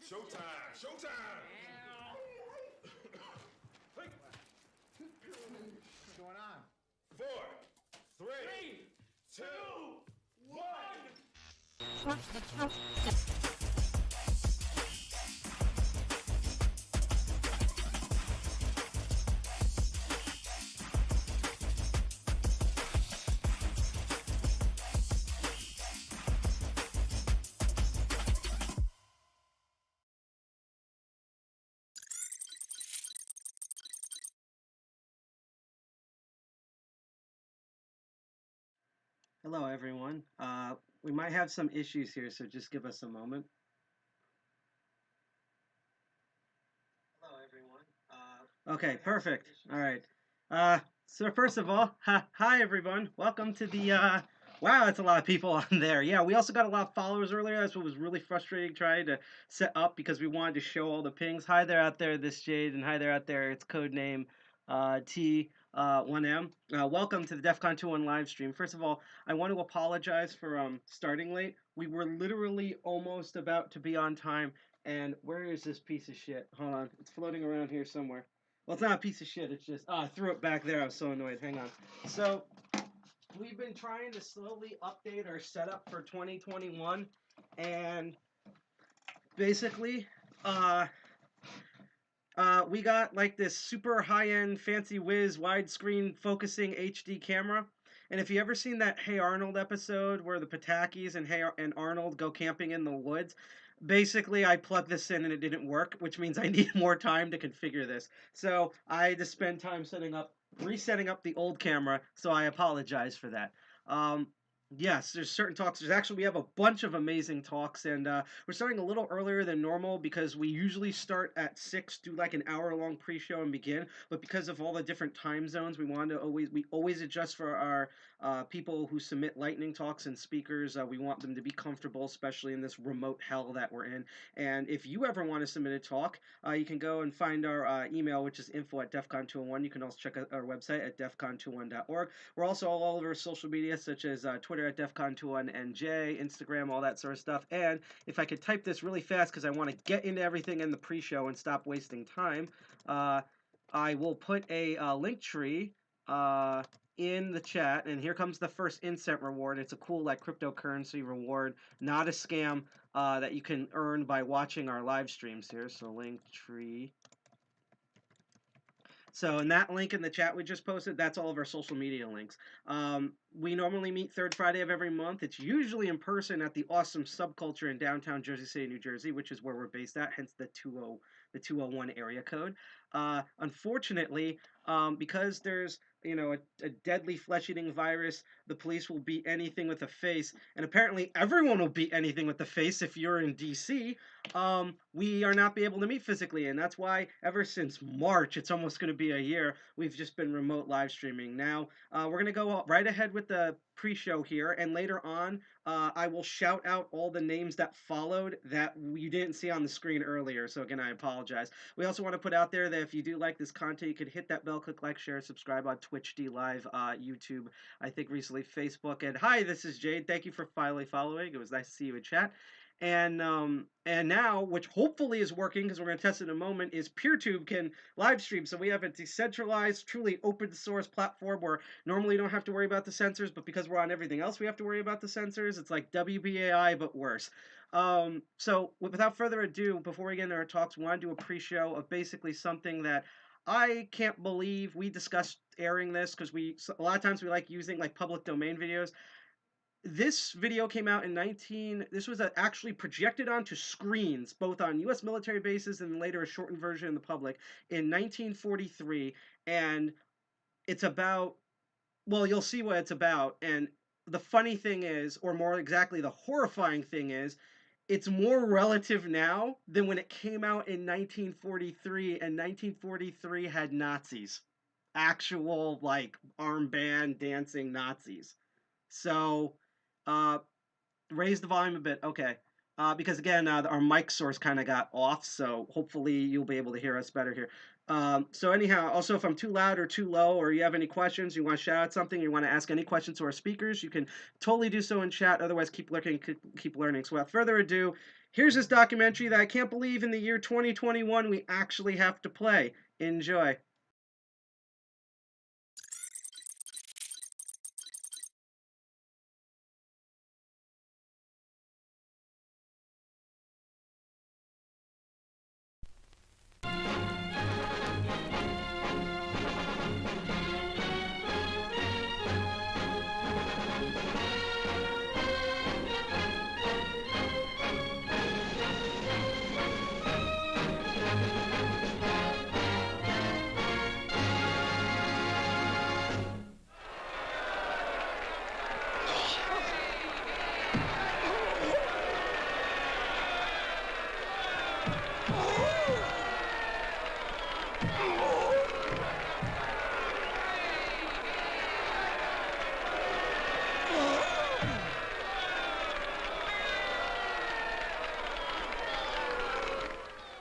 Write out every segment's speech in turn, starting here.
Showtime! Showtime! What's going on? 4, 3, 2, 1. Hello, everyone. We might have some issues here, so just give us a moment. Hello, everyone. Okay, perfect. All right. So first of all, hi, everyone. Welcome to the, wow, that's a lot of people on there. Yeah, we also got a lot of followers earlier. That's what was really frustrating trying to set up because we wanted to show all the pings. Hi there out there, this Jade, and hi there out there, it's codename T1M. Welcome to the DEFCON 2.1 live stream. First of all, I want to apologize for starting late. We were literally almost about to be on time, and where is this piece of shit? Hold on, it's floating around here somewhere. Well, it's not a piece of shit, it's just, I threw it back there, I was so annoyed, hang on. So, we've been trying to slowly update our setup for 2021, and basically, we got like this super high-end, fancy whiz, widescreen focusing HD camera. And if you ever seen that Hey Arnold episode where the Patakis and Arnold go camping in the woods, basically I plugged this in and it didn't work, which means I need more time to configure this. So I had to spend time resetting up the old camera, so I apologize for that. Yes, there's certain talks. We have a bunch of amazing talks, and we're starting a little earlier than normal because we usually start at 6, do like an hour-long pre-show and begin. But because of all the different time zones, we always adjust for our people who submit lightning talks and speakers. We want them to be comfortable, especially in this remote hell that we're in. And if you ever want to submit a talk, you can go and find our email, which is info@defcon201. You can also check out our website at defcon21.org. We're also all over social media, such as Twitter at defcon21nj, Instagram, all that sort of stuff. And if I could type this really fast because I want to get into everything in the pre-show and stop wasting time, I will put a link tree in the chat, and here comes the first instant reward. It's a cool like cryptocurrency reward, not a scam, that you can earn by watching our live streams here. So link tree. So in that link in the chat we just posted, that's all of our social media links. We normally meet third Friday of every month. It's usually in person at the awesome Subculture in downtown Jersey City, New Jersey, which is where we're based at, hence the 201 area code. Unfortunately, because there's a deadly flesh-eating virus, the police will beat anything with a face, and apparently everyone will beat anything with a face if you're in DC. We are not be able to meet physically, and that's why ever since March, it's almost going to be a year, we've just been remote live streaming. Now, we're going to go right ahead with the pre-show here, and later on, I will shout out all the names that followed that you didn't see on the screen earlier, so again, I apologize. We also want to put out there that if you do like this content, you could hit that bell, click like, share, subscribe on Twitch, D Live, YouTube, I think recently Facebook, and hi, this is Jade. Thank you for finally following. It was nice to see you in chat. And now, which hopefully is working because we're going to test it in a moment, is PeerTube can live stream. So we have a decentralized, truly open source platform where normally you don't have to worry about the censors, but because we're on everything else, we have to worry about the censors. It's like WBAI, but worse. So without further ado, before we get into our talks, we want to do a pre-show of basically something that I can't believe we discussed airing this because a lot of times we like using like public domain videos. This video came out this was actually projected onto screens, both on U.S. military bases and later a shortened version in the public, in 1943, and it's about, well, you'll see what it's about, and the funny thing is, or more exactly, the horrifying thing is, it's more relative now than when it came out in 1943, and 1943 had Nazis. Actual, like, armband dancing Nazis. So, raise the volume a bit. Okay. Because again, our mic source kind of got off, so hopefully you'll be able to hear us better here. So anyhow, also if I'm too loud or too low, or you have any questions, you want to shout out something, you want to ask any questions to our speakers, you can totally do so in chat. Otherwise, keep looking, keep learning. So without further ado, here's this documentary that I can't believe in the year 2021 we actually have to play. Enjoy.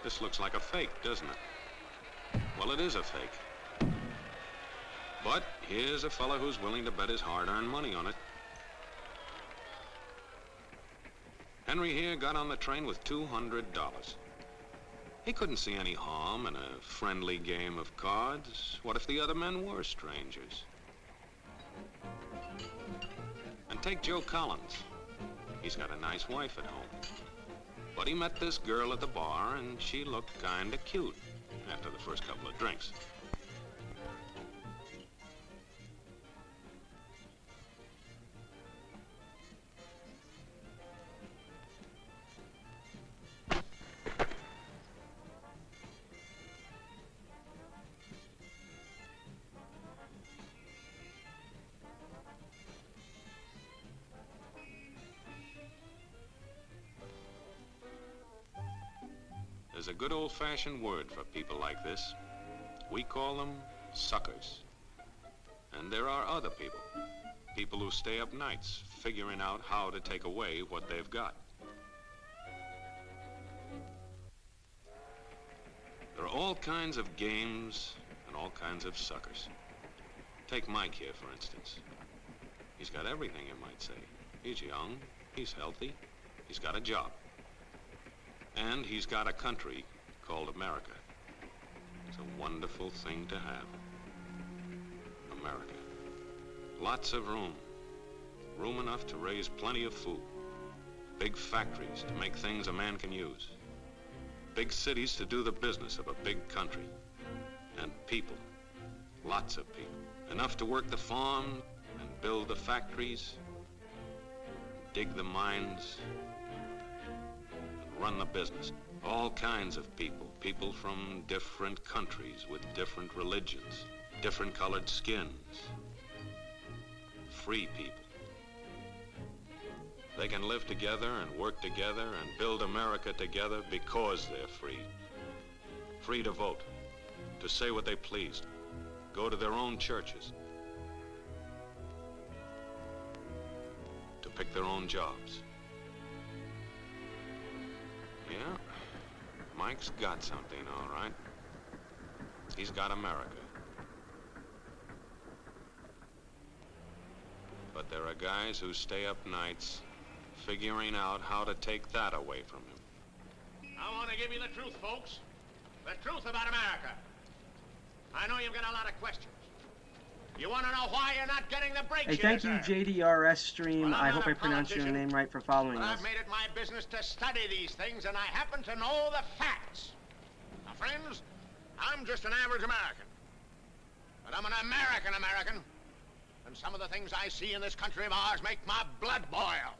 This looks like a fake, doesn't it? Well, it is a fake. But here's a fella who's willing to bet his hard-earned money on it. Henry here got on the train with $200. He couldn't see any harm in a friendly game of cards. What if the other men were strangers? And take Joe Collins. He's got a nice wife at home. But he met this girl at the bar, and she looked kinda cute after the first couple of drinks. There's a good old-fashioned word for people like this. We call them suckers. And there are other people. People who stay up nights figuring out how to take away what they've got. There are all kinds of games and all kinds of suckers. Take Mike here, for instance. He's got everything, you might say. He's young, he's healthy, he's got a job. And he's got a country called America. It's a wonderful thing to have. America. Lots of room. Room enough to raise plenty of food. Big factories to make things a man can use. Big cities to do the business of a big country. And people. Lots of people. Enough to work the farm and build the factories, dig the mines, run the business. All kinds of people. People from different countries with different religions, different colored skins. Free people. They can live together and work together and build America together because they're free. Free to vote, to say what they please, go to their own churches, to pick their own jobs. Yeah, Mike's got something, all right. He's got America. But there are guys who stay up nights figuring out how to take that away from him. I want to give you the truth, folks. The truth about America. I know you've got a lot of questions. You want to know why you're not getting the breaks Hey, thank you, here, sir? JDRS Stream. Well, I I'm hope not I a pronounced your politician, name right for following But us. I've made it my business to study these things, and I happen to know the facts. Now, friends, I'm just an average American. But I'm an American. And some of the things I see in this country of ours make my blood boil.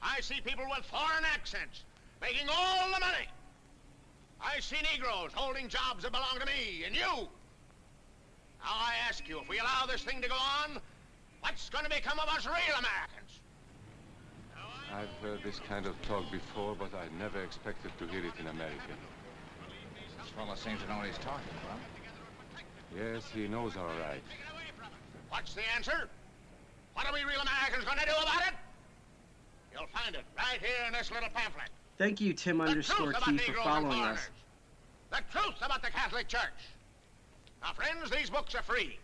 I see people with foreign accents making all the money. I see Negroes holding jobs that belong to me and you. Now I ask you, if we allow this thing to go on, what's going to become of us real Americans? I've heard this kind of talk before, but I never expected to hear it in America. This fellow seems to know what he's talking about. Yes, he knows all right. What's the answer? What are we real Americans going to do about it? You'll find it right here in this little pamphlet. Thank you, Tim The truth _T about for Negroes and following us. foreigners. The truth about the Catholic Church. Now, friends, these books are free.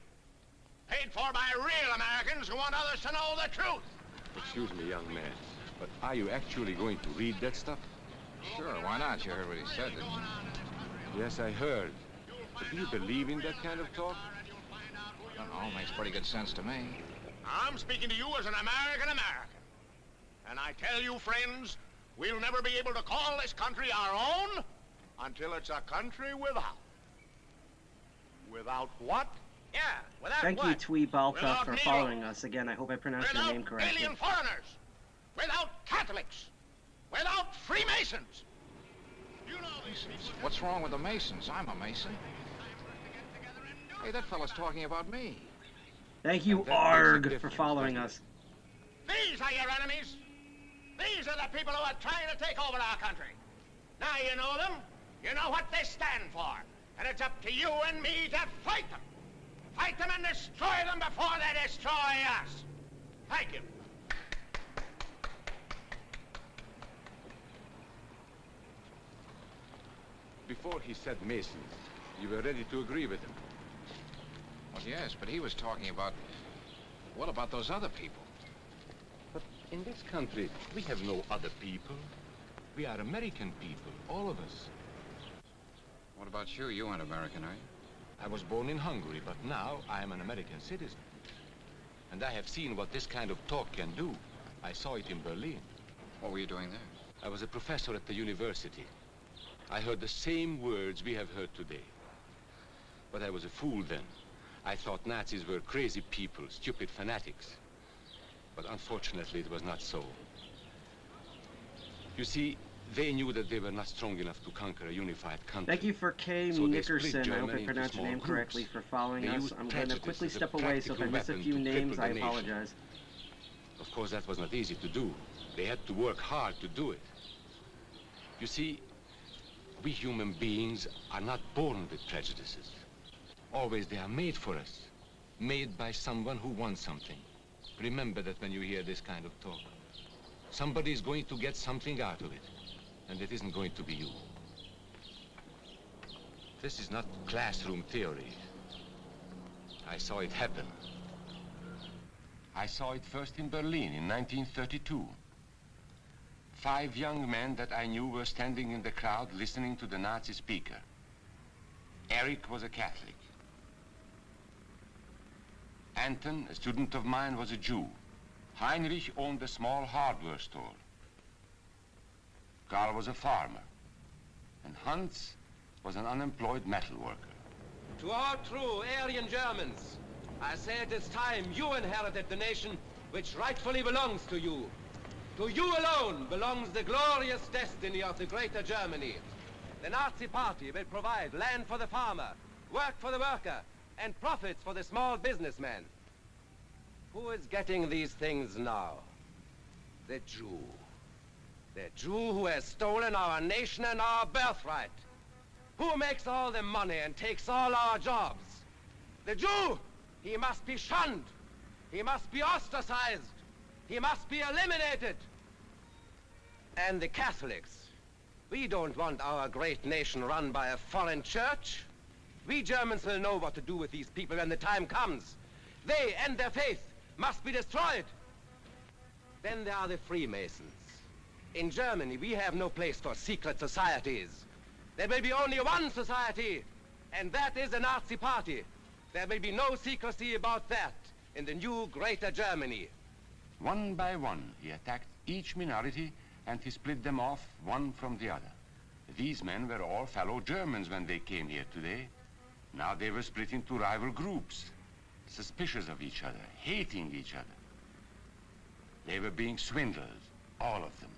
Paid for by real Americans who want others to know the truth. Excuse me, young man, but are you actually going to read that stuff? Sure, why not? You heard what he said, didn't you? Yes, I heard. But do you believe in that kind of talk? I don't know, makes pretty good sense to me. I'm speaking to you as an American. And I tell you, friends, we'll never be able to call this country our own until it's a country without. Without what? Yeah, without Thank what? you, Twee Balta, Without for needles. following us. Again, I hope I pronounced your name Without correctly. alien foreigners. Without Catholics. Without Freemasons. You know these people. What's wrong with the Masons? I'm a Mason. Hey, that fella's talking about me. Thank you, And that makes a Arg, for difference, following doesn't us. These are your enemies. These are the people who are trying to take over our country. Now you know them. You know what they stand for. And it's up to you and me to fight them. Fight them and destroy them before they destroy us. Thank you. Before he said Masons, you were ready to agree with him. Well, yes, but he was talking about... What about those other people? But in this country, we have no other people. We are American people, all of us. What about you? You aren't American, are you? I was born in Hungary, but now I am an American citizen. And I have seen what this kind of talk can do. I saw it in Berlin. What were you doing there? I was a professor at the university. I heard the same words we have heard today. But I was a fool then. I thought Nazis were crazy people, stupid fanatics. But unfortunately, it was not so. You see, they knew that they were not strong enough to conquer a unified country. Thank you for K. So they Nickerson. split I hope Germany I into pronounced your small name correctly, groups. for following They us. used I'm going to prejudice quickly as a step away, so if I practical miss a weapon few to names, cripple I the nation. apologize. Of course, that was not easy to do. They had to work hard to do it. You see, we human beings are not born with prejudices. Always they are made for us. Made by someone who wants something. Remember that when you hear this kind of talk. Somebody is going to get something out of it. And it isn't going to be you. This is not classroom theory. I saw it happen. I saw it first in Berlin in 1932. 5 young men that I knew were standing in the crowd listening to the Nazi speaker. Eric was a Catholic. Anton, a student of mine, was a Jew. Heinrich owned a small hardware store. Karl was a farmer. And Hans was an unemployed metal worker. To all true Aryan Germans, I say it is time you inherited the nation which rightfully belongs to you. To you alone belongs the glorious destiny of the greater Germany. The Nazi Party will provide land for the farmer, work for the worker, and profits for the small businessman. Who is getting these things now? The Jew. The Jew who has stolen our nation and our birthright. Who makes all the money and takes all our jobs? The Jew! He must be shunned. He must be ostracized. He must be eliminated. And the Catholics. We don't want our great nation run by a foreign church. We Germans will know what to do with these people when the time comes. They and their faith must be destroyed. Then there are the Freemasons. In Germany, we have no place for secret societies. There will be only one society, and that is the Nazi Party. There will be no secrecy about that in the new greater Germany. One by one, he attacked each minority and he split them off one from the other. These men were all fellow Germans when they came here today. Now they were split into rival groups, suspicious of each other, hating each other. They were being swindled, all of them.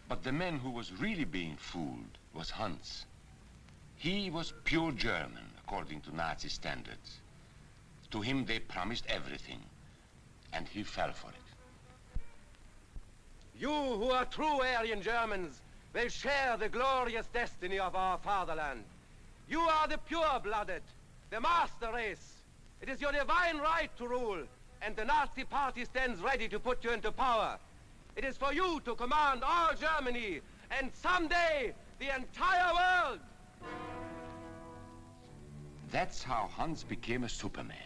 But the man who was really being fooled was Hans. He was pure German, according to Nazi standards. To him they promised everything, and he fell for it. You who are true Aryan Germans will share the glorious destiny of our fatherland. You are the pure-blooded, the master race. It is your divine right to rule, and the Nazi Party stands ready to put you into power. It is for you to command all Germany, and someday the entire world. That's how Hans became a Superman.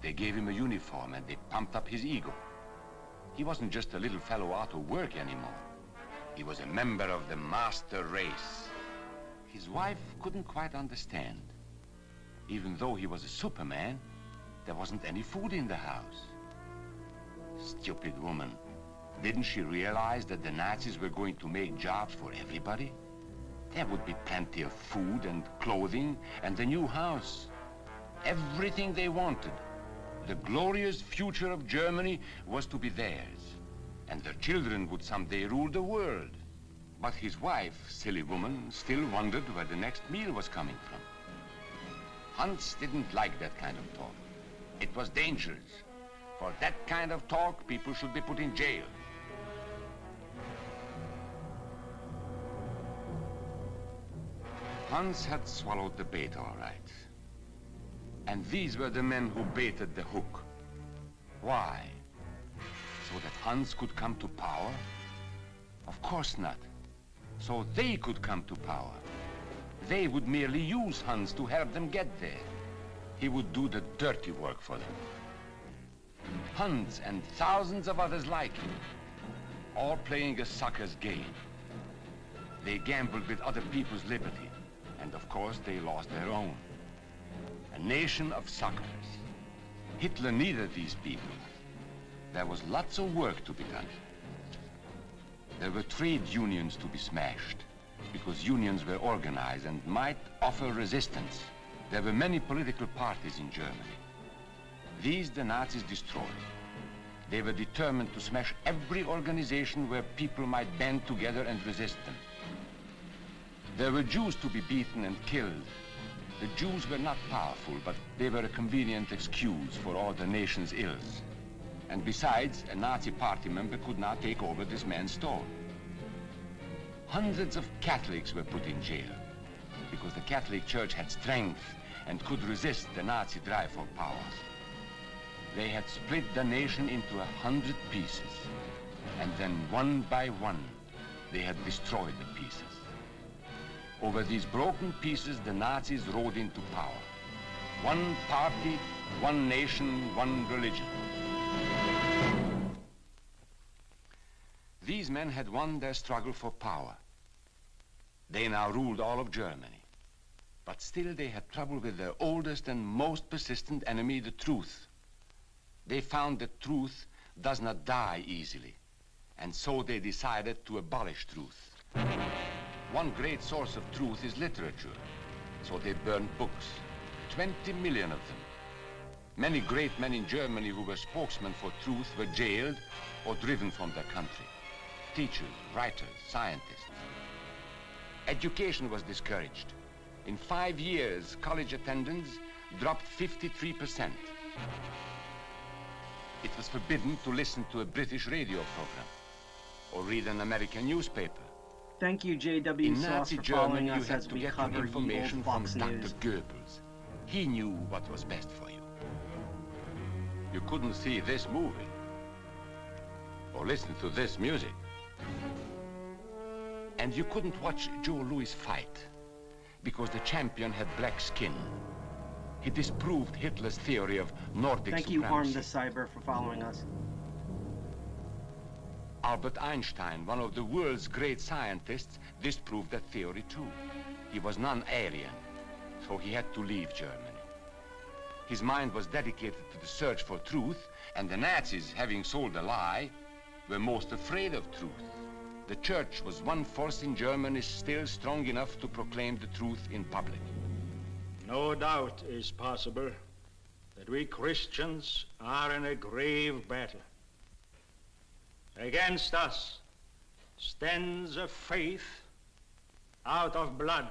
They gave him a uniform and they pumped up his ego. He wasn't just a little fellow out of work anymore. He was a member of the master race. His wife couldn't quite understand. Even though he was a Superman, there wasn't any food in the house. Stupid woman. Didn't she realize that the Nazis were going to make jobs for everybody? There would be plenty of food and clothing and a new house. Everything they wanted. The glorious future of Germany was to be theirs. And their children would someday rule the world. But his wife, silly woman, still wondered where the next meal was coming from. Hans didn't like that kind of talk. It was dangerous. For that kind of talk, people should be put in jail. Hans had swallowed the bait all right. And these were the men who baited the hook. Why? So that Hans could come to power? Of course not. So they could come to power. They would merely use Hans to help them get there. He would do the dirty work for them. Hans and thousands of others like him, all playing a sucker's game. They gambled with other people's liberty, and of course they lost their own. A nation of suckers. Hitler needed these people. There was lots of work to be done. There were trade unions to be smashed, because unions were organized and might offer resistance. There were many political parties in Germany. These the Nazis destroyed. They were determined to smash every organization where people might band together and resist them. There were Jews to be beaten and killed. The Jews were not powerful, but they were a convenient excuse for all the nation's ills. And besides, a Nazi party member could not take over this man's store. Hundreds of Catholics were put in jail because the Catholic Church had strength and could resist the Nazi drive for power. They had split the nation into 100 pieces, and then one by one, they had destroyed the pieces. Over these broken pieces, the Nazis rode into power. One party, one nation, one religion. These men had won their struggle for power. They now ruled all of Germany. But still they had trouble with their oldest and most persistent enemy, the truth. They found that truth does not die easily, and so they decided to abolish truth. One great source of truth is literature, so they burned books, 20 million of them. Many great men in Germany who were spokesmen for truth were jailed or driven from their country. Teachers, writers, scientists. Education was discouraged. In 5 years, college attendance dropped 53%. It was forbidden to listen to a British radio program or read an American newspaper. Thank you, J.W. In Sauce, Nazi for Germany, following you us had as to we get cover your information evil from Fox Dr. News. Goebbels. He knew what was best for you. You couldn't see this movie or listen to this music. And you couldn't watch Joe Louis fight because the champion had black skin. He disproved Hitler's theory of Nordic Thank supremacy. you, Arm the Cyber, for following us. Albert Einstein, one of the world's great scientists, disproved that theory too. He was non-Aryan, so he had to leave Germany. His mind was dedicated to the search for truth, and the Nazis, having sold a lie, were most afraid of truth. The church was one force in Germany still strong enough to proclaim the truth in public. No doubt is possible that we Christians are in a grave battle. Against us stands a faith out of blood.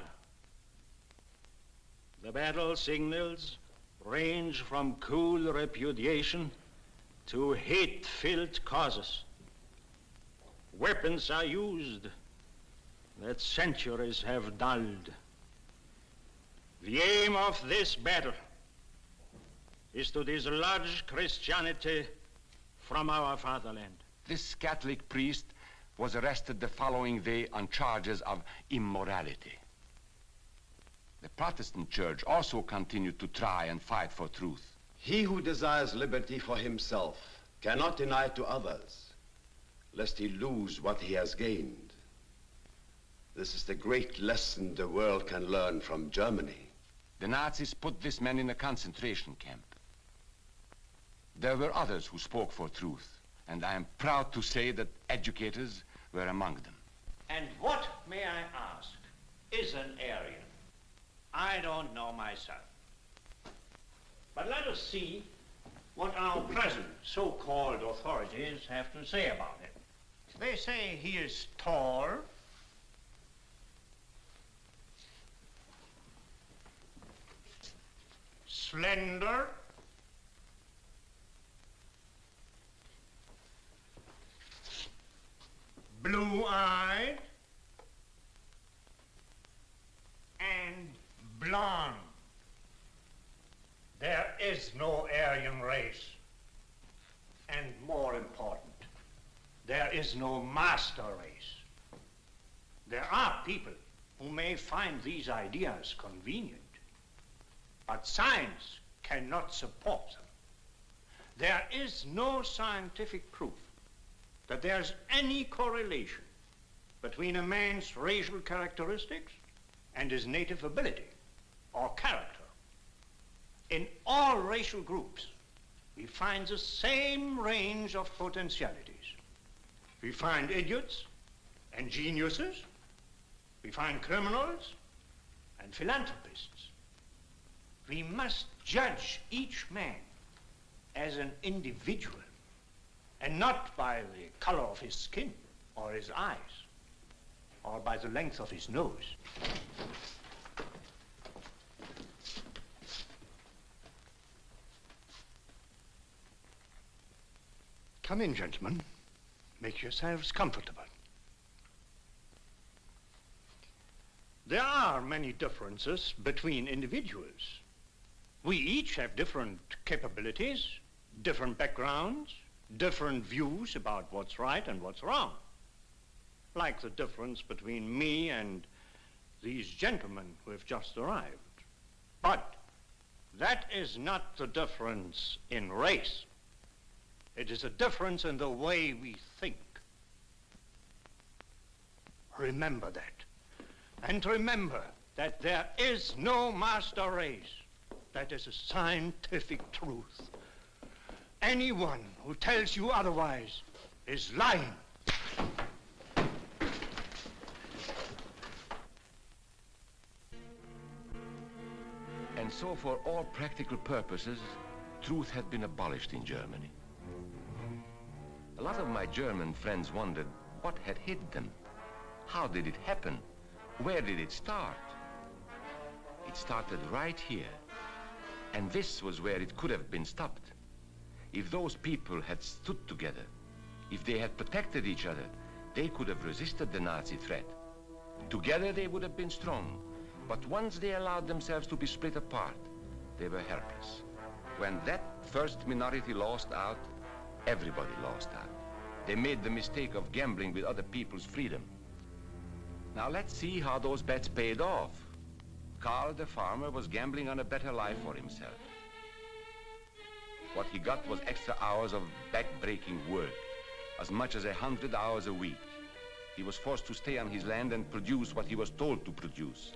The battle signals range from cool repudiation to hate-filled causes. Weapons are used that centuries have dulled. The aim of this battle is to dislodge Christianity from our fatherland. This Catholic priest was arrested the following day on charges of immorality. The Protestant Church also continued to try and fight for truth. He who desires liberty for himself cannot deny it to others, lest he lose what he has gained. This is the great lesson the world can learn from Germany. The Nazis put this man in a concentration camp. There were others who spoke for truth, and I am proud to say that educators were among them. And what, may I ask, is an Aryan? I don't know myself. But let us see what our present so-called authorities have to say about him. They say he is tall, slender, blue-eyed, and blonde. There is no Aryan race. And more important, there is no master race. There are people who may find these ideas convenient, but science cannot support them. There is no scientific proof that there's any correlation between a man's racial characteristics and his native ability or character. In all racial groups, we find the same range of potentialities. We find idiots and geniuses. We find criminals and philanthropists. We must judge each man as an individual and not by the color of his skin or his eyes or by the length of his nose. Come in, gentlemen. Make yourselves comfortable. There are many differences between individuals. We each have different capabilities, different backgrounds, different views about what's right and what's wrong. Like the difference between me and these gentlemen who have just arrived. But that is not the difference in race. It is a difference in the way we think. Remember that. And remember that there is no master race. That is a scientific truth. Anyone who tells you otherwise is lying. And so for all practical purposes, truth had been abolished in Germany. A lot of my German friends wondered what had hid them. How did it happen? Where did it start? It started right here. And this was where it could have been stopped. If those people had stood together, if they had protected each other, they could have resisted the Nazi threat. Together they would have been strong. But once they allowed themselves to be split apart, they were helpless. When that first minority lost out, everybody lost out. They made the mistake of gambling with other people's freedom. Now let's see how those bets paid off. Karl the farmer was gambling on a better life for himself. What he got was extra hours of back-breaking work, as much as 100 hours a week. He was forced to stay on his land and produce what he was told to produce,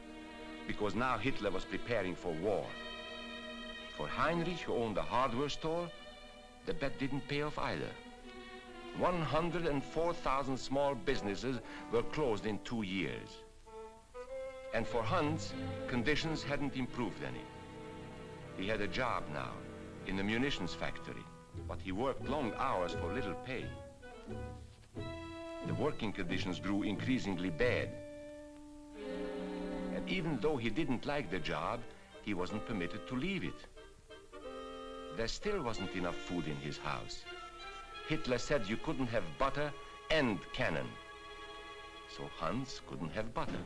because now Hitler was preparing for war. For Heinrich, who owned a hardware store, the bet didn't pay off either. 104,000 small businesses were closed in 2 years. And for Hans, conditions hadn't improved any. He had a job now in the munitions factory, but he worked long hours for little pay. The working conditions grew increasingly bad. And even though he didn't like the job, he wasn't permitted to leave it. There still wasn't enough food in his house. Hitler said you couldn't have butter and cannon. So Hans couldn't have butter.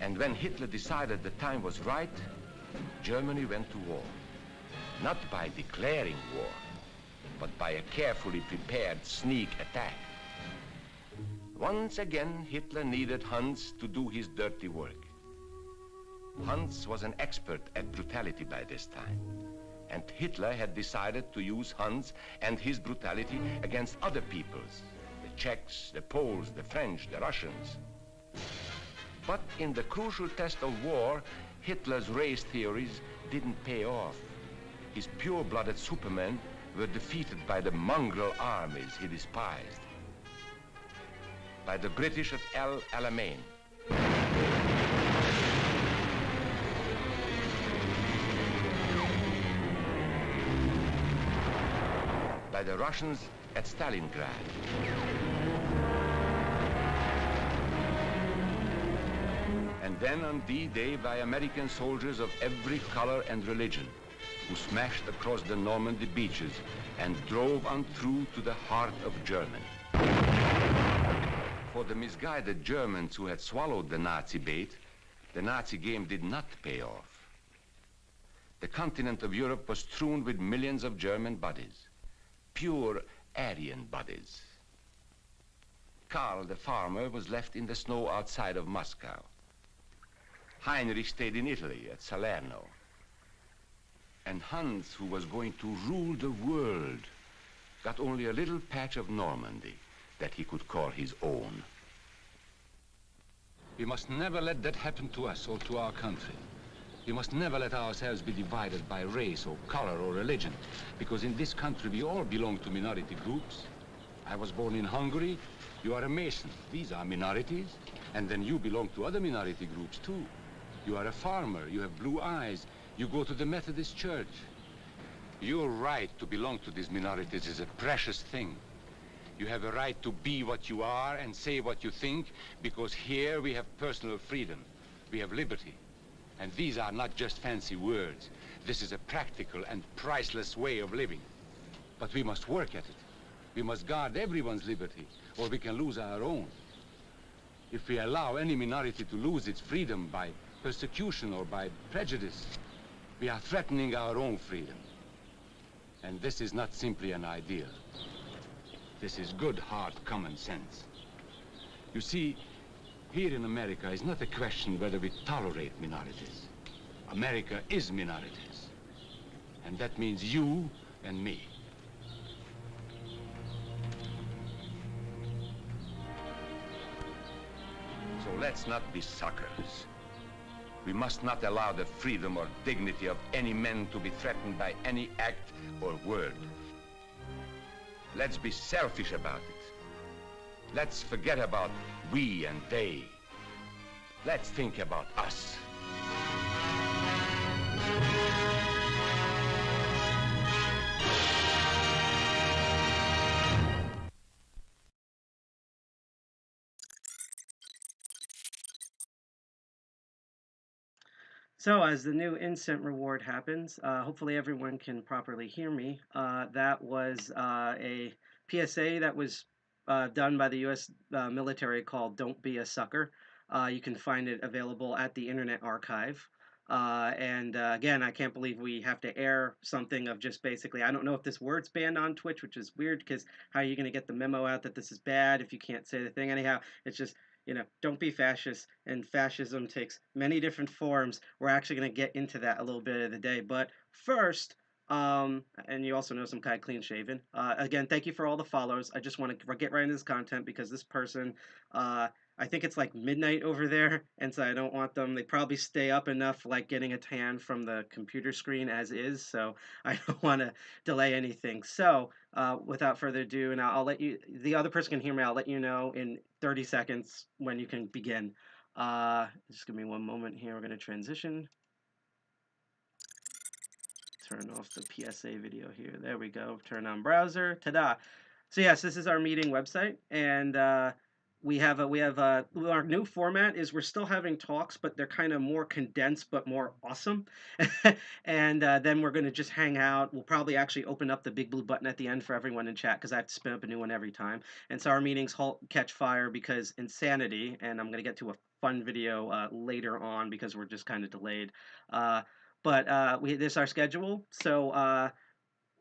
And when Hitler decided the time was right, Germany went to war. Not by declaring war, but by a carefully prepared sneak attack. Once again, Hitler needed Hans to do his dirty work. Hans was an expert at brutality by this time, and Hitler had decided to use Hans and his brutality against other peoples, the Czechs, the Poles, the French, the Russians. But in the crucial test of war, Hitler's race theories didn't pay off. His pure-blooded supermen were defeated by the mongrel armies he despised, by the British at El Alamein, by the Russians at Stalingrad, and then on D-Day by American soldiers of every color and religion, who smashed across the Normandy beaches and drove on through to the heart of Germany. For the misguided Germans who had swallowed the Nazi bait, the Nazi game did not pay off. The continent of Europe was strewn with millions of German bodies, pure Aryan bodies. Karl, the farmer, was left in the snow outside of Moscow. Heinrich stayed in Italy at Salerno. And Hans, who was going to rule the world, got only a little patch of Normandy that he could call his own. We must never let that happen to us or to our country. We must never let ourselves be divided by race or color or religion, because in this country we all belong to minority groups. I was born in Hungary. You are a Mason. These are minorities. And then you belong to other minority groups too. You are a farmer. You have blue eyes. You go to the Methodist Church. Your right to belong to these minorities is a precious thing. You have a right to be what you are and say what you think, because here we have personal freedom. We have liberty. And these are not just fancy words. This is a practical and priceless way of living. But we must work at it. We must guard everyone's liberty, or we can lose our own. If we allow any minority to lose its freedom by persecution or by prejudice, we are threatening our own freedom. And this is not simply an ideal. This is good, hard common sense. You see, here in America is not a question whether we tolerate minorities. America is minorities. And that means you and me. So let's not be suckers. We must not allow the freedom or dignity of any man to be threatened by any act or word. Let's be selfish about it. Let's forget about we and they. Let's think about us. So as the new instant reward happens, hopefully everyone can properly hear me. That was a PSA that was done by the U.S. Military called "Don't Be a Sucker." You can find it available at the Internet Archive. And again, I can't believe we have to air something of just basically, I don't know if this word's banned on Twitch, which is weird because how are you going to get the memo out that this is bad if you can't say the thing? Anyhow, it's just, you know, don't be fascist, and fascism takes many different forms. We're actually going to get into that a little bit of the day. But first, and you also know some kind of clean shaven. Again, thank you for all the follows. I just want to get right into this content because this person, I think it's like midnight over there, and so I don't want them. They probably stay up enough, like getting a tan from the computer screen as is, so I don't want to delay anything. So, without further ado, and I'll let you, the other person can hear me, I'll let you know in 30 seconds when you can begin. Just give me one moment here. We're going to transition. Turn off the PSA video here. There we go. Turn on browser. Ta-da! So yes, this is our meeting website, and our new format is we're still having talks, but they're kind of more condensed but more awesome. And then we're going to just hang out. We'll probably actually open up the big blue button at the end for everyone in chat because I have to spin up a new one every time. And so our meetings catch fire because insanity, and I'm going to get to a fun video later on because we're just kind of delayed. But this is our schedule. So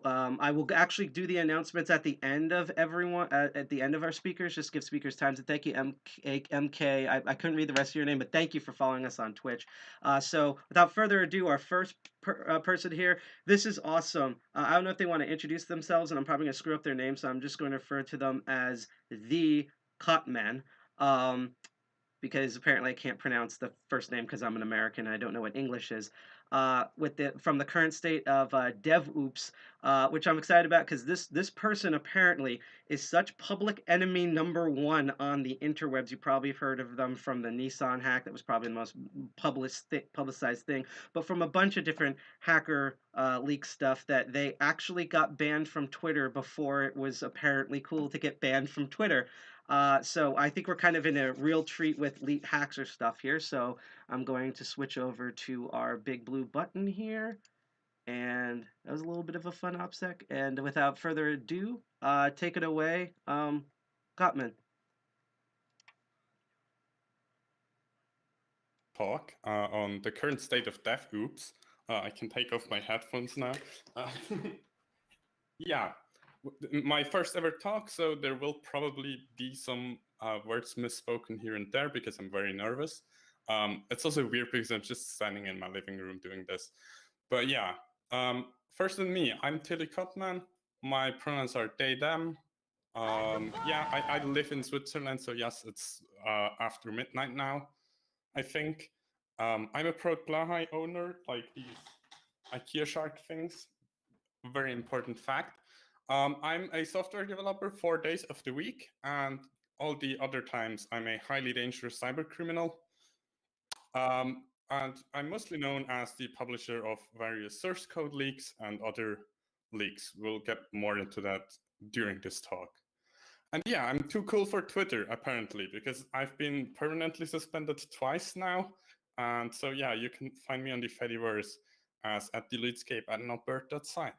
I will actually do the announcements at the end of everyone at the end of our speakers. Just give speakers time to thank you, MK. I couldn't read the rest of your name, but thank you for following us on Twitch. So without further ado, our first person here. This is awesome. I don't know if they want to introduce themselves, and I'm probably going to screw up their name, so I'm just going to refer to them as the Kottmann. Because apparently I can't pronounce the first name because I'm an American and I don't know what English is. From the current state of DevOps, which I'm excited about because this person apparently is such public enemy number one on the interwebs. You probably have heard of them from the Nissan hack. That was probably the most publicized thing, but from a bunch of different hacker leak stuff that they actually got banned from Twitter before it was apparently cool to get banned from Twitter. So I think we're kind of in a real treat with leak hacks or stuff here. So I'm going to switch over to our big blue button here. And that was a little bit of a fun OPSEC. And without further ado, take it away, Kottmann. Talk on the current state of DevOps. I can take off my headphones now. Yeah. My first ever talk, so there will probably be some words misspoken here and there because I'm very nervous. It's also weird because I'm just standing in my living room doing this. But yeah, first than me, I'm Tillie Kottmann. My pronouns are they, them. Yeah, I live in Switzerland, so yes, it's after midnight now, I think. I'm a Proud Blahai owner, like these IKEA shark things. Very important fact. I'm a software developer 4 days of the week, and all the other times I'm a highly dangerous cyber criminal. And I'm mostly known as the publisher of various source code leaks and other leaks. We'll get more into that during this talk. And yeah, I'm too cool for Twitter, apparently, because I've been permanently suspended twice now. And so yeah, you can find me on the Fediverse as @deleteescape@notbird.site.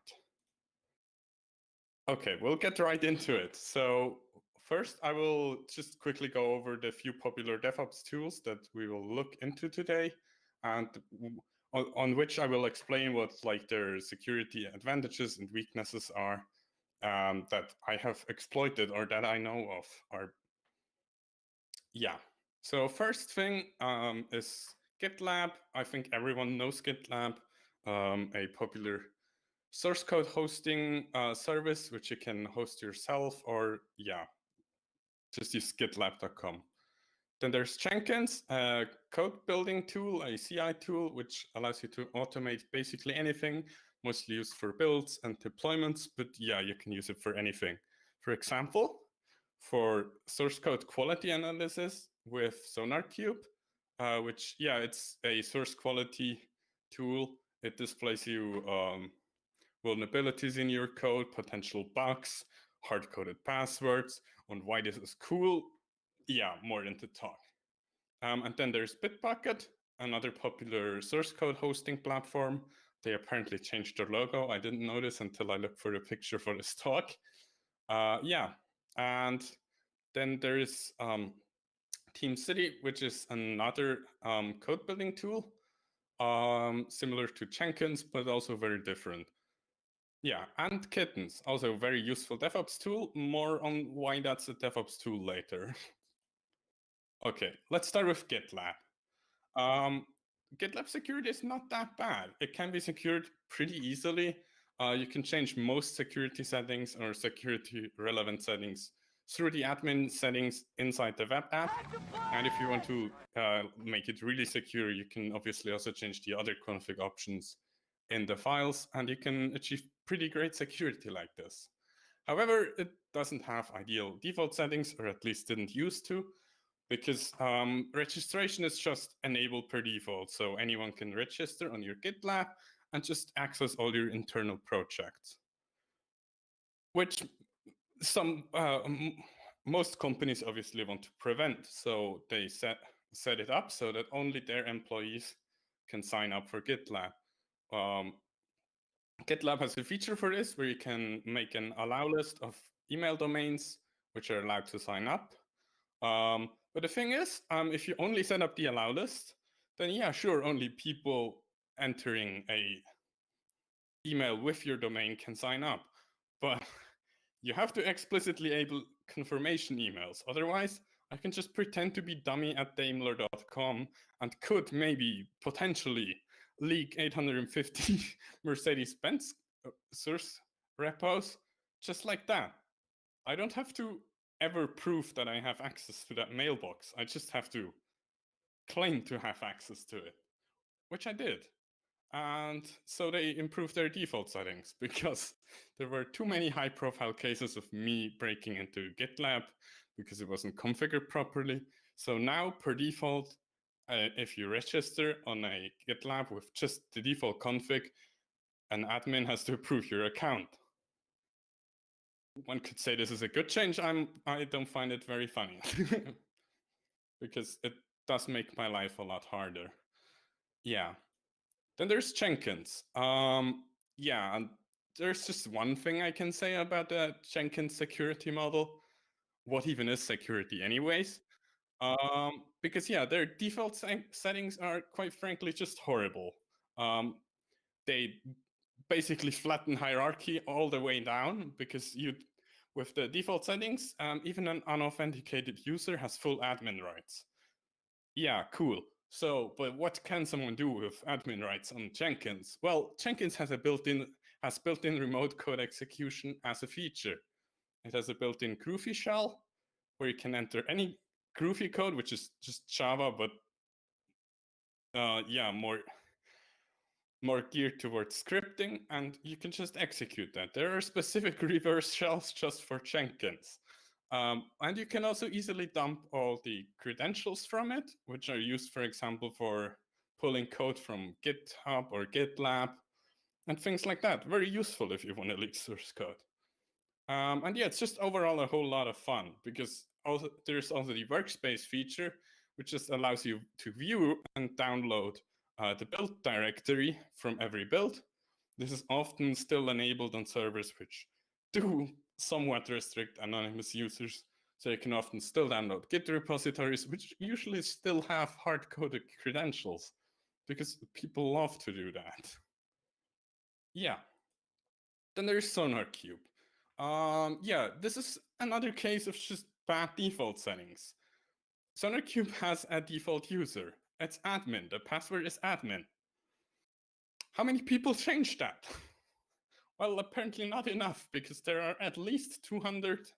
Okay, we'll get right into it. So first, I will just quickly go over the few popular DevOps tools that we will look into today, and on which I will explain what like their security advantages and weaknesses are that I have exploited or that I know of. Yeah. So first thing is GitLab. I think everyone knows GitLab, a popular source code hosting service, which you can host yourself, or yeah, just use gitlab.com. Then there's Jenkins, a code building tool, a CI tool, which allows you to automate basically anything, mostly used for builds and deployments, but yeah, you can use it for anything. For example, for source code quality analysis with SonarQube, which yeah, it's a source quality tool. It displays you vulnerabilities in your code, potential bugs, hard-coded passwords, on why this is cool. Yeah, more into talk. And then there's Bitbucket, another popular source code hosting platform. They apparently changed their logo. I didn't notice until I looked for a picture for this talk. Yeah, and then there's TeamCity, which is another code building tool, similar to Jenkins, but also very different. Yeah, and Kittens, also a very useful DevOps tool. More on why that's a DevOps tool later. Okay, let's start with GitLab. GitLab security is not that bad. It can be secured pretty easily. You can change most security settings or security relevant settings through the admin settings inside the web app. And if you want to make it really secure, you can obviously also change the other config options in the files, and you can achieve pretty great security like this. However, it doesn't have ideal default settings, or at least didn't used to, because registration is just enabled per default. So anyone can register on your GitLab and just access all your internal projects, which most companies obviously want to prevent. So they set it up so that only their employees can sign up for GitLab. GitLab has a feature for this where you can make an allow list of email domains which are allowed to sign up. But the thing is, if you only set up the allow list, then yeah, sure, only people entering a email with your domain can sign up. But you have to explicitly enable confirmation emails. Otherwise, I can just pretend to be dummy@daimler.com and could maybe potentially leak 850 Mercedes-Benz source repos just like that. I don't have to ever prove that I have access to that mailbox. I just have to claim to have access to it, which I did. And so they improved their default settings because there were too many high-profile cases of me breaking into GitLab because it wasn't configured properly. So now, per default, if you register on a GitLab with just the default config, an admin has to approve your account. One could say this is a good change. I don't find it very funny because it does make my life a lot harder. Yeah. Then there's Jenkins. Yeah, and there's just one thing I can say about the Jenkins security model. What even is security anyways? Because yeah, their default settings are quite frankly just horrible. They basically flatten hierarchy all the way down because with the default settings, even an unauthenticated user has full admin rights. Yeah, cool. So, but what can someone do with admin rights on Jenkins? Well, Jenkins has built-in remote code execution as a feature. It has a built-in Groovy shell where you can enter any Groovy code, which is just Java, but yeah, more geared towards scripting, and you can just execute that. There are specific reverse shells just for Jenkins. And you can also easily dump all the credentials from it, which are used, for example, for pulling code from GitHub or GitLab and things like that. Very useful if you want to leak source code. And yeah, it's just overall a whole lot of fun because there's also the workspace feature, which just allows you to view and download the build directory from every build. This is often still enabled on servers which do somewhat restrict anonymous users, so you can often still download Git repositories, which usually still have hard-coded credentials, because people love to do that. Yeah. Then there's SonarQube. Yeah, this is another case of just bad default settings. SonarQube has a default user. It's admin. The password is admin. How many people changed that? Well, apparently not enough, because there are at least 200,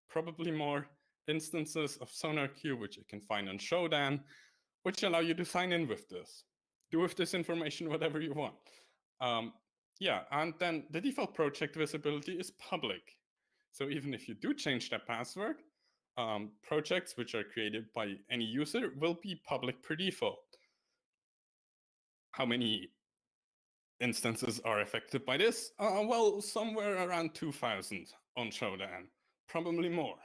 probably more, instances of SonarQube, which you can find on Shodan, which allow you to sign in with this. Do with this information whatever you want. Yeah, and then the default project visibility is public. So even if you do change that password, projects which are created by any user will be public per default. How many instances are affected by this? Well, somewhere around 2,000 on Shodan, probably more.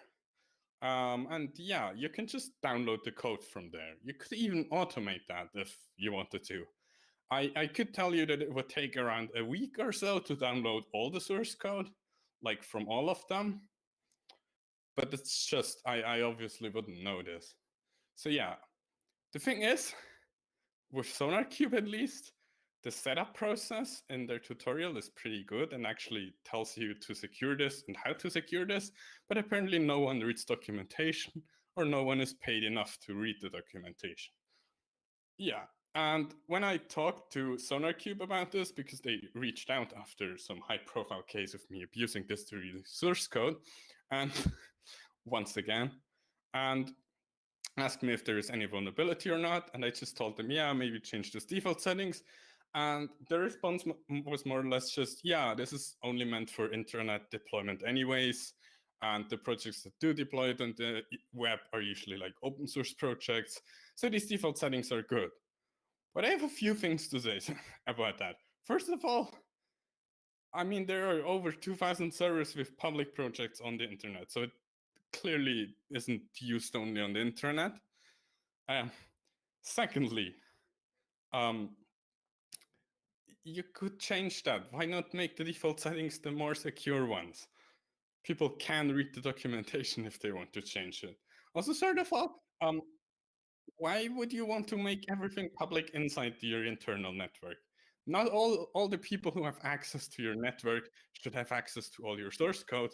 And yeah, you can just download the code from there. You could even automate that if you wanted to. I could tell you that it would take around a week or so to download all the source code, like from all of them. But it's just, I obviously wouldn't know this. So yeah, the thing is, with SonarQube at least, the setup process in their tutorial is pretty good and actually tells you to secure this and how to secure this, but apparently no one reads documentation or no one is paid enough to read the documentation. Yeah, and when I talked to SonarQube about this, because they reached out after some high-profile case of me abusing this to read the source code, and once again, and asked me if there is any vulnerability or not, and I just told them, yeah, maybe change those default settings. And the response was more or less just, yeah, this is only meant for intranet deployment anyways. And the projects that do deploy it on the web are usually like open source projects. So these default settings are good. But I have a few things to say about that. First of all, I mean, there are over 2,000 servers with public projects on the internet. So it clearly isn't used only on the internet. Secondly, you could change that. Why not make the default settings the more secure ones? People can read the documentation if they want to change it. Also, third of all, why would you want to make everything public inside your internal network? not all the people who have access to your network should have access to all your source code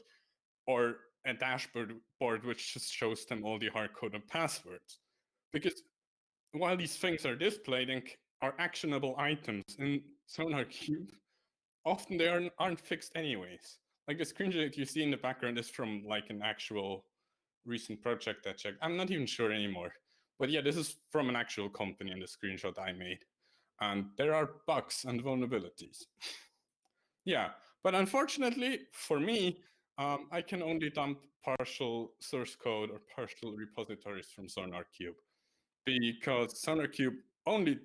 or a dashboard which just shows them all the hard code and passwords. Because while these things are displayed and are actionable items in SonarQube, often they aren't fixed anyways. Like the screenshot you see in the background is from like an actual recent project I checked. I'm not even sure anymore. But yeah, this is from an actual company in the screenshot I made. And there are bugs and vulnerabilities. Yeah, but unfortunately for me, I can only dump partial source code or partial repositories from SonarQube because SonarQube only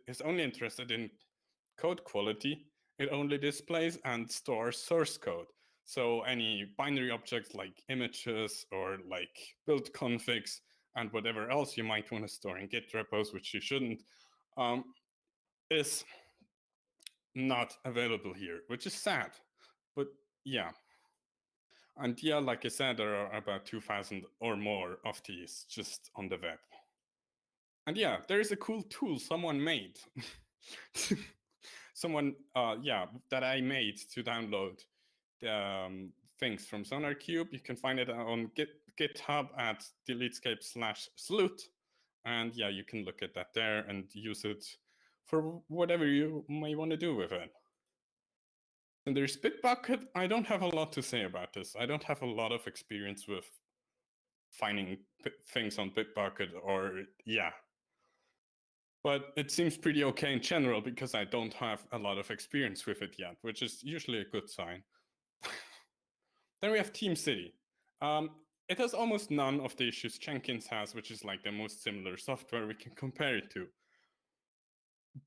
is only interested in code quality. It only displays and stores source code. So any binary objects like images or like build configs and whatever else you might want to store in Git repos, which you shouldn't, is not available here, which is sad. But yeah. And yeah, like I said, there are about 2,000 or more of these just on the web. And yeah, there is a cool tool someone made. Someone, that I made to download the things from SonarQube. You can find it on GitHub at deletescape/sloot. And yeah, you can look at that there and use it for whatever you may want to do with it. And there's Bitbucket. I don't have a lot to say about this. I don't have a lot of experience with finding things on Bitbucket or, yeah. But it seems pretty okay in general because I don't have a lot of experience with it yet, which is usually a good sign. Then we have TeamCity. It has almost none of the issues Jenkins has, which is like the most similar software we can compare it to.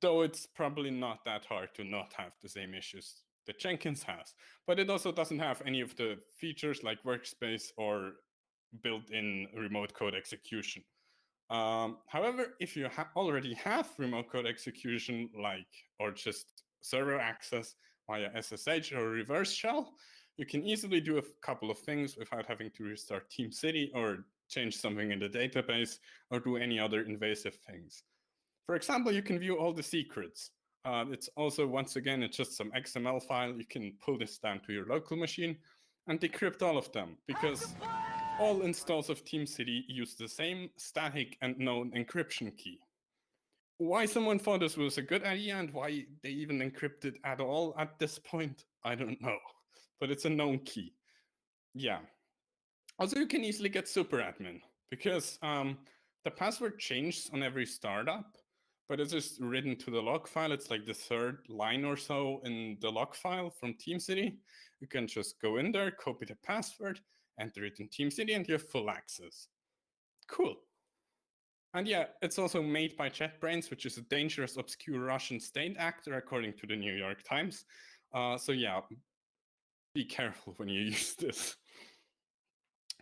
Though it's probably not that hard to not have the same issues that Jenkins has. But it also doesn't have any of the features like workspace or built-in remote code execution. However, if you already have remote code execution, or just server access via SSH or reverse shell, you can easily do a couple of things without having to restart TeamCity or change something in the database or do any other invasive things. For example, you can view all the secrets. It's also, once again, it's just some XML file. You can pull this down to your local machine and decrypt all of them because all installs of TeamCity use the same static and known encryption key. Why someone thought this was a good idea and why they even encrypted at all at this point, I don't know. But it's a known key. Yeah. Also, you can easily get superadmin because the password changes on every startup, but it's just written to the log file. It's like the third line or so in the log file from TeamCity. You can just go in there, copy the password, enter it in TeamCity, and you have full access. Cool. And yeah, it's also made by JetBrains, which is a dangerous, obscure Russian state actor, according to the New York Times. So yeah, be careful when you use this.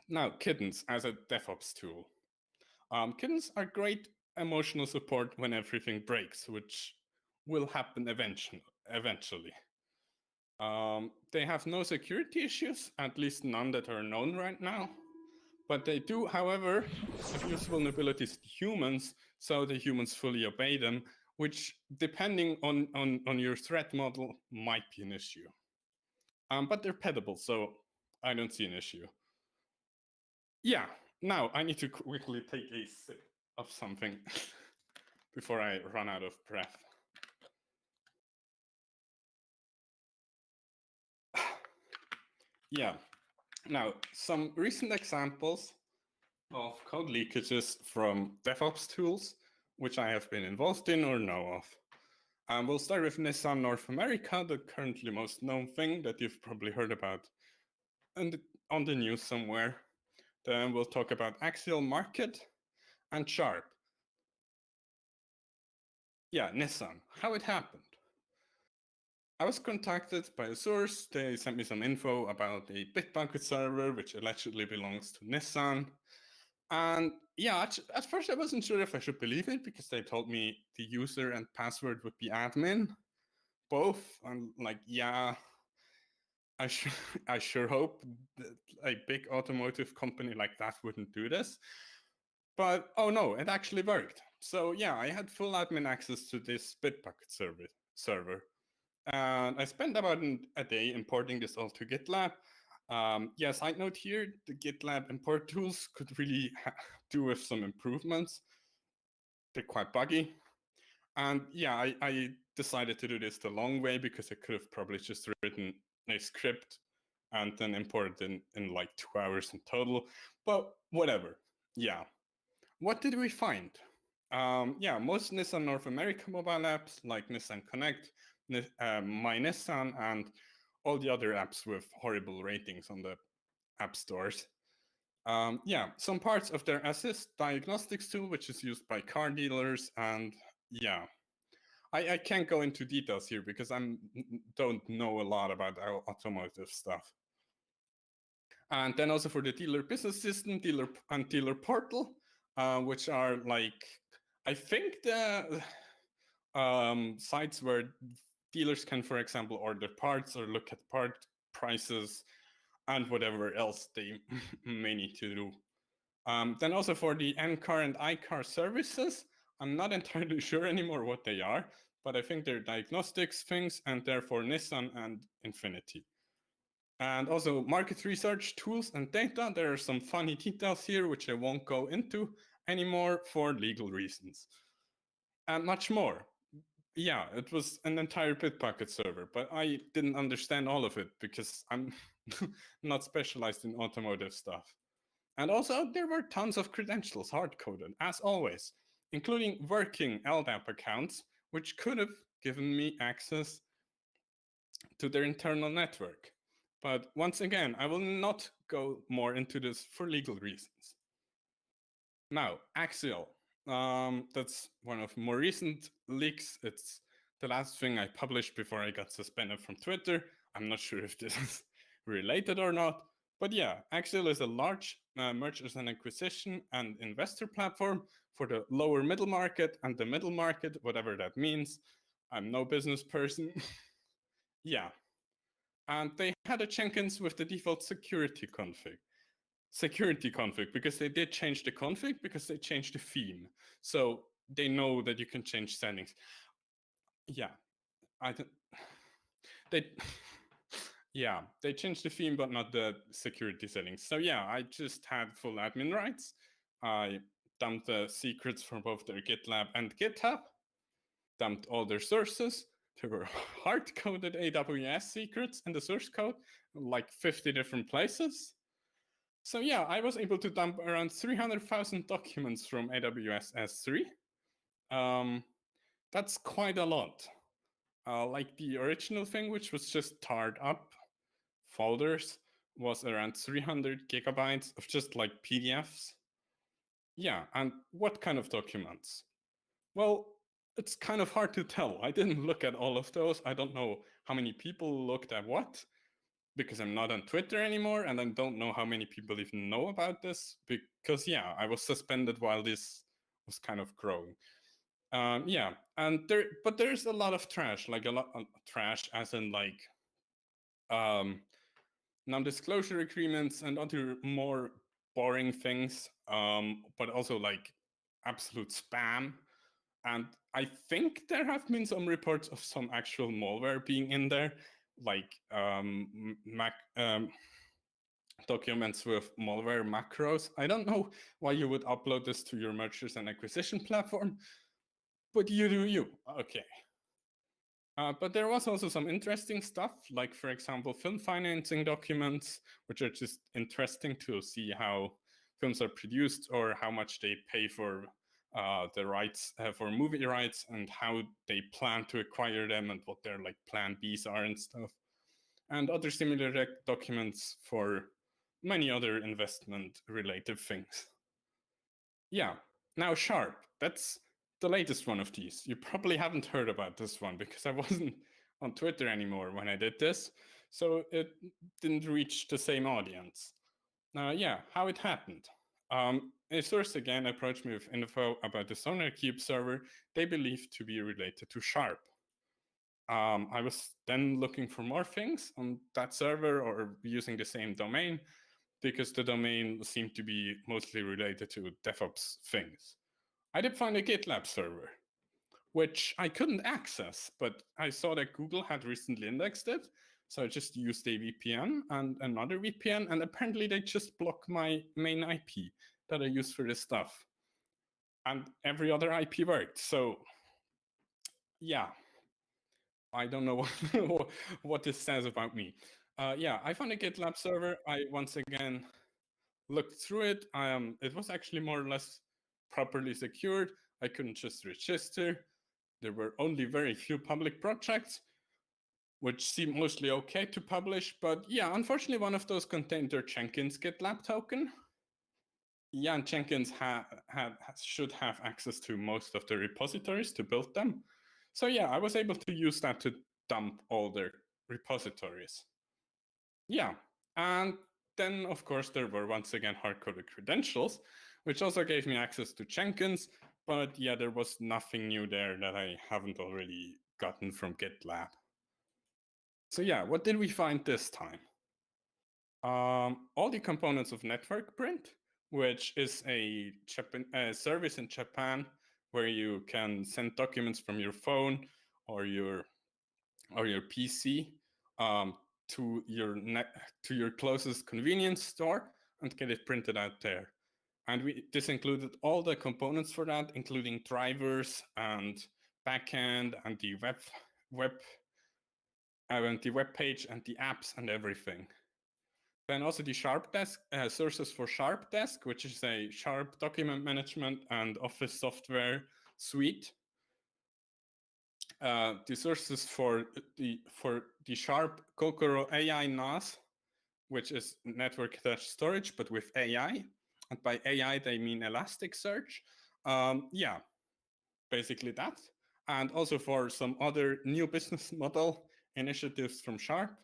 Now, kittens as a DevOps tool. Kittens are great emotional support when everything breaks, which will happen eventually. They have no security issues, at least none that are known right now. But they do, however, abuse vulnerabilities to humans, so the humans fully obey them, which, depending on your threat model, might be an issue. But they're pettable, so I don't see an issue. Yeah, now I need to quickly take a sip of something before I run out of breath. Yeah, now some recent examples of code leakages from DevOps tools, which I have been involved in or know of. We'll start with Nissan North America, the currently most known thing that you've probably heard about on the news somewhere. Then we'll talk about Axial Market and Sharp. Yeah, Nissan, how it happened. I was contacted by a source. They sent me some info about a Bitbucket server, which allegedly belongs to Nissan. And yeah, at first I wasn't sure if I should believe it because they told me the user and password would be admin, both. And like, yeah, I sure hope that a big automotive company like that wouldn't do this. But oh no, it actually worked. So yeah, I had full admin access to this Bitbucket server. And I spent about a day importing this all to GitLab. Side note here, the GitLab import tools could really do with some improvements. They're quite buggy. And yeah, I decided to do this the long way because I could have probably just written a script and then imported in like 2 hours in total. But whatever. Yeah. What did we find? Most Nissan North America mobile apps like Nissan Connect, My Nissan, and all the other apps with horrible ratings on the app stores. Some parts of their Assist diagnostics tool, which is used by car dealers, and yeah. I can't go into details here because I don't know a lot about automotive stuff. And then also for the dealer business system, dealer portal, which are like, I think the sites where dealers can, for example, order parts or look at part prices and whatever else they may need to do. Then also for the NCAR and iCar services, I'm not entirely sure anymore what they are, but I think they're diagnostics things, and they're for Nissan and Infiniti. And also market research tools and data. There are some funny details here, which I won't go into anymore for legal reasons. And much more. Yeah, it was an entire Bitbucket server, but I didn't understand all of it because I'm not specialized in automotive stuff. And also there were tons of credentials hard-coded, as always, including working LDAP accounts, which could have given me access to their internal network. But once again, I will not go more into this for legal reasons. Now, Axial. That's one of more recent leaks. It's the last thing I published before I got suspended from Twitter. I'm not sure if this is related or not. But yeah, Axial is a large mergers and acquisition and investor platform for the lower middle market and the middle market, whatever that means. I'm no business person. Yeah. And they had a Jenkins with the default security config. Because they did change the config because they changed the theme. So they know that you can change settings. Yeah. They changed the theme, but not the security settings. So yeah, I just had full admin rights. I dumped the secrets from both their GitLab and GitHub, dumped all their sources. There were hard-coded AWS secrets in the source code, like 50 different places. So yeah, I was able to dump around 300,000 documents from AWS S3. That's quite a lot. Like the original thing, which was just tarred up folders, was around 300 gigabytes of just like PDFs. Yeah, and what kind of documents? Well, it's kind of hard to tell. I didn't look at all of those. I don't know how many people looked at what, because I'm not on Twitter anymore, and I don't know how many people even know about this, because yeah, I was suspended while this was kind of growing. But there's a lot of trash, like a lot of trash as in like non-disclosure agreements and other more boring things, but also like absolute spam. And I think there have been some reports of some actual malware being in there, like documents with malware macros. I don't know why you would upload this to your mergers and acquisition platform, but you do you. Okay. But there was also some interesting stuff, like, for example, film financing documents, which are just interesting to see how films are produced or how much they pay for the rights for movie rights and how they plan to acquire them and what their like plan Bs are and stuff. And other similar documents for many other investment related things. Yeah, now Sharp, that's the latest one of these. You probably haven't heard about this one because I wasn't on Twitter anymore when I did this, so it didn't reach the same audience. Yeah, how it happened. A source again approached me with info about the SonarCube server they believed to be related to Sharp. I was then looking for more things on that server or using the same domain because the domain seemed to be mostly related to DevOps things. I did find a GitLab server, which I couldn't access, but I saw that Google had recently indexed it. So I just used a VPN and another VPN, and apparently they just block my main IP that I use for this stuff. And every other IP worked. So yeah, I don't know what this says about me. Yeah, I found a GitLab server. I once again looked through it. It was actually more or less properly secured. I couldn't just register. There were only very few public projects, which seemed mostly okay to publish. But yeah, unfortunately, one of those contained their Jenkins GitLab token. Yeah, and Jenkins should have access to most of the repositories to build them. So yeah, I was able to use that to dump all their repositories. Yeah, and then of course there were once again hard-coded credentials, which also gave me access to Jenkins, but yeah, there was nothing new there that I haven't already gotten from GitLab. So yeah, what did we find this time? All the components of Network Print, which is a service in Japan where you can send documents from your phone or your PC to your closest convenience store and get it printed out there. And this included all the components for that, including drivers and backend and the web page and the apps and everything. Then also the Sharp Desk, sources for Sharp Desk, which is a Sharp document management and office software suite. The sources for the Sharp Kokoro AI NAS, which is network attached storage, but with AI. And by AI, they mean Elasticsearch. Yeah, basically that. And also for some other new business model initiatives from Sharp,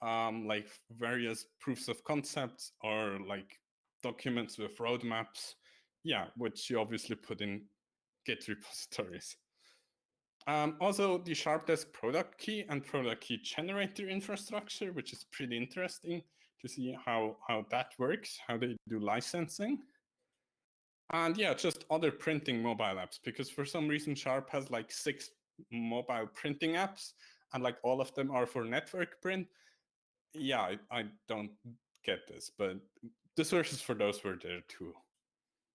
like various proofs of concepts or like documents with roadmaps, yeah, which you obviously put in Git repositories. Also, the Sharp Desk product key and product key generator infrastructure, which is pretty interesting to see how that works, how they do licensing. And yeah, just other printing mobile apps, because for some reason Sharp has like 6 mobile printing apps, and like all of them are for network print. Yeah, I don't get this, but the sources for those were there too.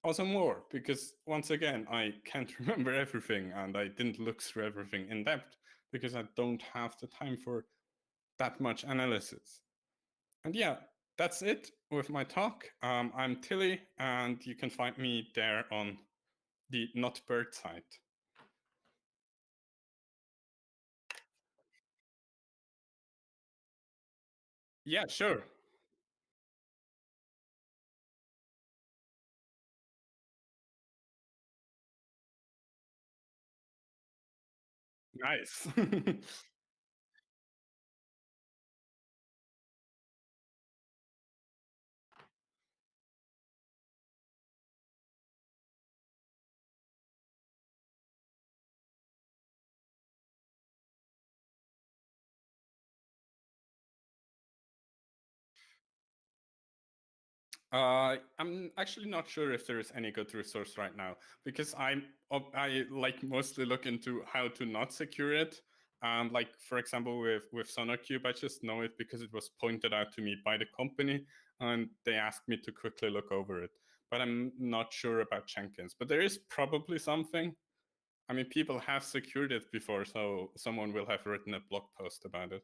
Also more, because once again, I can't remember everything and I didn't look through everything in depth because I don't have the time for that much analysis. And yeah, that's it with my talk. I'm Tillie, and you can find me there on the Not Bird site. Yeah, sure. Nice. I'm actually not sure if there is any good resource right now, because I like mostly look into how to not secure it. Like for example, with SonarQube, I just know it because it was pointed out to me by the company, and they asked me to quickly look over it. But I'm not sure about Jenkins. But there is probably something. I mean, people have secured it before, so someone will have written a blog post about it.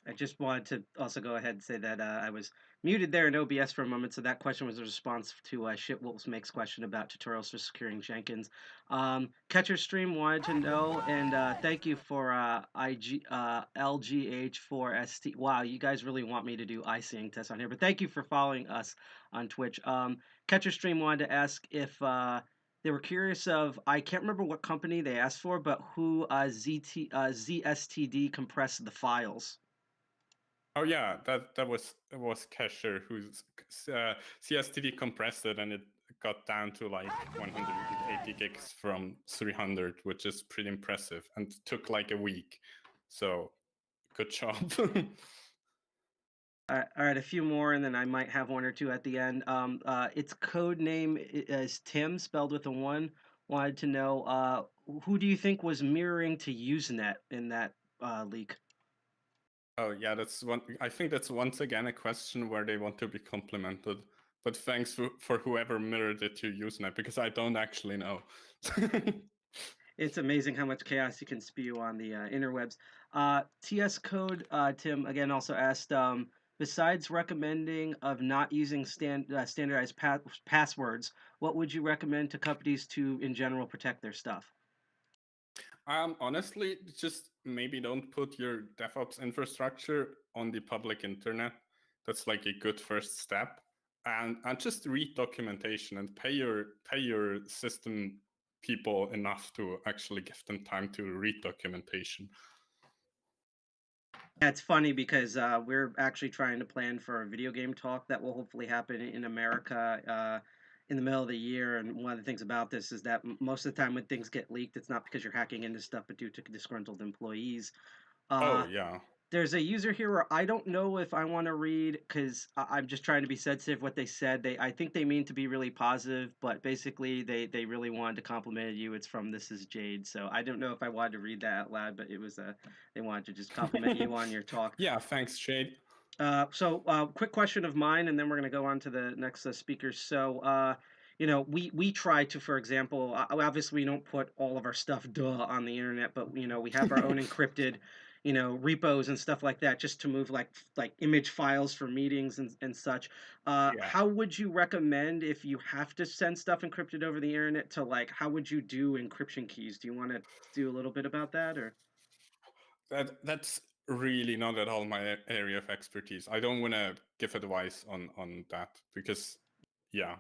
I just wanted to also go ahead and say that I was muted there in OBS for a moment, so that question was a response to Shitwolf's Makes question about tutorials for securing Jenkins. Catcher Stream wanted to know, and thank you for LGH4ST. Wow, you guys really want me to do eye-seeing tests on here, but thank you for following us on Twitch. Catcher Stream wanted to ask if they were curious of, I can't remember what company they asked for, but who ZSTD compressed the files. Oh yeah, that was Kesher who's CSTD compressed it, and it got down to like 180 gigs from 300, which is pretty impressive, and took like a week. So good job. All right, a few more, and then I might have one or two at the end. Its code name is Tim, spelled with a 1. Wanted to know who do you think was mirroring to Usenet in that leak? Oh yeah, that's one. I think that's once again a question where they want to be complimented. But thanks for whoever mirrored it to Usenet, because I don't actually know. It's amazing how much chaos you can spew on the interwebs. TS Code, Tim, again, also asked, besides recommending of not using standardized passwords, what would you recommend to companies to, in general, protect their stuff? Honestly, just maybe don't put your DevOps infrastructure on the public internet. That's like a good first step. And just read documentation and pay your system people enough to actually give them time to read documentation. Yeah, it's funny because we're actually trying to plan for a video game talk that will hopefully happen in America in the middle of the year. And one of the things about this is that most of the time when things get leaked, it's not because you're hacking into stuff, but due to disgruntled employees. Oh yeah. There's a user here where I don't know if I want to read because I'm just trying to be sensitive what they said. I think they mean to be really positive, but basically they really wanted to compliment you. It's from This Is Jade, so I don't know if I wanted to read that out loud, but it was they wanted to just compliment you on your talk. Yeah, thanks, Jade. Quick question of mine, and then we're going to go on to the next speakers. So, we try to, for example, obviously we don't put all of our stuff on the internet, but we have our own encrypted, repos and stuff like that, just to move like image files for meetings and such. Yeah. How would you recommend if you have to send stuff encrypted over the internet to how would you do encryption keys? Do you want to do a little bit about that, or? That's really not at all my area of expertise. I don't want to give advice on that because, yeah.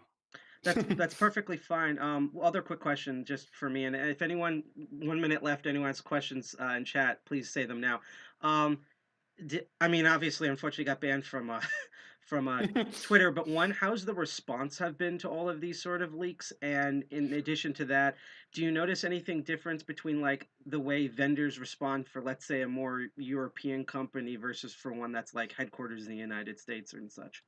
That's perfectly fine. Other quick question just for me, and if anyone, 1 minute left, anyone has questions in chat, please say them now. I mean, obviously, unfortunately, got banned from from Twitter, but how's the response have been to all of these sort of leaks? And in addition to that, do you notice anything difference between the way vendors respond for, let's say, a more European company versus for one that's headquarters in the United States and such?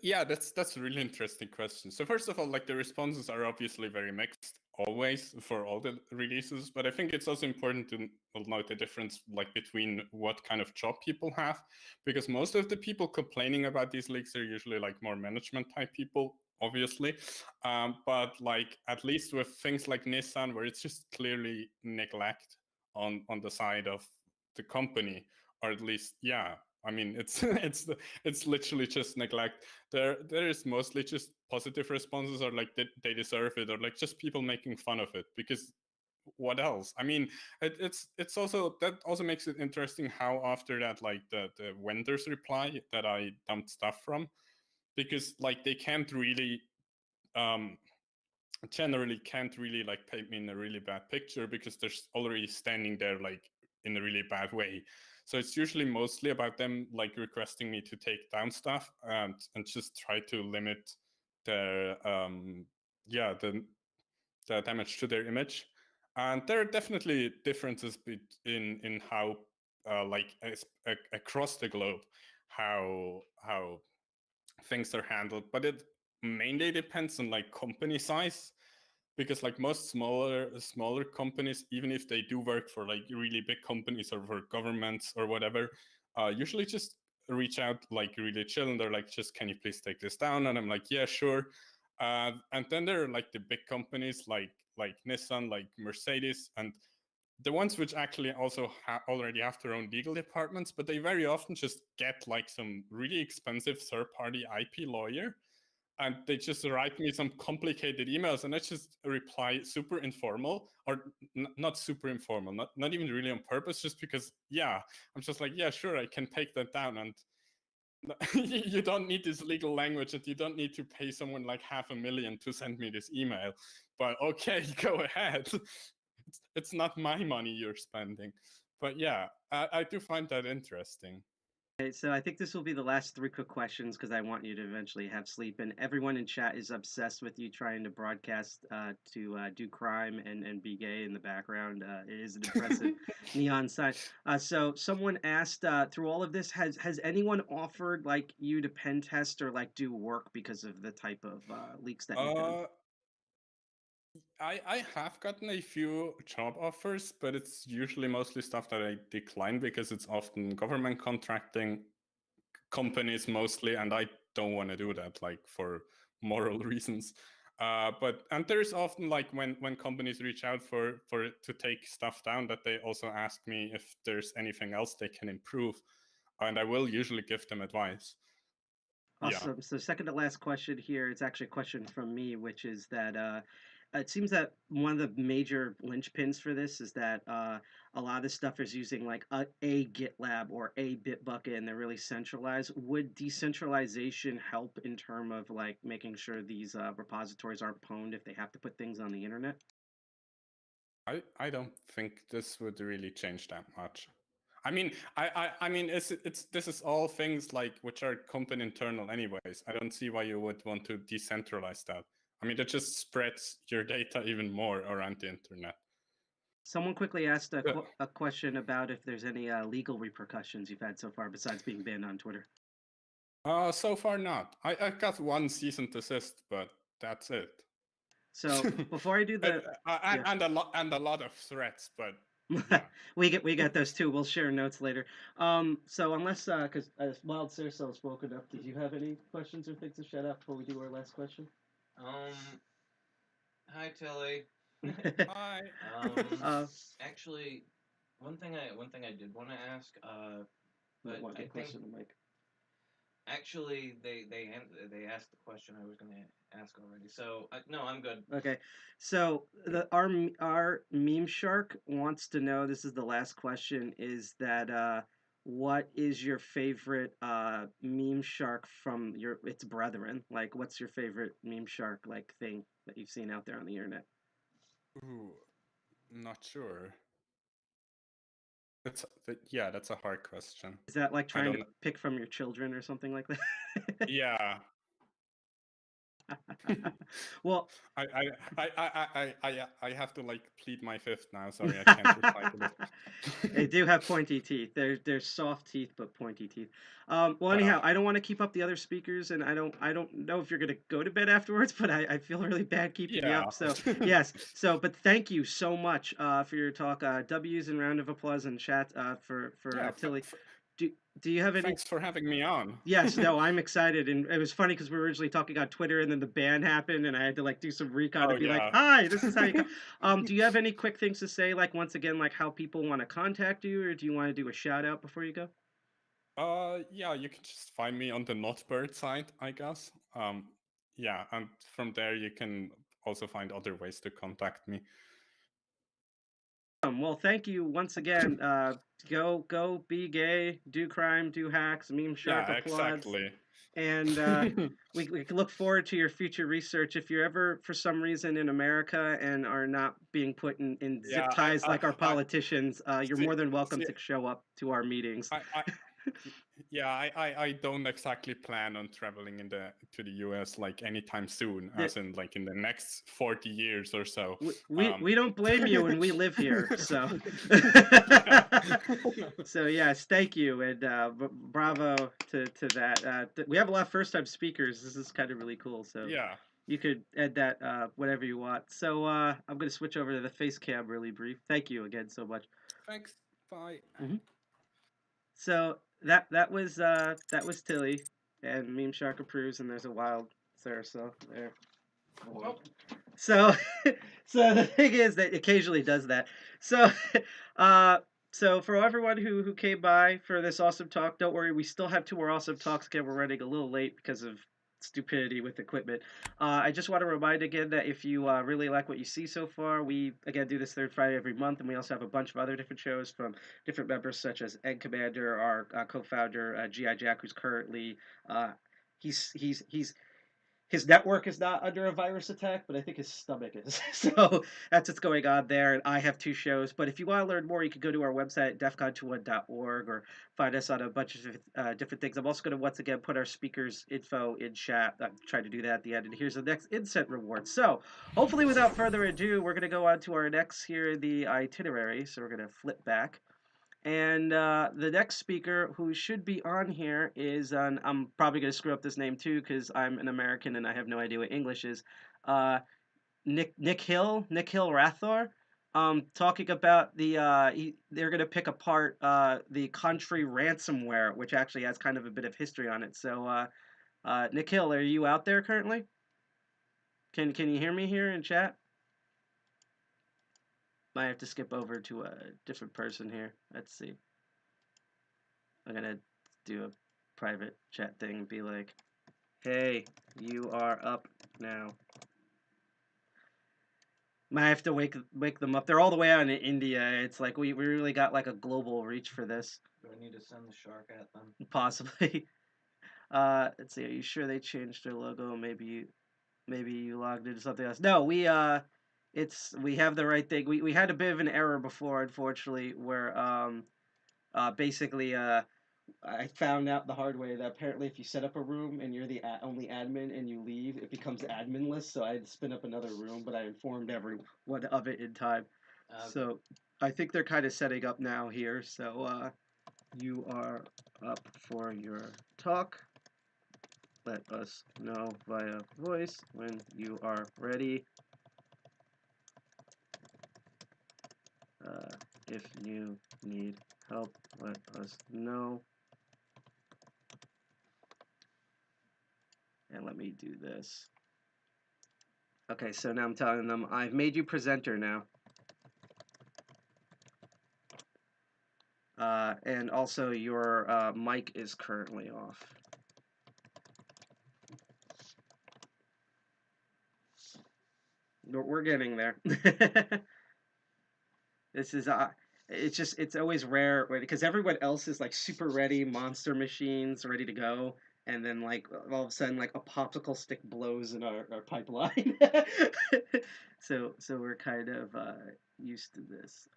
Yeah, that's a really interesting question. So first of all, the responses are obviously very mixed, always for all the releases. But I think it's also important to note the difference, between what kind of job people have, because most of the people complaining about these leaks are usually more management type people, obviously. But at least with things like Nissan, where it's just clearly neglect on the side of the company, or at least, yeah. I mean, it's literally just neglect. There is mostly just positive responses, or they deserve it, or just people making fun of it, because what else? I mean, it's also, that also makes it interesting how after that the vendors reply that I dumped stuff from, because they can't really generally can't really paint me in a really bad picture, because they're already standing there in a really bad way. So it's usually mostly about them requesting me to take down stuff and just try to limit their the damage to their image. And there are definitely differences in how across the globe how things are handled, but it mainly depends on company size, because most smaller companies, even if they do work for really big companies or for governments or whatever, usually just reach out really chill, and they're just, can you please take this down? And I'm yeah, sure. And then there are the big companies like Nissan, like Mercedes, and the ones which actually also already have their own legal departments, but they very often just get some really expensive third-party IP lawyer, and they just write me some complicated emails, and I just reply super informal, or not super informal, not even really on purpose, just because, yeah, I'm just yeah, sure, I can take that down, and you don't need this legal language, and you don't need to pay someone $500,000 to send me this email, but okay, go ahead. It's not my money you're spending. But yeah, I do find that interesting. Okay, so I think this will be the last 3 quick questions because I want you to eventually have sleep. And everyone in chat is obsessed with you trying to broadcast to do crime and be gay in the background. It is an impressive neon sign. So someone asked, through all of this, has anyone offered you to pen test or do work because of the type of leaks that you've done? I have gotten a few job offers, but it's usually mostly stuff that I decline because it's often government contracting companies mostly, and I don't want to do that, like for moral reasons. And there's often like when companies reach out for to take stuff down, that they also ask me if there's anything else they can improve, and I will usually give them advice. Awesome. Yeah. So second to last question here, it's actually a question from me, which is that it seems that one of the major linchpins for this is that a lot of this stuff is using like a GitLab or a Bitbucket, and they're really centralized. Would decentralization help in terms of like making sure these repositories aren't pwned if they have to put things on the internet? I don't think this would really change that much. I mean, I mean, it's this is all things like which are company internal anyways. I don't see why you would want to decentralize that. I mean, that just spreads your data even more around the internet. Someone quickly asked a question about if there's any legal repercussions you've had so far besides being banned on Twitter. So far not. I got one cease and desist, but that's it. So before I do the and a lot of threats, but yeah. we get those too. We'll share notes later. So unless because Wild Cersei spoken up, did you have any questions or things to shout out before we do our last question? Hi Tillie. Hi. Actually, one thing I did want to ask, but I think actually they asked the question I was going to ask already. So no, I'm good. Okay, so our meme shark wants to know. This is the last question. Is that what is your favorite meme shark from its brethren? Like, what's your favorite meme shark like thing that you've seen out there on the internet? Ooh, not sure. That's a hard question. Is that like trying to pick from your children or something like that? Yeah. Well, I have to like plead my fifth now. Sorry, I can't reply to this. They do have pointy teeth. They're soft teeth but pointy teeth. Well, anyhow, I don't want to keep up the other speakers, and I don't know if you're gonna go to bed afterwards, but I feel really bad keeping you up. So yes. So, but thank you so much for your talk. W's and round of applause in chat for Tillie. Do you have any? Thanks for having me on. Yes, no, I'm excited, and it was funny because we were originally talking on Twitter, and then the ban happened, and I had to like do some recon and be like, "Hi, this is how you." Do you have any quick things to say, like once again, like how people want to contact you, or do you want to do a shout out before you go? Yeah, you can just find me on the Notbird site, I guess. Yeah, and from there you can also find other ways to contact me. Well, thank you once again. Go be gay, do crime, do hacks, meme shark applause. Exactly. And we can look forward to your future research. If you're ever, for some reason, in America and are not being put in zip ties like our politicians, you're more than welcome to show up to our meetings. I don't exactly plan on traveling to the US like anytime soon, as in like in the next 40 years or so. We don't blame you, and we live here, so. So yes, thank you, and bravo to that. We have a lot of first-time speakers. This is kind of really cool. So yeah, you could add that whatever you want. So I'm going to switch over to the face cam really brief. Thank you again so much. Thanks. Bye. So that was Tillie, and Meme Shark approves, and there's a Wild Cersei there. So the thing is that occasionally does that. So so for everyone who came by for this awesome talk, don't worry, we still have 2 more awesome talks. Again, we're running a little late because of stupidity with equipment. I just want to remind again that if you really like what you see so far, we again do this 3rd Friday every month, and we also have a bunch of other different shows from different members such as Ed Commander, our co-founder GI Jack, who's currently his network is not under a virus attack, but I think his stomach is. So that's what's going on there. And I have 2 shows. But if you want to learn more, you can go to our website at defcon21.org or find us on a bunch of different things. I'm also going to once again put our speakers info in chat. I'm trying to do that at the end. And here's the next Incent reward. So hopefully without further ado, we're going to go on to our next here in the itinerary. So we're going to flip back. And the next speaker who should be on here is, I'm probably going to screw up this name too because I'm an American and I have no idea what English is, Nikhil Rathor, talking about they're gonna pick apart the Conti Ransomware, which actually has kind of a bit of history on it. So Nikhil, are you out there currently? Can you hear me here in chat? Might have to skip over to a different person here. Let's see. I'm gonna do a private chat thing and be like, hey, you are up now. Might have to wake them up. They're all the way out in India. It's like we really got like a global reach for this. Do I need to send the shark at them? Possibly. Let's see. Are you sure they changed their logo? Maybe you logged into something else. No, we have the right thing. We had a bit of an error before, unfortunately, where basically I found out the hard way that apparently if you set up a room and you're the only admin and you leave, it becomes adminless. So I had to spin up another room, but I informed everyone of it in time. So I think they're kind of setting up now here. So you are up for your talk. Let us know via voice when you are ready. If you need help, let us know. And let me do this. Okay, so now I'm telling them, I've made you presenter now. And also your mic is currently off. We're getting there. This is it's always rare because everyone else is like super ready, monster machines ready to go, and then like all of a sudden like a popsicle stick blows in our pipeline. So we're kind of used to this.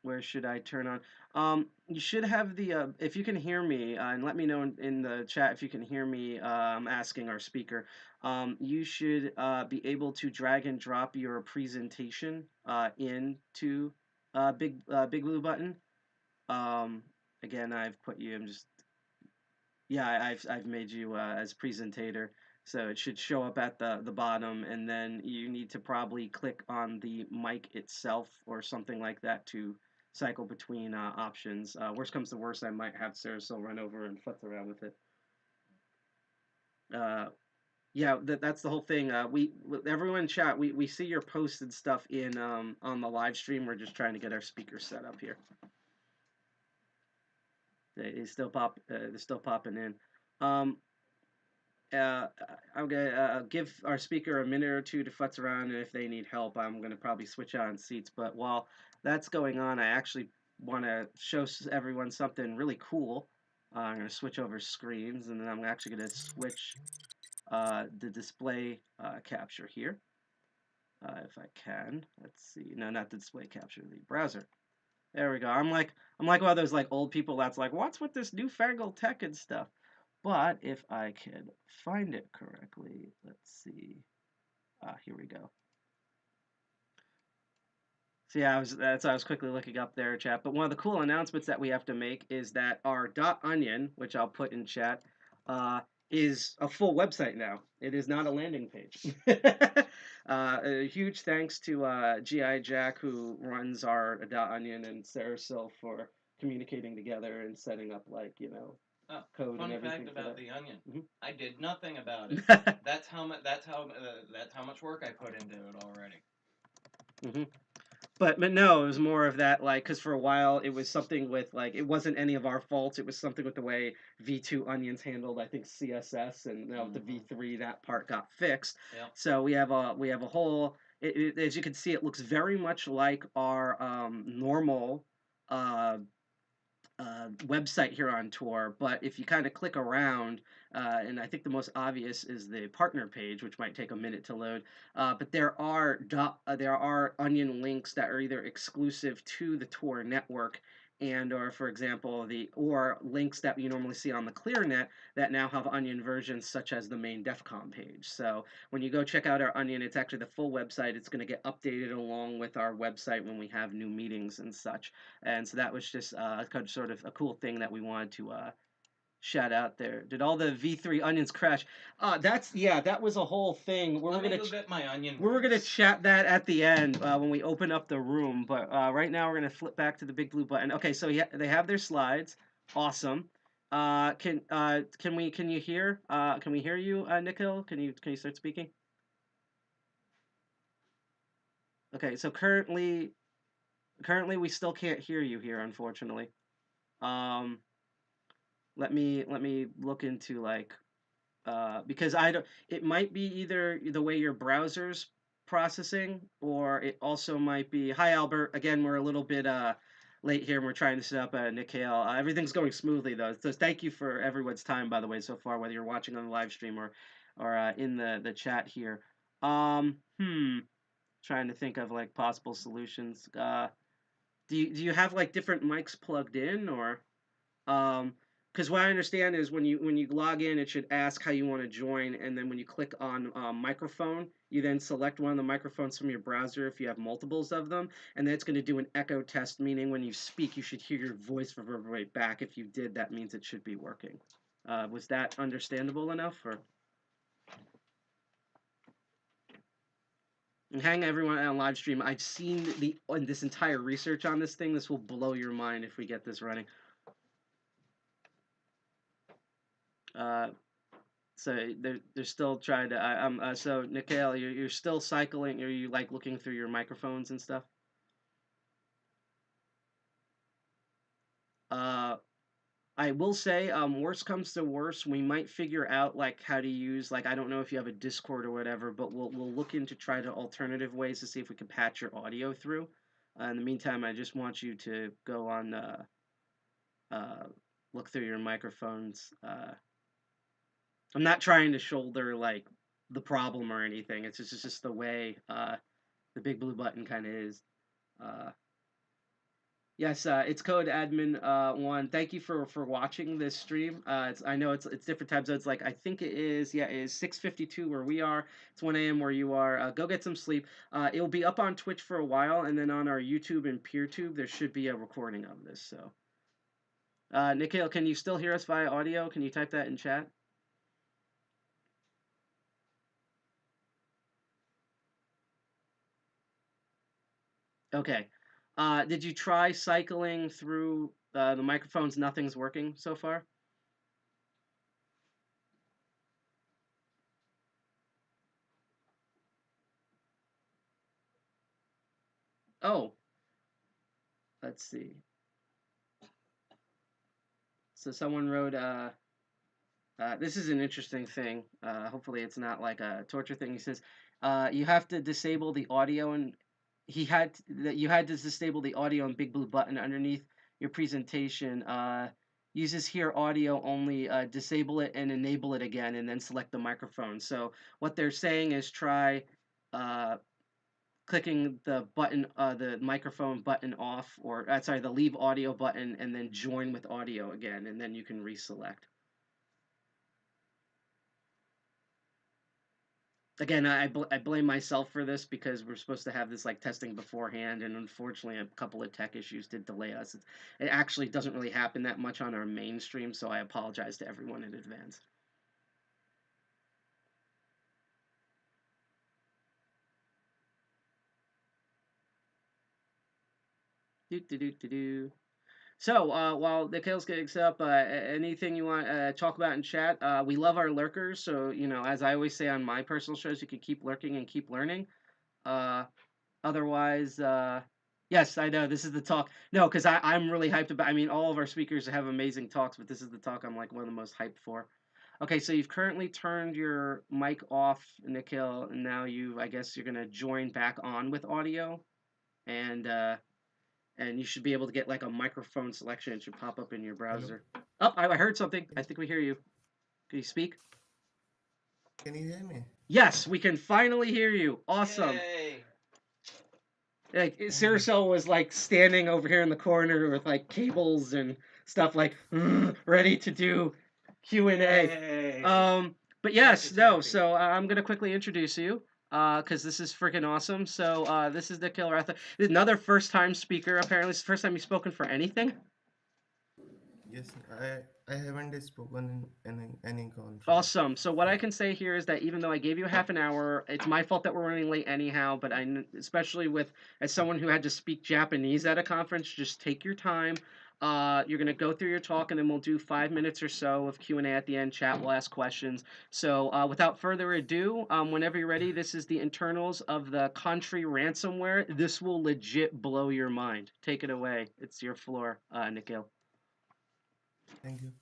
Where should I turn on? You should have the if you can hear me, and let me know in the chat if you can hear me. I'm asking our speaker. You should be able to drag and drop your presentation into Big Blue Button. Again, I've put you. I've made you as presentator, so it should show up at the bottom, and then you need to probably click on the mic itself or something like that to cycle between options. Worst comes to worst, I might have Sarah still run over and futz around with it. Yeah, that's the whole thing. Everyone in chat, we see your posted stuff in on the live stream. We're just trying to get our speakers set up here. They're still popping in. I'm gonna give our speaker a minute or two to futz around, and if they need help, I'm gonna probably switch on seats. But while that's going on, I actually want to show everyone something really cool. I'm gonna switch over screens, and then I'm actually gonna switch the display capture here, if I can. Let's see. No, not the display capture, the browser. There we go. I'm like one of those like old people that's like, what's with this newfangled tech and stuff? But if I can find it correctly, let's see. Here we go. So yeah, I was quickly looking up there, chat. But one of the cool announcements that we have to make is that our .onion, which I'll put in chat, is a full website now. It is not a landing page. A huge thanks to GI Jack, who runs our .onion, and Sarah Sil for communicating together and setting up code and everything. Fun fact about the Onion: I did nothing about it. That's how much work I put into it already. But no, it was more of that, because for a while it was something with, it wasn't any of our faults. It was something with the way V2 Onions handled, I think, CSS, and now with the V3, that part got fixed. Yep. So we have a whole, as you can see, it looks very much like our normal website here on Tor, but if you kind of click around, and I think the most obvious is the partner page, which might take a minute to load, but there are Onion links that are either exclusive to the Tor network or, for example, or links that you normally see on the ClearNet that now have Onion versions, such as the main DEFCON page. So when you go check out our Onion, it's actually the full website. It's going to get updated along with our website when we have new meetings and such. And so that was just sort of a cool thing that we wanted to shout out there. Did all the V3 onions crash? That was a whole thing. Let me go get my onion. We were gonna chat that at the end when we open up the room, but right now we're gonna flip back to the big blue button. Okay, so yeah, they have their slides. Awesome. Can you hear? Can we hear you, Nikhil? Can you start speaking? Okay, so currently we still can't hear you here, unfortunately. Let me look into like because it might be either the way your browser's processing, or it also might be. Hi Albert, again we're a little bit late here and we're trying to set up Nikhil. Everything's going smoothly though, so thank you for everyone's time, by the way, so far, whether you're watching on the live stream or in the chat here. Trying to think of like possible solutions. Do you have like different mics plugged in, or because what I understand is when you log in, it should ask how you want to join, and then when you click on microphone, you then select one of the microphones from your browser if you have multiples of them, and then it's going to do an echo test, meaning when you speak, you should hear your voice reverberate back. If you did, that means it should be working. Was that understandable enough, or? And hang everyone on live stream. I've seen this entire research on this thing. This will blow your mind if we get this running. So they're still trying to. So Nikhil, you're still cycling. Are you like looking through your microphones and stuff? I will say, worst comes to worst, we might figure out like how to use, like, I don't know if you have a Discord or whatever, but we'll look into try to alternative ways to see if we can patch your audio through. In the meantime, I just want you to go on look through your microphones. I'm not trying to shoulder like the problem or anything. It's just the way the big blue button kind of is. Yes, it's Code Admin 1. Thank you for watching this stream. I know it's different time zones. Like I think it is 6:52 where we are. It's 1 a.m. where you are. Go get some sleep. It'll be up on Twitch for a while, and then on our YouTube and PeerTube there should be a recording of this. So, Nikhil, can you still hear us via audio? Can you type that in chat? Okay. Did you try cycling through the microphones? Nothing's working so far? Oh. Let's see. So someone wrote, this is an interesting thing. Hopefully it's not like a torture thing. He says, you have to disable the audio, and you had to disable the audio and big blue button underneath your presentation. Uses here audio only, disable it and enable it again, and then select the microphone. So what they're saying is try clicking the button, the microphone button off, or sorry, the leave audio button, and then join with audio again, and then you can reselect. Again, I blame myself for this because we're supposed to have this like testing beforehand, and unfortunately a couple of tech issues did delay us. It actually doesn't really happen that much on our main stream, so I apologize to everyone in advance. So, while Nikhil's getting set up, anything you want to talk about in chat? We love our lurkers, so, you know, as I always say on my personal shows, you can keep lurking and keep learning. Otherwise, yes, I know, this is the talk. No, because I'm really hyped about, I mean, all of our speakers have amazing talks, but this is the talk I'm, like, one of the most hyped for. Okay, so you've currently turned your mic off, Nikhil, and now I guess you're going to join back on with audio, and you should be able to get like a microphone selection. It should pop up in your browser. Hello? Oh, I heard something. I think we hear you. Can you speak? Can you hear me? Yes, we can finally hear you. Awesome. Yay. Like Ciricel was like standing over here in the corner with like cables and stuff, like ready to do Q&A. But yes, no. So I'm gonna quickly introduce you. Because this is freaking awesome. So this is Nikhil Ratha. Another first-time speaker. Apparently, it's the first time you've spoken for anything. Yes, I haven't spoken in any conference. Awesome. So what I can say here is that even though I gave you half an hour, it's my fault that we're running late anyhow. But especially with as someone who had to speak Japanese at a conference, just take your time. You're gonna go through your talk, and then we'll do 5 minutes or so of Q&A at the end. Chat will ask questions. So without further ado, whenever you're ready, this is the internals of the Conti Ransomware. This will legit blow your mind. Take it away. It's your floor, Nikhil. Thank you.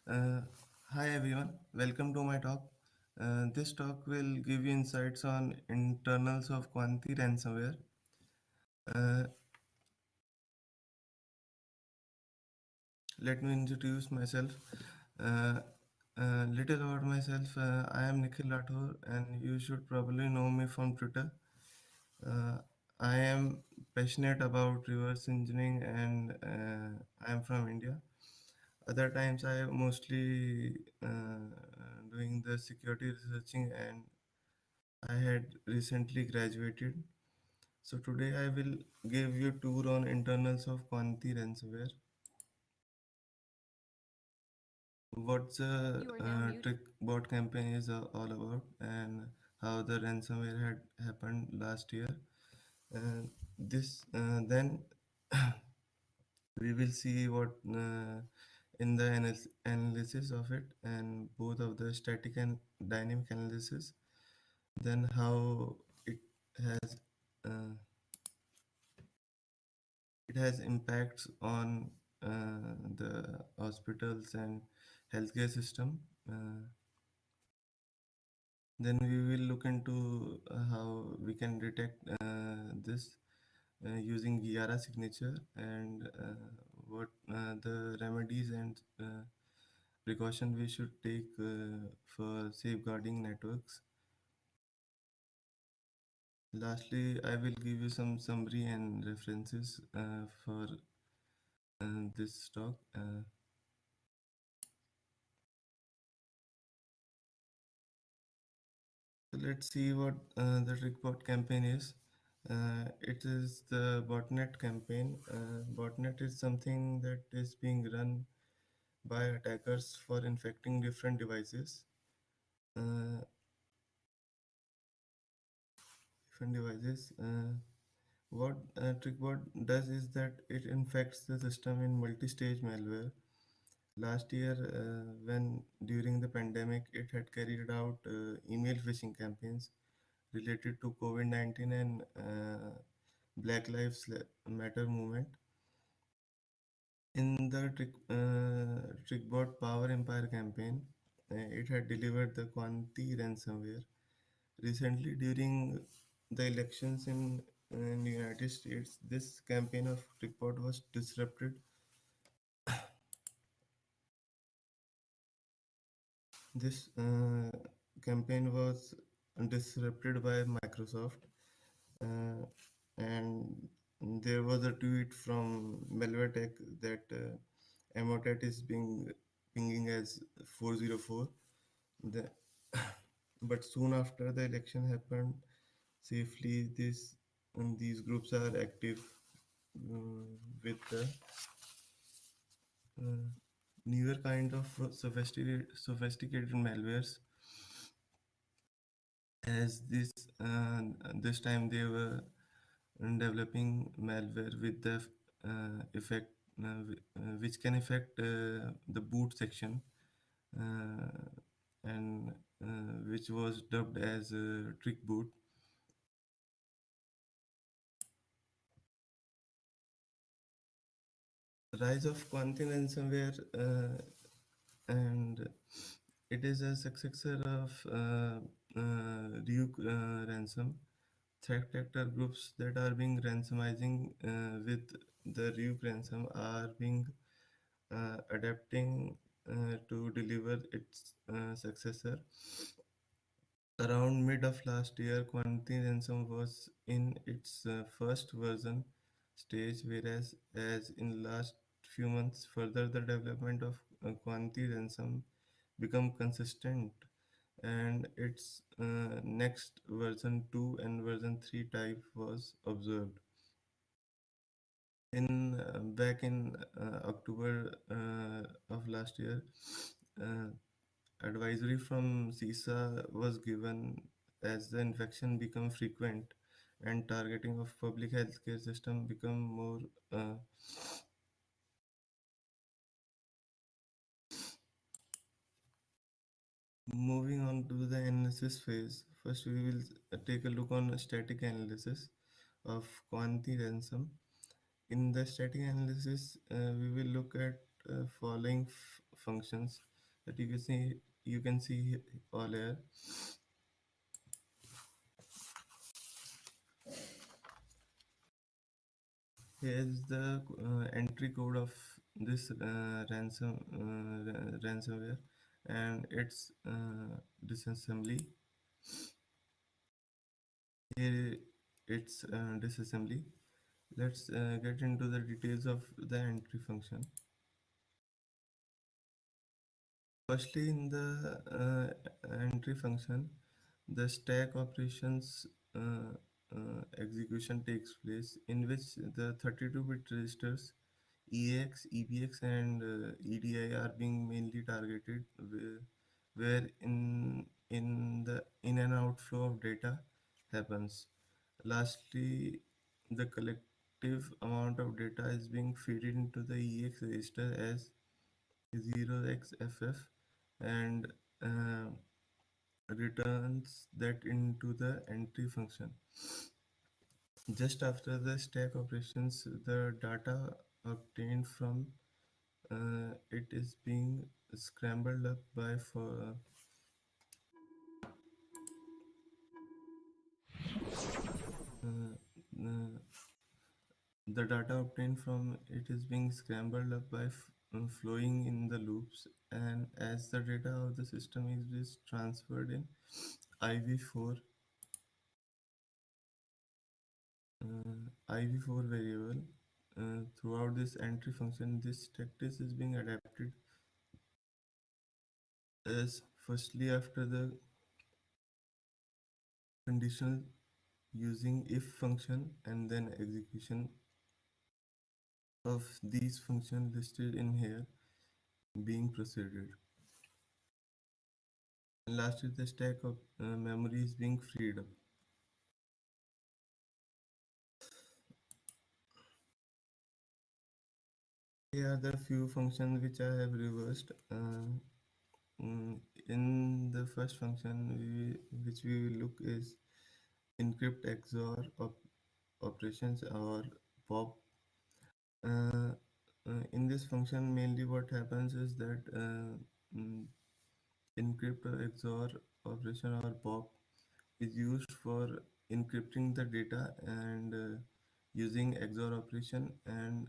Hi everyone, welcome to my talk. This talk will give you insights on internals of Conti Ransomware. Let me introduce myself. Little about myself. I am Nikhil Rathore, and you should probably know me from Twitter. I am passionate about reverse engineering, and I am from India. Other times, I am mostly doing the security researching, and I had recently graduated. So today, I will give you a tour on internals of Conti Ransomware. What's a trick bot campaign is all about, and how the ransomware had happened last year. Then we will see what in the analysis of it, and both of the static and dynamic analysis. Then how has uh, it has impacts on the hospitals and healthcare system. Then we will look into how we can detect this using Giara signature, and what the remedies and precaution we should take for safeguarding networks. Lastly, I will give you some summary and references for this talk. So let's see what the TrickBot campaign is. It is the botnet campaign. Botnet is something that is being run by attackers for infecting different devices. What TrickBot does is that it infects the system in multi-stage malware. Last year, when during the pandemic, it had carried out email phishing campaigns related to COVID-19 and Black Lives Matter movement. In the TrickBot Power Empire campaign, it had delivered the Conti ransomware. Recently, during the elections in the United States, this campaign of TrickBot was disrupted. This campaign was disrupted by Microsoft, and there was a tweet from MalwareTech that Emotet is being pinging as 404. The, but soon after the election happened, safely these groups are active with the newer kind of sophisticated malwares. As this time they were developing malware with the effect which can affect the boot section, and which was dubbed as trick boot. Rise of Conti ransomware, and it is a successor of Ryuk ransom. Threat actor groups that are being ransomizing with the Ryuk ransom are being adapting to deliver its successor. Around mid of last year, Conti ransom was in its first version stage, whereas as in last few months, further the development of Conti ransom become consistent, and its next version 2 and version 3 type was observed. Back in October of last year, uh, advisory from CISA was given as the infection become frequent and targeting of public healthcare system become more. Moving on to the analysis phase, first we will take a look on static analysis of Conti ransom. In the static analysis, we will look at following functions that you can see all here. Here is the entry code of this ransomware and its disassembly. Here it's disassembly. Let's get into the details of the entry function. Firstly, in the entry function, the stack operations execution takes place in which the 32-bit registers EAX, EBX, and EDI are being mainly targeted, where in and outflow of data happens. Lastly, the collective amount of data is being fed into the EX register as 0xFF and uh, returns that into the entry function. Just after the stack operations, the data obtained from it is being scrambled up by for uh, the data obtained from it is being scrambled up by flowing in the loops, and as the data of the system is transferred in IV4 IV4 variable throughout this entry function, this tactic is being adapted as firstly after the conditional using if function and then execution of these functions listed in here being proceeded. And lastly, the stack of memory is being freed up. Here are the few functions which I have reversed. In the first function, which we will look is encrypt XOR operations or POP. In this function, mainly what happens is that encrypt or XOR operation or POP is used for encrypting the data and using XOR operation and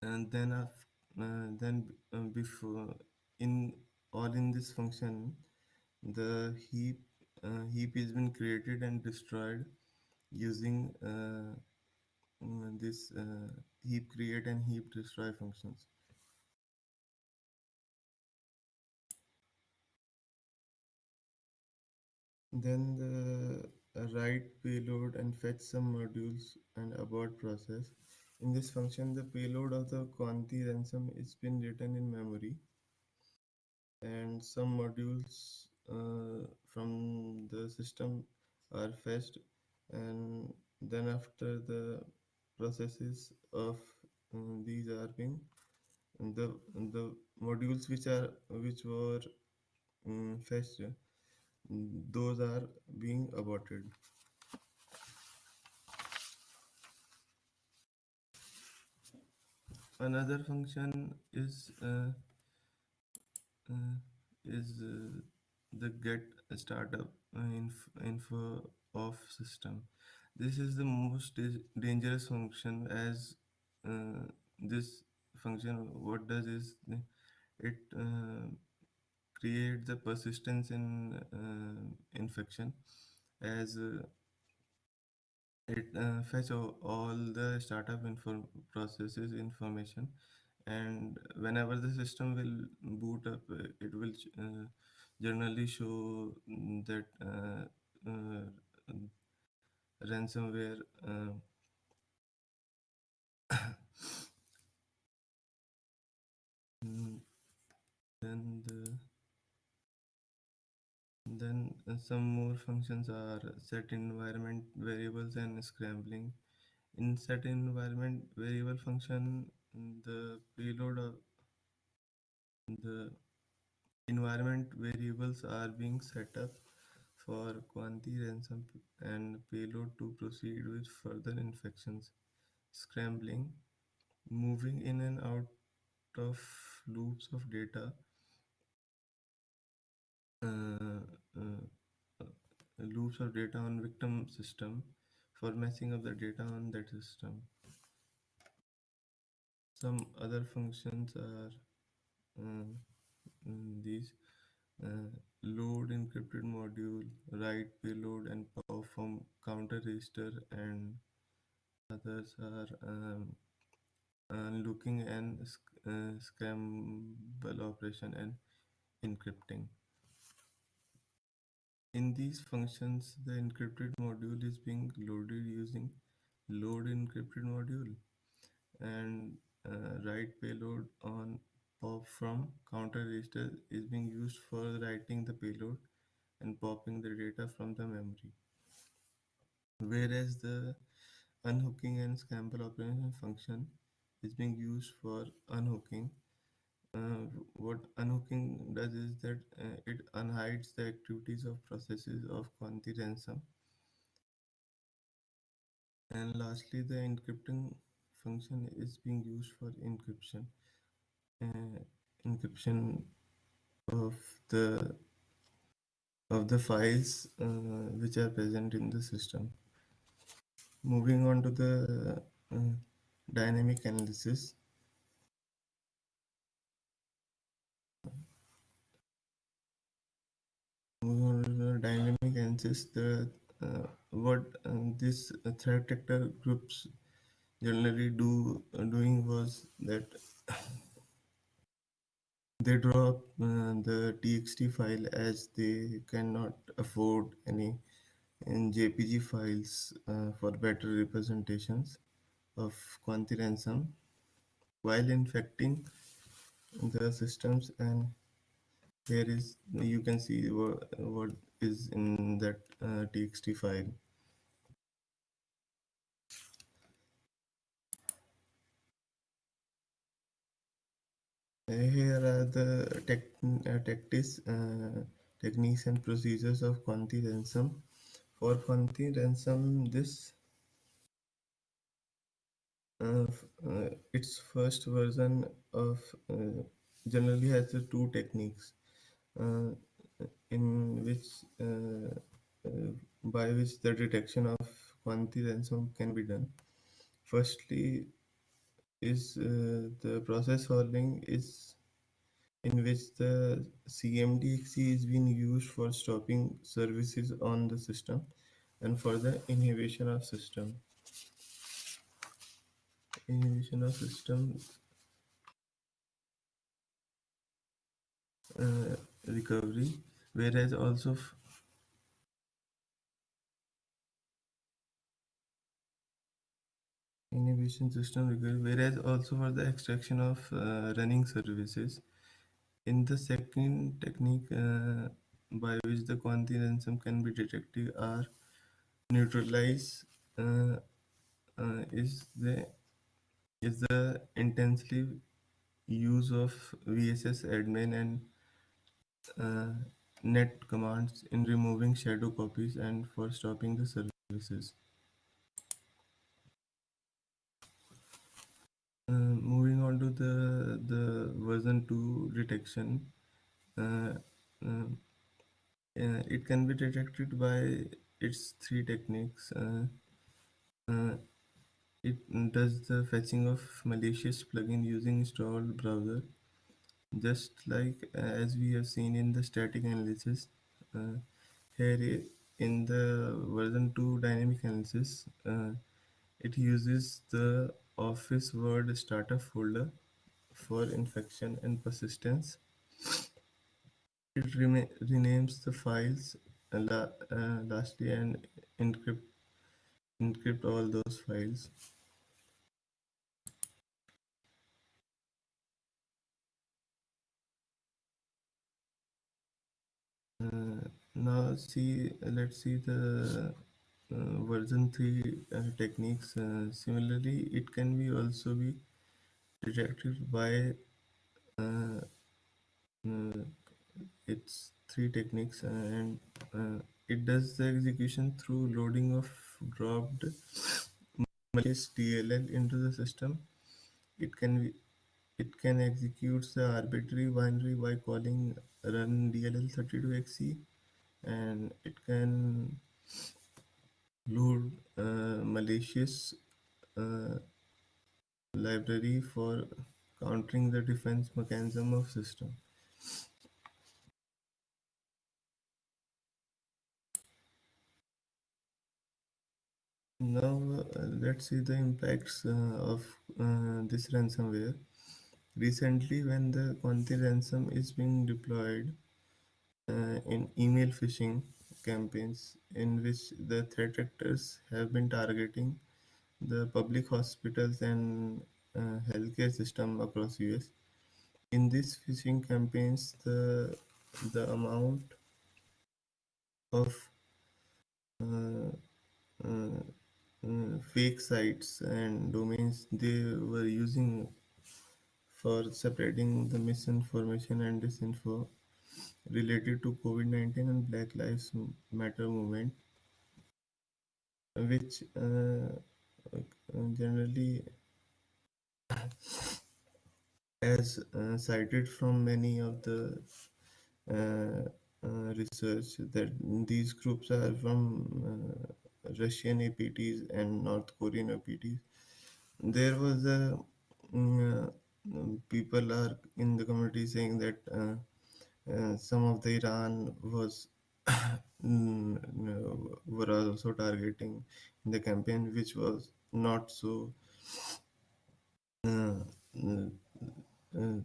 then before in all in this function the heap has been created and destroyed using this heap create and heap destroy functions. Then the write payload and fetch some modules and abort process. In this function, the payload of the Conti ransom is been written in memory, and some modules from the system are fetched, and then after the processes of these are being the modules which were fetched, those are being aborted. Another function is the get startup info of system. This is the most dangerous function, as this function what does is it creates the persistence in infection, as it fetch all the startup processes information, and whenever the system will boot up, it will generally show that ransomware Mm, then some more functions are set environment variables and scrambling. In set environment variable function, the payload of the environment variables are being set up for Conti ransom and payload to proceed with further infections. Scrambling, moving in and out of loops of data, uh, uh, loops of data on victim system for messing up the data on that system. Some other functions are uh, these uh, load encrypted module, write payload, and perform counter register, and others are looking and scramble operation and encrypting. In these functions, the encrypted module is being loaded using load encrypted module, and write payload on pop from counter register is being used for writing the payload and popping the data from the memory. Whereas the unhooking and scramble operation function is being used for unhooking. What unhooking does is that it unhides the activities of processes of Conti ransom. And lastly, the encrypting function is being used for encryption. Encryption of the files which are present in the system. Moving on to the dynamic analysis. Moving on to the dynamic analysis, what this threat actor groups generally doing was that they draw up the txt file as they cannot afford any in JPG files for better representations of Conti ransom while infecting the systems. And here is you can see what is in that txt file. Here are the techniques and procedures of Conti ransom. For Conti ransom, this its first version of generally has the two techniques uh, in which by which the detection of Conti ransom can be done. Firstly, is the process holding is in which the CMDXC is being used for stopping services on the system and for the inhibition of system. Inhibition of system recovery, whereas also inhibition system recovery, whereas also for the extraction of running services. In the second technique by which the Conti ransom can be detected are neutralize is the intensive use of VSS admin and net commands in removing shadow copies and for stopping the services. Moving on to the version 2 detection, uh, uh, it can be detected by its three techniques. It does the fetching of malicious plugin using installed browser, just like as we have seen in the static analysis. Uh, Here in the version 2 dynamic analysis, it uses the Office Word startup folder for infection and persistence. It renames the files lastly and encrypt all those files. Now let's see the version 3 techniques. Similarly, it can be also be detected by uh, uh, its three techniques, and it does the execution through loading of dropped malicious DLL into the system. It can be it can execute the arbitrary binary by calling run DLL32XE, and it can load malicious uh, library for countering the defense mechanism of system. Now let's see the impacts of this ransomware. Recently, when the Conti ransom is being deployed in email phishing campaigns, in which the threat actors have been targeting the public hospitals and healthcare system across US. In these phishing campaigns, the amount of uh, uh, fake sites and domains they were using for spreading the misinformation and disinfo related to COVID-19 and Black Lives Matter movement, which generally, as cited from many of the uh, research, that these groups are from Russian APTs and North Korean APTs. There was a people are in the community saying that some of the Iran was were also targeting in the campaign, which was not so uh, uh, uh,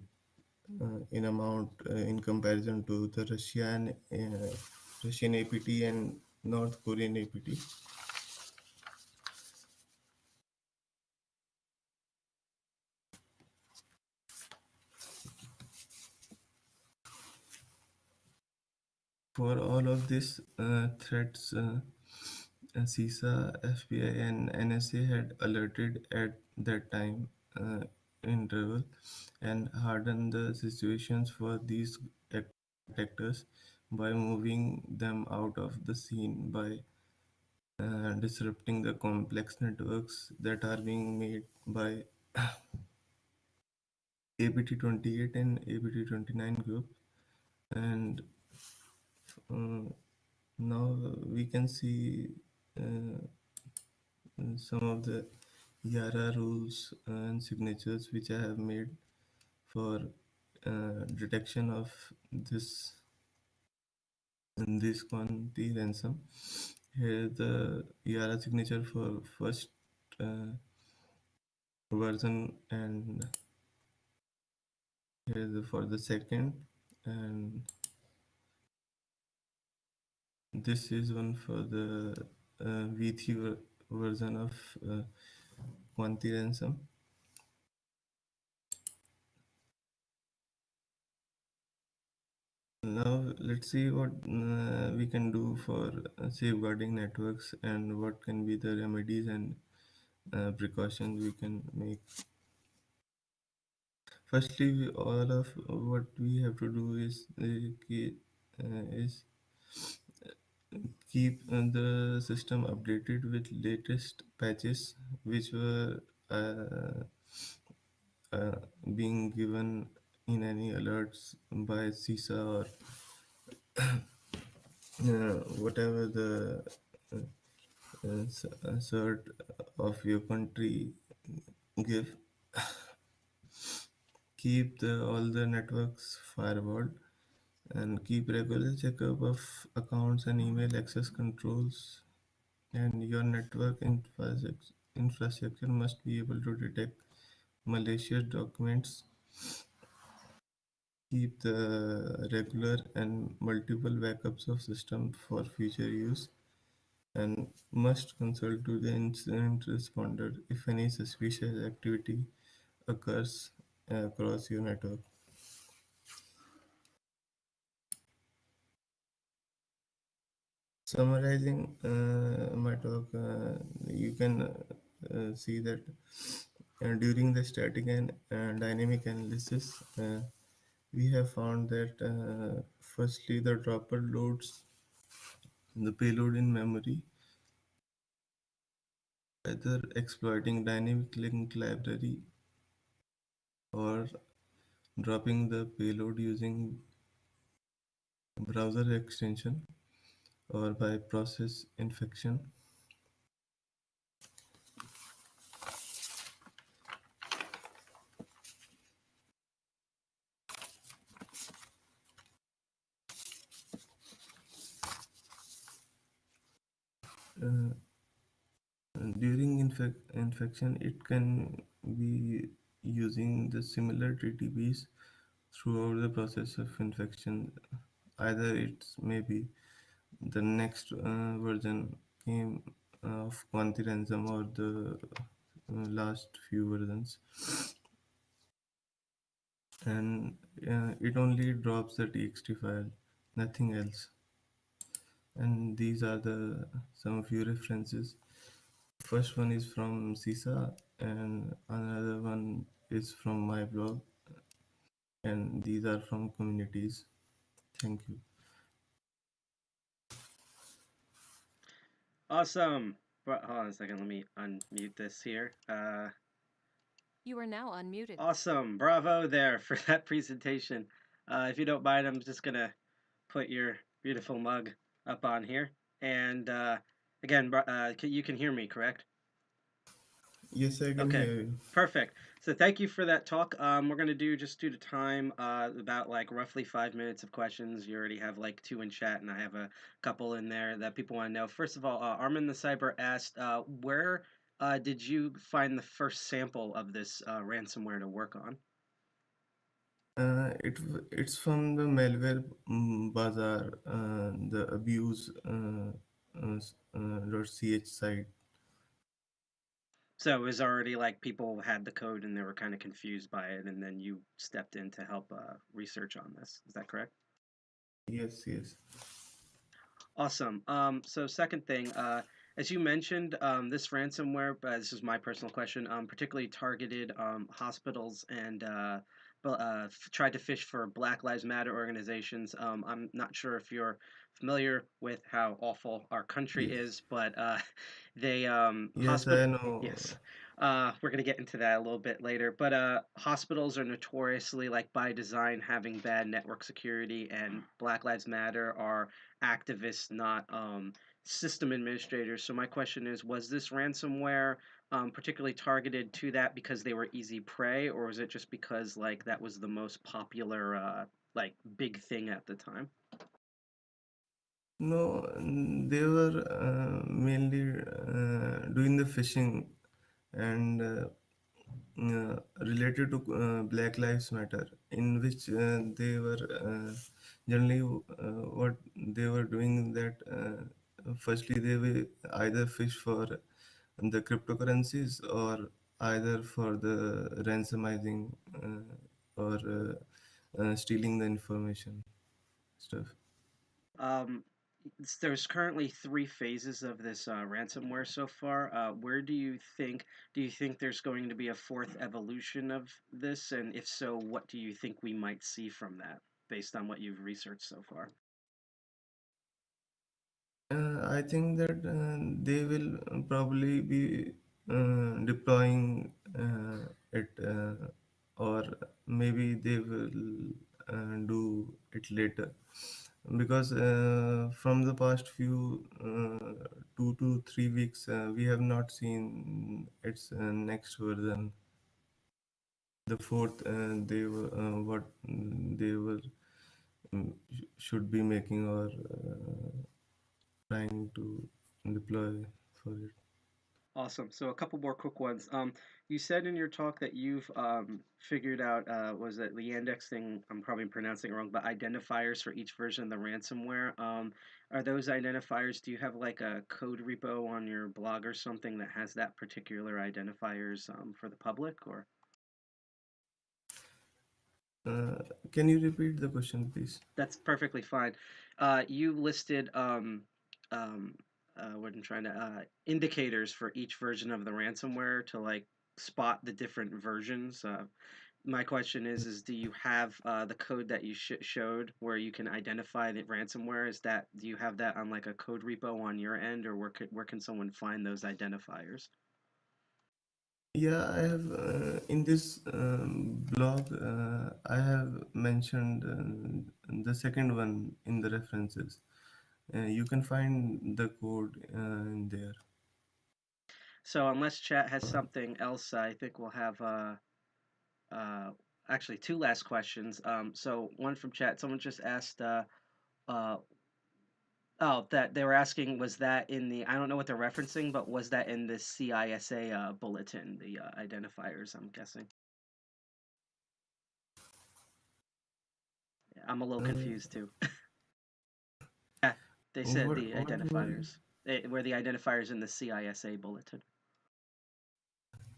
in amount in comparison to the Russian APT and North Korean APT. For all of these threats, CISA, FBI, and NSA had alerted at that time interval and hardened the situations for these actors by moving them out of the scene by disrupting the complex networks that are being made by APT28 and APT29 group. And uh, now we can see uh, some of the YARA rules and signatures which I have made for detection of this Conti ransom. Here the YARA signature for first version, and here for the second, and this is one for the V3 version of Conti ransom. Now let's see what we can do for safeguarding networks and what can be the remedies and precautions we can make. Firstly, all of what we have to do is keep the system updated with latest patches which were uh, being given in any alerts by CISA or whatever the cert of your country give. Keep all the networks firewalled and keep regular checkup of accounts and email access controls, and your network infrastructure must be able to detect malicious documents. Keep the regular and multiple backups of system for future use, and must consult to the incident responder if any suspicious activity occurs across your network. Summarizing my talk, you can see that during the static and dynamic analysis, we have found that firstly the dropper loads the payload in memory, either exploiting dynamic link library or dropping the payload using browser extension or by process infection. Uh, During infection, it can be using the similar TTPs throughout the process of infection. Either it's maybe the next version came of Conti Ransom or the last few versions, and it only drops the TXT file, nothing else. And these are the some few references. First one is from CISA, and another one is from my blog, and these are from communities. Thank you. Awesome. Hold on a second. Let me unmute this here. You are now unmuted. Awesome. Bravo there for that presentation. If you don't mind, I'm just going to put your beautiful mug up on here. And again, you can hear me, correct? Yes, I can hear you. Perfect. So thank you for that talk. We're going to do, just due to time, about like roughly 5 minutes of questions. You already have like 2 in chat, and I have a couple in there that people want to know. First of all, Armin the Cyber asked, where did you find the first sample of this ransomware to work on? It's from the malware bazaar, the abuse .ch site. So it was already like people had the code and they were kind of confused by it, and then you stepped in to help research on this. Is that correct? Yes, yes. Awesome. So second thing, as you mentioned, this ransomware, this is my personal question, particularly targeted hospitals and tried to fish for Black Lives Matter organizations. I'm not sure if you're familiar with how awful our country Yes. is, but they Yes, I know. Yes. We're gonna get into that a little bit later, but hospitals are notoriously, like by design, having bad network security, and Black Lives Matter are activists, not system administrators. So my question is, was this ransomware particularly targeted to that because they were easy prey, or was it just because like that was the most popular like big thing at the time? No, they were mainly doing the phishing and related to Black Lives Matter, in which they were generally what they were doing that firstly they will either fish for the cryptocurrencies or either for the ransomizing or stealing the information stuff. There's currently 3 phases of this ransomware so far. Where do you think there's going to be a 4th evolution of this? And if so, what do you think we might see from that based on what you've researched so far? I think that they will probably be deploying it, or maybe they will do it later. Because from the past few 2 to 3 weeks, we have not seen its next version. The 4th, they were what they were should be making or trying to deploy for it. Awesome. So a couple more quick ones. You said in your talk that you've figured out, was it the indexing? I'm probably pronouncing it wrong, but identifiers for each version of the ransomware. Are those identifiers? Do you have like a code repo on your blog or something that has that particular identifiers for the public, or? Can you repeat the question, please? That's perfectly fine. You listed what I'm trying to indicators for each version of the ransomware to like spot the different versions. My question is do you have the code that you showed where you can identify the ransomware? Do you have that on like a code repo on your end, or where can someone find those identifiers? Yeah, I have in this blog, I have mentioned the second one in the references. You can find the code in there. So unless chat has something else, I think we'll have actually two last questions. So one from chat, someone just asked, that they were asking, was that in the, I don't know what they're referencing, but was that in the CISA bulletin, the identifiers, I'm guessing? Yeah, I'm a little confused too. Yeah, they said the identifiers. Were the identifiers in the CISA bulletin?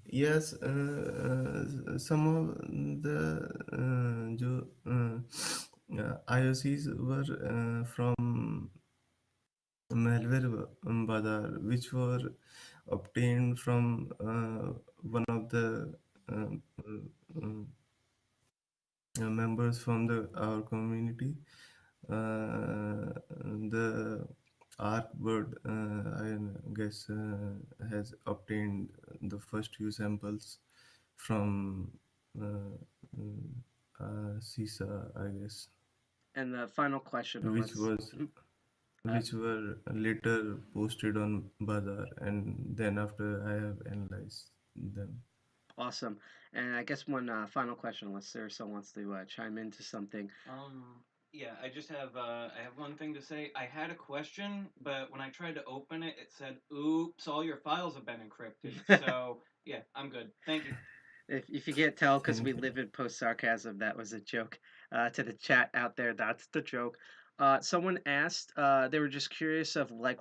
Yes, some of the IOCs were from malware bazaar, which were obtained from one of the uh, members from our community. The Arbird, I guess, has obtained the first few samples from CISA, I guess. And the final question, which were later posted on Bazaar, and then after I have analyzed them. Awesome. And I guess one final question, unless Sarah wants to chime into something. Yeah, I just have I have one thing to say. I had a question, but when I tried to open it, it said, "Oops, all your files have been encrypted." So yeah, I'm good. Thank you. If you can't tell, because we live in post sarcasm, that was a joke. To the chat out there, that's the joke. Someone asked, they were just curious of like,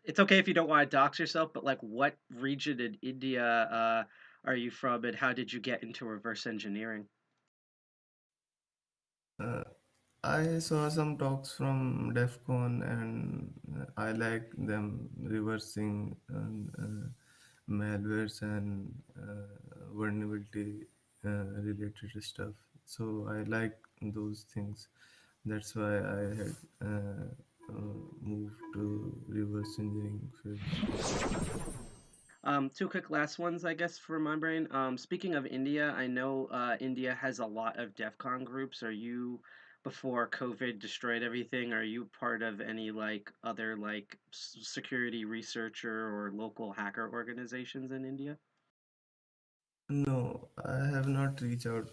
it's okay if you don't want to dox yourself, but like, what region in India are you from, and how did you get into reverse engineering? I saw some talks from DEFCON, and I like them reversing malwares and vulnerability related stuff. So I like those things. That's why I had moved to reverse engineering field. Two quick last ones, I guess, for my brain. Speaking of India, I know India has a lot of DEFCON groups. Are you, before COVID destroyed everything, are you part of any like other like security researcher or local hacker organizations in India? No, I have not reached out.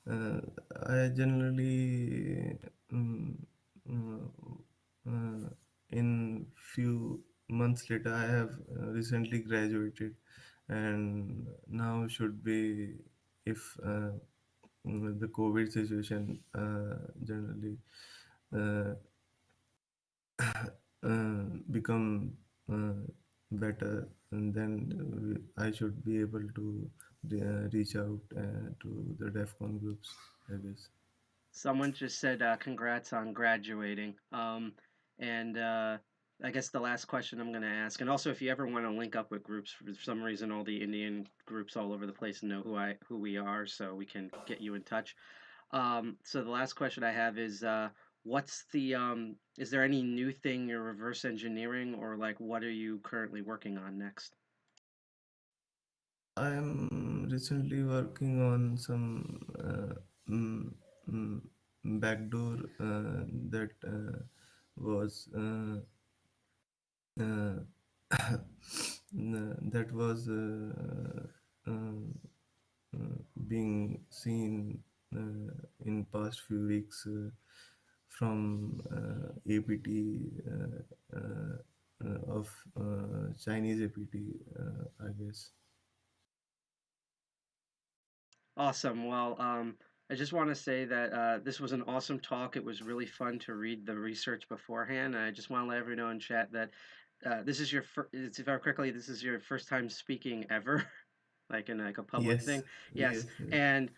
I generally, in few months later, I have recently graduated, and now should be, if the COVID situation generally become better, and then I should be able to reach out to the DEFCON groups, I guess. Someone just said congrats on graduating. And I guess the last question I'm going to ask, and also if you ever want to link up with groups, for some reason all the Indian groups all over the place know who we are, so we can get you in touch. So the last question I have is, is there any new thing you're reverse engineering, or like what are you currently working on next? I'm recently working on some backdoor that was that was being seen in past few weeks from APT of Chinese APT, I guess. Awesome. Well, I just want to say that this was an awesome talk. It was really fun to read the research beforehand. And I just want to let everyone know in chat that this is if I remember correctly, this is your first time speaking ever, like in like a public Yes, thing. Yes. yes, yes. And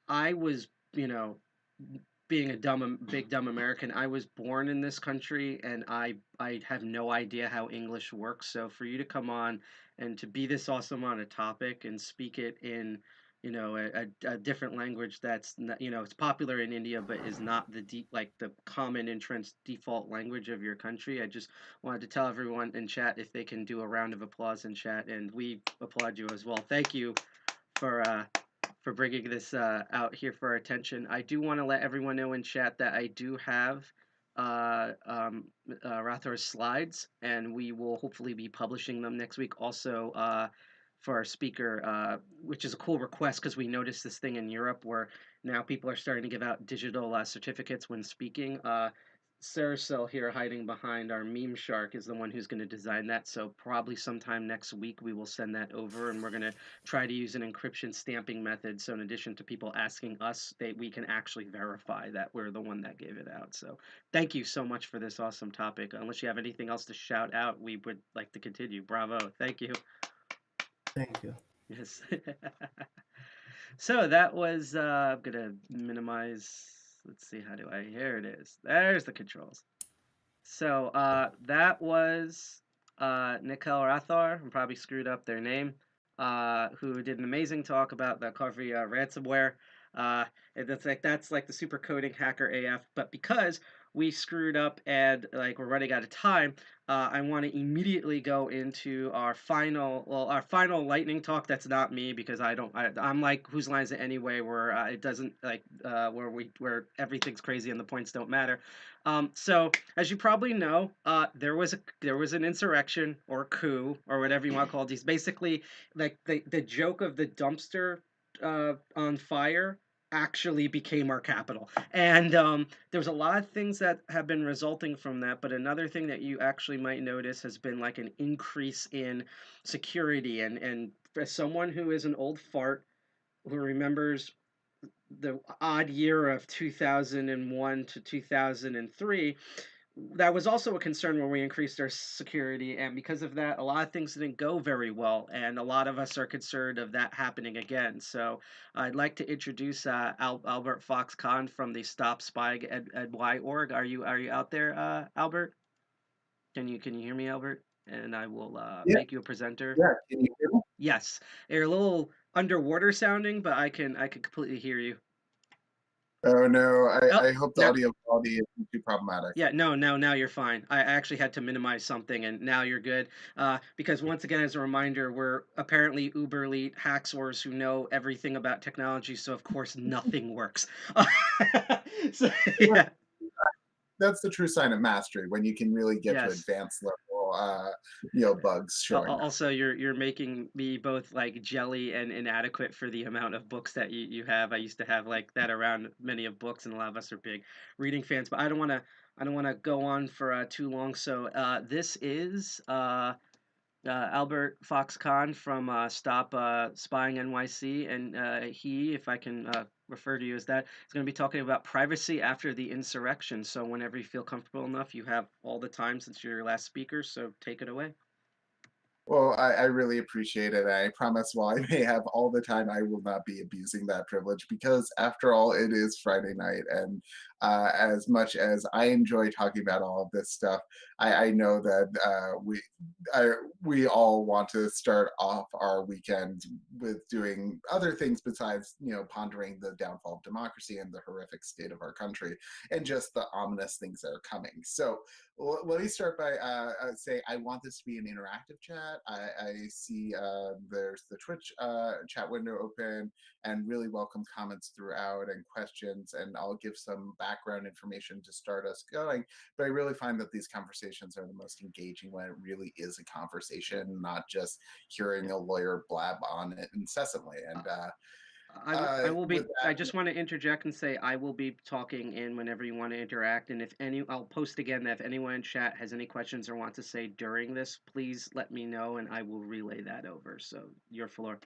I was, you know, being a big dumb American, I was born in this country, and I have no idea how English works. So for you to come on and to be this awesome on a topic and speak it in, a different language that's not, it's popular in India, but is not the common entrance default language of your country. I just wanted to tell everyone in chat if they can do a round of applause in chat, and we applaud you as well. Thank you for bringing this out here for our attention. I do want to let everyone know in chat that I do have Rathor's slides, and we will hopefully be publishing them next week. Also, for our speaker, which is a cool request because we noticed this thing in Europe where now people are starting to give out digital certificates when speaking. Saracel here hiding behind our meme shark is the one who's going to design that. So probably sometime next week we will send that over, and we're going to try to use an encryption stamping method. So in addition to people asking us, we can actually verify that we're the one that gave it out. So thank you so much for this awesome topic. Unless you have anything else to shout out, we would like to continue. Bravo. Thank you. Thank you. Yes. So that was, I'm going to minimize. Let's see, how do I, here it is. There's the controls. So that was Nikhil Rathor, I probably screwed up their name, who did an amazing talk about the Conti ransomware. And that's like the super coding hacker AF, but because we screwed up and like we're running out of time, I want to immediately go into our final lightning talk. That's not me because I'm like, whose line is it anyway? Where it doesn't like where everything's crazy and the points don't matter. So as you probably know, there was an insurrection or coup or whatever you want to call it. These basically like the joke of the dumpster on fire actually became our capital. And there's a lot of things that have been resulting from that, but another thing that you actually might notice has been like an increase in security. And as someone who is an old fart who remembers the odd year of 2001 to 2003, that was also a concern when we increased our security, and because of that, a lot of things didn't go very well, and a lot of us are concerned of that happening again. So I'd like to introduce Albert Fox-Kahn from the Stop Spying NY org. Are you out there, Albert? Can you hear me, Albert? And I will make you a presenter. Yeah, can you hear me? Yes, you're a little underwater sounding, but I can completely hear you. Oh no, Oh, I hope the no. audio quality isn't too problematic. Yeah, no, now you're fine. I actually had to minimize something, and now you're good. Because once again, as a reminder, we're apparently uber elite hacksaws who know everything about technology, so of course nothing works. So, yeah. That's the true sign of mastery, when you can really get to Yes. advanced level, bugs showing up. Also, you're making me both like jelly and inadequate for the amount of books that you have. I used to have like that around many of books, and a lot of us are big reading fans. But I don't want to go on for too long. So this is Albert Fox-Kahn from Stop Spying NYC, and he, if I can refer to you as that, is going to be talking about privacy after the insurrection. So whenever you feel comfortable enough, you have all the time since you're your last speaker, so take it away. Well, I really appreciate it. I promise while I may have all the time, I will not be abusing that privilege, because after all, it is Friday night. And as much as I enjoy talking about all of this stuff, I know that we all want to start off our weekend with doing other things besides, pondering the downfall of democracy and the horrific state of our country and just the ominous things that are coming. So let me start by say I want this to be an interactive chat. I see there's the Twitch chat window open, and really welcome comments throughout and questions, and I'll give some background information to start us going. But I really find that these conversations are the most engaging when it really is a conversation, not just hearing a lawyer blab on it incessantly. And I will be. I just want to interject and say I will be talking in whenever you want to interact, and I'll post again that if anyone in chat has any questions or want to say during this, please let me know, and I will relay that over. So your floor.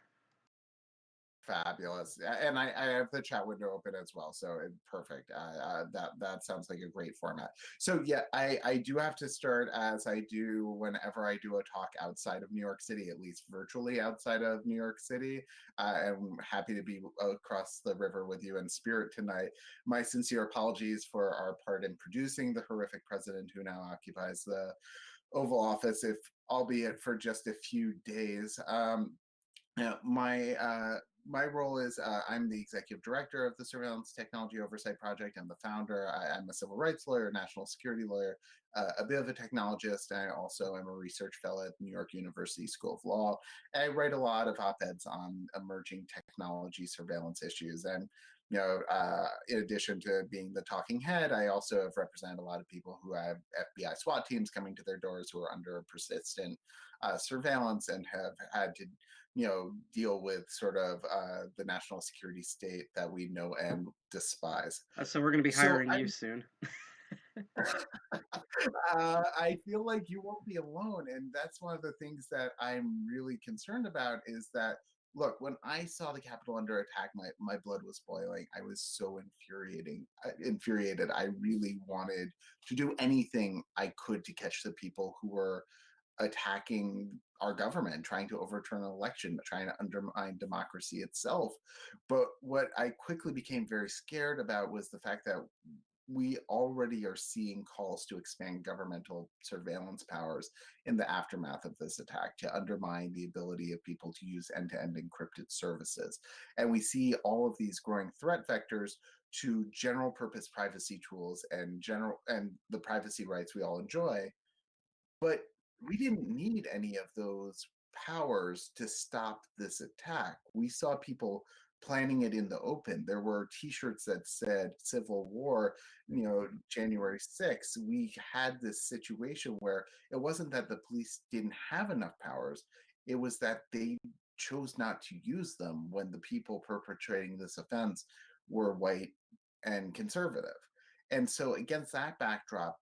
Fabulous, and I have the chat window open as well, so perfect. That sounds like a great format. So yeah, I do have to start as I do whenever I do a talk outside of New York City, at least virtually outside of New York City. I'm happy to be across the river with you in spirit tonight. My sincere apologies for our part in producing the horrific president who now occupies the Oval Office, if albeit for just a few days. Yeah, my role is I'm the executive director of the Surveillance Technology Oversight Project. I'm the founder. I'm a civil rights lawyer, national security lawyer, a bit of a technologist. I also am a research fellow at New York University School of Law. I write a lot of op-eds on emerging technology surveillance issues. And in addition to being the talking head, I also have represented a lot of people who have FBI SWAT teams coming to their doors who are under persistent surveillance and have had to deal with sort of the national security state that we know and despise. So we're going to be hiring you soon. I feel like you won't be alone, and that's one of the things that I'm really concerned about is that, look, when I saw the Capitol under attack, my blood was boiling. I was so infuriated. I really wanted to do anything I could to catch the people who were attacking our government, trying to overturn an election, trying to undermine democracy itself. But what I quickly became very scared about was the fact that we already are seeing calls to expand governmental surveillance powers in the aftermath of this attack to undermine the ability of people to use end-to-end encrypted services. And we see all of these growing threat vectors to general purpose privacy tools and the privacy rights we all enjoy. But we didn't need any of those powers to stop this attack. We saw people planning it in the open. There were t-shirts that said Civil War, January 6th. We had this situation where it wasn't that the police didn't have enough powers, it was that they chose not to use them when the people perpetrating this offense were white and conservative. And so against that backdrop,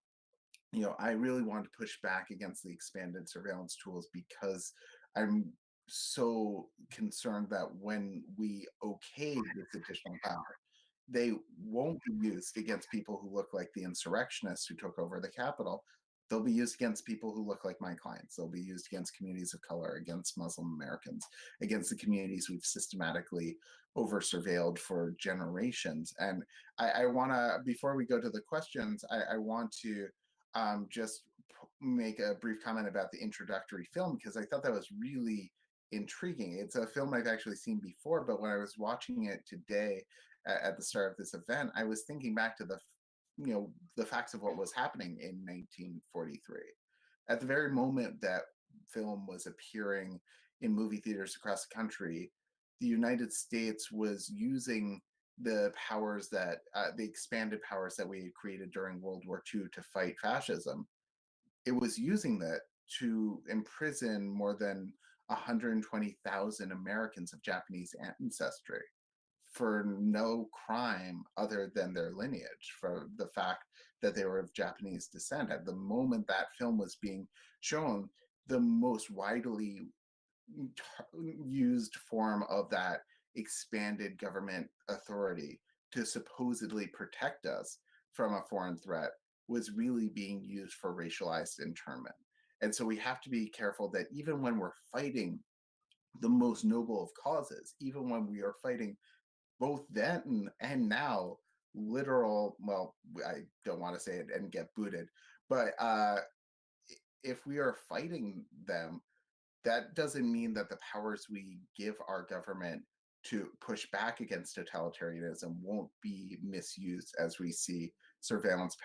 I really want to push back against the expanded surveillance tools because I'm so concerned that when we okay this additional power, they won't be used against people who look like the insurrectionists who took over the Capitol. They'll be used against people who look like my clients. They'll be used against communities of color, against Muslim Americans, against the communities we've systematically over surveilled for generations. And I want to, before we go to the questions, I want to just make a brief comment about the introductory film because I thought that was really intriguing. It's a film I've actually seen before, but when I was watching it today at the start of this event, I was thinking back to the facts of what was happening in 1943. At the very moment that film was appearing in movie theaters across the country, the United States was using the powers that the expanded powers that we had created during World War II to fight fascism. It was using that to imprison more than 120,000 Americans of Japanese ancestry for no crime other than their lineage, for the fact that they were of Japanese descent. At the moment that film was being shown, the most widely used form of that expanded government authority to supposedly protect us from a foreign threat was really being used for racialized internment. And so we have to be careful that even when we're fighting the most noble of causes, even when we are fighting both then and now, literal, well, I don't want to say it and get booted, but if we are fighting them, that doesn't mean that the powers we give our government to push back against totalitarianism won't be misused as we see surveillance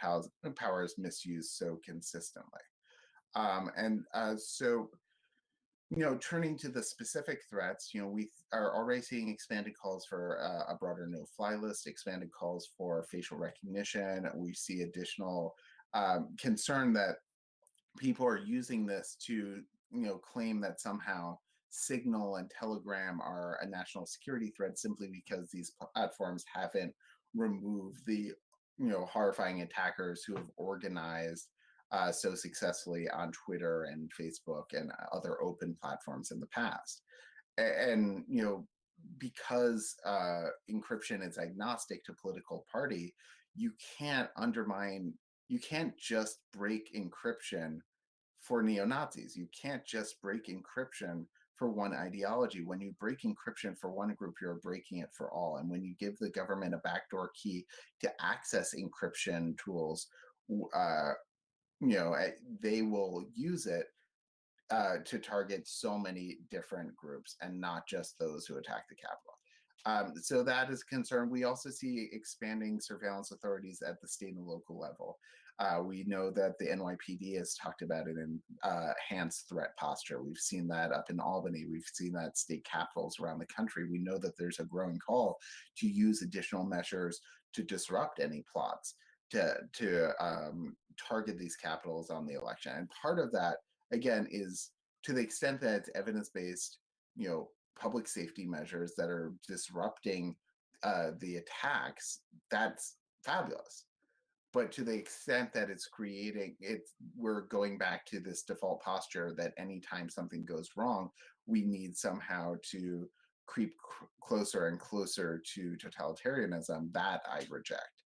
powers misused so consistently. So, turning to the specific threats, we are already seeing expanded calls for a broader no-fly list, expanded calls for facial recognition. We see additional concern that people are using this to, claim that somehow Signal and Telegram are a national security threat simply because these platforms haven't removed the, horrifying attackers who have organized so successfully on Twitter and Facebook and other open platforms in the past. And, because encryption is agnostic to political party, you can't just break encryption for neo-Nazis. You can't just break encryption for one ideology. When you break encryption for one group, you're breaking it for all. And when you give the government a backdoor key to access encryption tools, they will use it to target so many different groups and not just those who attack the Capitol. So that is a concern. We also see expanding surveillance authorities at the state and local level. We know that the NYPD has talked about it in enhanced threat posture. We've seen that up in Albany. We've seen that state capitals around the country. We know that there's a growing call to use additional measures to disrupt any plots to target these capitals on the election. And part of that, again, is to the extent that it's evidence-based, public safety measures that are disrupting the attacks, that's fabulous. But to the extent that it's creating it, we're going back to this default posture that anytime something goes wrong, we need somehow to creep closer and closer to totalitarianism. That I reject.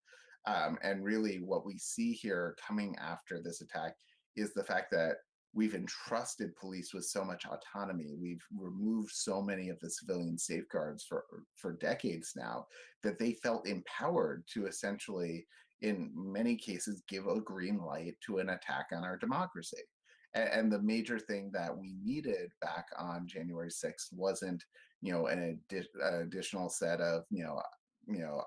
And really what we see here coming after this attack is the fact that we've entrusted police with so much autonomy. We've removed so many of the civilian safeguards for decades now that they felt empowered to essentially, in many cases, give a green light to an attack on our democracy. And the major thing that we needed back on January 6th wasn't, an additional set of,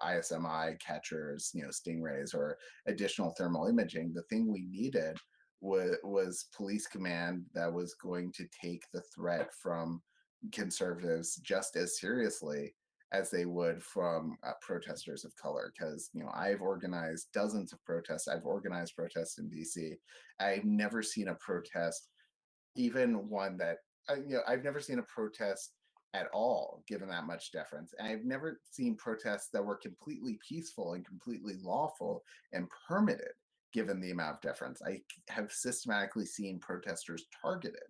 ISMI catchers, stingrays, or additional thermal imaging. The thing we needed was police command that was going to take the threat from conservatives just as seriously as they would from protesters of color. Because I've organized dozens of protests. I've organized protests in DC. I've never seen a protest, even one that I've never seen a protest at all given that much deference. And I've never seen protests that were completely peaceful and completely lawful and permitted given the amount of deference. I have systematically seen protesters targeted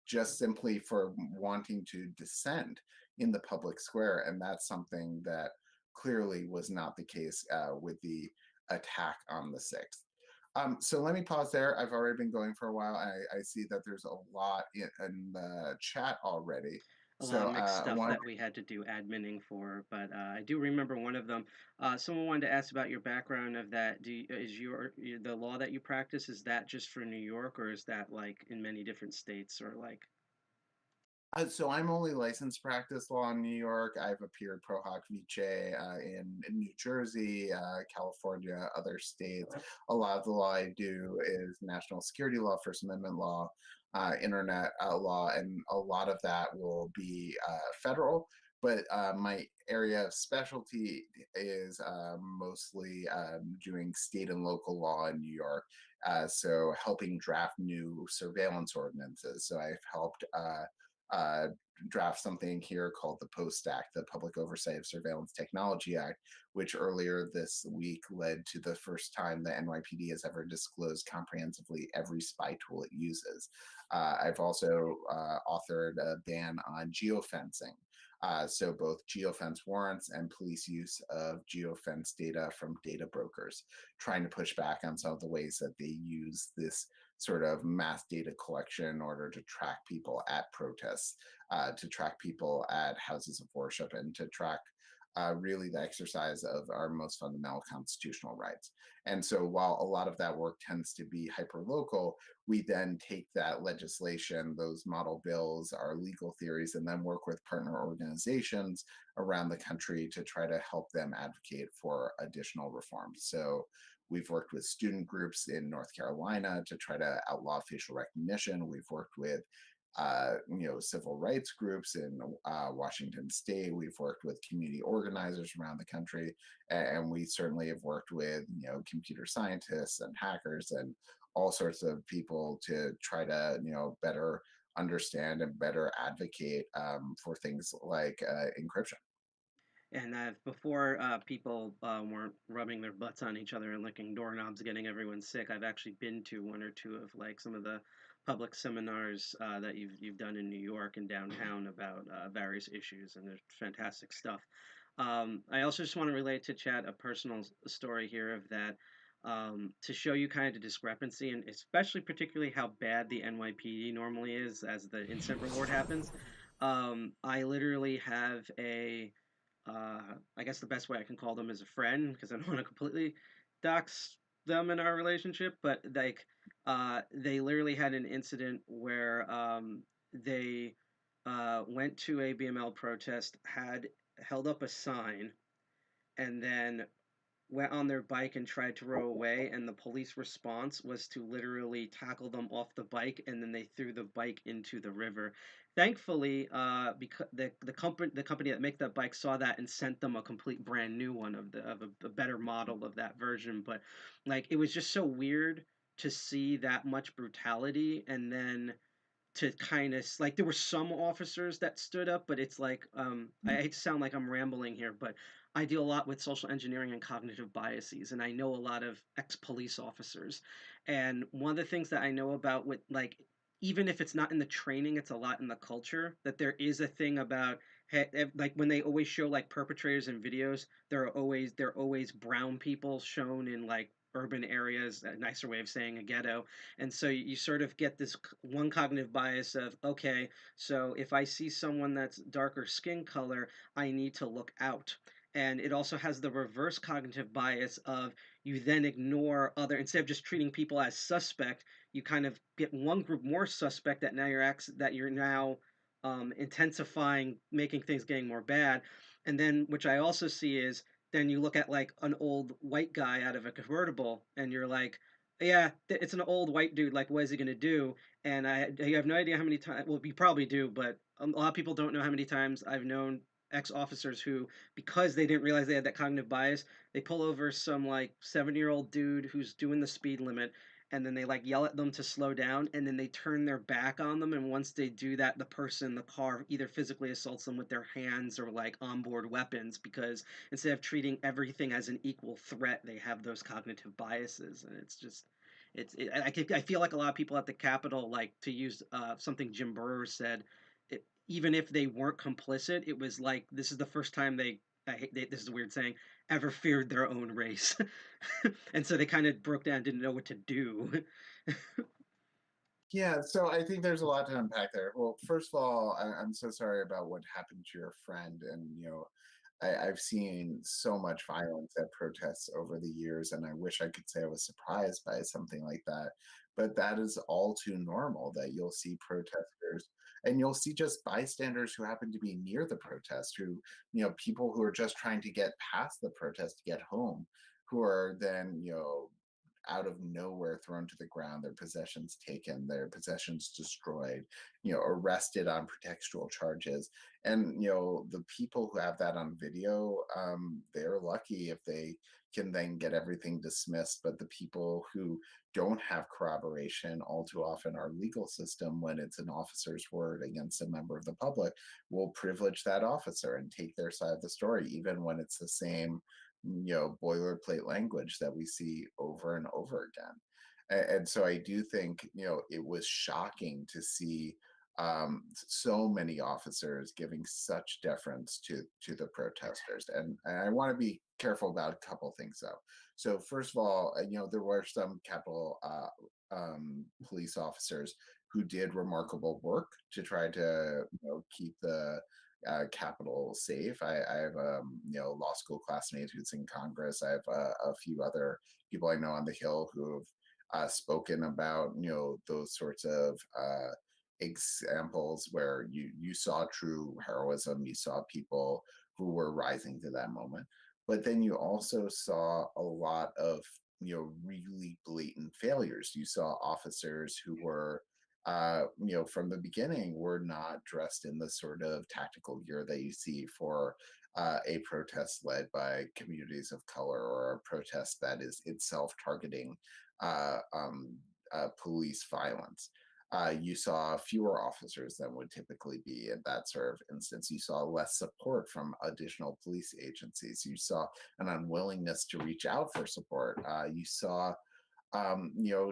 just simply for wanting to dissent in the public square. And that's something that clearly was not the case with the attack on the 6th. So let me pause there. I've already been going for a while. I see that there's a lot in the chat already. A lot of mixed stuff that we had to do adminning for, but I do remember one of them. Someone wanted to ask about your background of that. Is the law that you practice, is that just for New York, or is that like in many different states, or like? So I'm only licensed practice law in New York. I've appeared pro hoc vice in New Jersey, California, other states. A lot of the law I do is national security law, First Amendment law, internet law, and a lot of that will be federal. But my area of specialty is mostly doing state and local law in New York. So helping draft new surveillance ordinances. So I've helped draft something here called the POST Act, the Public Oversight of Surveillance Technology Act, which earlier this week led to the first time the NYPD has ever disclosed comprehensively every spy tool it uses. I've also authored a ban on geofencing. So both geofence warrants and police use of geofence data from data brokers, trying to push back on some of the ways that they use this sort of mass data collection in order to track people at protests, to track people at houses of worship, and to track really the exercise of our most fundamental constitutional rights. And so while a lot of that work tends to be hyper-local, we then take that legislation, those model bills, our legal theories, and then work with partner organizations around the country to try to help them advocate for additional reforms. So we've worked with student groups in North Carolina to try to outlaw facial recognition. We've worked with civil rights groups in Washington State. We've worked with community organizers around the country, and we certainly have worked with computer scientists and hackers and all sorts of people to try to better understand and better advocate for things like encryption. And before people weren't rubbing their butts on each other and licking doorknobs, getting everyone sick, I've actually been to one or two of like some of the public seminars that you've done in New York and downtown about various issues, and there's fantastic stuff. I also just want to relate to Chad a personal story here of that to show you kind of the discrepancy, and especially particularly how bad the NYPD normally is as the instant reward happens. I literally have I guess the best way I can call them is a friend because I don't want to completely dox them in our relationship, but like they literally had an incident where they went to a BML protest, had held up a sign, and then went on their bike and tried to row away, and the police response was to literally tackle them off the bike, and then they threw the bike into the river. Thankfully, because the company that make that bike saw that and sent them a complete brand new one of a better model of that version. But like it was just so weird to see that much brutality, and then to kind of like there were some officers that stood up, but it's like I hate to sound like I'm rambling here, but I deal a lot with social engineering and cognitive biases, and I know a lot of ex-police officers. And one of the things that I know about with like even if it's not in the training, it's a lot in the culture that there is a thing about like when they always show like perpetrators in videos, there are always brown people shown in like urban areas, a nicer way of saying a ghetto. And so you sort of get this one cognitive bias of, okay, so if I see someone that's darker skin color, I need to look out. And it also has the reverse cognitive bias of you then ignore other, instead of just treating people as suspect, you kind of get one group more suspect that you're now intensifying, making things getting more bad. And then, which I also see is, then you look at like an old white guy out of a convertible, and you're like, yeah, it's an old white dude. Like, what is he gonna do? And you have no idea how many times. Well, you probably do, but a lot of people don't know how many times I've known ex-officers who, because they didn't realize they had that cognitive bias, they pull over some like 70-year-old dude who's doing the speed limit, and then they like yell at them to slow down, and then they turn their back on them, and once they do that, the person in the car either physically assaults them with their hands or like onboard weapons, because instead of treating everything as an equal threat, they have those cognitive biases. And it's just I feel like a lot of people at the Capitol, like to use something Jim Brewer said, even if they weren't complicit, it was like this is the first time this is a weird saying, ever feared their own race. And so they kind of broke down, didn't know what to do. Yeah, so I think there's a lot to unpack there. Well, first of all, I'm so sorry about what happened to your friend. And, I've seen so much violence at protests over the years, and I wish I could say I was surprised by something like that. But that is all too normal that you'll see protesters and you'll see just bystanders who happen to be near the protest, who, people who are just trying to get past the protest to get home, who are then, out of nowhere thrown to the ground, their possessions taken, their possessions destroyed, arrested on pretextual charges. And, the people who have that on video, they're lucky if they can then get everything dismissed. But the people who don't have corroboration, all too often our legal system, when it's an officer's word against a member of the public, will privilege that officer and take their side of the story, even when it's the same boilerplate language that we see over and over again. And so I do think, it was shocking to see so many officers giving such deference to the protesters. And I want to be careful about a couple things, though. So first of all, there were some Capitol police officers who did remarkable work to try to keep the Capitol safe. I have law school classmates who's in Congress. I have a few other people I know on the Hill who have spoken about those sorts of examples where you saw true heroism. You saw people who were rising to that moment, but then you also saw a lot of really blatant failures. You saw officers who were from the beginning, were not dressed in the sort of tactical gear that you see for a protest led by communities of color, or a protest that is itself targeting police violence. You saw fewer officers than would typically be in that sort of instance. You saw less support from additional police agencies. You saw an unwillingness to reach out for support. You saw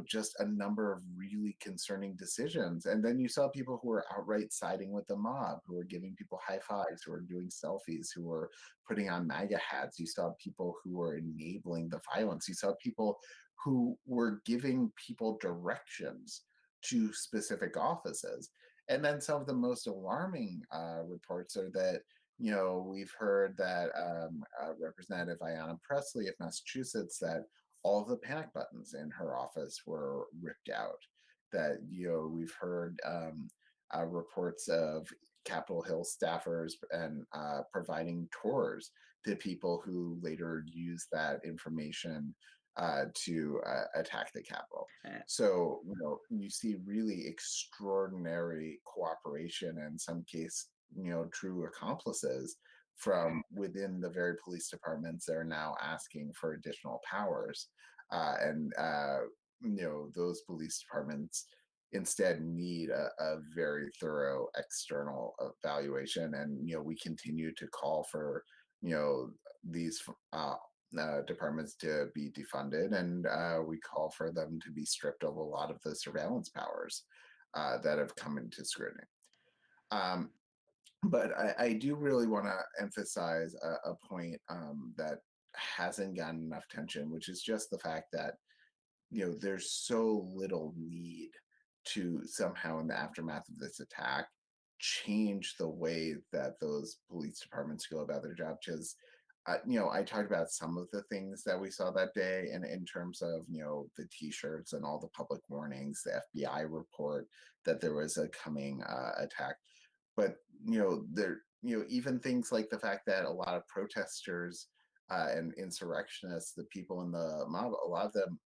just a number of really concerning decisions. And then you saw people who were outright siding with the mob, who were giving people high fives, who were doing selfies, who were putting on MAGA hats. You saw people who were enabling the violence. You saw people who were giving people directions to specific offices. And then some of the most alarming reports are that, we've heard that Representative Ayanna Pressley of Massachusetts, that all of the panic buttons in her office were ripped out. That, we've heard reports of Capitol Hill staffers and providing tours to people who later use that information to attack the Capitol. So, you see really extraordinary cooperation, and in some case, true accomplices from within the very police departments that are now asking for additional powers. And those police departments instead need a very thorough external evaluation. And, we continue to call for, these departments to be defunded, and we call for them to be stripped of a lot of the surveillance powers that have come into scrutiny. But I do really want to emphasize a point that hasn't gotten enough attention, which is just the fact that, there's so little need to somehow, in the aftermath of this attack, change the way that those police departments go about their job. Because, I talked about some of the things that we saw that day, and in terms of, the T-shirts and all the public warnings, the FBI report that there was a coming attack. But, even things like the fact that a lot of protesters and insurrectionists, the people in the mob, a lot of them,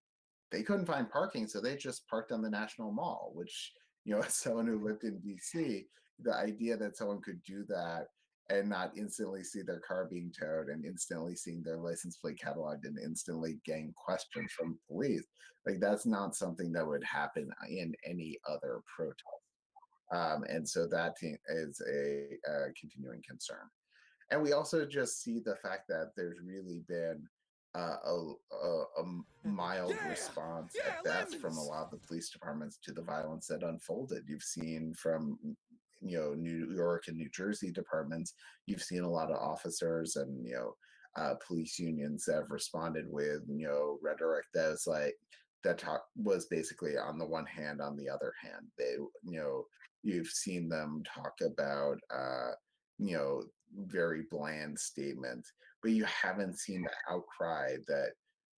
they couldn't find parking, so they just parked on the National Mall, which, as someone who lived in DC, the idea that someone could do that and not instantly see their car being towed, and instantly seeing their license plate cataloged, and instantly getting questions from police, like, that's not something that would happen in any other protest. And so that is a continuing concern. And we also just see the fact that there's really been a mild response at best from a lot of the police departments to the violence that unfolded. You've seen from New York and New Jersey departments, you've seen a lot of officers and police unions that have responded with rhetoric that was like, that was basically on the one hand, on the other hand. They, you've seen them talk about very bland statements, but you haven't seen the outcry that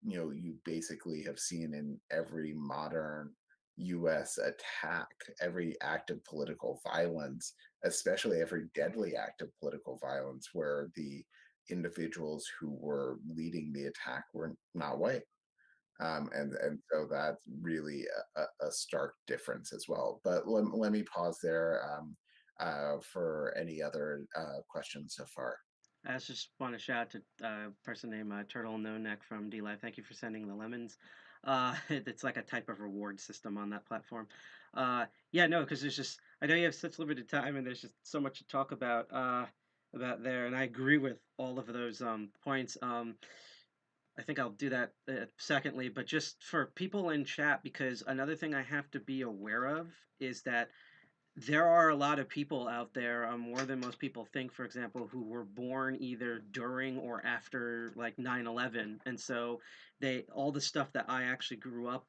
you basically have seen in every modern US attack, every act of political violence, especially every deadly act of political violence, where the individuals who were leading the attack were not white. And so that's really a stark difference as well. But let me pause there for any other questions so far. I just want to shout out to a person named Turtle No Neck from D Live. Thank you for sending the lemons. It's like a type of reward system on that platform. Yeah, no, because there's just, I know you have such limited time, and there's just so much to talk about there, and I agree with all of those points. I think I'll do that secondly, but just for people in chat, because another thing I have to be aware of is that there are a lot of people out there, more than most people think, for example, who were born either during or after like 9/11. And so all the stuff that I actually grew up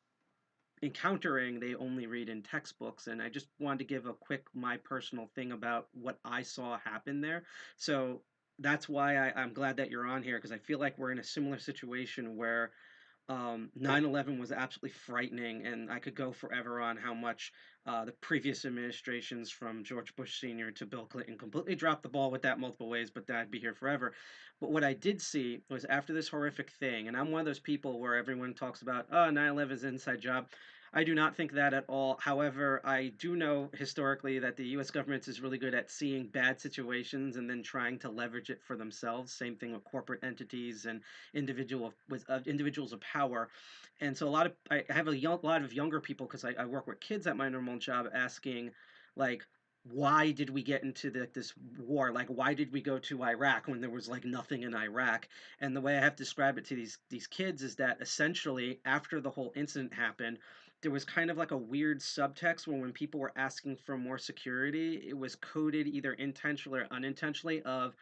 encountering, they only read in textbooks. And I just wanted to give a quick, my personal thing about what I saw happen there. So that's why I'm glad that you're on here, because I feel like we're in a similar situation where 9/11 was absolutely frightening, and I could go forever on how much the previous administrations, from George Bush Sr. to Bill Clinton, completely dropped the ball with that multiple ways, but I'd be here forever. But what I did see was, after this horrific thing, and I'm one of those people where everyone talks about, oh, 9/11 is an inside job. I do not think that at all. However, I do know historically that the U.S. government is really good at seeing bad situations and then trying to leverage it for themselves. Same thing with corporate entities and individuals of power. And so I have a lot of younger people, because I work with kids at my normal job, asking, like, why did we get into this war? Like, why did we go to Iraq when there was like nothing in Iraq? And the way I have to describe it to these kids is that essentially after the whole incident happened, there was kind of like a weird subtext where when people were asking for more security, it was coded either intentionally or unintentionally of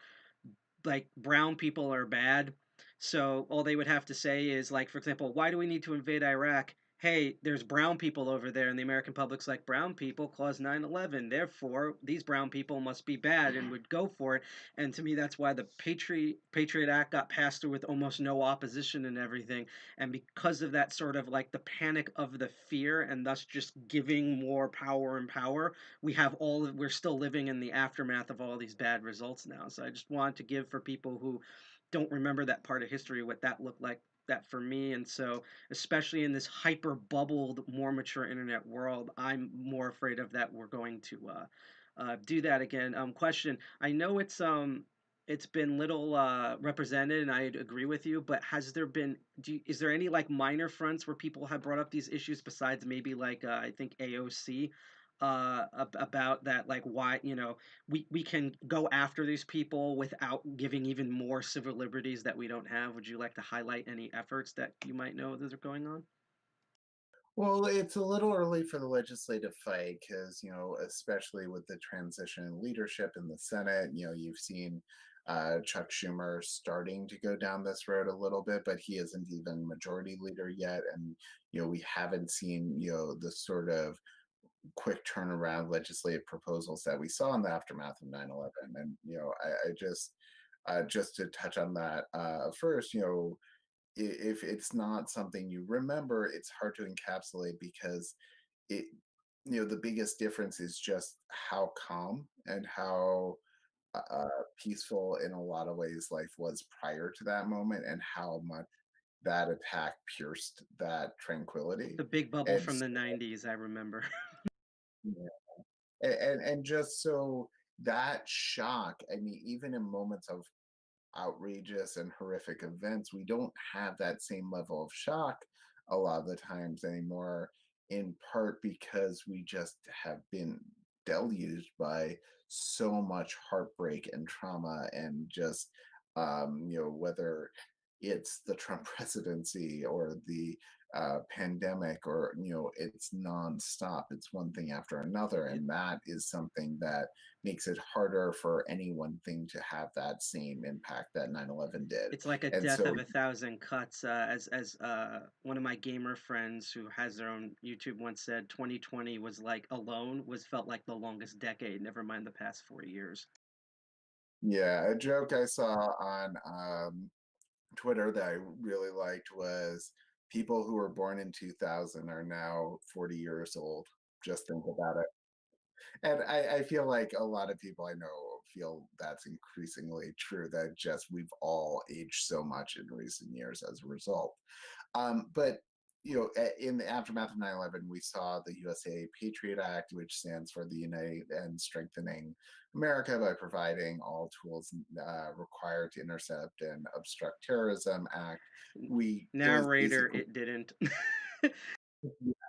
like brown people are bad. So all they would have to say is like, for example, why do we need to invade Iraq? Hey, there's brown people over there, and the American public's like, brown people caused 9/11. Therefore, these brown people must be bad and would go for it. And to me, that's why the Patriot Act got passed through with almost no opposition and everything. And because of that sort of like the panic of the fear and thus just giving more power and power, we're still living in the aftermath of all these bad results now. So I just wanted to give for people who don't remember that part of history what that looked like that for me. And so especially in this hyper bubbled more mature internet world, I'm more afraid of that we're going to do that again. Question, I know it's been little represented, and I agree with you, but has there been is there any like minor fronts where people have brought up these issues besides maybe like I think AOC about that, like why we can go after these people without giving even more civil liberties that we don't have? Would you like to highlight any efforts that you might know that are going on? Well, it's a little early for the legislative fight because, especially with the transition in leadership in the Senate, you've seen Chuck Schumer starting to go down this road a little bit, but he isn't even majority leader yet. And, we haven't seen, the sort of quick turnaround legislative proposals that we saw in the aftermath of 9/11. And, I just to touch on that first, if it's not something you remember, it's hard to encapsulate because it, the biggest difference is just how calm and how peaceful in a lot of ways life was prior to that moment and how much that attack pierced that tranquility. The big bubble And from the so, 90s, I remember. yeah, and just so that shock, I mean, even in moments of outrageous and horrific events, we don't have that same level of shock a lot of the times anymore, in part because we just have been deluged by so much heartbreak and trauma and just whether it's the Trump presidency or the pandemic or it's nonstop, it's one thing after another, and that is something that makes it harder for any one thing to have that same impact that 9/11 did. It's like a And death of so a thousand cuts. As one of my gamer friends who has their own YouTube once said, 2020 was like alone was felt like the longest decade. Never mind the past 4 years. yeah, a joke I saw on Twitter that I really liked was people who were born in 2000 are now 40 years old. Just think about it. And I feel like a lot of people I know feel that's increasingly true, that just we've all aged so much in recent years as a result. But in the aftermath of 9/11, we saw the USA Patriot Act, which stands for the Unite and Strengthening America by Providing All Tools Required to Intercept and Obstruct Terrorism Act. It was Narrator, basically it didn't. yeah,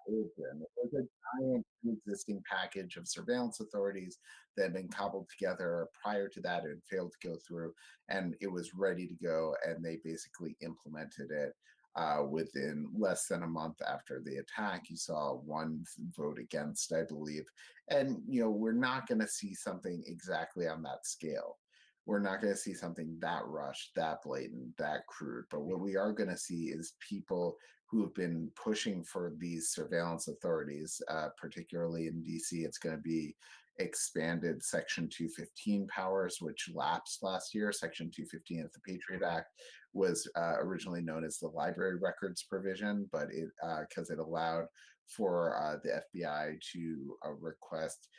it was a giant existing package of surveillance authorities that had been cobbled together prior to that. It had failed to go through, and it was ready to go. And they basically implemented it within less than a month after the attack. You saw one vote against, I believe. And, we're not going to see something exactly on that scale. We're not going to see something that rushed, that blatant, that crude. But what we are going to see is people who have been pushing for these surveillance authorities, particularly in DC. It's going to be expanded Section 215 powers, which lapsed last year. Section 215 of the Patriot Act was originally known as the library records provision, but it because it allowed for the FBI to request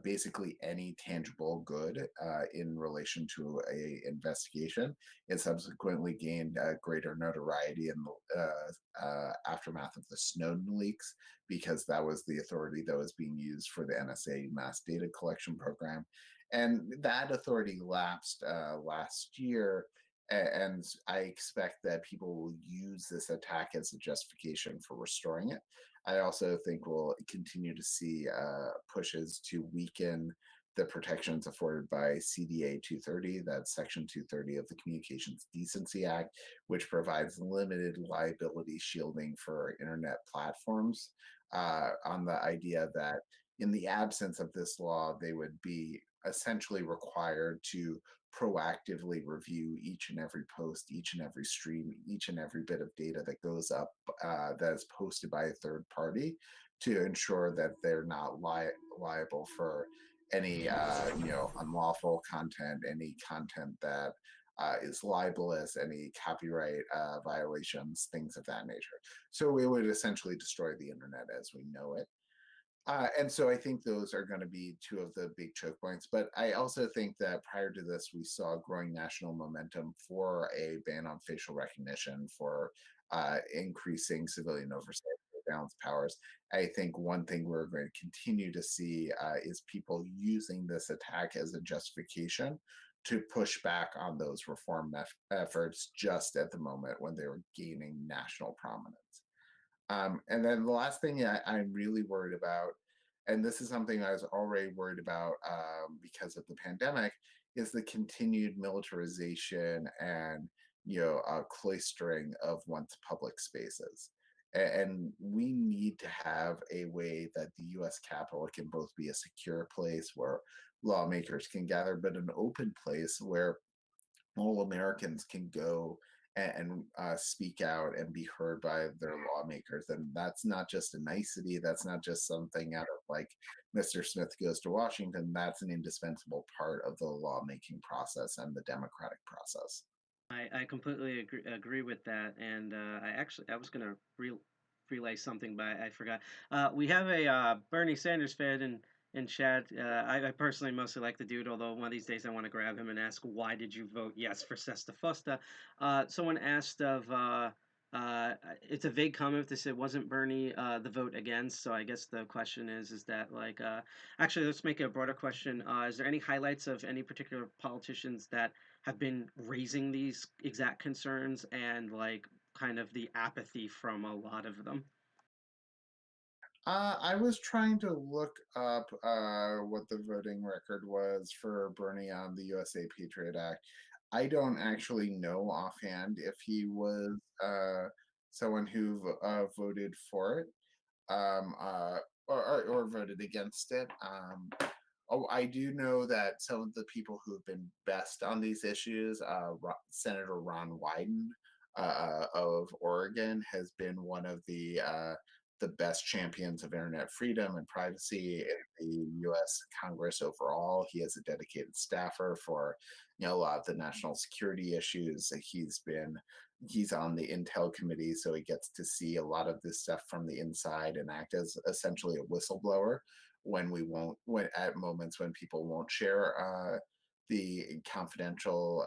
basically any tangible good in relation to a investigation. It subsequently gained greater notoriety in the aftermath of the Snowden leaks, because that was the authority that was being used for the NSA mass data collection program. And that authority lapsed last year. And I expect that people will use this attack as a justification for restoring it. I also think we'll continue to see pushes to weaken the protections afforded by CDA 230, that's Section 230 of the Communications Decency Act, which provides limited liability shielding for internet platforms, on the idea that in the absence of this law, they would be essentially required to proactively review each and every post, each and every stream, each and every bit of data that goes up that is posted by a third party, to ensure that they're not liable for any unlawful content, any content that is libelous, any copyright violations, things of that nature. So it would essentially destroy the internet as we know it. And so I think those are going to be two of the big choke points. But I also think that prior to this, we saw growing national momentum for a ban on facial recognition, for increasing civilian oversight, surveillance powers. I think one thing we're going to continue to see is people using this attack as a justification to push back on those reform efforts just at the moment when they were gaining national prominence. And then the last thing I'm really worried about, and this is something I was already worried about because of the pandemic, is the continued militarization and cloistering of one's public spaces. And we need to have a way that the U.S. Capitol can both be a secure place where lawmakers can gather, but an open place where all Americans can go and speak out and be heard by their lawmakers. And that's not just a nicety. That's not just something out of like Mr. Smith goes to Washington. That's an indispensable part of the lawmaking process and the democratic process. I completely agree with that, and I was gonna relay something, but I forgot. We have a Bernie Sanders fan in chat. I personally mostly like the dude, although one of these days I want to grab him and ask, why did you vote yes for Sesta Fosta? Someone asked it's a vague comment if they said wasn't Bernie the vote against, so I guess the question is that like, actually let's make it a broader question. Is there any highlights of any particular politicians that have been raising these exact concerns and like kind of the apathy from a lot of them? I was trying to look up what the voting record was for Bernie on the USA Patriot Act. I don't actually know offhand if he was someone who voted for it or voted against it. I do know that some of the people who have been best on these issues, Senator Ron Wyden of Oregon has been one of the best champions of internet freedom and privacy in the U.S. Congress overall. He is a dedicated staffer for a lot of the national security issues. He's on the Intel committee, so he gets to see a lot of this stuff from the inside and act as essentially a whistleblower at moments when people won't share the confidential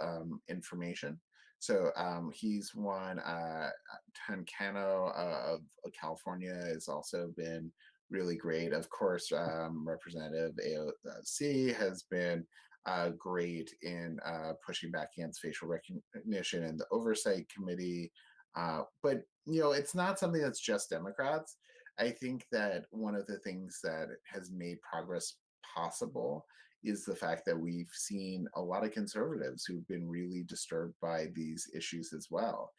information. So he's one. Tancano of California has also been really great. Of course, Representative AOC has been great in pushing back against facial recognition in the Oversight Committee. But it's not something that's just Democrats. I think that one of the things that has made progress possible is the fact that we've seen a lot of conservatives who've been really disturbed by these issues as well.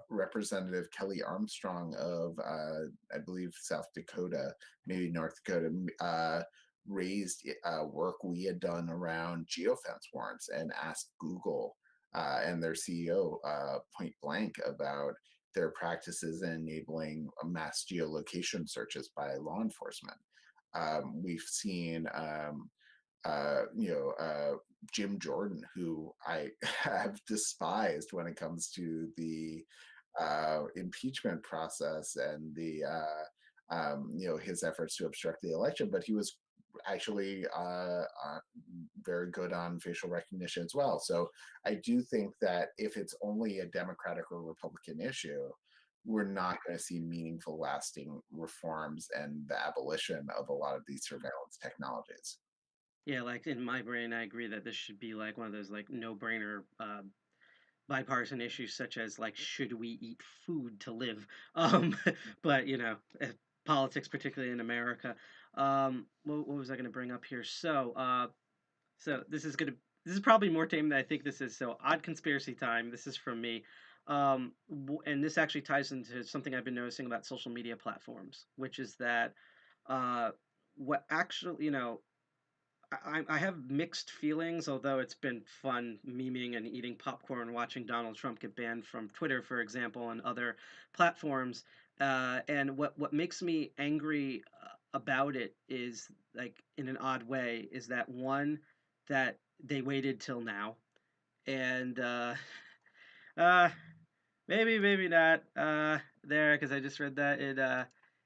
Representative Kelly Armstrong of, I believe, South Dakota, maybe North Dakota, raised work we had done around geofence warrants and asked Google and their CEO point blank about their practices in enabling mass geolocation searches by law enforcement. We've seen, Jim Jordan, who I have despised when it comes to the impeachment process and the, his efforts to obstruct the election, but he was actually very good on facial recognition as well. So I do think that if it's only a Democratic or Republican issue, we're not going to see meaningful, lasting reforms and the abolition of a lot of these surveillance technologies. Yeah, like in my brain, I agree that this should be like one of those like no-brainer bipartisan issues such as like should we eat food to live, but politics, particularly in America. What was I going to bring up here? So this is probably more tame than I think this is. So odd conspiracy time. This is from me. And this actually ties into something I've been noticing about social media platforms, which is that what actually, I have mixed feelings, although it's been fun memeing and eating popcorn, watching Donald Trump get banned from Twitter, for example, and other platforms. And what makes me angry about it is, like, in an odd way, is that one, that they waited till now, and uh, maybe not there, because I just read that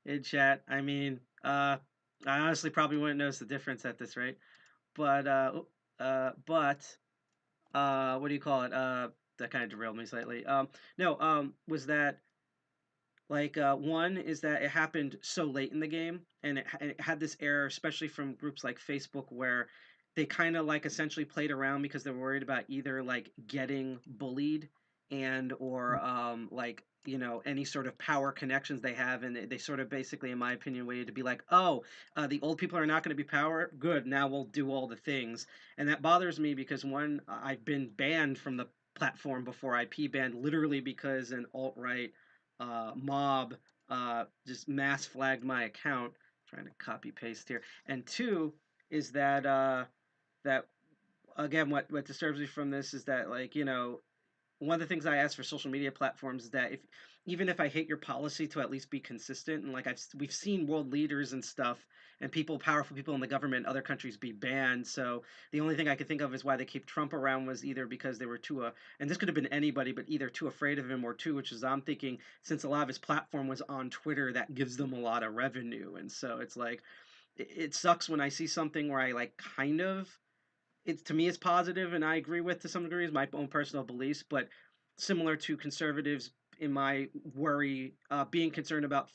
in chat. I mean, I honestly probably wouldn't notice the difference at this rate. But what do you call it? That kind of derailed me slightly. No, was that like one is that it happened so late in the game, and it had this error, especially from groups like Facebook, where they kind of like essentially played around because they were worried about either like getting bullied and or like any sort of power connections they have, and they sort of basically, in my opinion, waited to be like, oh, the old people are not going to be power, good, now we'll do all the things. And that bothers me because one, I've been banned from the platform before, IP banned, literally because an alt-right mob just mass flagged my account. Trying to copy paste here. And two is that that again, what disturbs me from this is that, like, one of the things I ask for social media platforms is that, if even if I hate your policy, to at least be consistent. And like we've seen world leaders and stuff, and powerful people in the government in other countries be banned. So the only thing I could think of is why they keep Trump around was either because they were too and this could have been anybody, but either too afraid of him, or two, which is, I'm thinking, since a lot of his platform was on Twitter, that gives them a lot of revenue. And so it's like, it sucks when I see something where I like kind of, it's, to me, it's positive, and I agree with, to some degree, is my own personal beliefs, but similar to conservatives, in my worry, being concerned about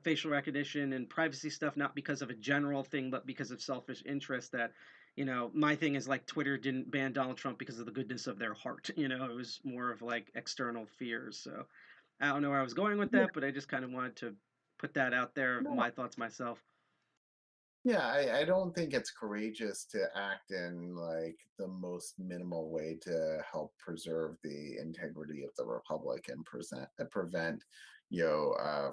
facial recognition and privacy stuff, not because of a general thing, but because of selfish interest. That, my thing is, like, Twitter didn't ban Donald Trump because of the goodness of their heart. It was more of like external fears. So I don't know where I was going with that, but I just kind of wanted to put that out there, No, my thoughts myself. yeah, I don't think it's courageous to act in like the most minimal way to help preserve the integrity of the republic and prevent,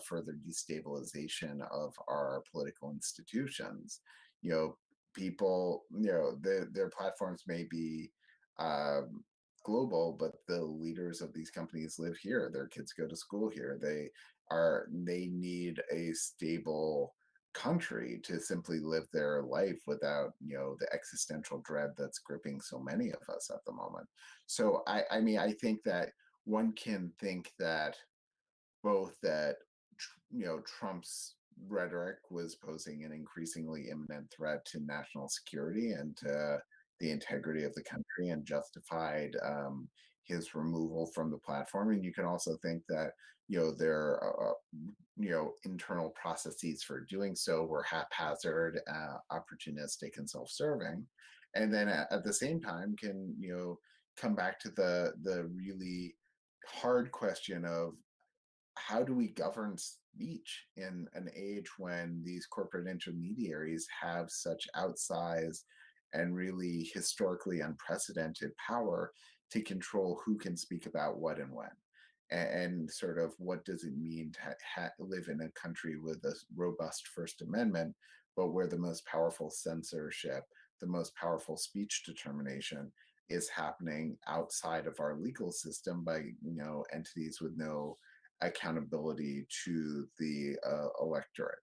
further destabilization of our political institutions. You know, people, their platforms may be um, global, but the leaders of these companies live here. Their kids go to school here. They need a stable country to simply live their life without the existential dread that's gripping so many of us at the moment. So I mean, I think that one can think that both that Trump's rhetoric was posing an increasingly imminent threat to national security and to the integrity of the country, and justified his removal from the platform. And you can also think that their internal processes for doing so were haphazard, opportunistic, and self-serving. And then at the same time, can come back to the really hard question of, how do we govern speech in an age when these corporate intermediaries have such outsized and really historically unprecedented power to control who can speak about what and when? And sort of, what does it mean to live in a country with a robust First Amendment, but where the most powerful censorship, the most powerful speech determination is happening outside of our legal system by entities with no accountability to the electorate?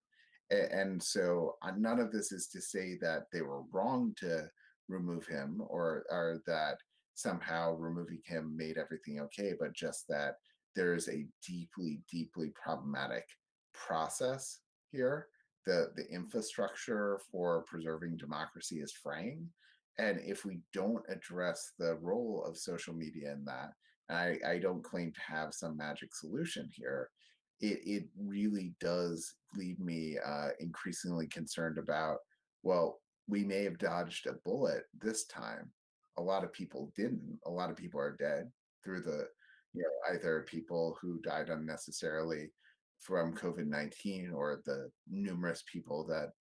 And so, none of this is to say that they were wrong to remove him, or that somehow removing him made everything okay, but just that there's a deeply, deeply problematic process here. The infrastructure for preserving democracy is fraying. And if we don't address the role of social media in that, I don't claim to have some magic solution here, it really does leave me increasingly concerned about, well, we may have dodged a bullet this time. A lot of people didn't. A lot of people are dead. through the, either people who died unnecessarily from COVID-19 or the numerous people that,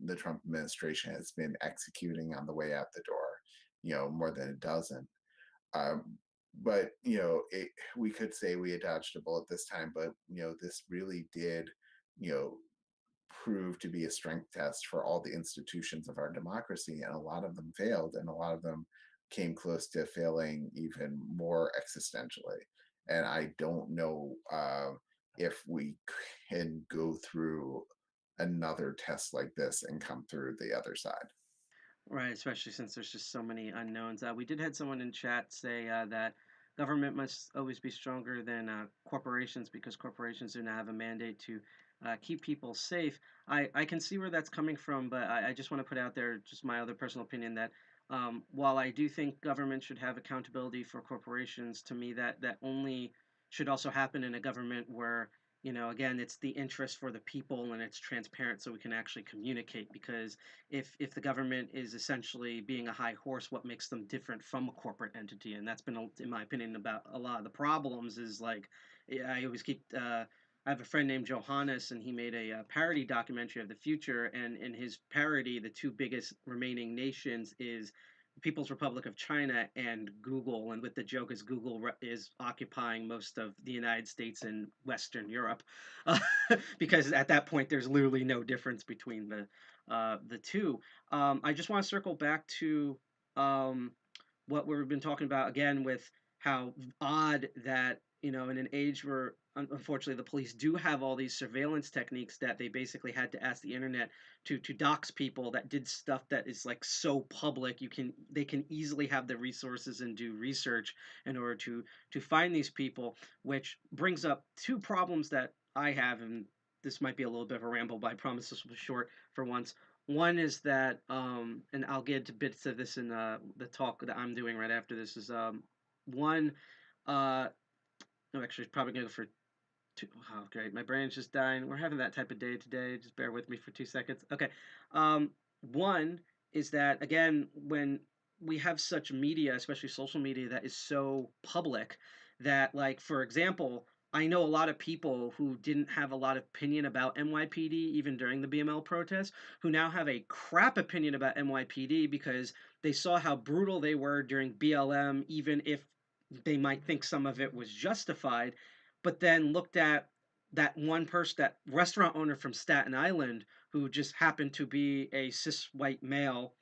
the Trump administration has been executing on the way out the door, more than a dozen. Um, but we could say we had dodged a bullet this time, but this really did, you know, prove to be a strength test for all the institutions of our democracy, and a lot of them failed, and a lot of them came close to failing even more existentially. And I don't know if we can go through another test like this and come through the other side. Right, especially since there's just so many unknowns. We did had someone in chat say that government must always be stronger than corporations because corporations do not have a mandate to keep people safe. I can see where that's coming from, but I just want to put out there just my other personal opinion that while I do think government should have accountability for corporations, to me that only should also happen in a government where again, it's the interest for the people and it's transparent so we can actually communicate because if the government is essentially being a high horse, what makes them different from a corporate entity? And that's been, in my opinion, about a lot of the problems. Is like I always keep. I have a friend named Johannes, and he made a parody documentary of the future. And in his parody, the two biggest remaining nations is the People's Republic of China and Google. And with the joke is Google is occupying most of the United States and Western Europe, because at that point there's literally no difference between the two. I just want to circle back to um, what we've been talking about again with how odd that in an age where unfortunately the police do have all these surveillance techniques that they basically had to ask the internet to dox people that did stuff that is like so public they can easily have the resources and do research in order to find these people, which brings up two problems that I have, and this might be a little bit of a ramble, but I promise this will be short for once. One is that, and I'll get to bits of this in the talk that I'm doing right after this. Is one, no, actually, it's probably gonna go for two. Oh, great, my brain's just dying. We're having that type of day today. Just bear with me for 2 seconds. Okay, one is that again, when we have such media, especially social media, that is so public, that like for example, I know a lot of people who didn't have a lot of opinion about NYPD even during the BML protests, who now have a crap opinion about NYPD because they saw how brutal they were during BLM, even if they might think some of it was justified, but then looked at that one person, that restaurant owner from Staten Island, who just happened to be a cis white male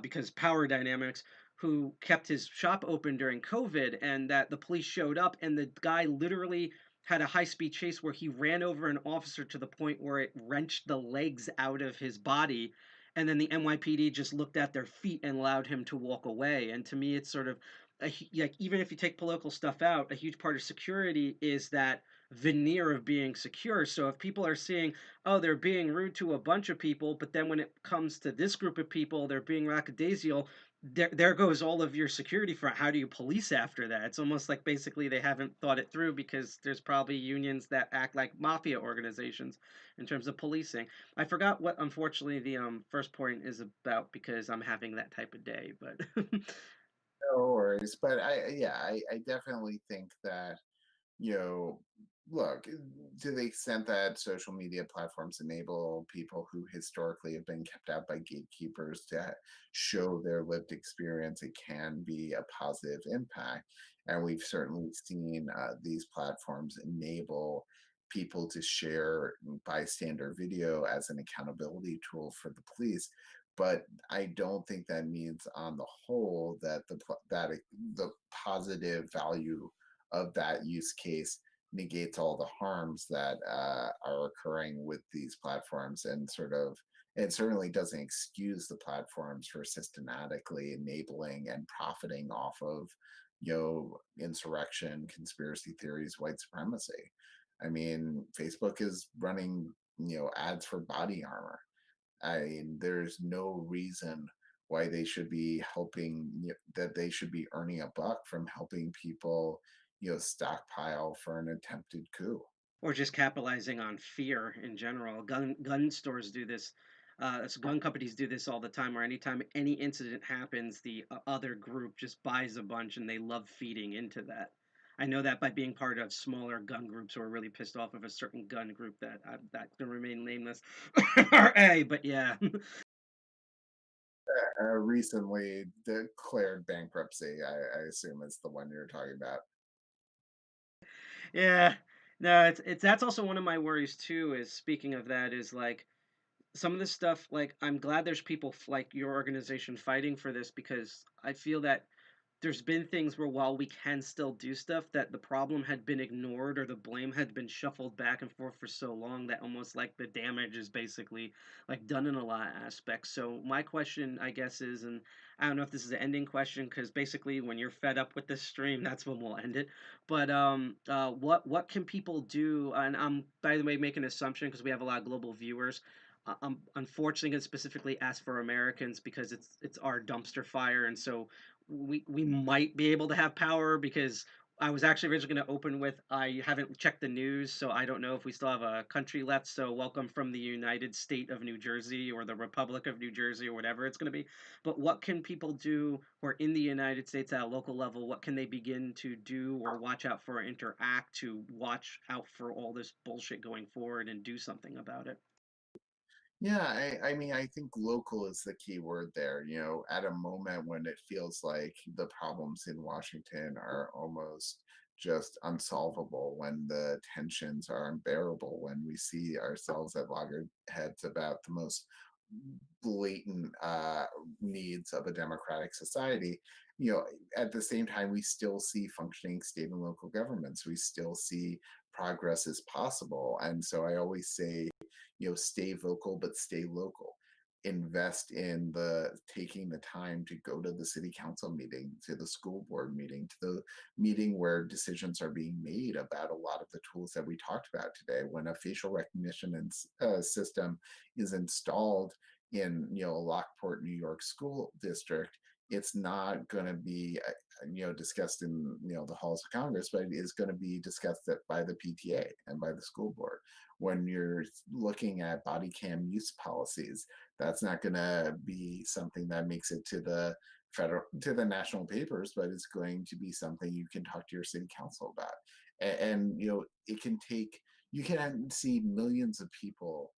because power dynamics, who kept his shop open during COVID, and that the police showed up, and the guy literally had a high speed chase where he ran over an officer to the point where it wrenched the legs out of his body. And then the NYPD just looked at their feet and allowed him to walk away. And to me, it's sort of like even if you take political stuff out, a huge part of security is that veneer of being secure. So if people are seeing, oh, they're being rude to a bunch of people, but then when it comes to this group of people, they're being lackadaisical, there goes all of your security front. How do you police after that? It's almost like basically they haven't thought it through because there's probably unions that act like mafia organizations in terms of policing. I forgot what, unfortunately, the first point is about because I'm having that type of day, but No worries, but I definitely think that, you know, look, to the extent that social media platforms enable people who historically have been kept out by gatekeepers to show their lived experience, it can be a positive impact. And we've certainly seen these platforms enable people to share bystander video as an accountability tool for the police. But I don't think that means, on the whole, that the positive value of that use case negates all the harms that are occurring with these platforms, and it certainly doesn't excuse the platforms for systematically enabling and profiting off of insurrection, conspiracy theories, white supremacy. I mean, Facebook is running ads for body armor. I mean, there's no reason why they should be that they should be earning a buck from helping people, stockpile for an attempted coup. or just capitalizing on fear in general. Gun stores do this So gun companies do this all the time, or anytime any incident happens, the other group just buys a bunch, and they love feeding into that. I know that by being part of smaller gun groups who are really pissed off of a certain gun group that can remain nameless. RA, but yeah. Recently declared bankruptcy, I assume is the one you're talking about. Yeah. No, it's that's also one of my worries too, is speaking of that, is like some of this stuff, like I'm glad there's people like your organization fighting for this, because I feel that there's been things where while we can still do stuff, that the problem had been ignored or the blame had been shuffled back and forth for so long that almost like the damage is basically like done in a lot of aspects. So my question, I guess, is, and I don't know if this is an ending question, because basically when you're fed up with this stream, that's when we'll end it. But what can people do? And I'm, by the way, making an assumption because we have a lot of global viewers. I'm unfortunately going to specifically ask for Americans because it's our dumpster fire, and so we might be able to have power, because I was actually originally going to open with, I haven't checked the news, so I don't know if we still have a country left. So welcome from the United State of New Jersey, or the Republic of New Jersey, or whatever it's going to be. But what can people do who are in the United States at a local level? What can they begin to do or watch out for or interact to watch out for all this bullshit going forward and do something about it? Yeah, I mean, I think local is the key word there. At a moment when it feels like the problems in Washington are almost just unsolvable, when the tensions are unbearable, when we see ourselves at loggerheads about the most blatant needs of a democratic society, you know, at the same time, we still see functioning state and local governments. We still see progress is possible. And so I always say, stay vocal, but stay local. Invest in the taking the time to go to the city council meeting, to the school board meeting, to the meeting where decisions are being made about a lot of the tools that we talked about today. When a facial recognition system is installed in, a Lockport, New York school district, it's not going to be discussed in the halls of Congress, but it is going to be discussed by the PTA and by the school board. When you're looking at body cam use policies, that's not going to be something that makes it to the national papers, but it's going to be something you can talk to your city council about. And it can take, you can see millions of people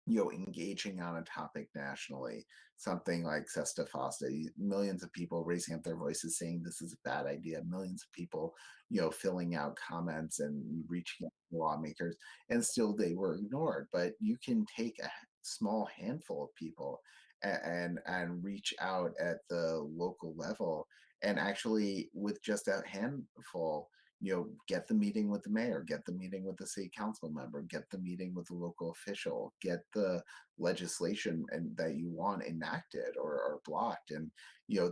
engaging on a topic nationally, something like Sesta Fosta, millions of people raising up their voices saying this is a bad idea, millions of people, filling out comments and reaching out to lawmakers, and still they were ignored. But you can take a small handful of people and reach out at the local level, and actually with just a handful, get the meeting with the mayor, get the meeting with the city council member, get the meeting with the local official, get the legislation and that you want enacted or blocked. And,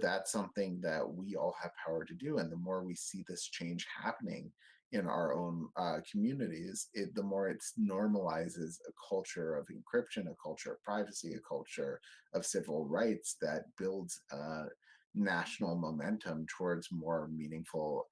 that's something that we all have power to do. And the more we see this change happening in our own communities, the more it normalizes a culture of encryption, a culture of privacy, a culture of civil rights that builds national momentum towards more meaningful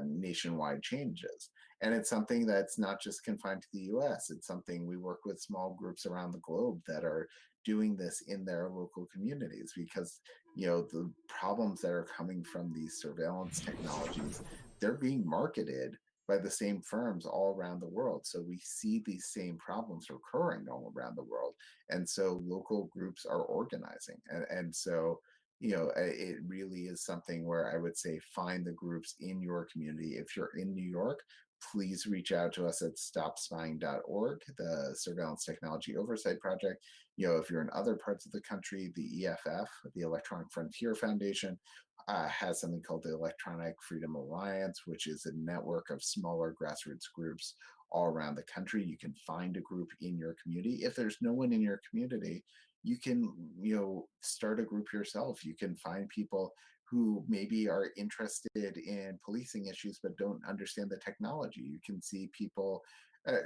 nationwide changes. And it's something that's not just confined to the US. It's something we work with small groups around the globe that are doing this in their local communities, because the problems that are coming from these surveillance technologies, they're being marketed by the same firms all around the world. So we see these same problems recurring all around the world. And so local groups are organizing. And so it really is something where I would say find the groups in your community. If you're in New York, please reach out to us at stopspying.org, the Surveillance Technology Oversight Project. If you're in other parts of the country, the EFF, the Electronic Frontier Foundation, has something called the Electronic Freedom Alliance, which is a network of smaller grassroots groups all around the country. You can find a group in your community. If there's no one in your community, you can start a group yourself. You can find people who maybe are interested in policing issues but don't understand the technology. You can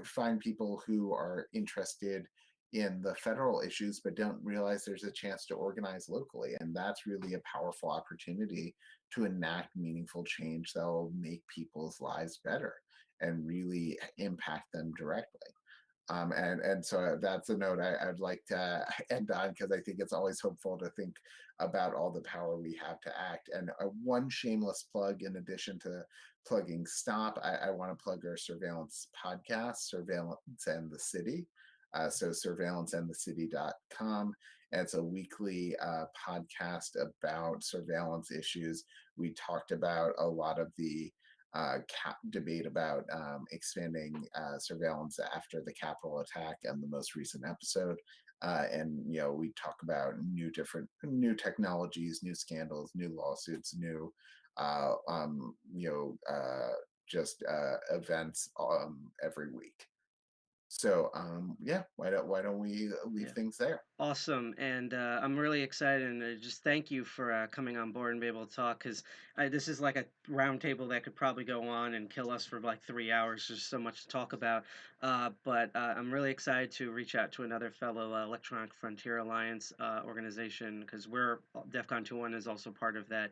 find people who are interested in the federal issues but don't realize there's a chance to organize locally. And that's really a powerful opportunity to enact meaningful change that will make people's lives better and really impact them directly. And so that's a note I'd like to end on, because I think it's always hopeful to think about all the power we have to act. And one shameless plug, in addition to plugging Stop, I want to plug our surveillance podcast, Surveillance and the City. So surveillanceandthecity.com. And it's a weekly podcast about surveillance issues. We talked about a lot of the debate about expanding surveillance after the Capitol attack and the most recent episode. And we talk about new technologies, new scandals, new lawsuits, new events every week. So why don't we leave things there? Awesome, and I'm really excited, and just thank you for coming on board and be able to talk, because this is like a roundtable that could probably go on and kill us for like 3 hours. There's so much to talk about, but I'm really excited to reach out to another fellow Electronic Frontier Alliance organization, because DEFCON 2.1 is also part of that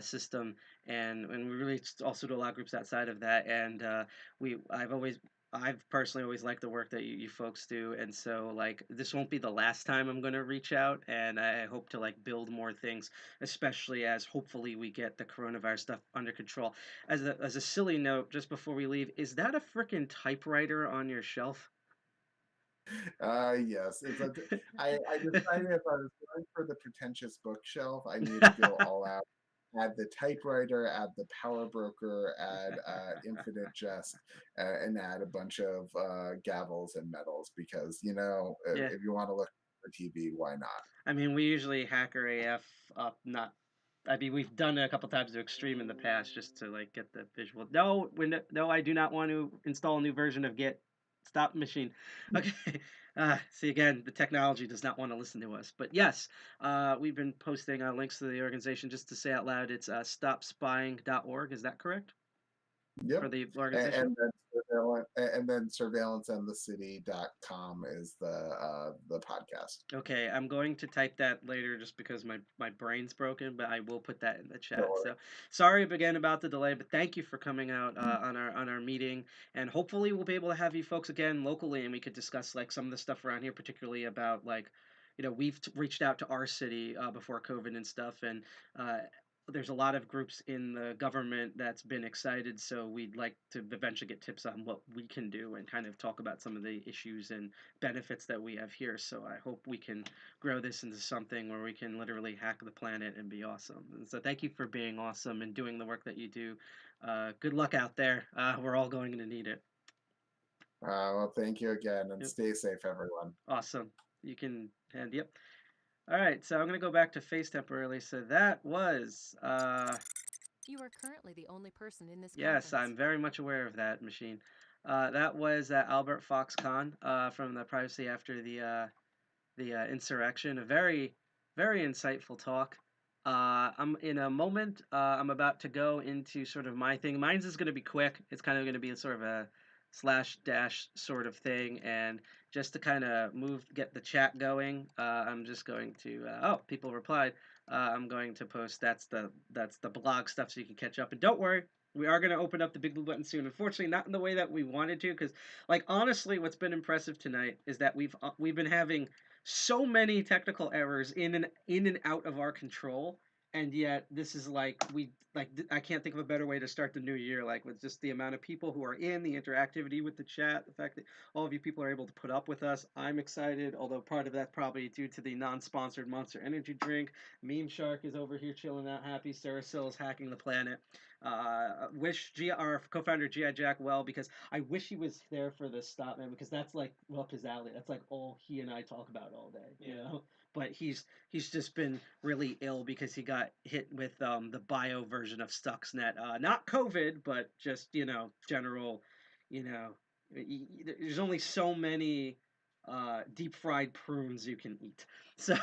system, and we really also do a lot of groups outside of that, and I've personally always liked the work that you folks do, and so like this won't be the last time I'm going to reach out, and I hope to like build more things, especially as hopefully we get the coronavirus stuff under control. As a silly note, just before we leave, is that a freaking typewriter on your shelf? Yes. I decided if I was going for the pretentious bookshelf, I needed to go all out. Add the typewriter, add the power broker, add infinite jest, and add a bunch of gavels and medals, because if you want to look for TV, why not? I mean, we usually hacker AF up, not. I mean, we've done it a couple times to extreme in the past just to like get the visual. No, I do not want to install a new version of Git. Stop machine. Okay. See, again, the technology does not want to listen to us. But yes, we've been posting links to the organization. Just to say out loud, it's stopspying.org. Is that correct? Yep. For the organization? And then surveillanceandthecity.com is the podcast. Okay, I'm going to type that later just because my brain's broken, but I will put that in the chat. Sure. So sorry again about the delay, but thank you for coming out on our meeting, and hopefully we'll be able to have you folks again locally, and we could discuss like some of the stuff around here, particularly about like, we've reached out to our city before COVID and stuff, and there's a lot of groups in the government that's been excited, so we'd like to eventually get tips on what we can do and kind of talk about some of the issues and benefits that we have here. So I hope we can grow this into something where we can literally hack the planet and be awesome. And so thank you for being awesome and doing the work that you do. Good luck out there. We're all going to need it. Well, thank you again, and stay safe, everyone. Awesome. You can, and yep. All right, so I'm going to go back to face temporarily. So that was... You are currently the only person in this Yes, conference. I'm very much aware of that machine. That was Albert Fox-Conn from the Privacy After the Insurrection. A very, very insightful talk. I'm in a moment, I'm about to go into sort of my thing. Mine's is going to be quick. It's kind of going to be sort of a /dash sort of thing, and just to kind of get the chat going, I'm just going to people replied. I'm going to post that's the blog stuff so you can catch up, and don't worry, we are going to open up the big blue button soon. Unfortunately, not in the way that we wanted to, because like honestly what's been impressive tonight is that we've been having so many technical errors in and out of our control, and yet this is like I can't think of a better way to start the new year, like with just the amount of people who are in, the interactivity with the chat, the fact that all of you people are able to put up with us. I'm excited, although part of that probably due to the non-sponsored Monster Energy drink. Meme Shark is over here chilling out happy. Cerasil is hacking the planet. Wish our co-founder G.I. Jack well, because I wish he was there for the stop, man, because that's like up his alley. That's like all he and I talk about all day, you know. But he's just been really ill because he got hit with the bio version of Stuxnet, not COVID, but just general, there's only so many deep fried prunes you can eat, so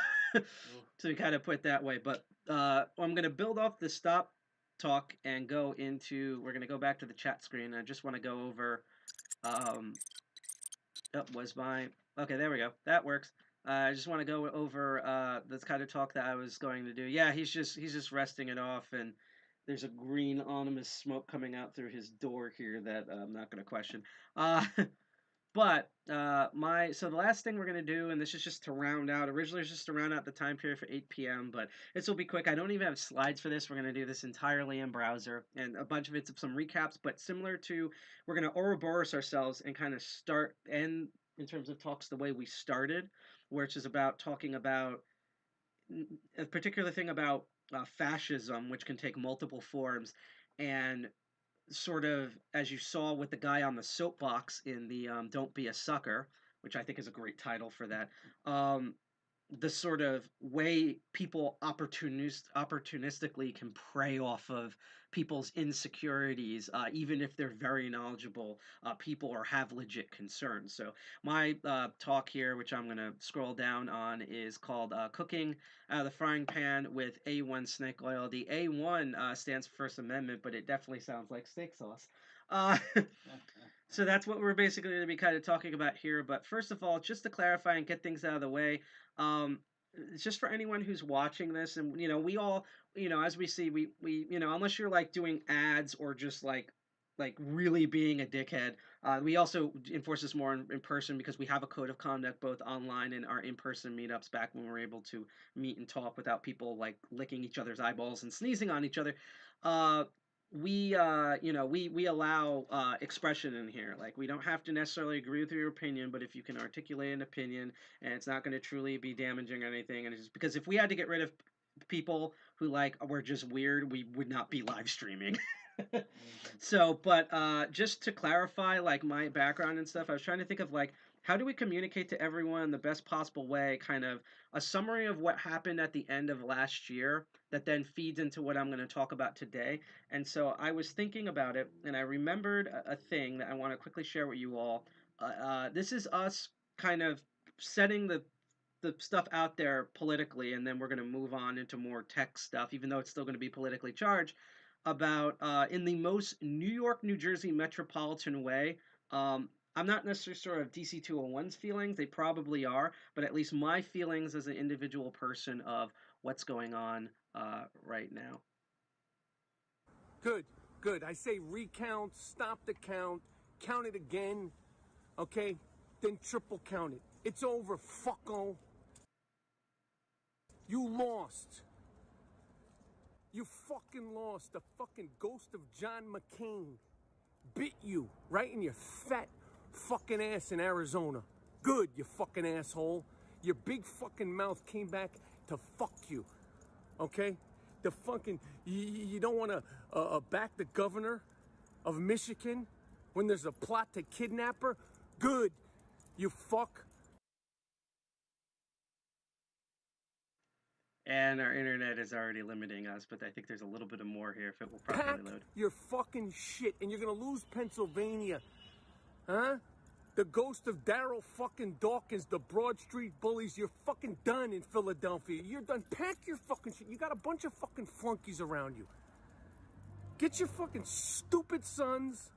to kind of put it that way. But I'm gonna build off the stop talk and go into, we're gonna go back to the chat screen. I just want to go over okay, there we go, that works. I just want to go over this kind of talk that I was going to do. Yeah, he's just resting it off, and there's a green ominous smoke coming out through his door here that I'm not going to question. But so the last thing we're gonna do, and this is just to round out. Originally, it's just to round out the time period for 8 p.m. But this will be quick. I don't even have slides for this. We're gonna do this entirely in browser, and a bunch of it's some recaps. But similar to, we're gonna Ouroboros ourselves and kind of start end in terms of talks the way we started, which is about talking about a particular thing about fascism, which can take multiple forms, and sort of as you saw with the guy on the soapbox in the "Don't Be a Sucker," which I think is a great title for that. The sort of way people opportunistically can prey off of people's insecurities, even if they're very knowledgeable people or have legit concerns. So my talk here, which I'm going to scroll down on, is called "Cooking Out of the Frying Pan with A1 Snake Oil." The A1 stands for First Amendment, but it definitely sounds like steak sauce. So that's what we're basically going to be kind of talking about here. But first of all, just to clarify and get things out of the way, it's just for anyone who's watching this, and we all, as we see, we unless you're like doing ads or just like really being a dickhead, we also enforce this more in person because we have a code of conduct both online and our in-person meetups back when we were able to meet and talk without people like licking each other's eyeballs and sneezing on each other. We allow expression in here. Like, we don't have to necessarily agree with your opinion, but if you can articulate an opinion and it's not going to truly be damaging or anything, and it's just because if we had to get rid of people who like were just weird, we would not be live streaming. So, but just to clarify, like my background and stuff, I was trying to think of like how do we communicate to everyone in the best possible way, kind of a summary of what happened at the end of last year that then feeds into what I'm going to talk about today. And so I was thinking about it, and I remembered a thing that I want to quickly share with you all. This is us kind of setting the stuff out there politically, and then we're going to move on into more tech stuff, even though it's still going to be politically charged, about in the most New York, New Jersey metropolitan way. I'm not necessarily sure of DC 201's feelings. They probably are, but at least my feelings as an individual person of what's going on right now. Good, good. I say recount, stop the count, count it again, okay? Then triple count it. It's over, fucko. You lost. You fucking lost. The fucking ghost of John McCain bit you right in your fat fucking ass in Arizona. Good, you fucking asshole. Your big fucking mouth came back to fuck you, okay? The fucking, you don't want to back the governor of Michigan when there's a plot to kidnap her? Good, you fuck. And our internet is already limiting us, but I think there's a little bit of more here if it will properly load. Your fucking shit, and you're gonna lose Pennsylvania, huh? The ghost of Daryl fucking Dawkins, the Broad Street bullies, you're fucking done in Philadelphia. You're done. Pack your fucking shit. You got a bunch of fucking flunkies around you. Get your fucking stupid sons.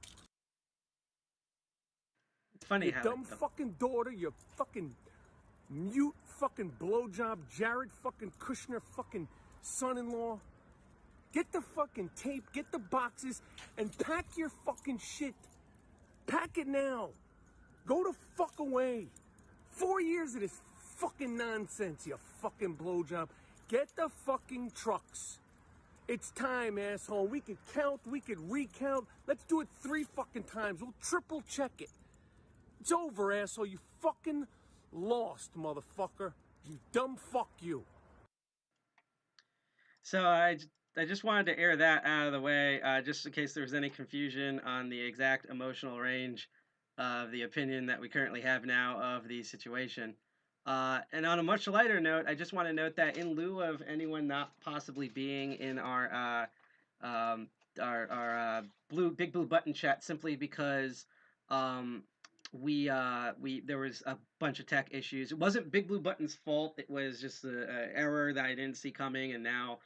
Funny your how dumb fucking daughter, your fucking mute fucking blowjob Jared fucking Kushner fucking son-in-law. Get the fucking tape, get the boxes, and pack your fucking shit. Pack it now. Go the fuck away. 4 years of this fucking nonsense, you fucking blowjob. Get the fucking trucks. It's time, asshole. We could count, we could recount. Let's do it 3 fucking times. We'll triple check it. It's over, asshole. You fucking lost, motherfucker. You dumb fuck you. So I just wanted to air that out of the way, just in case there was any confusion on the exact emotional range of the opinion that we currently have now of the situation. And on a much lighter note, I just want to note that in lieu of anyone not possibly being in our big blue button chat, simply because there was a bunch of tech issues. It wasn't Big Blue Button's fault. It was just an error that I didn't see coming, and now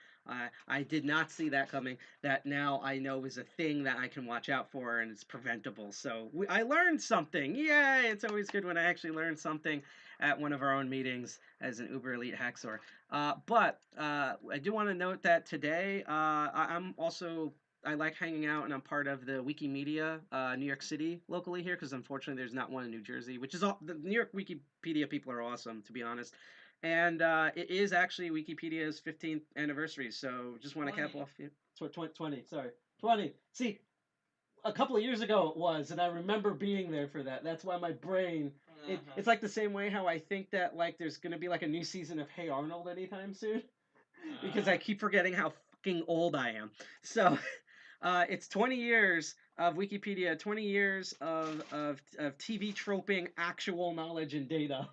I did not see that coming. That now I know is a thing that I can watch out for, and it's preventable. So I learned something. Yay! It's always good when I actually learn something at one of our own meetings as an uber elite hacksaw. But I do want to note that today I'm also I like hanging out, and I'm part of the Wikimedia New York City locally here, because unfortunately there's not one in New Jersey, which is all the New York Wikipedia people are awesome, to be honest. And it is actually Wikipedia's 15th anniversary, so just want to cap off. 20, sorry. 20. See, a couple of years ago it was, and I remember being there for that. That's why my brain, it's like the same way how I think that like there's going to be like a new season of Hey Arnold anytime soon, because I keep forgetting how fucking old I am. So it's 20 years of Wikipedia, 20 years of TV troping actual knowledge and data.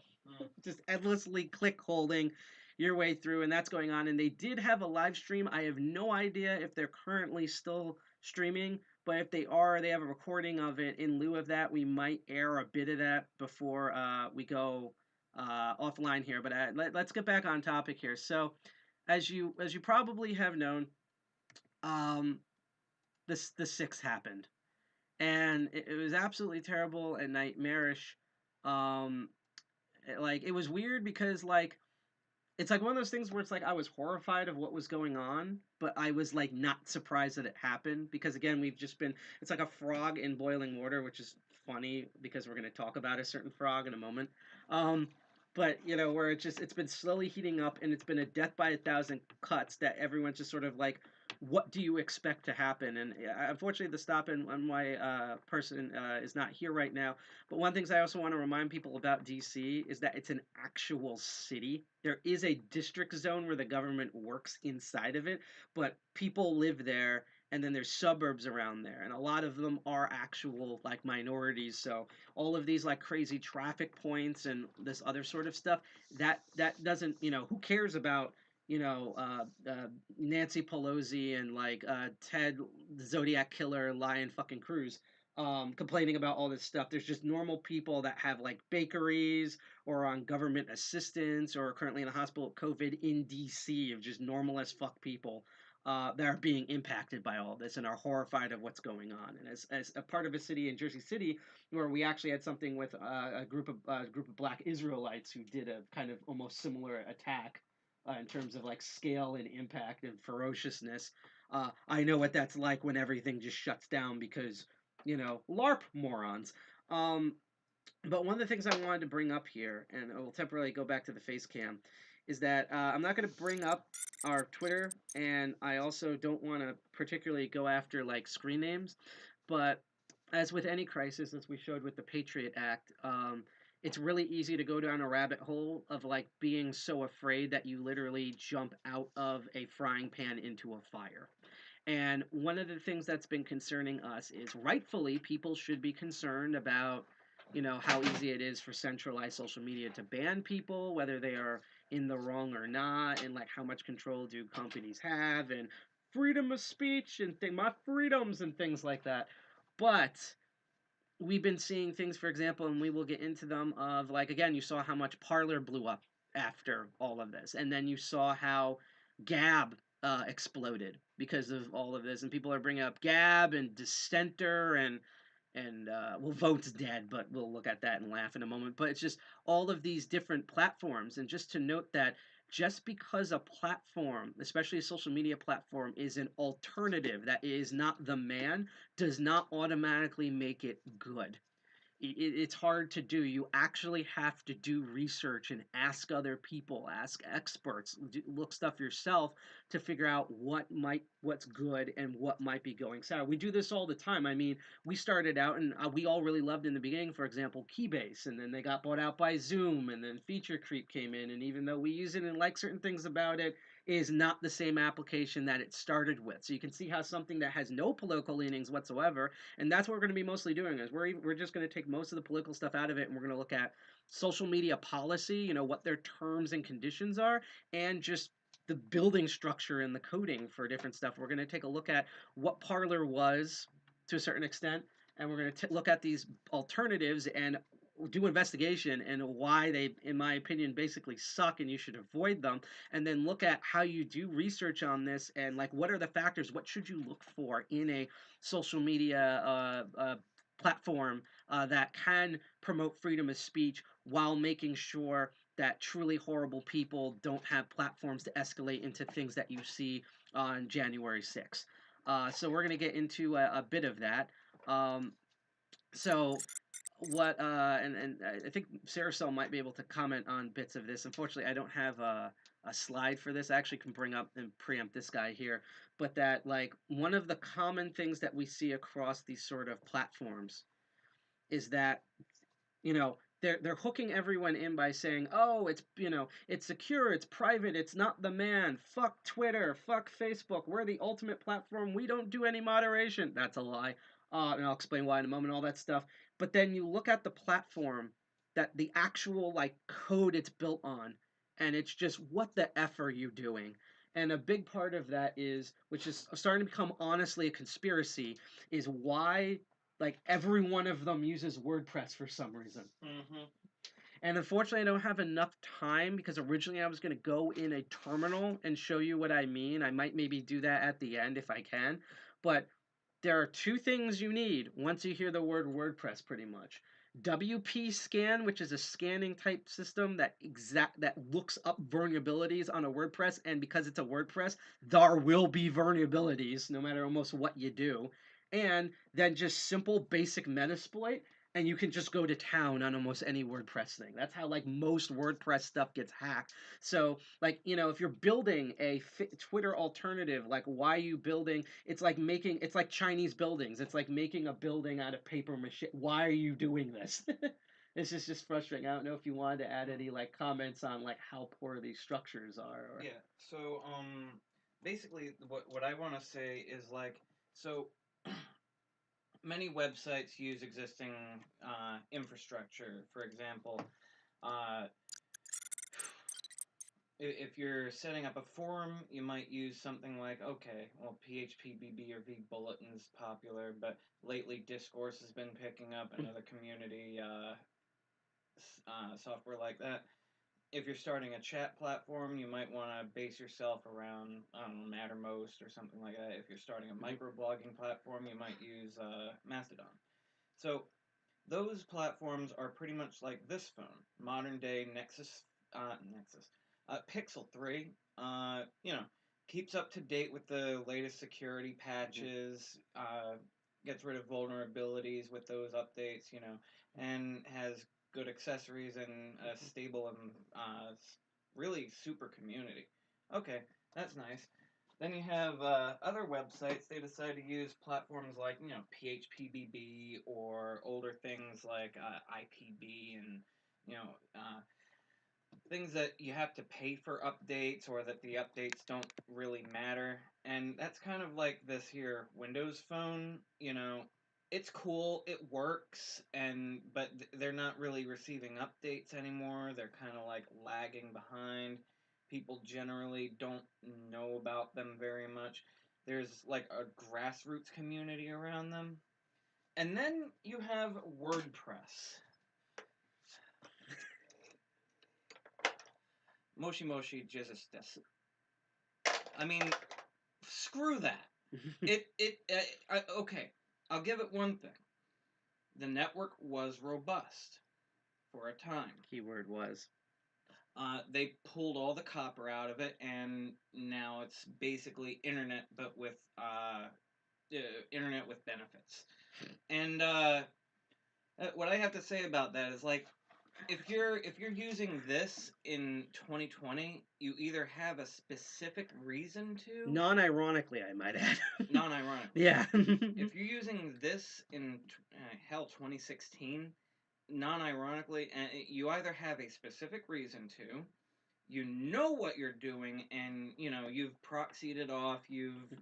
Just endlessly click holding your way through, and that's going on. And they did have a live stream. I have no idea if they're currently still streaming, but if they are, they have a recording of it. In lieu of that, we might air a bit of that before we go offline here. But let's get back on topic here. So, as you probably have known, the 6th happened, and it was absolutely terrible and nightmarish. Like, it was weird because like it's like one of those things where it's like I was horrified of what was going on, but I was like not surprised that it happened, because again, we've just been, it's like a frog in boiling water, which is funny because we're going to talk about a certain frog in a moment. But you know, where it's been slowly heating up, and it's been a death by 1,000 cuts that everyone's just sort of like, what do you expect to happen? And unfortunately, the Stop NY person is not here right now. But one of the things I also want to remind people about DC is that it's an actual city. There is a district zone where the government works inside of it, but people live there, and then there's suburbs around there, and a lot of them are actual like minorities. So all of these like crazy traffic points and this other sort of stuff, that doesn't, you know, who cares about, you know, Nancy Pelosi and like Ted the Zodiac Killer, Lion fucking Cruz complaining about all this stuff. There's just normal people that have like bakeries or on government assistance or currently in the hospital with COVID in DC, of just normal as fuck people that are being impacted by all this and are horrified of what's going on. And as a part of a city in Jersey City, where we actually had something with a group of Black Israelites who did a kind of almost similar attack in terms of like scale and impact and ferociousness. I know what that's like when everything just shuts down because, you know, LARP morons. But one of the things I wanted to bring up here, and I will temporarily go back to the face cam, is that I'm not going to bring up our Twitter, and I also don't want to particularly go after like screen names, but as with any crisis, as we showed with the Patriot Act, it's really easy to go down a rabbit hole of like being so afraid that you literally jump out of a frying pan into a fire. And one of the things that's been concerning us is, rightfully, people should be concerned about, you know, how easy it is for centralized social media to ban people, whether they are in the wrong or not, and like how much control do companies have, and freedom of speech and my freedoms and things like that. But we've been seeing things, for example, and we will get into them, of like, again, you saw how much Parler blew up after all of this, and then you saw how Gab exploded because of all of this, and people are bringing up Gab and Dissenter and well, Vote's dead, but we'll look at that and laugh in a moment. But it's just all of these different platforms, and just to note that just because a platform, especially a social media platform, is an alternative that is not the man, does not automatically make it good. It's hard to do. You actually have to do research and ask other people, ask experts, look stuff yourself to figure out what's good and what might be going sour. We do this all the time. I mean, we started out and we all really loved in the beginning, for example, Keybase, and then they got bought out by Zoom, and then Feature Creep came in, and even though we use it and like certain things about it, is not the same application that it started with. So you can see how something that has no political leanings whatsoever, and that's what we're going to be mostly doing, is we're just going to take most of the political stuff out of it, and we're going to look at social media policy, you know, what their terms and conditions are, and just the building structure and the coding for different stuff. We're going to take a look at what Parler was to a certain extent, and we're going to look at these alternatives and do investigation and why they, in my opinion, basically suck and you should avoid them, and then look at how you do research on this and like what are the factors, what should you look for in a social media platform that can promote freedom of speech while making sure that truly horrible people don't have platforms to escalate into things that you see on January 6th. So we're going to get into a bit of that. So what and I think Saracel might be able to comment on bits of this. Unfortunately, I don't have a slide for this. I actually can bring up and preempt this guy here, but that like one of the common things that we see across these sort of platforms is that they're hooking everyone in by saying, "Oh, it's secure, it's private, it's not the man. Fuck Twitter, fuck Facebook. We're the ultimate platform. We don't do any moderation." That's a lie. And I'll explain why in a moment. All that stuff. But then you look at the platform that the actual like code it's built on, and it's just what the f are you doing? And a big part of that is, which is starting to become honestly a conspiracy, is why like every one of them uses WordPress for some reason. Mm-hmm. And unfortunately, I don't have enough time because originally I was going to go in a terminal and show you what I mean. I might maybe do that at the end if I can. But there are two things you need once you hear the word WordPress pretty much. WP Scan, which is a scanning type system that looks up vulnerabilities on a WordPress, and because it's a WordPress, there will be vulnerabilities no matter almost what you do. And then just simple basic Metasploit, and you can just go to town on almost any WordPress thing. That's how like most WordPress stuff gets hacked. So like if you're building a Twitter alternative, like why are you building? It's like Chinese buildings. It's like making a building out of paper mache. Why are you doing this? This is just frustrating. I don't know if you wanted to add any like comments on like how poor these structures are. Or... Yeah. So basically, what I want to say is like so. Many websites use existing infrastructure. For example, if you're setting up a forum, you might use something like, okay, well, PHPBB or vBulletin is popular, but lately Discourse has been picking up, another community software like that. If you're starting a chat platform, you might want to base yourself around, I don't know, Mattermost or something like that. If you're starting a microblogging platform, you might use Mastodon. So those platforms are pretty much like this phone, modern day Pixel 3. Keeps up to date with the latest security patches, gets rid of vulnerabilities with those updates, and has good accessories and a stable and really super community. Okay, that's nice. Then you have other websites. They decide to use platforms like PHPBB or older things like IPB and things that you have to pay for updates or that the updates don't really matter. And that's kind of like this here Windows Phone. It's cool, it works, but they're not really receiving updates anymore. They're kind of like lagging behind. People generally don't know about them very much. There's like a grassroots community around them. And then you have WordPress. Moshi Moshi Jesus des. I mean, screw that. Okay, I'll give it one thing. The network was robust for a time. Keyword was. They pulled all the copper out of it, and now it's basically internet, but with internet with benefits. And what I have to say about that is like, if you're using this in 2020, you either have a specific reason to. Non-ironically, I might add. Non-ironically. Yeah. If you're using this in 2016. Non-ironically, you either have a specific reason to, you know what you're doing, and you've proxied it off, you've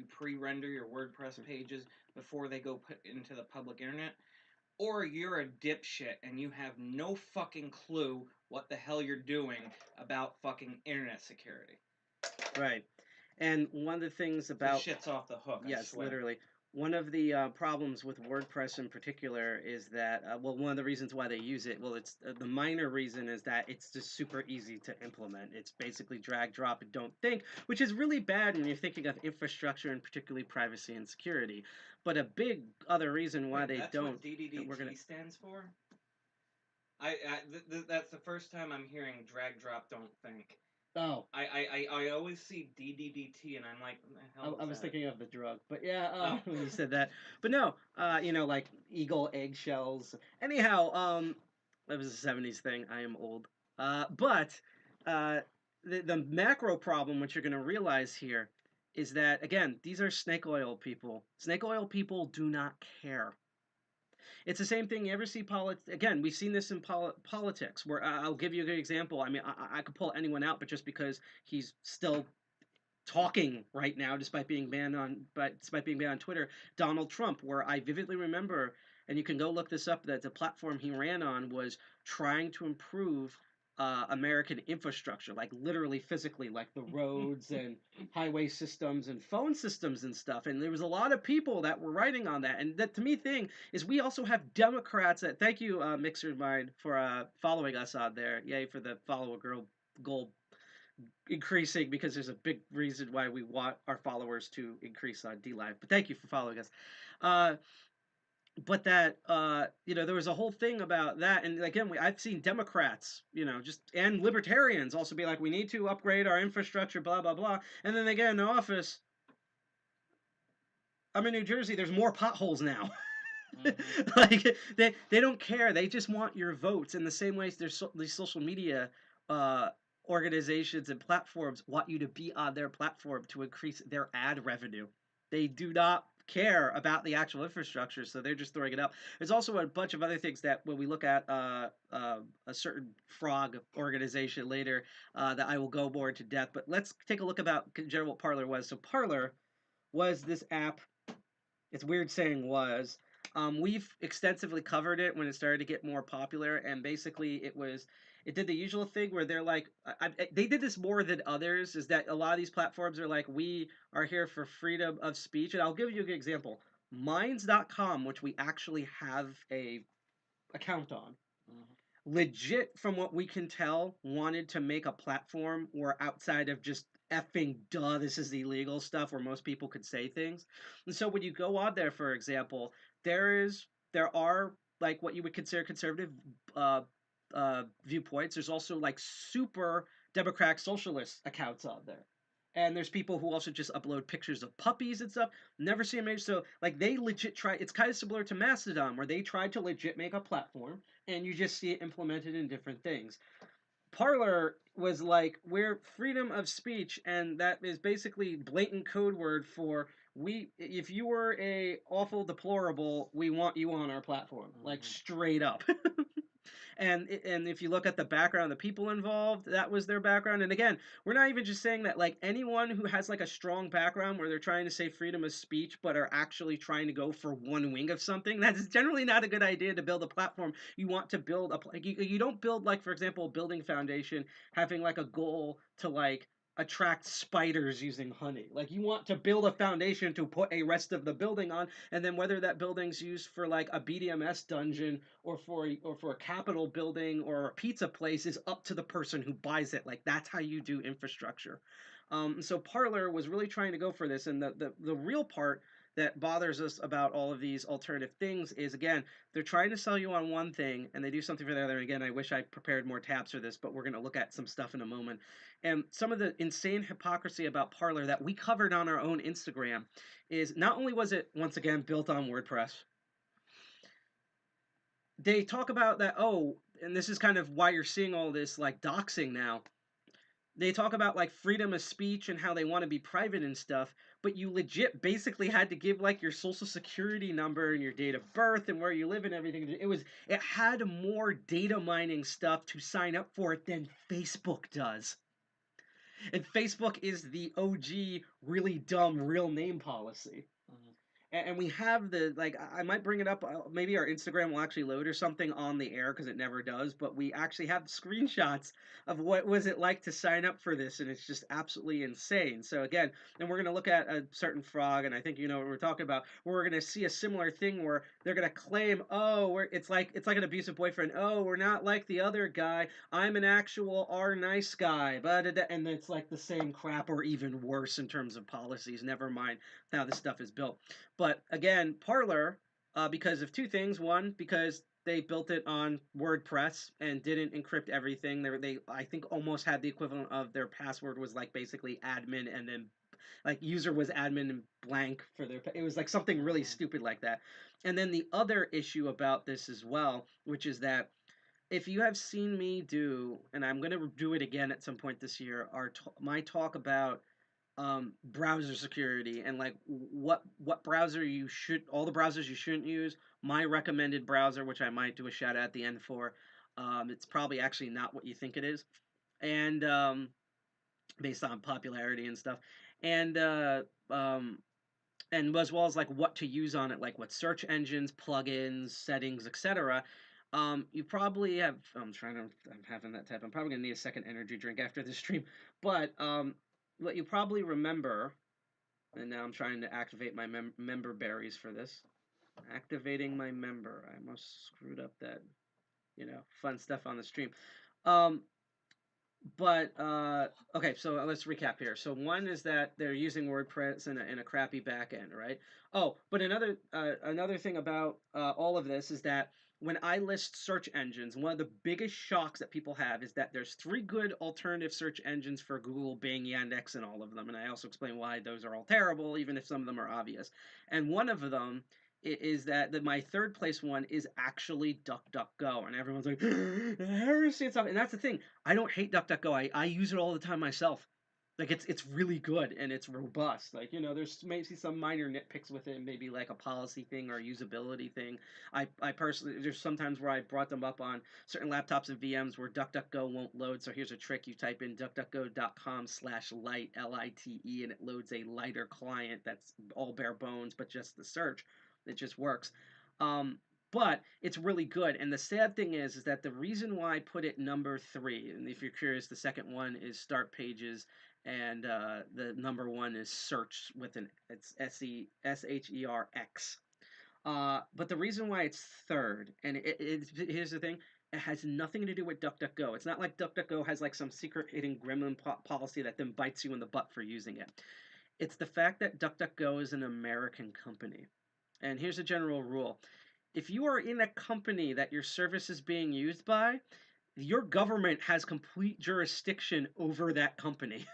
pre-render your WordPress pages before they go put into the public internet, or you're a dipshit and you have no fucking clue what the hell you're doing about fucking internet security. Right. And one of the things about... The shit's off the hook, I Yes, swear. literally. One of the problems with WordPress in particular is that, one of the reasons why they use it, it's the minor reason is that it's just super easy to implement. It's basically drag, drop, and don't think, which is really bad when you're thinking of infrastructure and particularly privacy and security. But a big other reason why they don't... That's what DDDT stands for? That's the first time I'm hearing drag, drop, don't think. Oh. I always see DDDT, and I'm like, what the hell I is was that? thinking of the drug, but yeah, Oh. when you said that, but no, like eagle eggshells. Anyhow, that was a '70s thing. I am old. But the macro problem, which you're going to realize here, is that again, these are snake oil people. Snake oil people do not care. It's the same thing. You ever see again, we've seen this in politics. Where I'll give you a good example. I mean, I could pull anyone out, but just because he's still talking right now, despite being banned on Twitter, Donald Trump, where I vividly remember, and you can go look this up, that the platform he ran on was trying to improve American infrastructure, like literally physically, like the roads and highway systems and phone systems and stuff. And there was a lot of people that were writing on that. And that to me thing is we also have Democrats that, thank you, Mixer Mind, for following us on there. Yay for the follow a girl goal increasing, because there's a big reason why we want our followers to increase on DLive. But thank you for following us. But that there was a whole thing about that, and again, I've seen Democrats, and libertarians also be like, we need to upgrade our infrastructure, blah blah blah, and then they get into office. I'm in New Jersey. There's more potholes now. Mm-hmm. Like they don't care. They just want your votes. In the same way, there's these social media organizations and platforms want you to be on their platform to increase their ad revenue. They do not care about the actual infrastructure, so they're just throwing it up. There's also a bunch of other things that when we look at a certain frog organization later that I will go more into depth. But let's take a look about in general what Parler was. So Parler was this app. It's weird saying was. We've extensively covered it when it started to get more popular, and basically it did the usual thing where they're like, they did this more than others, is that a lot of these platforms are like, we are here for freedom of speech. And I'll give you a good example. Minds.com, which we actually have a account on, legit, from what we can tell, wanted to make a platform where outside of just effing this is illegal stuff where most people could say things. And so when you go on there, for example, there are like what you would consider conservative viewpoints. There's also like super democratic socialist accounts on there. And there's people who also just upload pictures of puppies and stuff. Never see them. So like they legit try. It's kind of similar to Mastodon, where they tried to legit make a platform, and you just see it implemented in different things. Parler was like, we're freedom of speech, and that is basically blatant code word for if you were a awful deplorable, we want you on our platform, like straight up. And if you look at the background of the people involved, that was their background. And again, we're not even just saying that, like, anyone who has like a strong background where they're trying to say freedom of speech but are actually trying to go for one wing of something, that is generally not a good idea to build a platform. You want to build you don't build, like, for example, a building foundation having like a goal to like attract spiders using honey. Like, you want to build a foundation to put a rest of the building on, and then whether that building's used for like a BDMS dungeon or for a Capitol building or a pizza place is up to the person who buys it. Like, that's how you do infrastructure. So Parler was really trying to go for this, and the real part that bothers us about all of these alternative things is, again, they're trying to sell you on one thing and they do something for the other. And again, I wish I prepared more tabs for this, but we're going to look at some stuff in a moment. And some of the insane hypocrisy about Parler that we covered on our own Instagram is, not only was it, once again, built on WordPress, they talk about that, and this is kind of why you're seeing all this like doxing now. They talk about like freedom of speech and how they want to be private and stuff, but you legit basically had to give like your social security number and your date of birth and where you live and everything. It had more data mining stuff to sign up for it than Facebook does. And Facebook is the OG really dumb real name policy. And we have I might bring it up, maybe our Instagram will actually load or something on the air, because it never does, but we actually have screenshots of what was it like to sign up for this, and it's just absolutely insane. So again, and we're going to look at a certain frog, and I think you know what we're talking about, where we're going to see a similar thing where they're going to claim, it's like an abusive boyfriend, we're not like the other guy, I'm an actual nice guy, and it's like the same crap or even worse in terms of policies, never mind how this stuff is built. But again, Parler, because of two things. One, because they built it on WordPress and didn't encrypt everything. They I think almost had the equivalent of their password was like basically admin and then like user was admin and blank for their it was like something really stupid like that. And then the other issue about this as well, which is that if you have seen me do, and I'm going to do it again at some point this year, my talk about browser security and like what browser you should, all the browsers you shouldn't use, my recommended browser, which I might do a shout out at the end for, it's probably actually not what you think it is, and based on popularity and stuff, and and as well as like what to use on it, like what search engines, plugins, settings, etc. You probably have. I'm having that type. I'm probably gonna need a second energy drink after this stream. But what you probably remember, and now I'm trying to activate my member berries for this. Activating my member. I almost screwed up that, fun stuff on the stream. But okay, so let's recap here. So one is that they're using WordPress in a crappy backend, right? Oh, but another thing about all of this is that when I list search engines, one of the biggest shocks that people have is that there's 3 good alternative search engines for Google, Bing, Yandex, and all of them. And I also explain why those are all terrible, even if some of them are obvious. And one of them is that my third place one is actually DuckDuckGo, and everyone's like, heresy and stuff. And that's the thing. I don't hate DuckDuckGo. I use it all the time myself. Like it's really good and it's robust. Like, there's maybe some minor nitpicks with it, maybe like a policy thing or a usability thing. I personally, there's sometimes where I brought them up on certain laptops and VMs where DuckDuckGo won't load. So here's a trick: you type in duckduckgo.com/lite LITE, and it loads a lighter client that's all bare bones, but just the search. It just works. But it's really good. And the sad thing is that the reason why I put it number 3, and if you're curious, the second one is Start Pages, and the number 1 is Search it's SHERX. But the reason why it's third, and here's the thing, it has nothing to do with DuckDuckGo. It's not like DuckDuckGo has like some secret hidden gremlin policy that then bites you in the butt for using it. It's the fact that DuckDuckGo is an American company. And here's a general rule. If you are in a company that your service is being used by, your government has complete jurisdiction over that company.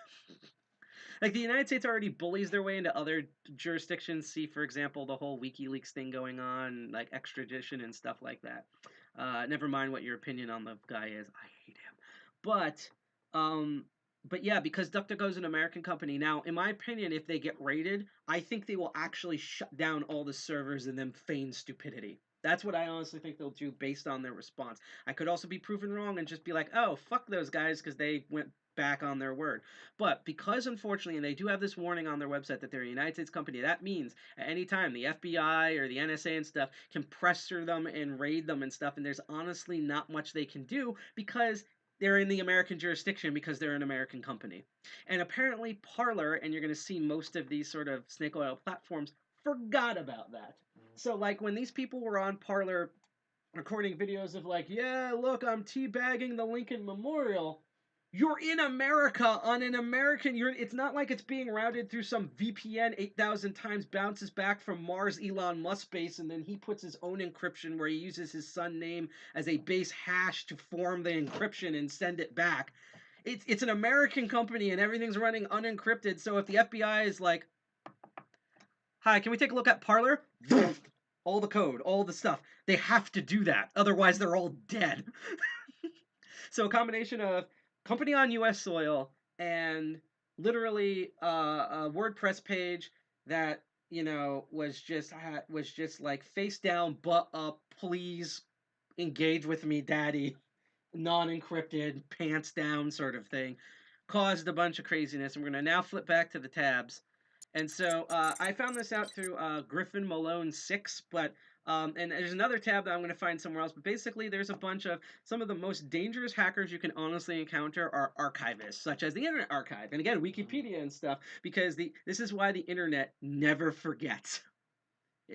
Like the United States already bullies their way into other jurisdictions. See, for example, the whole WikiLeaks thing going on, like extradition and stuff like that. Never mind what your opinion on the guy is. I hate him. But yeah, because DuckDuckGo is an American company. Now, in my opinion, if they get raided, I think they will actually shut down all the servers and then feign stupidity. That's what I honestly think they'll do based on their response. I could also be proven wrong and just be like, oh, fuck those guys because they went back on their word. But because, unfortunately, and they do have this warning on their website that they're a United States company, that means at any time the FBI or the NSA and stuff can press through them and raid them and stuff, and there's honestly not much they can do because they're in the American jurisdiction because they're an American company. And apparently Parler, and you're going to see most of these sort of snake oil platforms, forgot about that. So like when these people were on Parler recording videos of like, yeah, look, I'm teabagging the Lincoln Memorial, you're in America on an American, it's not like it's being routed through some VPN 8,000 times, bounces back from Mars Elon Musk base, and then he puts his own encryption where he uses his son name as a base hash to form the encryption and send it back. It's an American company and everything's running unencrypted, so if the FBI is like, hi, can we take a look at Parler? All the code, all the stuff. They have to do that, otherwise they're all dead. So a combination of company on U.S. soil and literally a WordPress page that was just like face down, butt up, please engage with me, daddy, non-encrypted, pants down sort of thing, caused a bunch of craziness. And we're gonna now flip back to the tabs. And so I found this out through Griffin Malone 6, but and there's another tab that I'm going to find somewhere else. But basically, there's a bunch of some of the most dangerous hackers you can honestly encounter are archivists, such as the Internet Archive, and again, Wikipedia and stuff, because this is why the internet never forgets.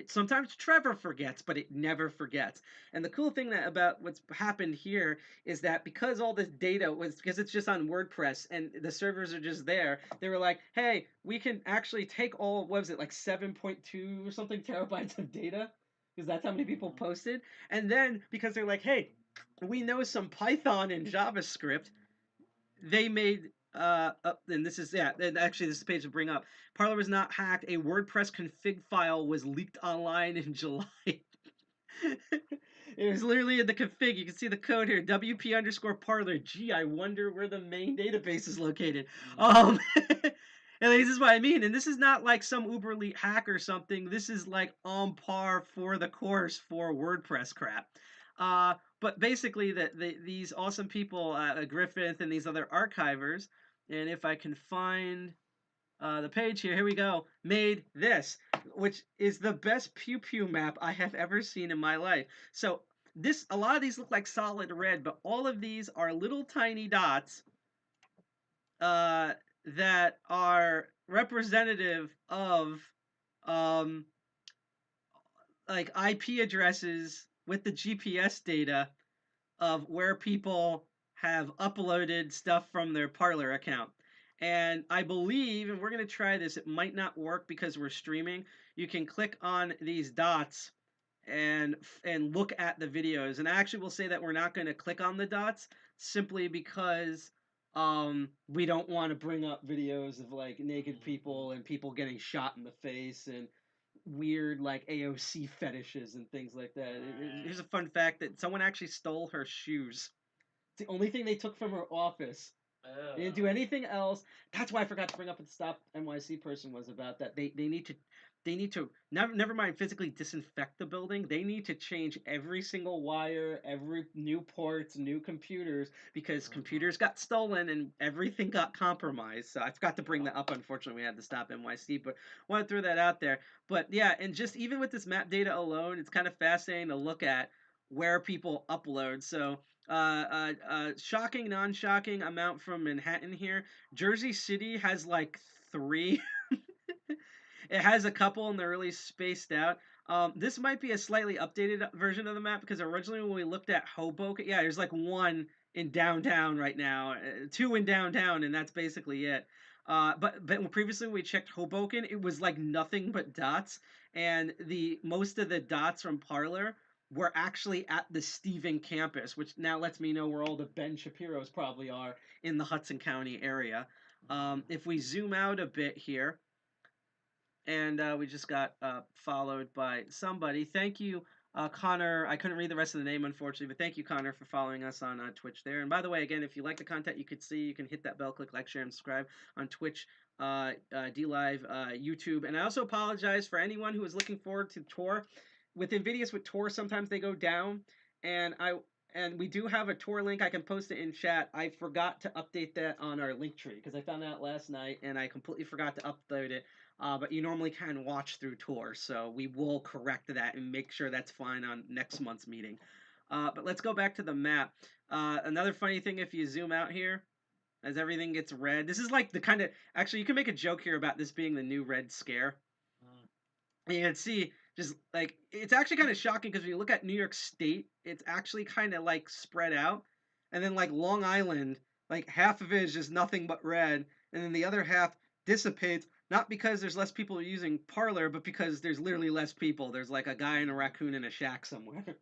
Sometimes Trevor forgets, but it never forgets. And the cool thing about what's happened here is that because all this data because it's just on WordPress and the servers are just there, they were like, hey, we can actually take all, what was it, like 7.2 or something terabytes of data? because that's how many people posted. And then because they're like, hey, we know some Python and JavaScript, they made and this is and actually this page will bring up Parler was not hacked. A WordPress config file was leaked online in July. It was literally in the config. You can see the code here. WP_Parler. Gee, I wonder where the main database is located. And this is what I mean. And this is not like some uber elite hack or something. This is like on par for the course for WordPress crap. But basically, these awesome people, Griffith and these other archivers, and if I can find the page here we go, made this, which is the best pew pew map I have ever seen in my life. So a lot of these look like solid red, but all of these are little tiny dots that are representative of like IP addresses with the GPS data of where people have uploaded stuff from their Parler account. And I believe, and we're going to try this, it might not work because we're streaming. You can click on these dots and look at the videos. And I actually will say that we're not going to click on the dots simply because we don't want to bring up videos of like naked people and people getting shot in the face and weird like AOC fetishes and things like that. Here's a fun fact that someone actually stole her shoes. It's the only thing they took from her office. They didn't do anything else. That's why I forgot to bring up what the Stop NYC person was about that. They need to never mind physically disinfect the building. They need to change every single wire, every new ports, new computers, because computers got stolen and everything got compromised. So I forgot to bring that up. Unfortunately, we had to stop NYC, but I want to throw that out there. But yeah, and just even with this map data alone, it's kind of fascinating to look at where people upload. So shocking, non-shocking amount from Manhattan here. Jersey City has like 3. It has a couple and they're really spaced out. This might be a slightly updated version of the map because originally when we looked at Hoboken, yeah, there's like 1 in downtown right now, 2 in downtown, and that's basically it. But previously when we checked Hoboken, it was like nothing but dots, and most of the dots from Parler were actually at the Stephen campus, which now lets me know where all the Ben Shapiros probably are in the Hudson County area. If we zoom out a bit here, and we just got followed by somebody. Thank you, Connor. I couldn't read the rest of the name, unfortunately, but thank you, Connor, for following us on Twitch there. And by the way, again, if you like the content you could see, you can hit that bell, click like, share, and subscribe on Twitch, DLive, YouTube. And I also apologize for anyone who is looking forward to Tor. With NVIDIA's with Tor, sometimes they go down, and we do have a Tor link. I can post it in chat. I forgot to update that on our link tree because I found out last night, and I completely forgot to upload it. But you normally can watch through Tor, so we will correct that and make sure that's fine on next month's meeting. But let's go back to the map. Another funny thing, if you zoom out here, as everything gets red, this is like the kind of... Actually, you can make a joke here about this being the new Red Scare. You can see... Just like it's actually kind of shocking because when you look at New York State, it's actually kind of like spread out, and then like Long Island, like half of it is just nothing but red, and then the other half dissipates. Not because there's less people using Parler, but because there's literally less people. There's like a guy and a raccoon in a shack somewhere.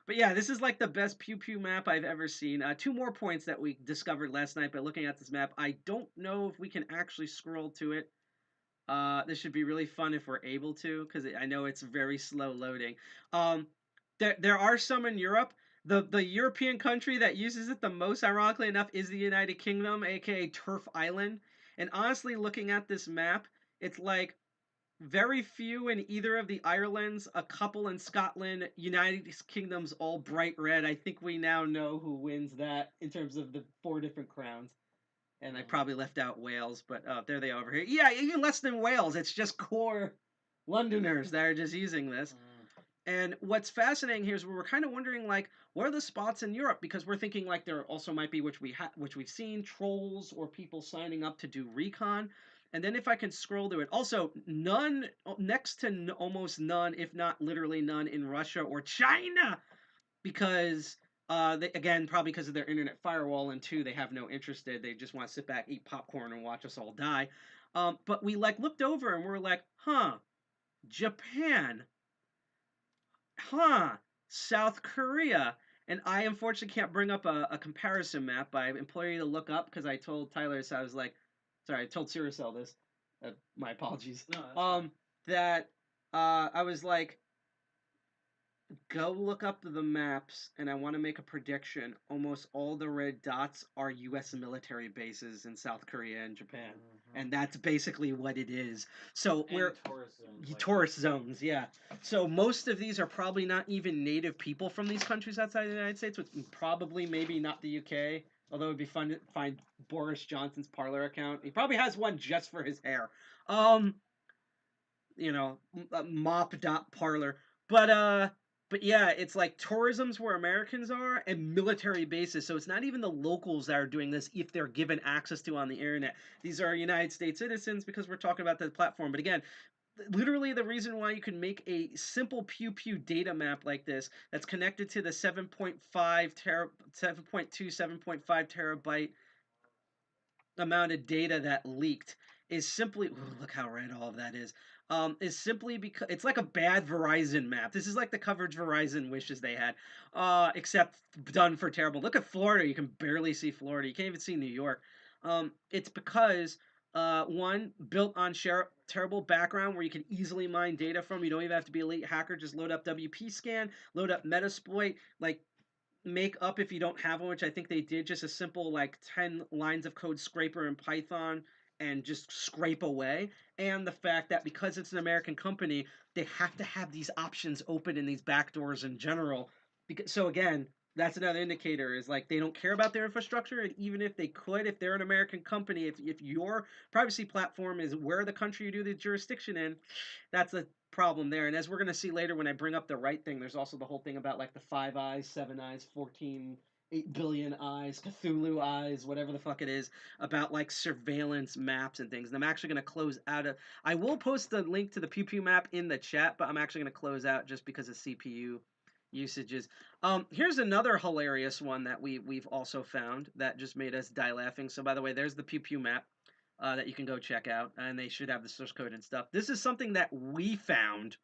But yeah, this is like the best pew pew map I've ever seen. 2 more points that we discovered last night by looking at this map. I don't know if we can actually scroll to it. This should be really fun if we're able to, because I know it's very slow loading. There are some in Europe. The European country that uses it the most, ironically enough, is the United Kingdom, aka Turf Island. And honestly, looking at this map, it's like very few in either of the Irelands, a couple in Scotland, United Kingdom's all bright red. I think we now know who wins that in terms of the 4 different crowns. And I probably left out Wales, but there they are over here. Yeah, even less than Wales. It's just core Londoners that are just using this. And what's fascinating here is we're kind of wondering, like, what are the spots in Europe? Because we're thinking, like, there also might be, which we've seen, trolls or people signing up to do recon. And then if I can scroll to it, also none, next to almost none, if not literally none, in Russia or China, because... again, probably because of their internet firewall, and 2, they have no interest. They just want to sit back, eat popcorn, and watch us all die. But we like looked over and we're like, huh, Japan. South Korea. And I unfortunately can't bring up a comparison map, but I implore you to look up because I told Tyler, so I was like, sorry, I told Siricel this. My apologies. No, that's fine. That I was like, go look up the maps, and I want to make a prediction. Almost all the red dots are U.S. military bases in South Korea and Japan, and that's basically what it is. So And we're tourist zones. Like tourist zones, yeah. So most of these are probably not even native people from these countries outside the United States, which probably maybe not the UK. Although it'd be fun to find Boris Johnson's Parler account. He probably has one just for his hair. Mop.parlor. But yeah, it's like tourism's where Americans are and military bases. So it's not even the locals that are doing this if they're given access to on the internet. These are United States citizens because we're talking about the platform. But again, literally the reason why you can make a simple pew pew data map like this that's connected to the 7.2, 7.5 terabyte amount of data that leaked is simply look how red all of that is simply because it's like a bad Verizon map. This is like the coverage Verizon wishes they had, except done for terrible. Look at Florida. You can barely see Florida. You can't even see New York. It's because one, built on terrible background where you can easily mine data from. You don't even have to be a elite hacker. Just load up WP Scan, load up Metasploit, like make up if you don't have one, which I think they did, just a simple like 10 lines of code scraper in Python and just scrape away. And the fact that because it's an American company, they have to have these options open in these backdoors in general. So again, that's another indicator is like they don't care about their infrastructure, and even if they could, if they're an American company, if your privacy platform is where the country you do the jurisdiction in, that's a problem there. And as we're going to see later when I bring up the right thing, there's also the whole thing about like the 5 eyes, 7 eyes, 14, 8 billion eyes, Cthulhu eyes, whatever the fuck it is, about like surveillance maps and things. And I'm actually going to close out of... I will post the link to the Pew Pew map in the chat, but I'm actually going to close out just because of CPU usages. Here's another hilarious one that we've also found that just made us die laughing. So by the way, there's the Pew Pew map. That you can go check out, and they should have the source code and stuff. This is something that we found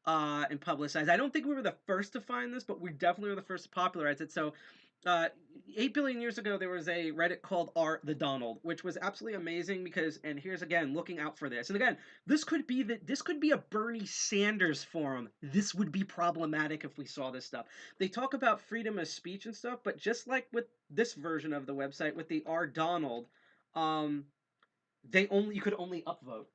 and publicized. I don't think we were the first to find this, but we definitely were the first to popularize it. So 8 billion years ago, there was a Reddit called the Donald, which was absolutely amazing because, and here's again, looking out for this. And again, this could be a Bernie Sanders forum. This would be problematic if we saw this stuff. They talk about freedom of speech and stuff, but just like with this version of the website, with the Donald, you could only upvote.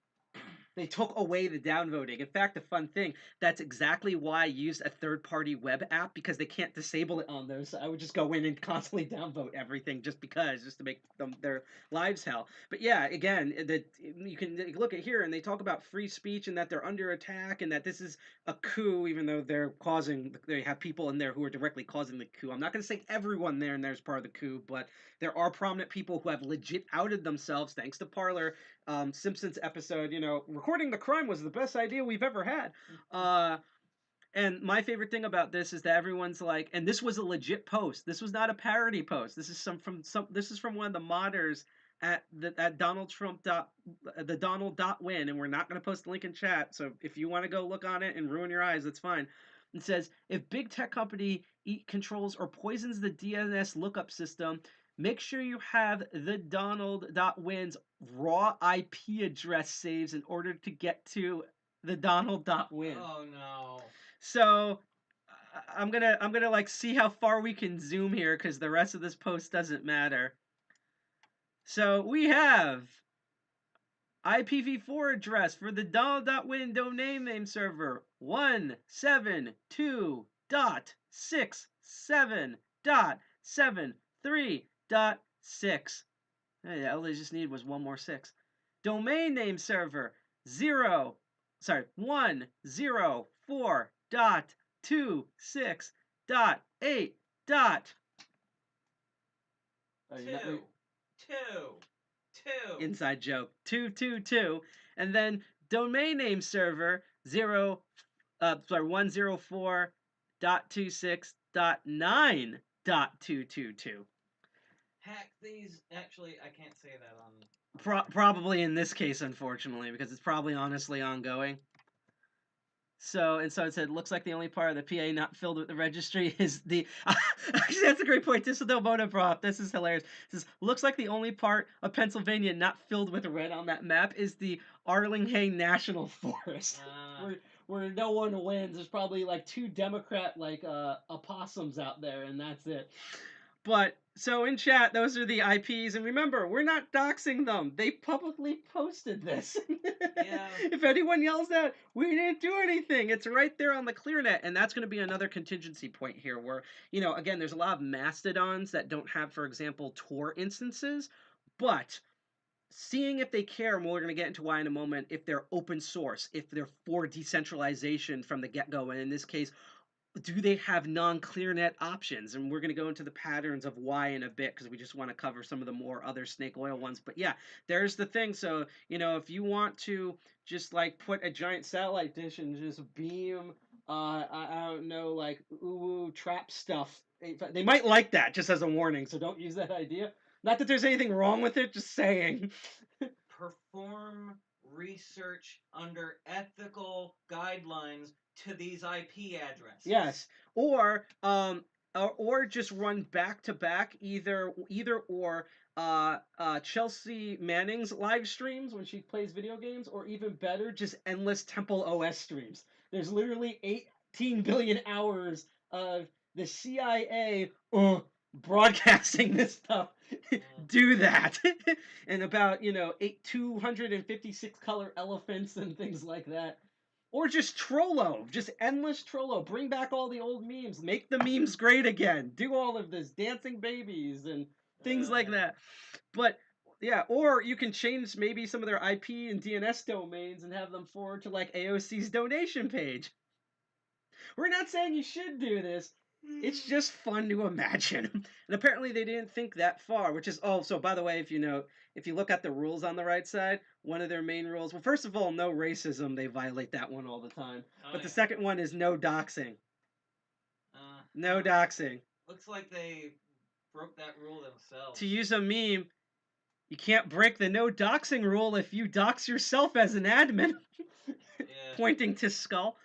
They took away the downvoting. In fact, the fun thing, that's exactly why I used a third-party web app, because they can't disable it on those. So I would just go in and constantly downvote everything just to make their lives hell. But yeah, again, you can look at here, and they talk about free speech and that they're under attack and that this is a coup, even though they have people in there who are directly causing the coup. I'm not going to say everyone there and there's part of the coup, but there are prominent people who have legit outed themselves, thanks to Parler. Simpsons episode, recording the crime was the best idea we've ever had. And my favorite thing about this is that everyone's like, and this was a legit post. This was not a parody post. This is this is from one of the modders at Donald Trump the Donald.win, and we're not going to post the link in chat. So if you want to go look on it and ruin your eyes, that's fine. It says, if big tech company controls or poisons the DNS lookup system, make sure you have the Donald.win's raw IP address saves in order to get to the Donald.win. Oh no. So I'm gonna like see how far we can zoom here because the rest of this post doesn't matter. So we have IPv4 address for the Donald.win domain name server 172.67.73.6. Hey, all they just needed was one more 6. Domain name server 104.26.8. Two. Inside joke. 222. And then domain name server 104.26.9.222. Hack these. Actually, I can't say that on. Probably in this case, unfortunately, because it's probably honestly ongoing. So it said, looks like the only part of the PA not filled with the registry is the. Actually, that's a great point. This is the Mona prop. This is hilarious. It says, looks like the only part of Pennsylvania not filled with red on that map is the Arlington National Forest. Where no one wins. There's probably like 2 Democrat opossums out there, and that's it. But so in chat, those are the IPs, and remember, we're not doxing them. They publicly posted this. Yeah. If anyone yells that, we didn't do anything. It's right there on the ClearNet, and that's going to be another contingency point here where, again, there's a lot of mastodons that don't have, for example, Tor instances, but seeing if they care, and we're going to get into why in a moment, if they're open source, if they're for decentralization from the get-go, and in this case, do they have non-ClearNet options? And we're going to go into the patterns of why in a bit because we just want to cover some of the more other snake oil ones. But yeah, there's the thing. So, if you want to just like put a giant satellite dish and just beam, I don't know, like trap stuff, they might like that just as a warning. So don't use that idea. Not that there's anything wrong with it, just saying. Perform research under ethical guidelines to these IP addresses. Yes, or just run back to back either or Chelsea Manning's live streams when she plays video games, or even better, just endless Temple OS streams. There's literally 18 billion hours of the CIA broadcasting this stuff. Do that. And about 256 color elephants and things like that. Or just Trollo, just endless Trollo. Bring back all the old memes. Make the memes great again. Do all of this. Dancing babies and things like that. But, yeah, or you can change maybe some of their IP and DNS domains and have them forward to, like, AOC's donation page. We're not saying you should do this. It's just fun to imagine. And apparently they didn't think that far, which is, so by the way, if you look at the rules on the right side, one of their main rules, well, first of all, no racism. They violate that one all the time. But the second one is no doxing. No doxing. Looks like they broke that rule themselves. To use a meme, you can't break the no doxing rule if you dox yourself as an admin. Pointing to Skull.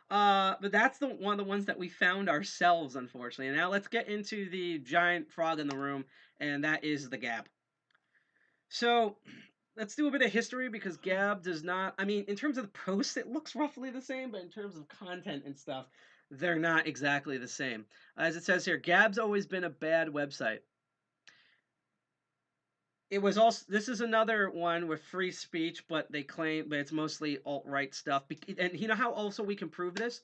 But that's one of the ones that we found ourselves, unfortunately. And now let's get into the giant frog in the room, and that is the Gab. So let's do a bit of history because Gab does not, in terms of the posts, it looks roughly the same, but in terms of content and stuff, they're not exactly the same. As it says here, Gab's always been a bad website. It was also, this is another one with free speech, but it's mostly alt-right stuff. And you know how also we can prove this?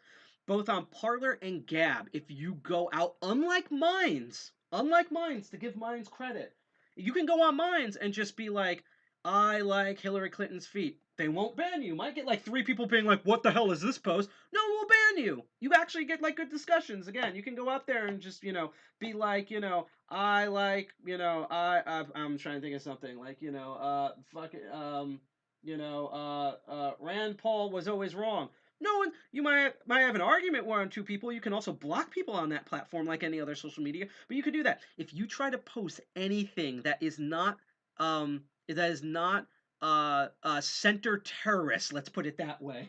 Both on Parler and Gab, if you go out, unlike Minds, to give Minds credit, you can go on Minds and just be like, I like Hillary Clinton's feet. They won't ban you. You might get like 3 people being like, what the hell is this post? No, we'll ban you. You actually get like good discussions. Again, you can go out there and just, be like, I like, I'm trying to think of something like, Rand Paul was always wrong. No one, you might have an argument with 1 or 2 people. You can also block people on that platform like any other social media, but you can do that. If you try to post anything that is not, center terrorist, let's put it that way,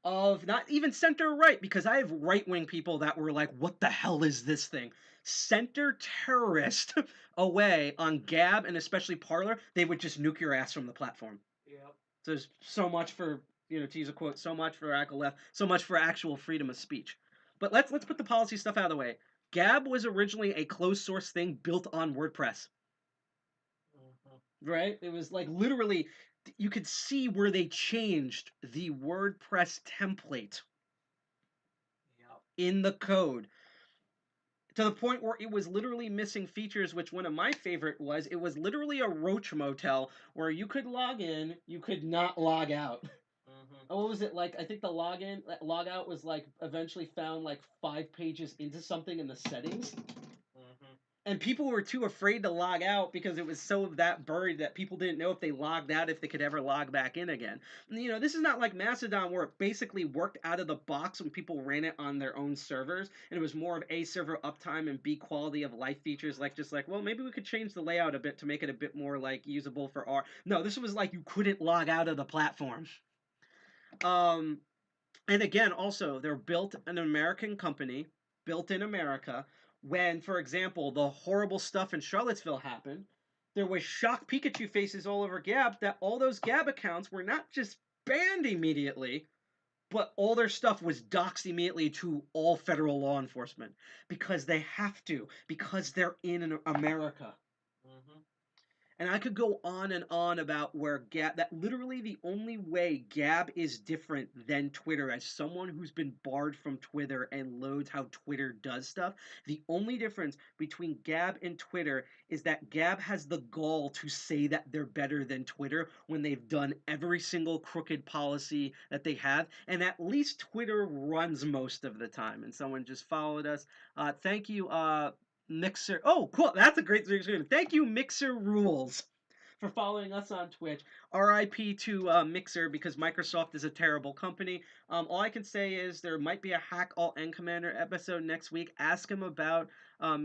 of not even center right, because I have right-wing people that were like, what the hell is this thing? Center terrorist away on Gab and especially Parler, they would just nuke your ass from the platform. Yep. So there's so much for, to use a quote, so much for radical left, so much for actual freedom of speech. But let's put the policy stuff out of the way. Gab was originally a closed source thing built on WordPress. Right? It was like literally, you could see where they changed the WordPress template in the code to the point where it was literally missing features, which one of my favorite was, it was literally a roach motel where you could log in, you could not log out. What was it like? I think the log out was like eventually found like 5 pages into something in the settings. And people were too afraid to log out because it was so that buried that people didn't know if they logged out if they could ever log back in again. And, this is not like Mastodon where it basically worked out of the box when people ran it on their own servers. And it was more of A, server uptime, and B, quality of life features. Well, maybe we could change the layout a bit to make it a bit more like usable for R. No, this was like you couldn't log out of the platform. And again, also, they're built an American company, built in America. When, for example, the horrible stuff in Charlottesville happened, there was shocked Pikachu faces all over Gab that all those Gab accounts were not just banned immediately, but all their stuff was doxed immediately to all federal law enforcement because they have to, because they're in America. And I could go on and on about where Gab, that literally the only way Gab is different than Twitter, as someone who's been barred from Twitter and loads how Twitter does stuff, the only difference between Gab and Twitter is that Gab has the gall to say that they're better than Twitter when they've done every single crooked policy that they have. And at least Twitter runs most of the time. And someone just followed us. Thank you, Mixer. Oh, cool. That's a great thing. Thank you, Mixer Rules, for following us on Twitch. RIP to Mixer because Microsoft is a terrible company. All I can say is there might be a Hack Alt N Commander episode next week. Ask him about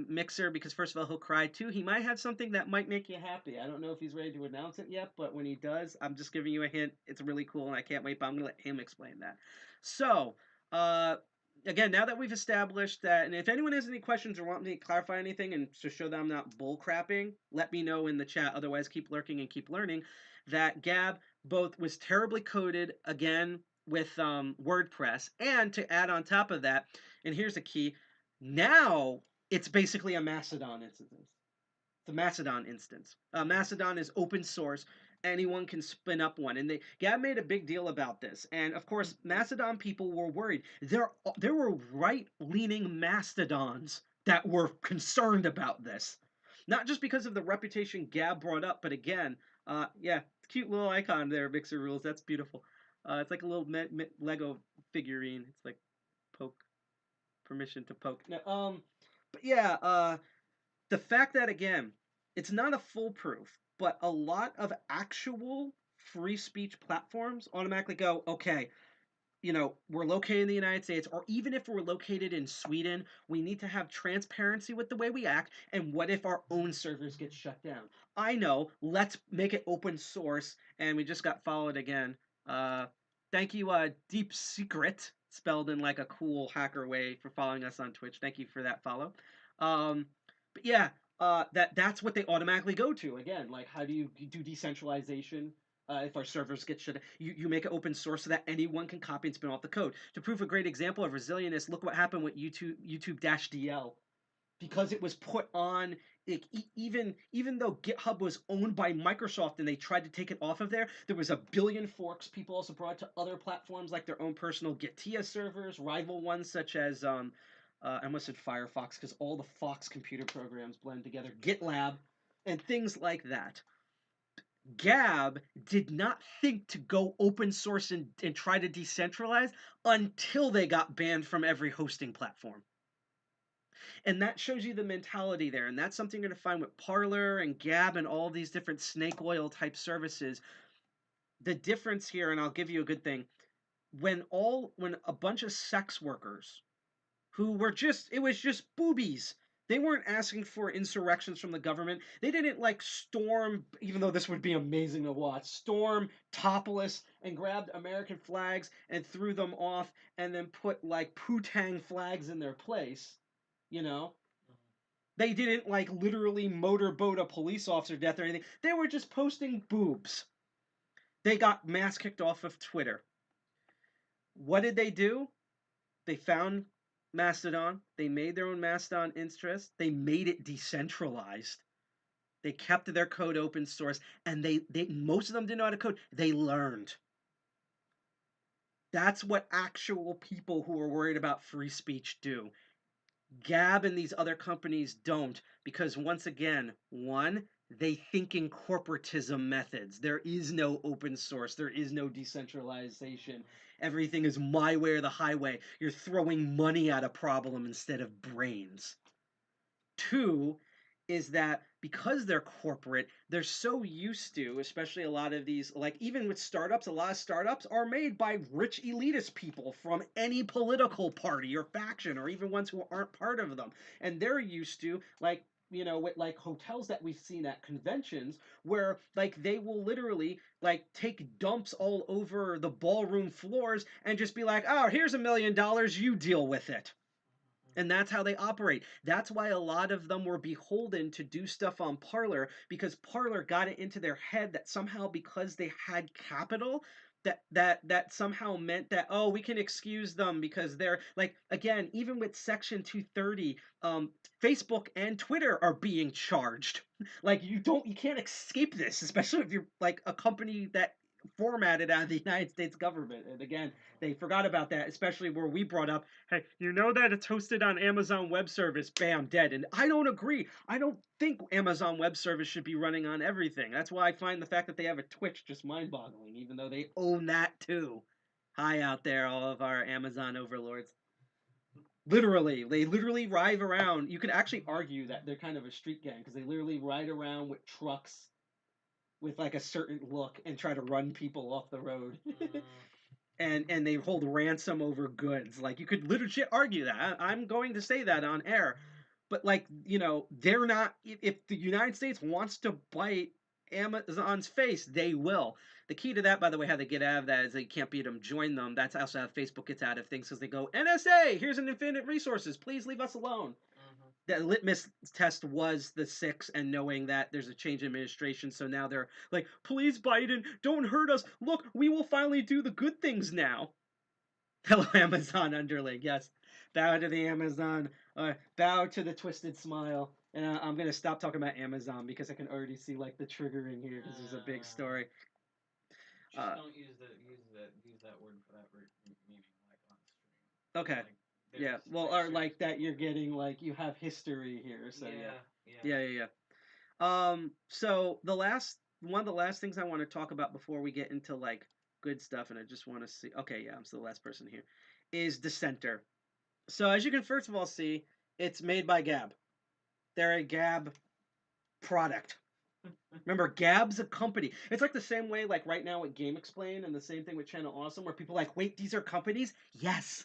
Mixer because first of all, he'll cry too. He might have something that might make you happy. I don't know if he's ready to announce it yet, but when he does, I'm just giving you a hint. It's really cool and I can't wait, but I'm going to let him explain that. So, again, now that we've established that, and if anyone has any questions or want me to clarify anything and to show that I'm not bullcrapping, let me know in the chat. Otherwise, keep lurking and keep learning. That Gab both was terribly coded, again, with WordPress, and to add on top of that, and here's the key, now it's basically a Mastodon instance. It's a Mastodon instance. Mastodon is open source. Anyone can spin up one. And Gab made a big deal about this. And of course, Mastodon people were worried. There were right-leaning Mastodons that were concerned about this. Not just because of the reputation Gab brought up, but again, yeah, cute little icon there, Mixer Rules. That's beautiful. It's like a little Lego figurine. It's like poke, permission to poke. No, but yeah, the fact that, again, it's not a foolproof, but a lot of actual free speech platforms automatically go, okay, you know, we're located in the United States, or even if we're located in Sweden, we need to have transparency with the way we act, and what if our own servers get shut down? I know, let's make it open source, and we just got followed again. Thank you, Deep Secret, spelled in like a cool hacker way, for following us on Twitch. Thank you for that follow. But yeah, that's what they automatically go to. Again, like how do you do decentralization? If our servers get shut, you make it open source so that anyone can copy and spin off the code. To prove a great example of resilience, look what happened with YouTube-DL. Because it was put on, even though GitHub was owned by Microsoft and they tried to take it off of there, there was a billion forks people also brought to other platforms like their own personal Getia servers, rival ones such as I almost said Firefox because all the Fox computer programs blend together, GitLab, and things like that. Gab did not think to go open source and try to decentralize until they got banned from every hosting platform. And that shows you the mentality there. And that's something you're going to find with Parler and Gab and all these different snake oil type services. The difference here, and I'll give you a good thing, when a bunch of sex workers who were it was just boobies. They weren't asking for insurrections from the government. They didn't like storm, even though this would be amazing to watch, storm topless and grabbed American flags and threw them off and then put like Putang flags in their place, you know? They didn't like literally motorboat a police officer death or anything. They were just posting boobs. They got mass kicked off of Twitter. What did they do? They found Mastodon. They made their own Mastodon interest. They made it decentralized. They kept their code open source, and they most of them didn't know how to code. They learned. That's what actual people who are worried about free speech do. Gab and these other companies don't, because once again, one, they think in corporatism methods. There is no open source. There is no decentralization. Everything is my way or the highway. You're throwing money at a problem instead of brains. Two is that because they're corporate, they're so used to, especially a lot of these, like even with startups, a lot of startups are made by rich elitist people from any political party or faction or even ones who aren't part of them. And they're used to, like, you know, with like hotels that we've seen at conventions where like they will literally like take dumps all over the ballroom floors and just be like, oh, here's $1 million, you deal with it. And that's how they operate. That's why a lot of them were beholden to do stuff on Parler, because Parler got it into their head that somehow because they had capital, that somehow meant that, oh, we can excuse them because they're like, again, even with Section 230, Facebook and Twitter are being charged. Like you can't escape this, especially if you're like a company that formatted out of the United States government. And again, they forgot about that, especially where we brought up, hey, you know that it's hosted on Amazon Web Service, bam, dead. And I don't agree. I don't think Amazon Web Service should be running on everything. That's why I find the fact that they have a Twitch just mind-boggling, even though they own that too. Hi out there, all of our Amazon overlords. Literally, they literally ride around. You could actually argue that they're kind of a street gang because they literally ride around with trucks with like a certain look and try to run people off the road. And they hold ransom over goods. Like you could legit argue that. I'm going to say that on air. But like, you know, they're not, if the United States wants to bite Amazon's face, they will. The key to that, by the way, how they get out of that is they can't beat them, join them. That's also how Facebook gets out of things, because they go, NSA, here's an infinite resources, please leave us alone. The litmus test was the 6 and knowing that there's a change in administration, so now they're like, please Biden, don't hurt us. Look, we will finally do the good things now. Hello, Amazon underling. Yes, bow to the Amazon. Bow to the twisted smile. And I'm gonna stop talking about Amazon because I can already see like the triggering here because there's a big story. Just don't use that word for that meaning like on stream. Okay. Like, yeah. Well, or like that you're getting like you have history here. So yeah. So one of the last things I want to talk about before we get into like good stuff, and I just want to see. Okay, yeah, I'm still the last person here. Is Dissenter. So as you can first of all see, it's made by Gab. They're a Gab product. Remember, Gab's a company. It's like the same way, like right now with Game Explain, and the same thing with Channel Awesome, where people are like, wait, these are companies? Yes.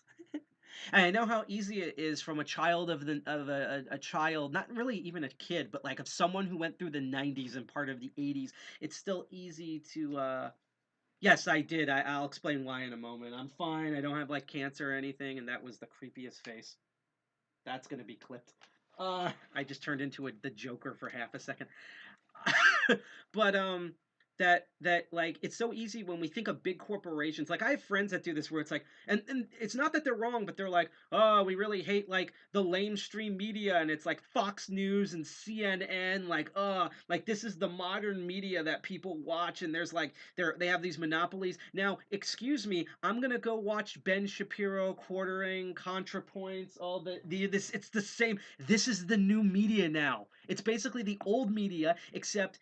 And I know how easy it is from a child of a child, not really even a kid, but like of someone who went through the 90s and part of the 80s. It's still easy to. Yes, I did. I'll explain why in a moment. I'm fine. I don't have like cancer or anything, and that was the creepiest face. That's gonna be clipped. I just turned into the Joker for half a second. But that like it's so easy when we think of big corporations. Like I have friends that do this where it's like, and it's not that they're wrong, but they're like, oh, we really hate like the lamestream media, and it's like Fox News and CNN, like this is the modern media that people watch, and there's like they have these monopolies. Now, excuse me, I'm gonna go watch Ben Shapiro, Quartering, ContraPoints, all this. It's the same. This is the new media now. It's basically the old media, except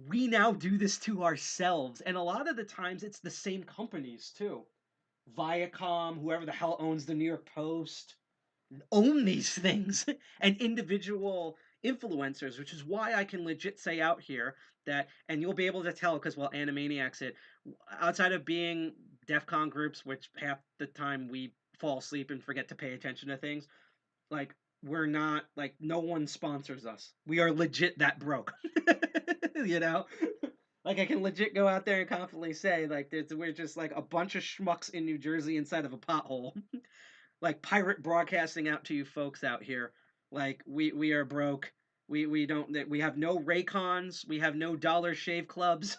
we now do this to ourselves. And a lot of the times it's the same companies too. Viacom, whoever the hell owns the New York Post, own these things. And individual influencers, which is why I can legit say out here that, and you'll be able to tell because, well, Animaniacs it, outside of being DEFCON groups, which half the time we fall asleep and forget to pay attention to things, like, we're not, like, no one sponsors us. We are legit that broke. You know? Like, I can legit go out there and confidently say, like, we're just, like, a bunch of schmucks in New Jersey inside of a pothole. Like, pirate broadcasting out to you folks out here. Like, we are broke. We have no Raycons. We have no Dollar Shave Clubs.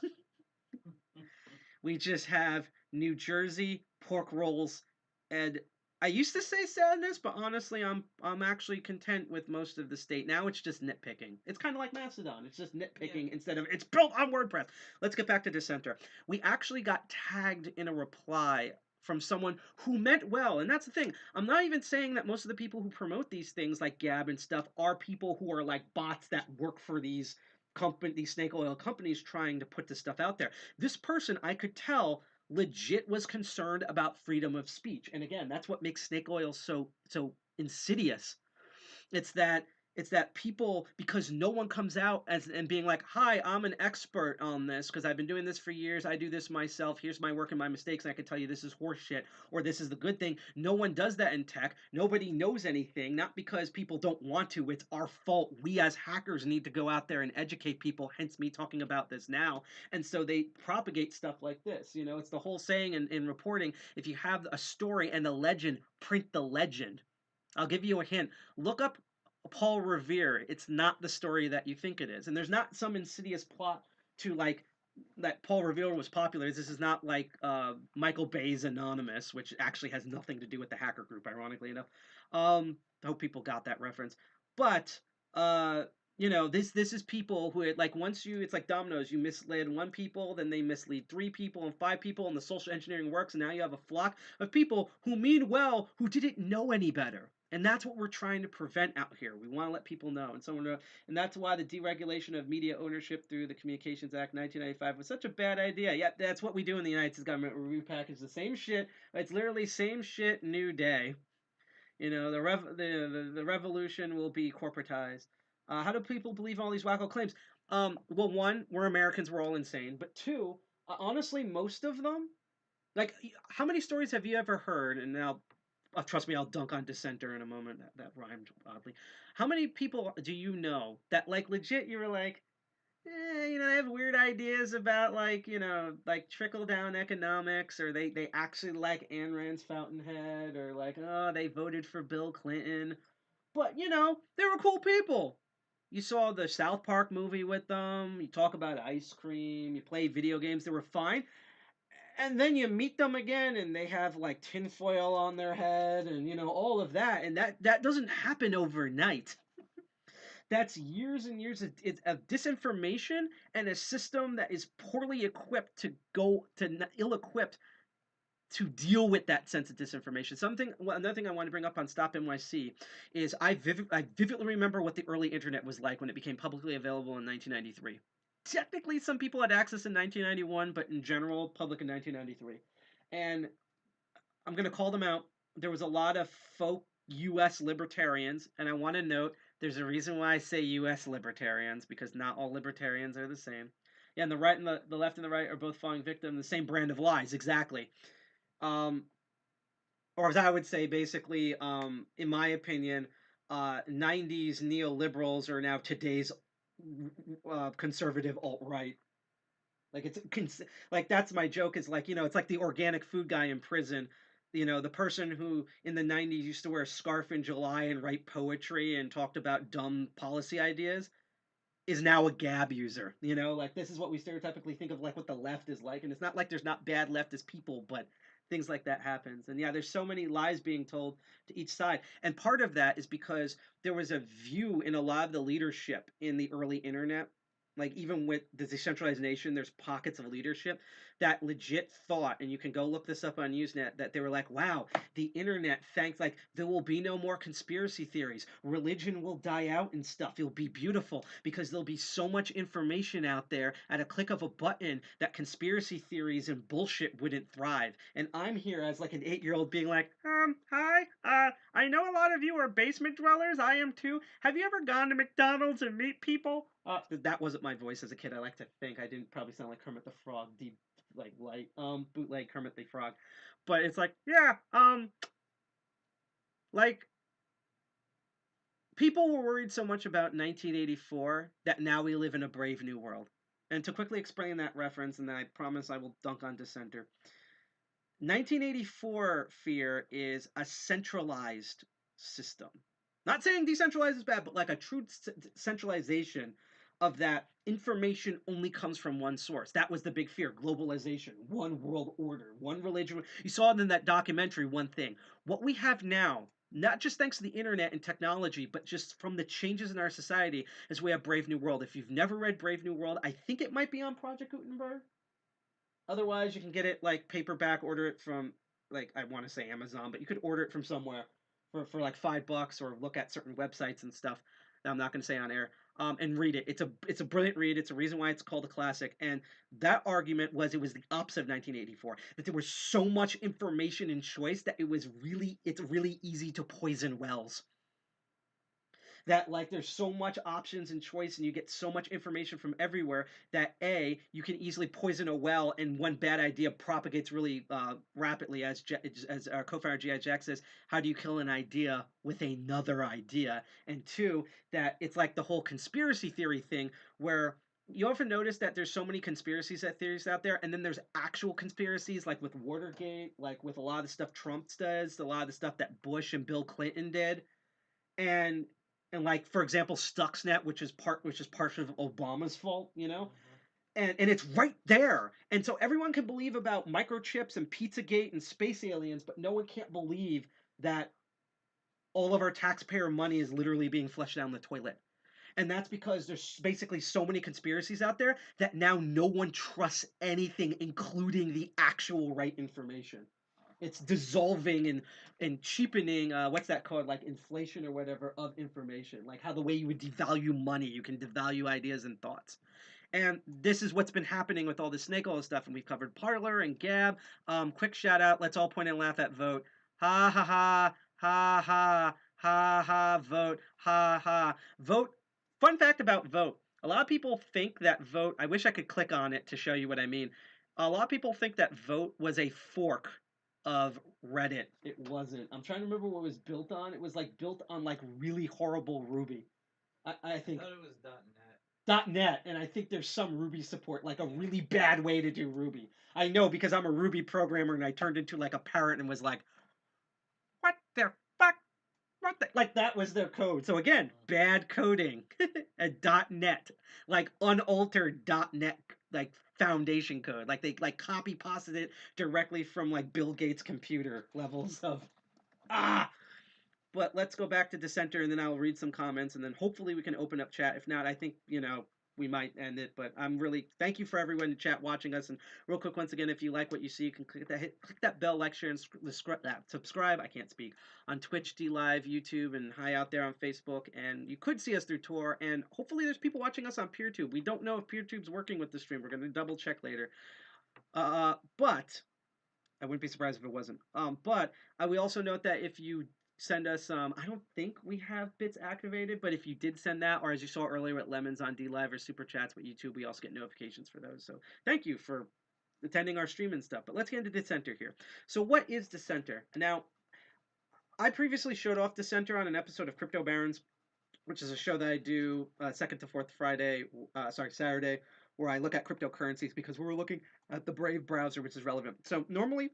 We just have New Jersey pork rolls, and I used to say sadness, but honestly, I'm actually content with most of the state. Now it's just nitpicking. It's kind of like Mastodon. It's just nitpicking instead of it's built on WordPress. Let's get back to Dissenter. We actually got tagged in a reply from someone who meant well, and that's the thing. I'm not even saying that most of the people who promote these things like Gab and stuff are people who are like bots that work for these snake oil companies trying to put this stuff out there. This person, I could tell, legit was concerned about freedom of speech. And again, that's what makes snake oil so insidious. It's that It's that people, because no one comes out and being like, hi, I'm an expert on this because I've been doing this for years. I do this myself. Here's my work and my mistakes. And I can tell you this is horseshit or this is the good thing. No one does that in tech. Nobody knows anything, not because people don't want to. It's our fault. We as hackers need to go out there and educate people, hence me talking about this now. And so they propagate stuff like this. You know, it's the whole saying in reporting, if you have a story and a legend, print the legend. I'll give you a hint. Look up Paul Revere. It's not the story that you think it is. And there's not some insidious plot to like that Paul Revere was popular. This is not like Michael Bay's Anonymous, which actually has nothing to do with the hacker group, ironically enough. I hope people got that reference. But you know, this is people who like once you, it's like dominoes. You misled one people, then they mislead 3 people and 5 people, and the social engineering works, and now you have a flock of people who mean well, who didn't know any better. And that's what we're trying to prevent out here. We want to let people know. And that's why the deregulation of media ownership through the Communications Act 1995 was such a bad idea. Yep, that's what we do in the United States government. We repackage the same shit. It's literally same shit, new day. You know, the revolution will be corporatized. How do people believe all these wacko claims? Well, one, we're Americans, we're all insane. But 2, honestly, most of them, like, how many stories have you ever heard? And now, trust me, I'll dunk on dissenter in a moment. That rhymed oddly. How many people do you know that, like, legit, you were like, you know, they have weird ideas about, like, you know, like trickle-down economics, or they actually like Ayn Rand's Fountainhead, or like, oh, they voted for Bill Clinton. But, you know, they were cool people. You saw the South Park movie with them. You talk about ice cream. You play video games. They were fine. And then you meet them again, and they have like tinfoil on their head, and you know all of that, and that doesn't happen overnight. That's years and years of disinformation and a system that is poorly equipped ill-equipped to deal with that sense of disinformation. Another thing I want to bring up on Stop NYC is I vividly remember what the early internet was like when it became publicly available in 1993. Technically, some people had access in 1991, but in general, public in 1993. And I'm going to call them out. There was a lot of folk U.S. libertarians, and I want to note there's a reason why I say U.S. libertarians, because not all libertarians are the same. Yeah, and the right and the left and the right are both falling victim to the same brand of lies, exactly. Or as I would say, basically, in my opinion, 90s neoliberals are now today's conservative alt-right. Like like that's my joke, is like, you know, it's like the organic food guy in prison. You know, the person who in the 90s used to wear a scarf in July and write poetry and talked about dumb policy ideas is now a Gab user. You know, like this is what we stereotypically think of like what the left is like. And it's not like there's not bad leftist people, but things like that happens. And yeah, there's so many lies being told to each side. And part of that is because there was a view in a lot of the leadership in the early internet, like even with the decentralized nation, there's pockets of leadership that legit thought, and you can go look this up on Usenet, that they were like, wow, the internet, thanks, like there will be no more conspiracy theories. Religion will die out and stuff. It'll be beautiful because there'll be so much information out there at a click of a button that conspiracy theories and bullshit wouldn't thrive. And I'm here as like an 8-year-old being like, hi, I know a lot of you are basement dwellers. I am too. Have you ever gone to McDonald's and meet people? That wasn't my voice as a kid. I like to think I didn't probably sound like Kermit the Frog, deep, like light, bootleg Kermit the Frog. But it's like, yeah, like people were worried so much about 1984 that now we live in a brave new world. And to quickly explain that reference, and then I promise I will dunk on dissenter. 1984 fear is a centralized system. Not saying decentralized is bad, but like a true centralization of that information only comes from one source. That was the big fear. Globalization, one world order, one religion. You saw it in that documentary, One Thing. What we have now, not just thanks to the internet and technology, but just from the changes in our society, is we have Brave New World. If you've never read Brave New World, I think it might be on Project Gutenberg. Otherwise, you can get it like paperback, order it from, like, I want to say Amazon, but you could order it from somewhere for like $5 or look at certain websites and stuff that I'm not going to say on air, and read it. It's a brilliant read. It's a reason why it's called a classic. And that argument was it was the opposite of 1984, that there was so much information and choice that it's really easy to poison wells. that like there's so much options and choice and you get so much information from everywhere that you can easily poison a well, and one bad idea propagates really rapidly. As our co-founder G.I. Jack says, how do you kill an idea with another idea? And two, that it's like the whole conspiracy theory thing where you often notice that there's so many conspiracies theories out there, and then there's actual conspiracies, like with Watergate, like with a lot of the stuff Trump does, a lot of the stuff that Bush and Bill Clinton did, and like for example Stuxnet, which is part of Obama's fault, you know. And it's right there, and so everyone can believe about microchips and Pizzagate and space aliens, but no one can't believe that all of our taxpayer money is literally being flushed down the toilet. And that's because there's basically so many conspiracies out there that now no one trusts anything, including the actual right information. It's dissolving and cheapening, what's that called, like inflation or whatever, of information. Like how the way you would devalue money, you can devalue ideas and thoughts. And this is what's been happening with all this snake oil stuff. And we've covered Parler and Gab. Quick shout out. Let's all point and laugh at Vote. Ha ha ha ha ha ha ha Vote. Ha ha. Vote. Fun fact about Vote. A lot of people think that Vote, I wish I could click on it to show you what I mean. A lot of people think that Vote was a fork of Reddit. It wasn't. I'm trying to remember what it was built on. It was like built on like really horrible Ruby. I think. I thought it was .NET. .NET, and I think there's some Ruby support, like a really bad way to do Ruby. I know because I'm a Ruby programmer and I turned into like a parrot and was like, what the fuck? What the? Like that was their code. So again, bad coding. A .NET, like unaltered .NET, like foundation code. Like they like copy pasted it directly from like Bill Gates' computer levels of But let's go back to Dissenter, and then I'll read some comments, and then hopefully we can open up chat. If not, I think, we might end it. But I'm really thank you for everyone in chat watching us. And real quick, once again, if you like what you see, you can click that bell, like, share, and subscribe. I can't speak on Twitch, DLive, YouTube, and hi out there on Facebook. And you could see us through Tor. And hopefully, there's people watching us on PeerTube. We don't know if PeerTube's working with the stream. We're going to double check later. But I wouldn't be surprised if it wasn't. But I will also note that if you send us I don't think we have bits activated, but if you did send that, or as you saw earlier with Lemons on DLive or Super Chats with YouTube, we also get notifications for those. So thank you for attending our stream and stuff. But let's get into Dissenter here. So what is Dissenter? Now, I previously showed off Dissenter on an episode of Crypto Barons, which is a show that I do second to fourth Saturday, where I look at cryptocurrencies because we're looking at the Brave browser, which is relevant. So normally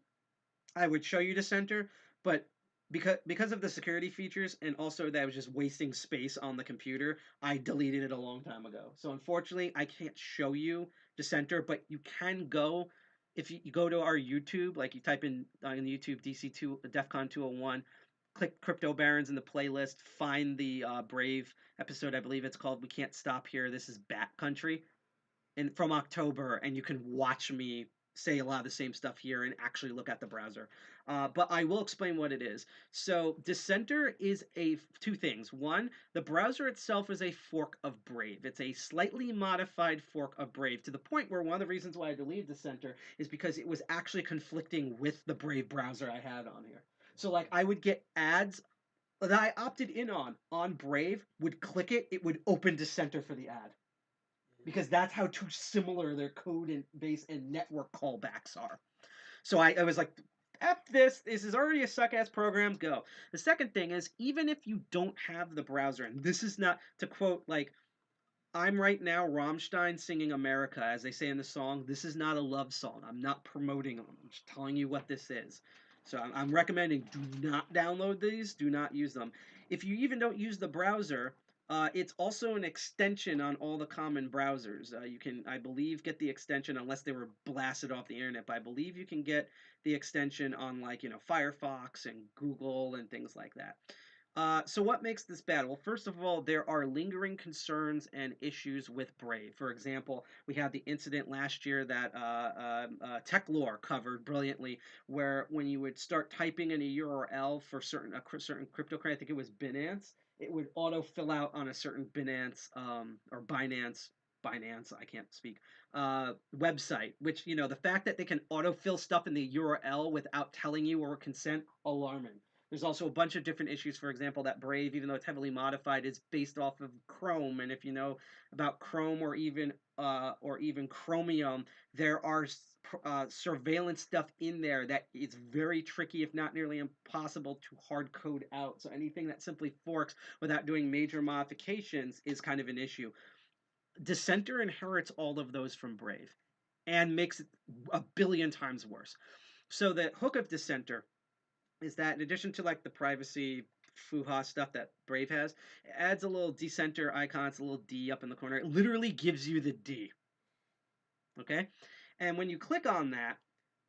I would show you Dissenter, but because of the security features and also that I was just wasting space on the computer, I deleted it a long time ago. So unfortunately, I can't show you Dissenter, but you can go, if you go to our YouTube, like you type in YouTube DEFCON 201, click Crypto Barons in the playlist, find the Brave episode, I believe it's called We Can't Stop Here, This is Bat Country, and from October, and you can watch me say a lot of the same stuff here and actually look at the browser. But I will explain what it is. So Dissenter is two things. One, the browser itself is a fork of Brave. It's a slightly modified fork of Brave, to the point where one of the reasons why I deleted Dissenter is because it was actually conflicting with the Brave browser I had on here. So like I would get ads that I opted in on Brave, would click it, it would open Dissenter for the ad. Because that's how too similar their code and base and network callbacks are. So I was like, F this is already a suck-ass program, go. The second thing is, even if you don't have the browser, and this is not, to quote, like, I'm right now Rammstein singing America, as they say in the song, this is not a love song. I'm not promoting them. I'm just telling you what this is. So I'm recommending do not download these, do not use them. If you even don't use the browser, it's also an extension on all the common browsers. You can, I believe, get the extension unless they were blasted off the internet, but I believe you can get the extension on, like, Firefox and Google and things like that. So what makes this bad? Well, first of all, there are lingering concerns and issues with Brave. For example, we had the incident last year that TechLore covered brilliantly, where when you would start typing in a URL for certain cryptocurrency, I think it was Binance, it would auto fill out on a certain Binance or Binance, I can't speak, website, which, the fact that they can autofill stuff in the URL without telling you or consent, alarming. There's also a bunch of different issues. For example, that Brave, even though it's heavily modified, is based off of Chrome. And if you know about Chrome or even Chromium, there are surveillance stuff in there that is very tricky, if not nearly impossible, to hard code out. So anything that simply forks without doing major modifications is kind of an issue. Dissenter inherits all of those from Brave and makes it a billion times worse. So the hook of Dissenter is that in addition to like the privacy foo-ha stuff that Brave has, it adds a little dissenter icon. It's a little D up in the corner. It literally gives you the D. Okay? And when you click on that,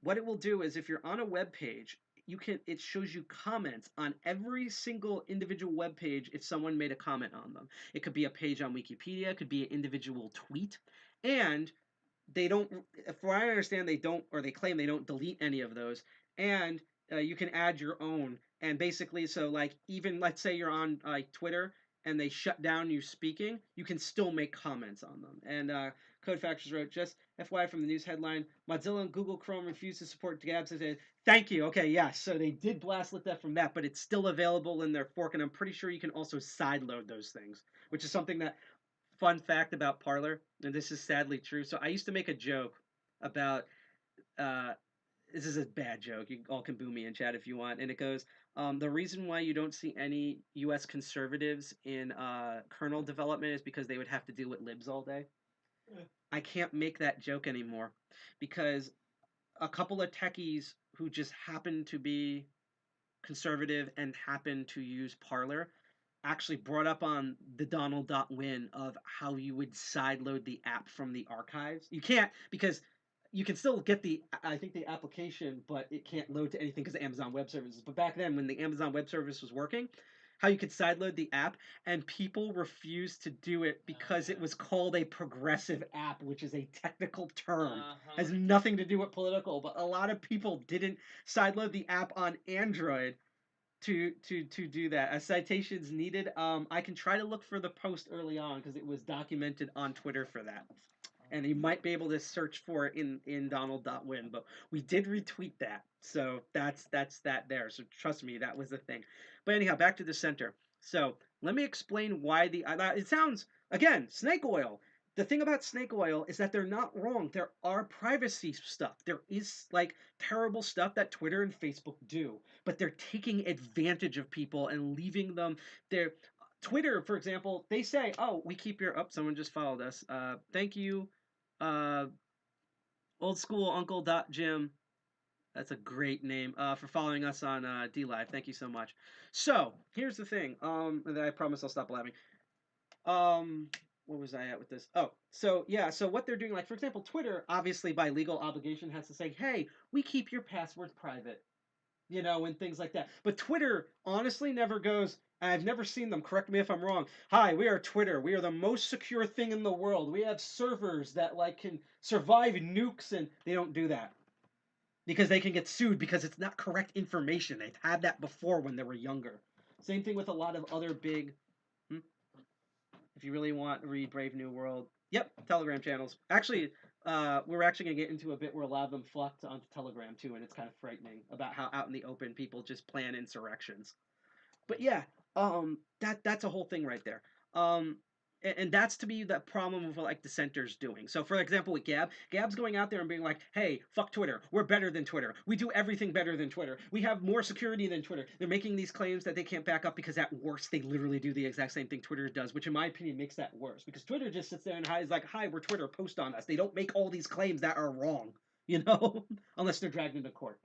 what it will do is if you're on a web page, it shows you comments on every single individual web page if someone made a comment on them. It could be a page on Wikipedia, it could be an individual tweet, and they don't, from what I understand, they don't, or they claim they don't delete any of those, and you can add your own. And basically, so like even let's say you're on like Twitter and they shut down you speaking, you can still make comments on them. And Code Factors wrote, just FYI from the news headline, Mozilla and Google Chrome refused to support Gabs. I said, thank you. Okay, yes. So they did blast that from that, but it's still available in their fork, and I'm pretty sure you can also sideload those things, which is something that, fun fact about Parler, and this is sadly true. So I used to make a joke about, this is a bad joke. You all can boo me in chat if you want. And it goes, the reason why you don't see any U.S. conservatives in kernel development is because they would have to deal with libs all day. I can't make that joke anymore because a couple of techies who just happen to be conservative and happen to use Parler actually brought up on the Donald.win of how you would sideload the app from the archives. You can't, because you can still get the application, but it can't load to anything because of Amazon Web Services. But back then, when the Amazon Web Service was working, how you could sideload the app, and people refused to do it because it was called a progressive app, which is a technical term. Has nothing to do with political, but a lot of people didn't sideload the app on Android to do that. As citations needed, I can try to look for the post early on because it was documented on Twitter for that. And you might be able to search for it in Donald.win, but we did retweet that. So that's that there. So trust me, that was the thing. But anyhow, back to Dissenter. So let me explain why it sounds, again, snake oil. The thing about snake oil is that they're not wrong. There are privacy stuff. There is like terrible stuff that Twitter and Facebook do, but they're taking advantage of people and leaving them there. Twitter, for example, they say, "Oh, we keep your." Oh, someone just followed us. Thank you, old school Uncle Jim. That's a great name for following us on DLive. Thank you so much. So here's the thing. And I promise I'll stop laughing. Where was I at with this? Oh, so yeah. So what they're doing, like for example, Twitter, obviously by legal obligation, has to say, "Hey, we keep your passwords private." You know, and things like that. But Twitter honestly never goes, I've never seen them, correct me if I'm wrong. Hi, we are Twitter. We are the most secure thing in the world. We have servers that like can survive nukes, and they don't do that. Because they can get sued because it's not correct information. They've had that before when they were younger. Same thing with a lot of other big if you really want to read Brave New World. Yep, Telegram channels. Actually, we're actually going to get into a bit where a lot of them flocked onto Telegram, too, and it's kind of frightening about how out in the open people just plan insurrections. But yeah, that's a whole thing right there. And that's to be the problem of what like Dissenter's doing. So for example with Gab's going out there and being like, hey, fuck Twitter. We're better than Twitter. We do everything better than Twitter. We have more security than Twitter. They're making these claims that they can't back up because at worst they literally do the exact same thing Twitter does, which in my opinion makes that worse. Because Twitter just sits there and is like, hi, we're Twitter, post on us. They don't make all these claims that are wrong, you know, unless they're dragged into court.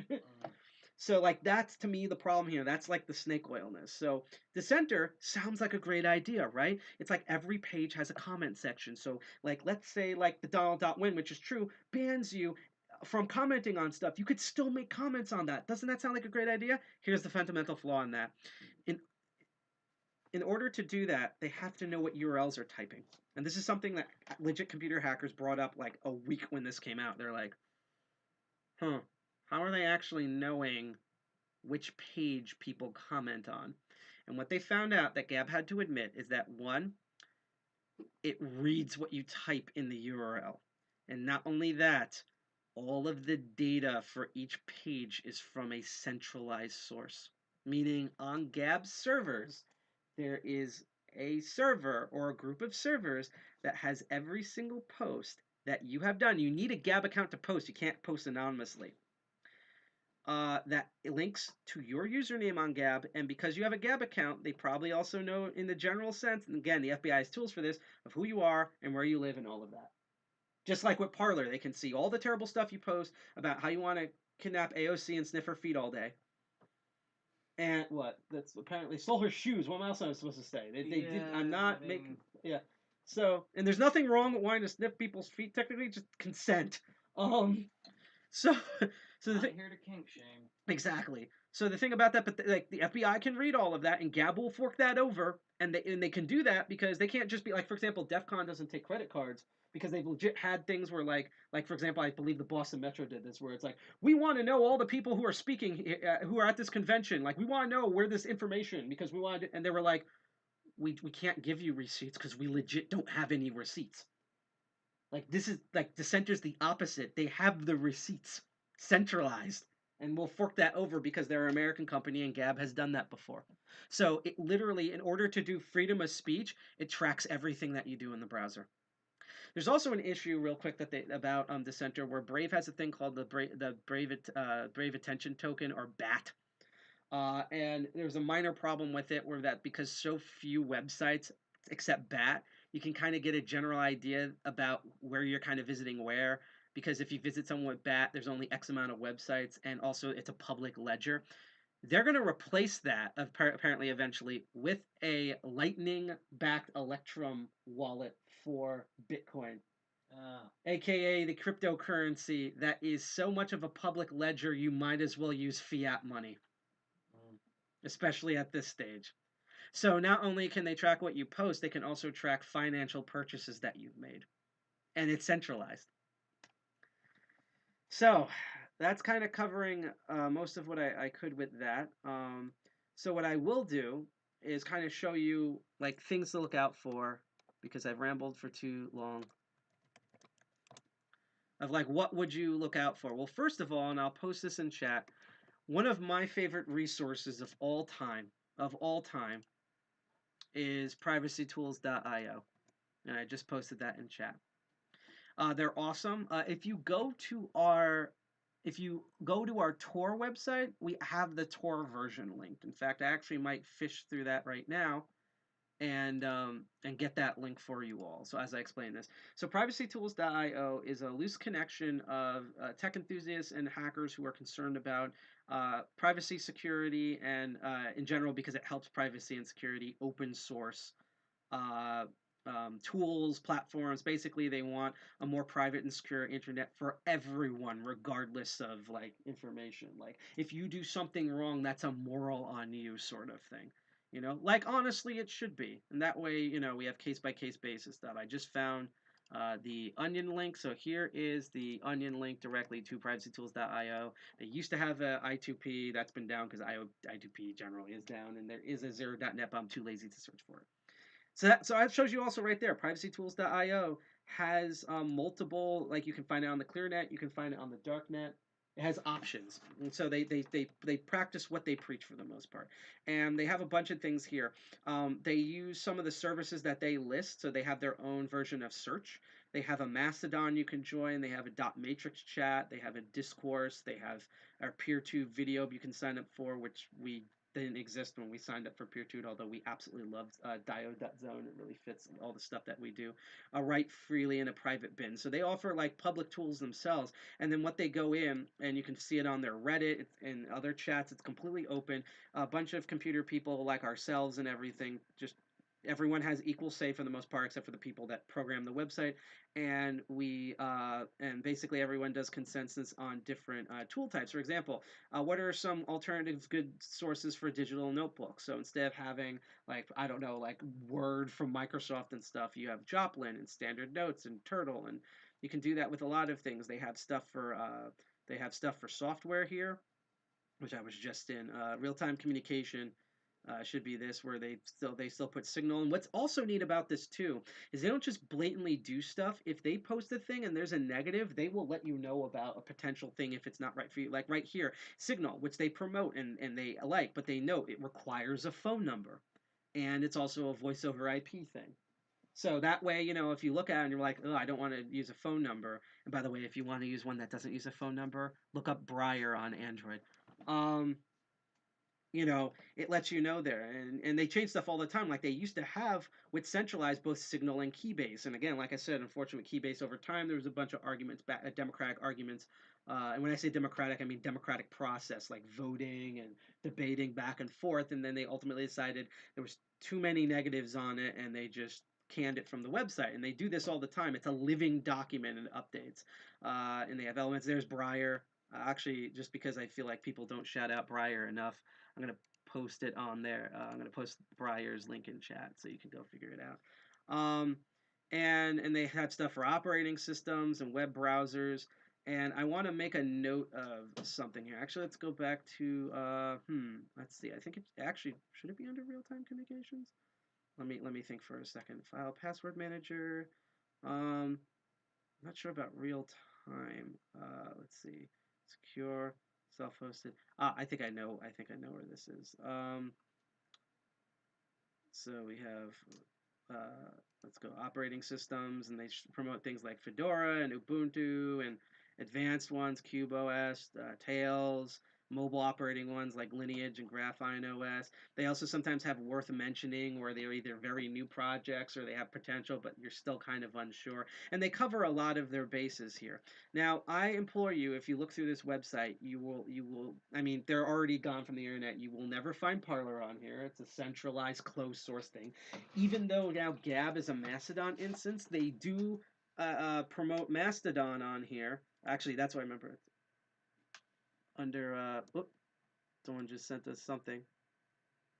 So, like, that's, to me, the problem here. That's, like, the snake oilness. So, Dissenter sounds like a great idea, right? It's like every page has a comment section. So, like, let's say, like, the Donald.win, which is true, bans you from commenting on stuff. You could still make comments on that. Doesn't that sound like a great idea? Here's the fundamental flaw in that. In order to do that, they have to know what URLs are typing. And this is something that legit computer hackers brought up, like, a week when this came out. They're like, how are they actually knowing which page people comment on? And what they found out that Gab had to admit is that, one, it reads what you type in the URL. And not only that, all of the data for each page is from a centralized source. meaning on Gab's servers, there is a server or a group of servers that has every single post that you have done. You need a Gab account to post. You can't post anonymously. That links to your username on Gab, and because you have a Gab account, they probably also know in the general sense, and again, the FBI has tools for this, of who you are and where you live and all of that. Just like with Parler, they can see all the terrible stuff you post about how you want to kidnap AOC and sniff her feet all day. And what? That's apparently stole her shoes. What else am I supposed to say? They did. I'm not making. Yeah. So, and there's nothing wrong with wanting to sniff people's feet. Technically, just consent. So, so the thing here to kink shame. Exactly. So the thing about that, but like the FBI can read all of that, and Gab will fork that over, and they can do that because they can't just be like, for example, DEFCON doesn't take credit cards because they've legit had things where like for example, I believe the Boston Metro did this, where it's like, we want to know all the people who are speaking, who are at this convention, like we want to know where this information, because we want to, and they were like, we can't give you receipts because we legit don't have any receipts. Like this is like the center's the opposite. They have the receipts centralized. And we'll fork that over because they're an American company and Gab has done that before. So it literally, in order to do freedom of speech, it tracks everything that you do in the browser. There's also an issue, real quick, that about Dissenter, where Brave has a thing called the Brave Attention Token, or BAT. And there's a minor problem with it, where that because so few websites accept BAT, you can kind of get a general idea about where you're kind of visiting where. Because if you visit someone with BAT, there's only X amount of websites, and also it's a public ledger. They're going to replace that, apparently, eventually, with a Lightning-backed Electrum wallet for Bitcoin. AKA the cryptocurrency that is so much of a public ledger, you might as well use fiat money. Especially at this stage. So not only can they track what you post, they can also track financial purchases that you've made. And it's centralized. So that's kind of covering most of what I could with that. So what I will do is kind of show you like things to look out for, because I've rambled for too long. Of like, what would you look out for? Well, first of all, and I'll post this in chat, one of my favorite resources of all time, is privacytools.io. And I just posted that in chat. They're awesome. If you go to our Tor website, we have the Tor version linked. In fact, I actually might fish through that right now and get that link for you all. So as I explain this, so privacytools.io is a loose connection of tech enthusiasts and hackers who are concerned about privacy, security, and in general, because it helps privacy and security, open source tools, platforms. Basically, they want a more private and secure internet for everyone, regardless of like information. Like if you do something wrong, that's a moral on you sort of thing. You know, like honestly, it should be. And that way, you know, we have case by case basis stuff. I just found the Onion link. So here is the Onion link directly to privacytools.io. They used to have a I2P. That's been down because I2P generally is down. And there is a 0.net, but I'm too lazy to search for it. So that shows you also right there. Privacytools.io has multiple, like you can find it on the ClearNet, you can find it on the Darknet. It has options, and so they practice what they preach for the most part. And they have a bunch of things here. They use some of the services that they list, so they have their own version of search. They have a Mastodon you can join. They have a .matrix chat. They have a discourse. They have our PeerTube video you can sign up for, which we didn't exist when we signed up for PeerTube, although we absolutely loved Diode.zone. It really fits all the stuff that we do. Write freely in a private bin. So they offer like public tools themselves, and then what they go in, and you can see it on their Reddit and other chats, it's completely open. A bunch of computer people like ourselves and everything, just everyone has equal say for the most part, except for the people that program the website. And and basically everyone does consensus on different tool types. For example, what are some alternative good sources for digital notebooks? So instead of having like, I don't know, like Word from Microsoft and stuff, you have Joplin and Standard Notes and Turtle, and you can do that with a lot of things. They have stuff for software here, which I was just in, real-time communication. should be this, where they still put Signal. And what's also neat about this too is they don't just blatantly do stuff. If they post a thing and there's a negative, they will let you know about a potential thing if it's not right for you. Like right here, Signal, which they promote and they like, but they note it requires a phone number, and it's also a voice over IP thing. So that way, if you look at it and you're like, oh, I don't want to use a phone number. And by the way, if you want to use one that doesn't use a phone number, look up Briar on Android. It lets you know there. And they change stuff all the time. Like they used to have with centralized both Signal and Keybase. And again, like I said, unfortunately, Keybase over time, there was a bunch of arguments, democratic arguments. And when I say democratic, I mean democratic process, like voting and debating back and forth. And then they ultimately decided there was too many negatives on it, and they just canned it from the website. And they do this all the time. It's a living document and updates. And they have elements. There's Briar. Actually, just because I feel like people don't shout out Briar enough, I'm going to post it on there. I'm going to post Briar's link in chat so you can go figure it out. And they have stuff for operating systems and web browsers. And I want to make a note of something here. Actually, let's go back to, let's see. I think it actually, should it be under real-time communications? Let me think for a second. File password manager. I'm not sure about real-time. Let's see. Secure, self-hosted. I think I know where this is. So we have, let's go operating systems, and they promote things like Fedora and Ubuntu and advanced ones, CubeOS, Tails, mobile operating ones like Lineage and Graphene OS. They also sometimes have worth mentioning where they're either very new projects or they have potential, but you're still kind of unsure. And they cover a lot of their bases here. Now, I implore you, if you look through this website, you will, I mean, they're already gone from the internet. You will never find Parler on here. It's a centralized closed source thing. Even though now Gab is a Mastodon instance, they do promote Mastodon on here. Actually, that's what I remember. Under, someone just sent us something.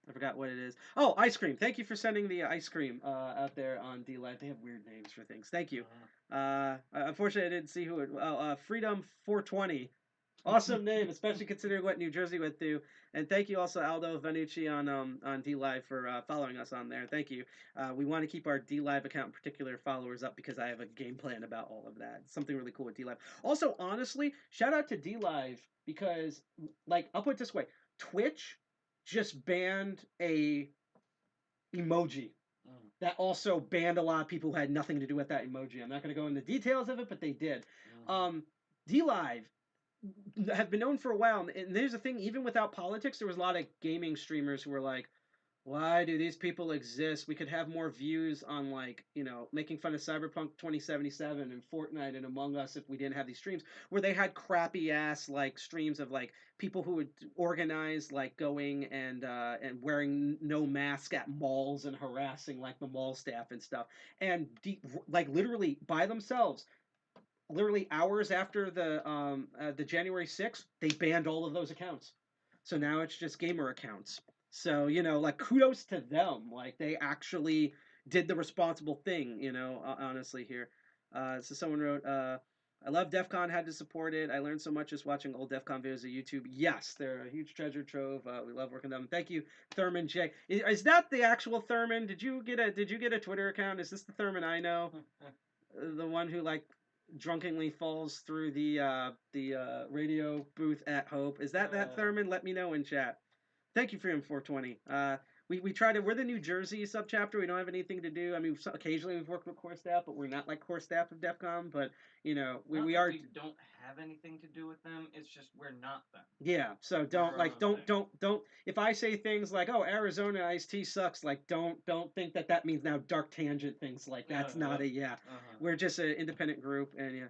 I forgot what it is. Oh, Ice Cream. Thank you for sending the Ice Cream out there on DLive. They have weird names for things. Thank you. Unfortunately, I didn't see who it was. Freedom 420. Awesome name, especially considering what New Jersey went through. And thank you also, Aldo Vanucci on DLive for following us on there. Thank you. We want to keep our DLive account in particular followers up because I have a game plan about all of that. Something really cool with DLive. Also, honestly, shout out to DLive because, like, I'll put it this way. Twitch just banned a emoji. That also banned a lot of people who had nothing to do with that emoji. I'm not going to go into details of it, but they did. DLive have been known for a while, and there's a thing, even without politics, there was a lot of gaming streamers who were like, why do these people exist? We could have more views on, like, making fun of Cyberpunk 2077 and Fortnite and Among Us if we didn't have these streams, where they had crappy ass, like, streams of, like, people who would organize, like, going and wearing no mask at malls and harassing, like, the mall staff and stuff, and like, literally by themselves, literally hours after the January 6th, they banned all of those accounts. So now it's just gamer accounts. So, like, kudos to them. Like, they actually did the responsible thing, honestly here. So someone wrote, I love DEFCON, had to support it. I learned so much just watching old DEFCON videos on YouTube. Yes, they're a huge treasure trove. We love working with them. Thank you, Thurman J. Is that the actual Thurman? Did you get a Twitter account? Is this the Thurman I know? The one who, like, drunkenly falls through the radio booth at Hope. Is that Thurman? Let me know in chat. Thank you, Freedom 420. We try to. We're the New Jersey subchapter. We don't have anything to do. I mean, occasionally we've worked with core staff, but we're not like core staff of DEFCON. But we are. We don't have anything to do with them. It's just we're not them. Yeah. So don't If I say things like, "Oh, Arizona iced tea sucks," like don't think that means now Dark Tangent things like that's not a yeah. We're just an independent group, and yeah.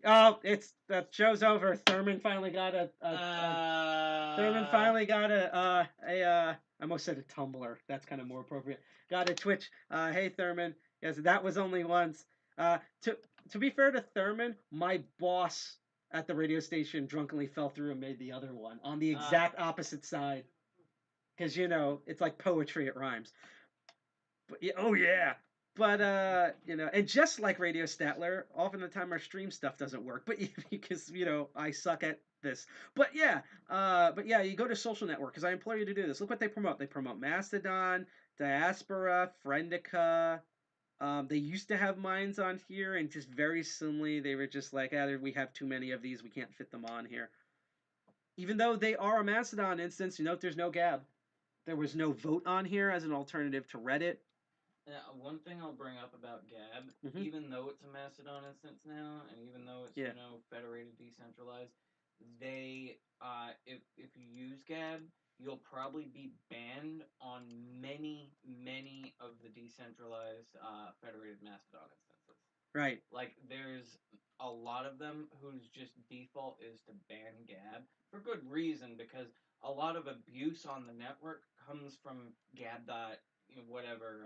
Oh, the show's over. Thurman finally got I almost said a Tumblr. That's kind of more appropriate. Got a Twitch. Hey Thurman. Yes, that was only once. To be fair to Thurman, my boss at the radio station drunkenly fell through and made the other one on the exact opposite side. Because it's like poetry, it rhymes. But oh yeah. But, and just like Radio Statler, often the time our stream stuff doesn't work. But because, I suck at this. But yeah, you go to social network because I implore you to do this. Look what they promote. They promote Mastodon, Diaspora, Friendica. They used to have mines on here, and just very similarly, they were just like, we have too many of these, we can't fit them on here. Even though they are a Mastodon instance, you note there's no Gab. There was no vote on here as an alternative to Reddit. One thing I'll bring up about Gab, even though it's a Mastodon instance now, and even though it's federated, decentralized, they if you use Gab, you'll probably be banned on many of the decentralized federated Mastodon instances. Right. Like there's a lot of them whose just default is to ban Gab for good reason, because a lot of abuse on the network comes from Gab whatever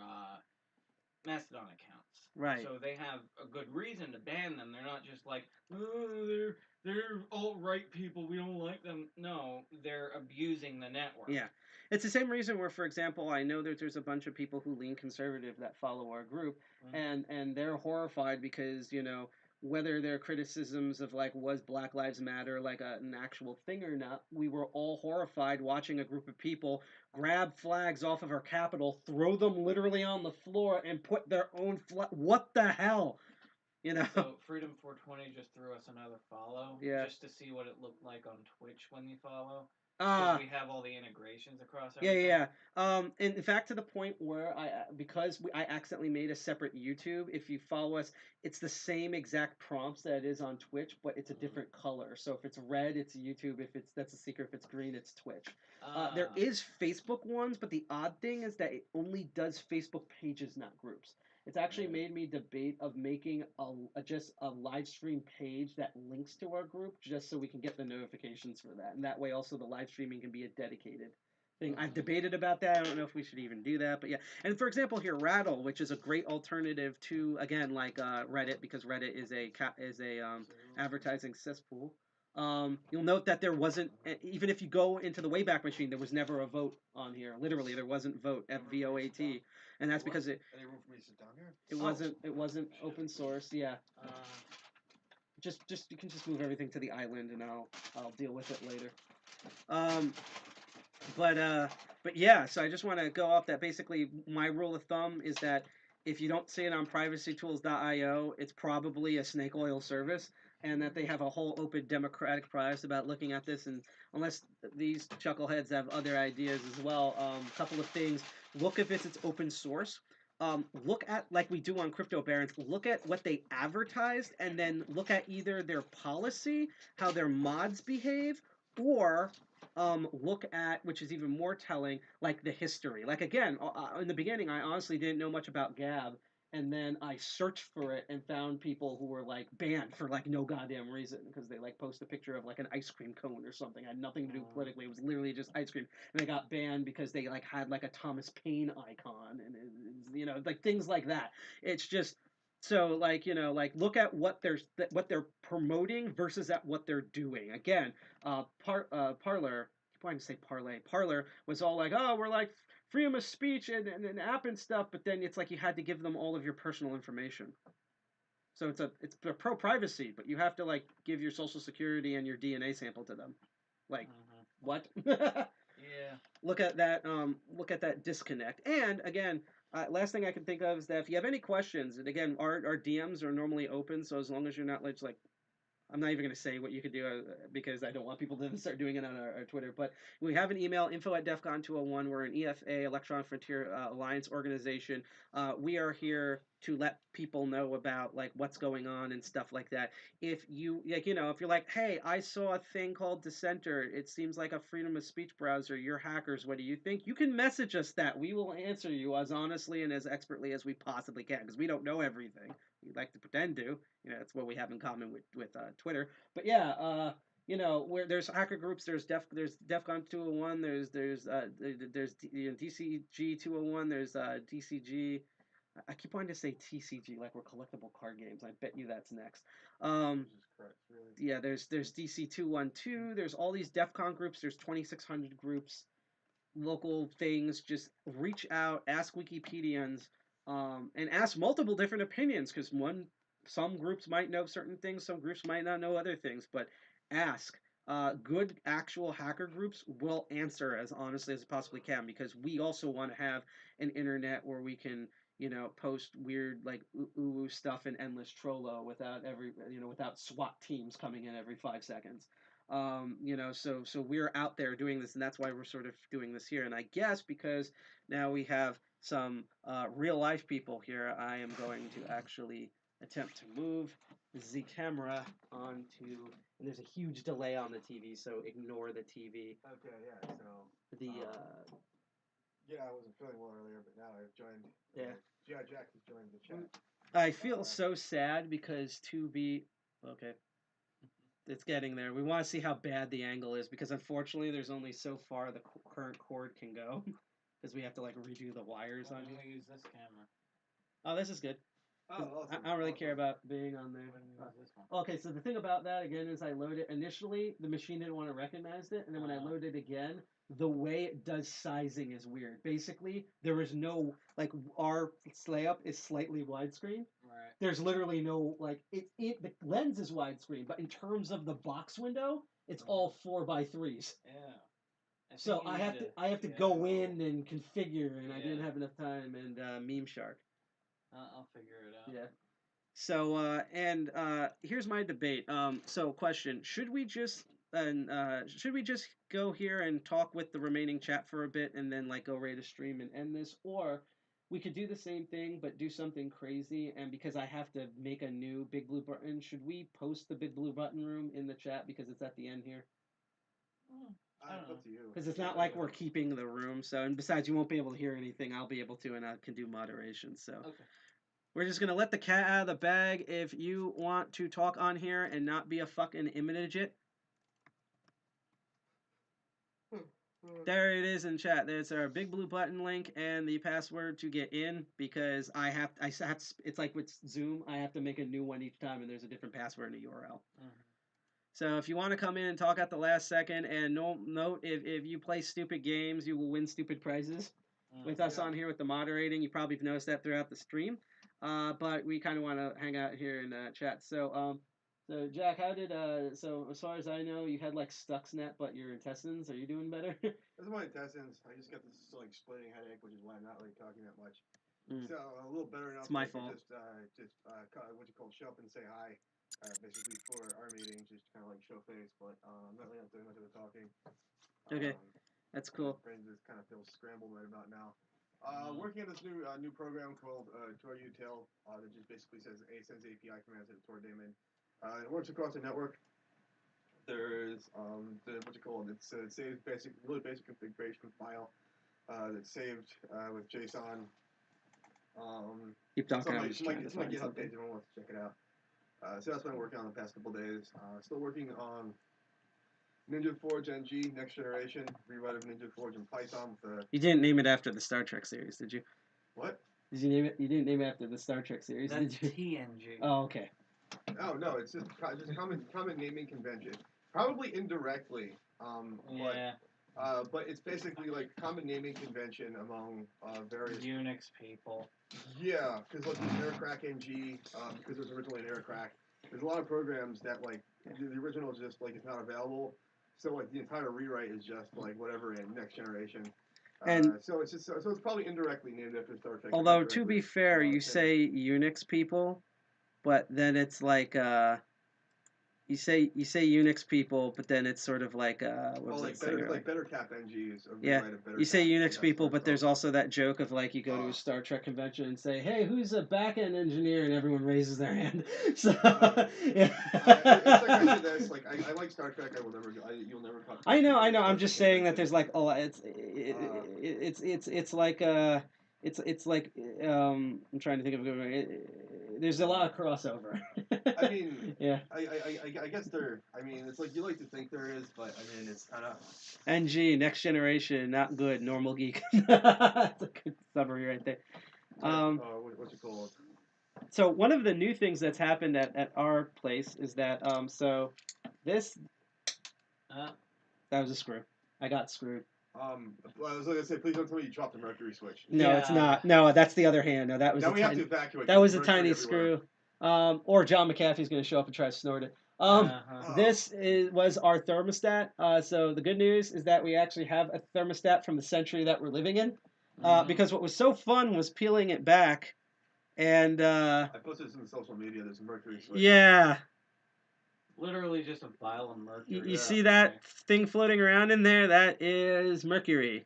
Mastodon accounts. Right. So they have a good reason to ban them. They're not just like, oh, they're alt-right people, we don't like them. No, they're abusing the network. Yeah. It's the same reason where, for example, I know that there's a bunch of people who lean conservative that follow our group, and they're horrified because, whether their criticisms of like, was Black Lives Matter like an actual thing or not, we were all horrified watching a group of people grab flags off of our Capitol, throw them literally on the floor, and put their own flag. What the hell? So Freedom 420 just threw us another follow, just to see what it looked like on Twitch when you follow. Because we have all the integrations across everything. Yeah. In fact, to the point where I accidentally made a separate YouTube. If you follow us, it's the same exact prompts that it is on Twitch, but it's a different color. So if it's red, it's YouTube. That's a secret. If it's green, it's Twitch. There is Facebook ones, but the odd thing is that it only does Facebook pages, not groups. It's actually made me debate of making just a live stream page that links to our group, just so we can get the notifications for that. And that way also the live streaming can be a dedicated thing. I've debated about that. I don't know if we should even do that, but yeah. And for example here, Rattle, which is a great alternative to, again, like Reddit, because Reddit is a advertising cesspool. You'll note that there wasn't, even if you go into the Wayback Machine, there was never a vote on here. Literally, there wasn't vote, FVOAT, and that's because it wasn't open source. Yeah. Just you can just move everything to the island, and I'll deal with it later. But yeah. So I just want to go off that. Basically, my rule of thumb is that if you don't see it on privacytools.io, it's probably a snake oil service, and that they have a whole open democratic process about looking at this. And unless these chuckleheads have other ideas as well, a couple of things. Look if it's open source. Look at, like we do on Crypto Barons, look at what they advertised, and then look at either their policy, how their mods behave, or look at, which is even more telling, like the history. Like again, in the beginning, I honestly didn't know much about Gab, and then I searched for it and found people who were like banned for like no goddamn reason because they like post a picture of like an ice cream cone or something. It had nothing to do politically. It was literally just ice cream, and they got banned because they like had like a Thomas Paine icon, and like things like that. It's just. So like look at what they're promoting versus at what they're doing. Again, Parler, I keep wanting to say Parlay. Parler was all like, oh, we're like freedom of speech and app and stuff, but then it's like you had to give them all of your personal information. So it's a pro privacy, but you have to like give your social security and your DNA sample to them. Like what? Yeah. Look at that disconnect. And again, last thing I can think of is that if you have any questions, and again, our DMs are normally open, so as long as you're not like, I'm not even going to say what you could do because I don't want people to start doing it on our Twitter, but we have an email, info@defcon201. We're an EFA, Electron Frontier Alliance organization. We are here to let people know about like what's going on and stuff like that. If you if you're like, hey, I saw a thing called Dissenter. It seems like a freedom of speech browser. You're hackers. What do you think? You can message us that. We will answer you as honestly and as expertly as we possibly can because we don't know everything. We like to pretend to. That's what we have in common with Twitter. But yeah, where there's hacker groups, there's DEFCON 201, there's DCG 201, there's DCG. I keep wanting to say TCG like we're collectible card games. I bet you that's next. Yeah, there's DC 212. There's all these DEFCON groups. There's 2,600 groups, local things. Just reach out, ask Wikipedians, and ask multiple different opinions because some groups might know certain things, some groups might not know other things. But ask. good actual hacker groups will answer as honestly as it possibly can, because we also want to have an internet where we can, post weird like ooh stuff and endless trollo without without SWAT teams coming in every 5 seconds. So we're out there doing this, and that's why we're sort of doing this here. And I guess because now we have some real life people here, I am going to actually attempt to move the camera onto, and there's a huge delay on the TV, so ignore the TV. Okay, yeah, so... The, Yeah, I wasn't feeling well earlier, but now I've joined... Yeah. G.I. Jack has joined the chat. I feel so sad because okay, it's getting there. We want to see how bad the angle is, because unfortunately there's only so far the current cord can go, because we have to like redo the wires on here. I'm gonna use this camera. Oh, this is good. Oh, awesome. I don't really care about being on there. Okay, so the thing about that again is I load it. Initially, the machine didn't want to recognize it, and then when I load it again, the way it does sizing is weird. Basically, there is no our layup is slightly widescreen. Right. There's literally no the lens is widescreen, but in terms of the box window, it's all 4x3s. Yeah. So I have to go in and configure, and I didn't have enough time. And Meme Shark. I'll figure it out. Yeah. So here's my debate. So question: should we just go here and talk with the remaining chat for a bit, and then go ready to stream and end this, or we could do the same thing but do something crazy? And because I have to make a new Big Blue Button, should we post the Big Blue Button room in the chat because it's at the end here? I don't know. Because it's not like we're keeping the room. So, and besides, you won't be able to hear anything. I'll be able to, and I can do moderation. So. Okay. We're just going to let the cat out of the bag. If you want to talk on here and not be a fucking imidget. There it is in chat. There's our Big Blue Button link and the password to get in, because I have to, it's like with Zoom. I have to make a new one each time, and there's a different password and a URL. So if you want to come in and talk at the last second, and note, if you play stupid games, you will win stupid prizes with us on here with the moderating. You probably have noticed that throughout the stream. But we kind of want to hang out here in chat. So Jack, how did so as far as I know, you had Stuxnet, but your intestines, are you doing better? That's my intestines. I just got this splitting headache, which is why I'm not really talking that much. So a little better enough. It's my fault. Show up and say hi. Basically for our meeting, just kind of show face, but I'm not really doing much of the talking. Okay, that's cool. My brain just kind of feels scrambled right about now. Working on this new program called Tor Util that just basically sends API commands to the Tor daemon. It works across the network. There's It saves really basic configuration file that's saved with JSON. Keep talking. I'm just trying to find something. If anyone wants to check it out. So that's what I'm working on the past couple days. Still working on Ninja Forge NG, next generation, rewrite of Ninja Forge in Python. You didn't name it after the Star Trek series, did you? What? Did you name it? You didn't name it after the Star Trek series, That's did you? TNG. Oh, okay. Oh no, it's just common naming convention. Probably indirectly, but it's basically common naming convention among various Unix people. Yeah, because the Aircrack NG, because it was originally an Aircrack. There's a lot of programs that the original is just it's not available. So the entire rewrite is just whatever in next generation. And so it's probably indirectly named after Star Trek. Although to be fair, you say Unix people, but then it's you say Unix people, but then it's sort of better cap NGs. You say Unix people, but there's also that joke of you go to a Star Trek convention and say, "Hey, who's a back-end engineer?" and everyone raises their hand. So yeah. It's I like Star Trek. You'll never talk. I know. I'm just saying that there's I'm trying to think of a good way. There's a lot of crossover. I mean, yeah. I guess there. I mean, it's you like to think there is, but I mean, it's kind of. NG, next generation, not good. Normal geek. That's a good summary right there. What's it called? So one of the new things that's happened at our place is that so this that was a screw. I got screwed. I was going to say, please don't tell me you dropped the mercury switch. No, it's not. No, that's the other hand. No, that was. Now we have to evacuate. That was a tiny screw. Or John McAfee's going to show up and try to snort it. This was our thermostat. So the good news is that we actually have a thermostat from the century that we're living in. Because what was so fun was peeling it back, and I posted this in social media. There's a mercury switch. yeah. Literally just a vial of mercury. You see that thing floating around in there? That is mercury.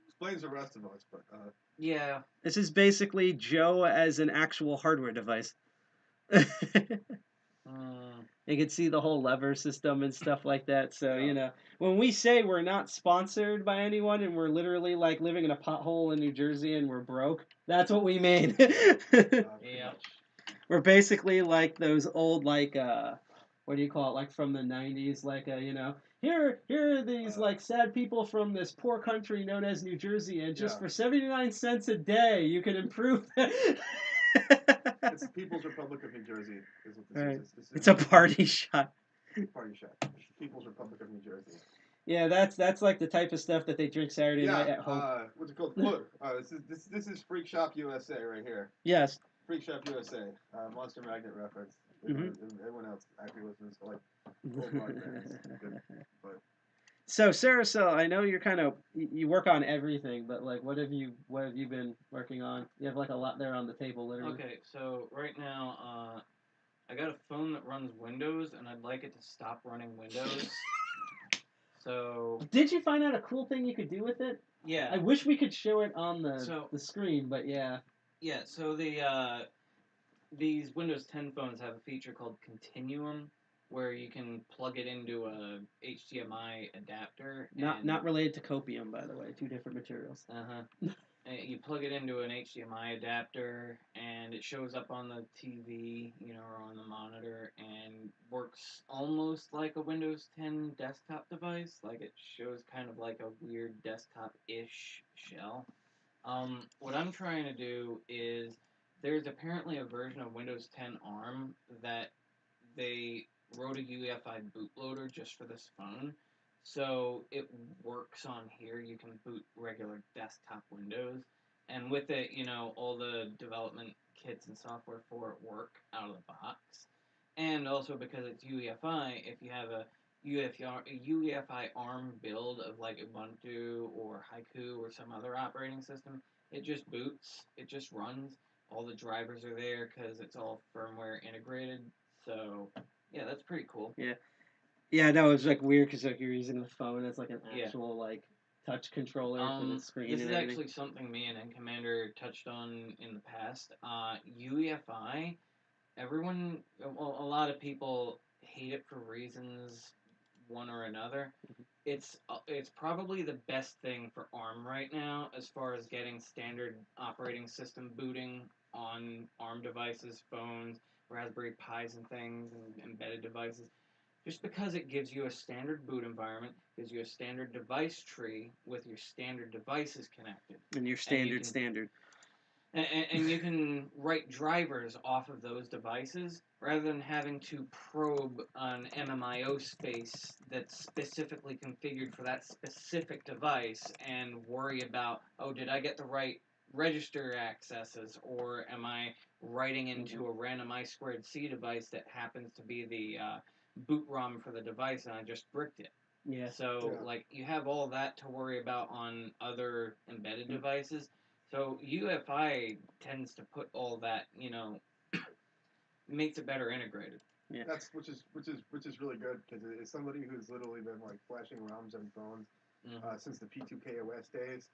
Explains the rest of us, but yeah. This is basically Joe as an actual hardware device. You can see the whole lever system and stuff like that. So, you know, when we say we're not sponsored by anyone and we're literally like living in a pothole in New Jersey and we're broke, that's what we mean. Yeah. We're basically like those old, like, what do you call it? Like from the 90s, like, you know, here are these like sad people from this poor country known as New Jersey, and just for 79 cents a day, you can improve. It's the People's Republic of New Jersey, is what this is. It's a party shot. Party shot. People's Republic of New Jersey. Yeah, that's like the type of stuff that they drink Saturday night at home. What's it called? Look, this is Freak Shop USA right here. Yes. Freak Shop USA, Monster Magnet reference. Everyone else actually listens to like old rock bands. But So Sarah, I know you're you work on everything, but like what have you been working on? You have like a lot there on the table, literally. Okay, so right now, I got a phone that runs Windows, and I'd like it to stop running Windows. So. Did you find out a cool thing you could do with it? Yeah. I wish we could show it on the screen, but yeah. Yeah. So these Windows 10 phones have a feature called Continuum, where you can plug it into a HDMI adapter. Not related to copium, by the way. Two different materials. You plug it into an HDMI adapter, and it shows up on the TV, you know, or on the monitor, and works almost like a Windows 10 desktop device. Like, it shows kind of like a weird desktop-ish shell. What I'm trying to do is, there's apparently a version of Windows 10 ARM that they wrote a UEFI bootloader just for this phone. So it works on here. You can boot regular desktop Windows. And with it, you know, all the development kits and software for it work out of the box. And also because it's UEFI, if you have a UEFI ARM build of like Ubuntu or Haiku or some other operating system, it just boots. It just runs. All the drivers are there because it's all firmware integrated. So, yeah, that's pretty cool. Yeah. Yeah, no, it's like weird because like you're using the phone as like an actual like touch controller for the screen. This and is everything. actually something me and Commander touched on in the past. UEFI, a lot of people hate it for reasons one or another. It's probably the best thing for ARM right now as far as getting standard operating system booting on ARM devices, phones, Raspberry Pis and things, and embedded devices. Just because it gives you a standard boot environment, gives you a standard device tree with your standard devices connected. And your standard. And you can write drivers off of those devices rather than having to probe an MMIO space that's specifically configured for that specific device and worry about, oh, did I get the right register accesses, or am I writing into a random I2C device that happens to be the boot ROM for the device and I just bricked it. Yeah. So, like, you have all that to worry about on other embedded devices. So, UEFI tends to put all that, you know, makes it better integrated. Yeah. Which is really good, because as somebody who's literally been, like, flashing ROMs on phones since the P2KOS days,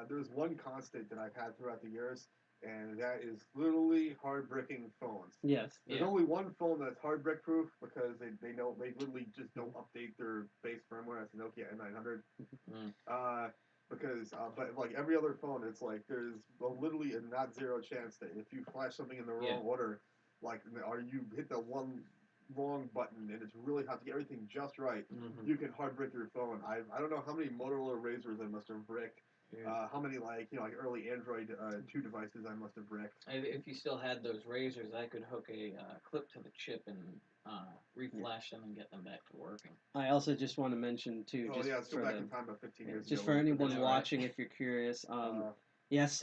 there's one constant that I've had throughout the years, and that is literally hard bricking phones. Yes. There's only one phone that's hard brick proof because they literally just don't update their base firmware. It's the Nokia N900. But like every other phone, it's like there's literally a not zero chance that if you flash something in the wrong order, like, or you hit the one wrong button and it's really hard to get everything just right, you can hard brick your phone. I don't know how many Motorola Razors I must have bricked. How many like early Android 2 devices I must have bricked. If you still had those razors, I could hook a clip to the chip and reflash them and get them back to working. I also just want to mention too. Let's go back in time about 15 years ago. Just for anyone watching, if you're curious, yes,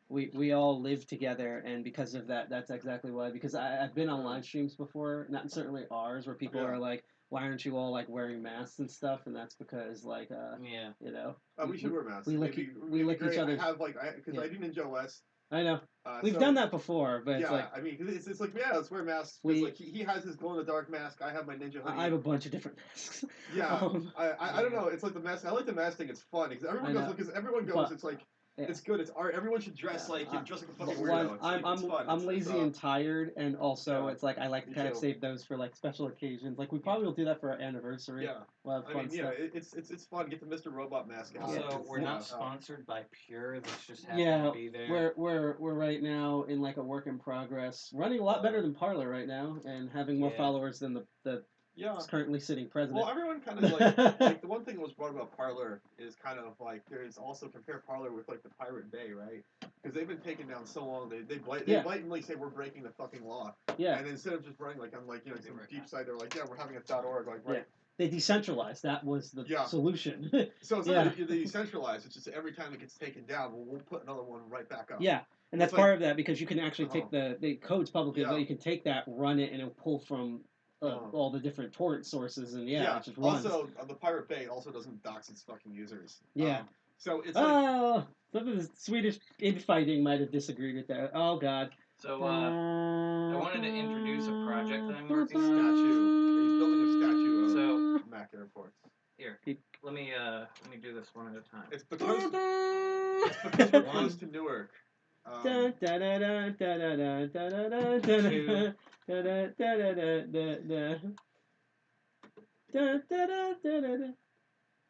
we all live together, and because of that, that's exactly why. Because I've been on live streams before, not certainly ours, where people are like, "Why aren't you all like wearing masks and stuff?" And that's because like you know, we should wear masks. We lick each other's. I have because I do Ninja West. I know. We've done that before, but it's like I mean, it's like let's wear masks. Like he has his glow in the dark mask. I have my ninja hoodie. I have a bunch of different masks. Yeah, I don't know. It's like the mask. I like the mask thing. It's fun because everyone goes. It's like. Yeah. It's good. It's art. Everyone should dress like a fucking weirdo. I'm lazy and tired, and also it's like I like to kind of save those for like special occasions. Like we probably will do that for our anniversary. Yeah, we'll have fun stuff. It's fun. Get the Mr. Robot mask out. So we're not sponsored by Pure. This just happens to be there. We're right now in like a work in progress, running a lot better than Parler right now, and having more followers than the is currently sitting president. Well, everyone kind of like the one thing that was brought about Parler is kind of like there's also compare Parler with like the Pirate Bay, right? Because they've been taken down so long, they blatantly say we're breaking the fucking law. Yeah. And instead of just running like on like some deep side, they're like we're having a .org like right. Yeah. They decentralized. That was the solution. So it's not they decentralize. It's just every time it gets taken down, we'll put another one right back up. Yeah. And that's part of that because you can actually take the codes publicly, but you can take that, run it, and it'll pull from all the different torrent sources, and it just runs. Also, on the Pirate Bay, it also doesn't dox its fucking users. Yeah. So it's some of the Swedish infighting might have disagreed with that. Oh God. So I wanted to introduce a project that I'm working on. He's building a statue of Mac airports. Here, let me do this one at a time. It's because we're close to Newark.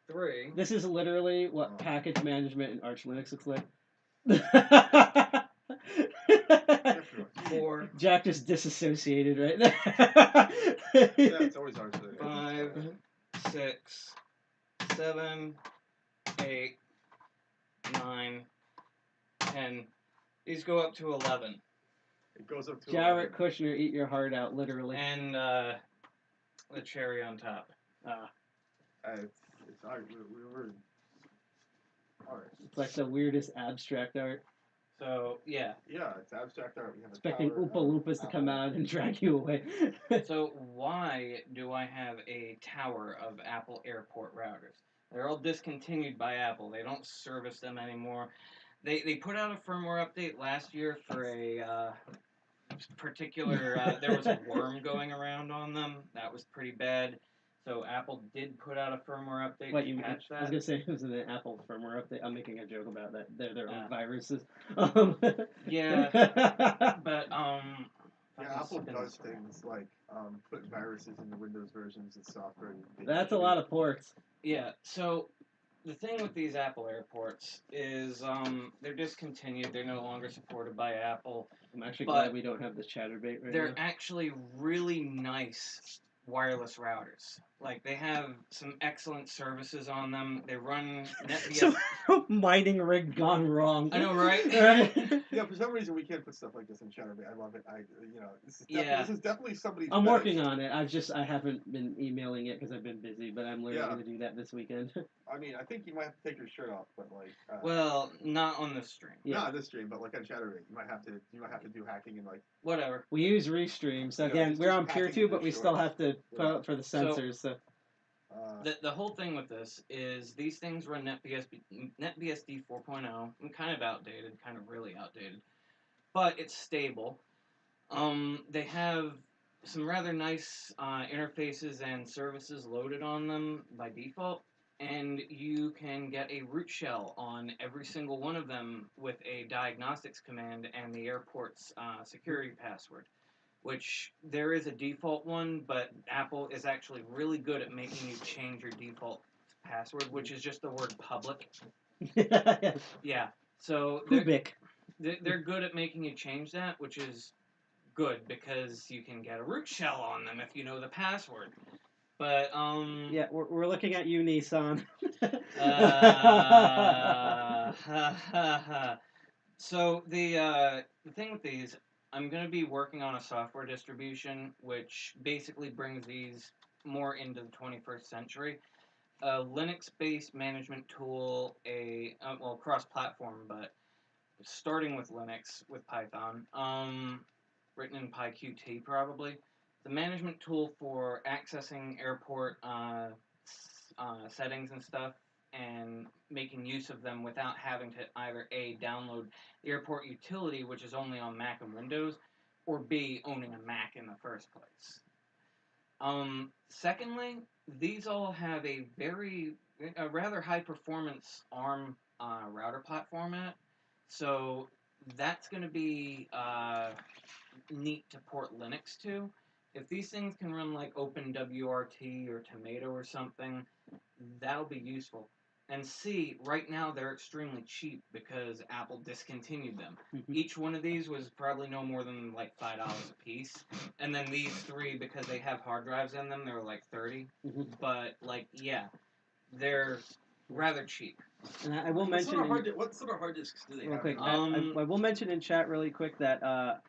Three. This is literally what package management in Arch Linux looks like. 4. Jack just disassociated right now. It's always Arch Linux. 5, 6, 7, 8, 9, 10. These go up to 11. It goes up to Jared Kushner, eat your heart out, literally. And the cherry on top. It's art. We're art. It's like the weirdest abstract art. So, yeah. Yeah, it's abstract art. We have expecting Oompa Loompas to come out and drag you away. So, why do I have a tower of Apple airport routers? They're all discontinued by Apple. They don't service them anymore. They put out a firmware update last year for a particular... there was a worm going around on them. That was pretty bad. So Apple did put out a firmware update to patch that. I was going to say it was an Apple firmware update. I'm making a joke about that. They're their own viruses. Yeah, but Apple does things like put viruses into Windows versions of software. That's a lot of ports. Yeah, so the thing with these Apple airports is they're discontinued. They're no longer supported by Apple. I'm actually glad we don't have this chatterbait right now. They're actually really nice wireless routers. Like, they have some excellent services on them. They run NetBS. Mining rig gone wrong. I know, right? Yeah, for some reason we can't put stuff like this in Chatterbait. I love it. This is definitely somebody's. I'm working on it. I haven't been emailing it because I've been busy, but I'm learning to do that this weekend. I mean, I think you might have to take your shirt off, but like. Well, not on this stream. Yeah. Not on this stream, but like on Chatterbait, you might have to do hacking and like. Whatever. We use Restream, so again, we're on Peer 2, but we still have to put up for the sensors. So. The whole thing with this is these things run NetBSD 4.0. I'm kind of outdated, kind of really outdated, but it's stable. They have some rather nice interfaces and services loaded on them by default, and you can get a root shell on every single one of them with a diagnostics command and the airport's security password. Which there is a default one, but Apple is actually really good at making you change your default password, which is just the word public. Yeah, so they're good at making you change that, which is good because you can get a root shell on them if you know the password. But yeah, we're looking at you, Nissan. So the thing with these. I'm going to be working on a software distribution which basically brings these more into the 21st century. A Linux-based management tool, cross-platform, but starting with Linux with Python, written in PyQt probably. The management tool for accessing airport settings and stuff and making use of them without having to either A, download the airport utility, which is only on Mac and Windows, or B, owning a Mac in the first place. Secondly, these all have a rather high performance ARM router platform in it, so that's going to be neat to port Linux to. If these things can run like OpenWRT or Tomato or something, that'll be useful. And C, right now they're extremely cheap because Apple discontinued them. Each one of these was probably no more than like $5 a piece. And then these three, because they have hard drives in them, they were like $30. But like, yeah, they're rather cheap. And I will mention what sort of hard disks do they have? Quick, I will mention in chat really quick that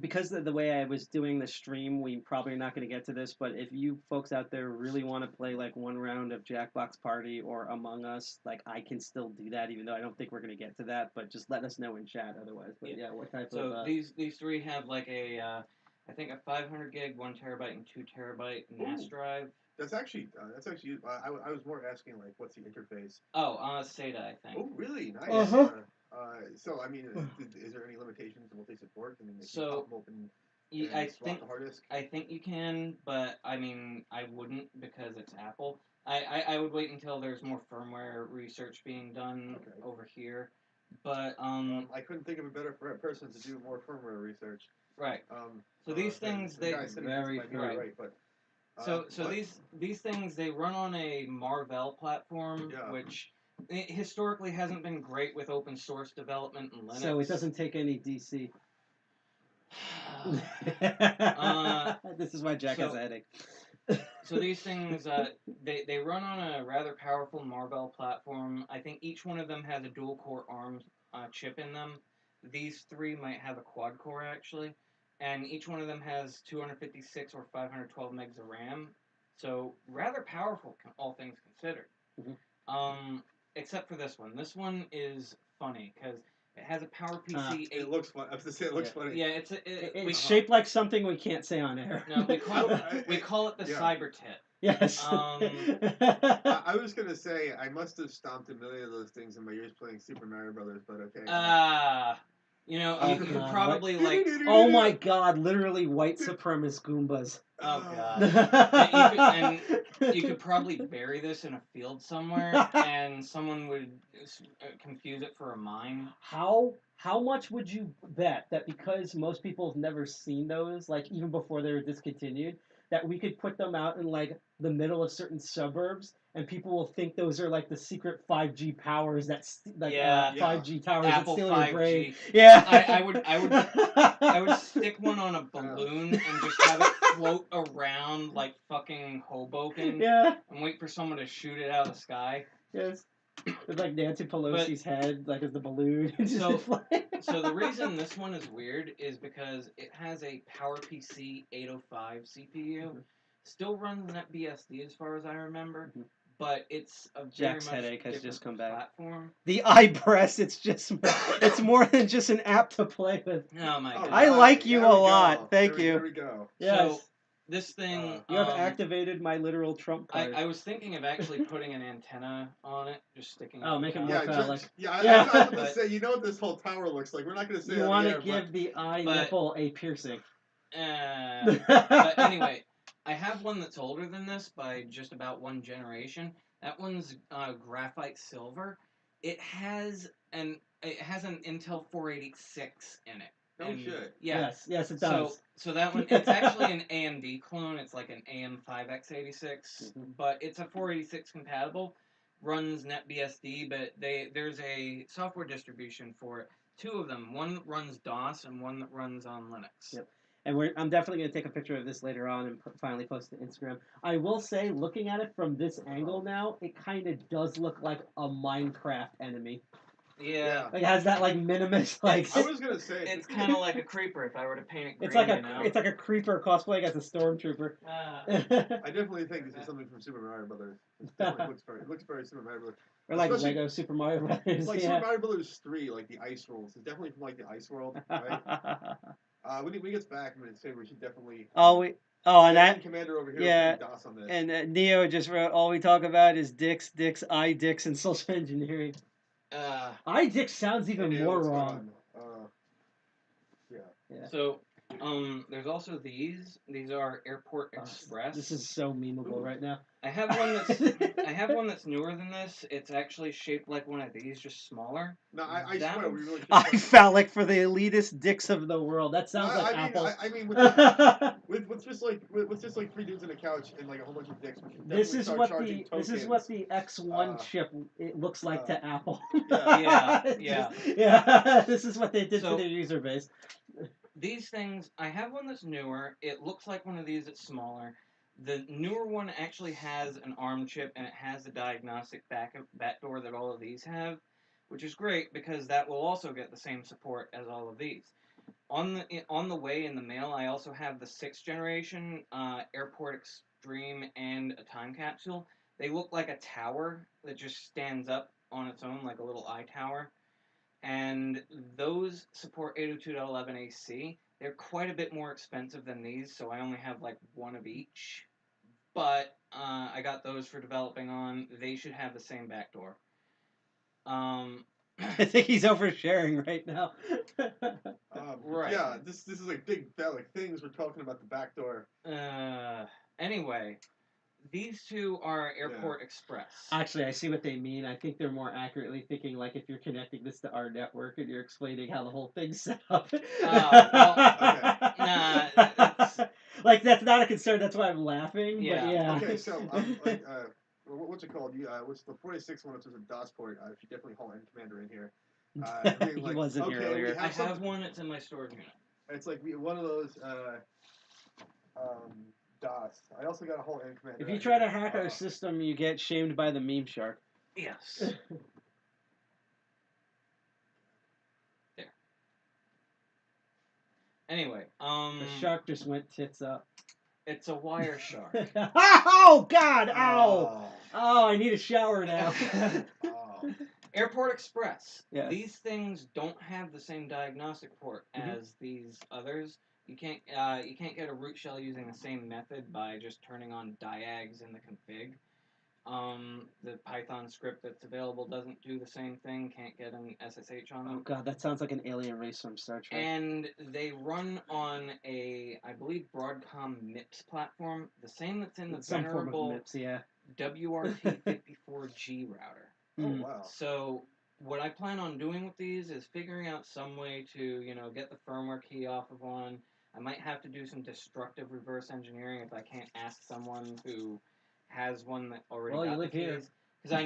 because of the way I was doing the stream, we probably are not going to get to this, but if you folks out there really want to play like one round of Jackbox Party or Among Us, like I can still do that, even though I don't think we're going to get to that, but just let us know in chat otherwise. But yeah, what type of... So these three have like I think a 500 gig, 1 terabyte, and 2 terabyte NAS drive. That's actually I was more asking like what's the interface? Oh, SATA, I think. Oh, really? Nice. So I mean, is there any limitations in what they support? I mean, they can pop them open and swap the hard disk. I think you can, but I mean, I wouldn't because it's Apple. I would wait until there's more firmware research being done over here. But I couldn't think of a better person to do more firmware research. Right. So these things they very right, but. So these things they run on a Marvell platform, which historically hasn't been great with open source development in Linux. So it doesn't take any DC. This is why Jack has a headache. So these things they run on a rather powerful Marvell platform. I think each one of them has a dual core ARM chip in them. These three might have a quad core actually. And each one of them has 256 or 512 megs of RAM, so rather powerful, all things considered. Except for this one. This one is funny because it has a PowerPC. It looks fun. I was gonna say it looks funny. Yeah, it's shaped like something we can't say on air. No, we call it the Cyber Tit. Yes. I was gonna say I must have stomped a million of those things in my years playing Super Mario Brothers, but okay. You know, you could probably like. Oh my God! Literally white supremacist Goombas. Oh God! You could probably bury this in a field somewhere, and someone would confuse it for a mine. How much would you bet that because most people have never seen those, like even before they were discontinued, that we could put them out in like the middle of certain suburbs, and people will think those are like the secret 5G powers that 5G towers Apple that steal your 5G. brain. Yeah, I would stick one on a balloon and just have it float around like fucking Hoboken. Yeah. And wait for someone to shoot it out of the sky. Yes. With like Nancy Pelosi's head, like as the balloon. So the reason this one is weird is because it has a PowerPC 805 CPU. Still runs NetBSD as far as I remember, but it's a very Jack's much headache has just come back. Platform. The iPress, it's more than just an app to play with. Oh my God! I like you a lot. Thank you. There we go. Yes. So this thing. You have activated my literal trump card. I was thinking of actually putting an antenna on it, just sticking. Oh, make it more phallic. I was going to say, you know what this whole tower looks like. We're not going to say. You want to give the nipple a piercing. But anyway. I have one that's older than this by just about one generation. That one's graphite silver. It has an Intel 486 in it. Oh shit. Yeah. Yes, it does. So that one, it's actually an AMD clone. It's like an AM5X86, but it's a 486 compatible. Runs NetBSD, but there's a software distribution for it. Two of them. One that runs DOS and one that runs on Linux. Yep. And I'm definitely going to take a picture of this later on and finally post it to Instagram. I will say, looking at it from this angle now, it kind of does look like a Minecraft enemy. Yeah. Like, it has that, like, minimalist, like... I was gonna say... It's kind of like a creeper if I were to paint it green, It's like a you know? it's like a creeper cosplaying as a stormtrooper. I definitely think this is something from Super Mario Brothers. It definitely looks very Super Mario Brothers. Or like Especially- Lego Super Mario Brothers. Like yeah. Super Mario Brothers 3, like the ice worlds. It's definitely from like the ice world, right? When he gets back, I'm gonna say we should definitely. And that Commander over here. yeah, DOS on this. and Neo just wrote, all we talk about is dicks, iDicks, and social engineering. iDicks sounds even more wrong. Yeah. So, there's also these. These are Airport Express. This is so memeable right now. I have one that's newer than this. It's actually shaped like one of these, just smaller. No, I swear we really. iPhalic for the elitist dicks of the world. That sounds like Apple. I mean, with just like 3 dudes on a couch and like a whole bunch of dicks. This is what the X1 chip it looks like to Apple. Yeah. This is what they did to their user base. These things, I have one that's newer. It looks like one of these that's smaller. The newer one actually has an ARM chip, and it has the diagnostic backdoor that all of these have, which is great because that will also get the same support as all of these. On the way in the mail, I also have the 6th generation Airport Extreme and a time capsule. They look like a tower that just stands up on its own, like a little iTower. And those support 802.11ac. They're quite a bit more expensive than these, so I only have like one of each. But I got those for developing on. They should have the same backdoor. I think he's oversharing right now. Right. Yeah, this is like big like things we're talking about the backdoor. Anyway, these two are Airport Express. Actually, I see what they mean. I think they're more accurately thinking like if you're connecting this to our network and you're explaining how the whole thing's set up. Like that's not a concern. That's why I'm laughing. Yeah. But yeah. Okay, so what's it called? What's the 46 one? Which is a DOS port. You should definitely haul Commander in here. He wasn't here earlier. I have one that's in my storage unit. It's like one of those DOS. I also got a whole Commander. If you try to hack our system, you get shamed by the meme shark. Yes. There. Anyway, the shark just went tits up. It's a wire shark. Oh God! Ow! Oh, I need a shower now. Airport Express. Yes. These things don't have the same diagnostic port as these others. You can't get a root shell using the same method by just turning on diags in the config. The Python script that's available doesn't do the same thing. Can't get any SSH on them. Oh God, that sounds like an alien race from Star Trek. And they run on a, I believe, Broadcom MIPS platform, the same that's in the venerable MIPS, yeah. WRT54G router. Oh wow! So what I plan on doing with these is figuring out some way to, get the firmware key off of one. I might have to do some destructive reverse engineering if I can't ask someone who has one that already got the keys. Because I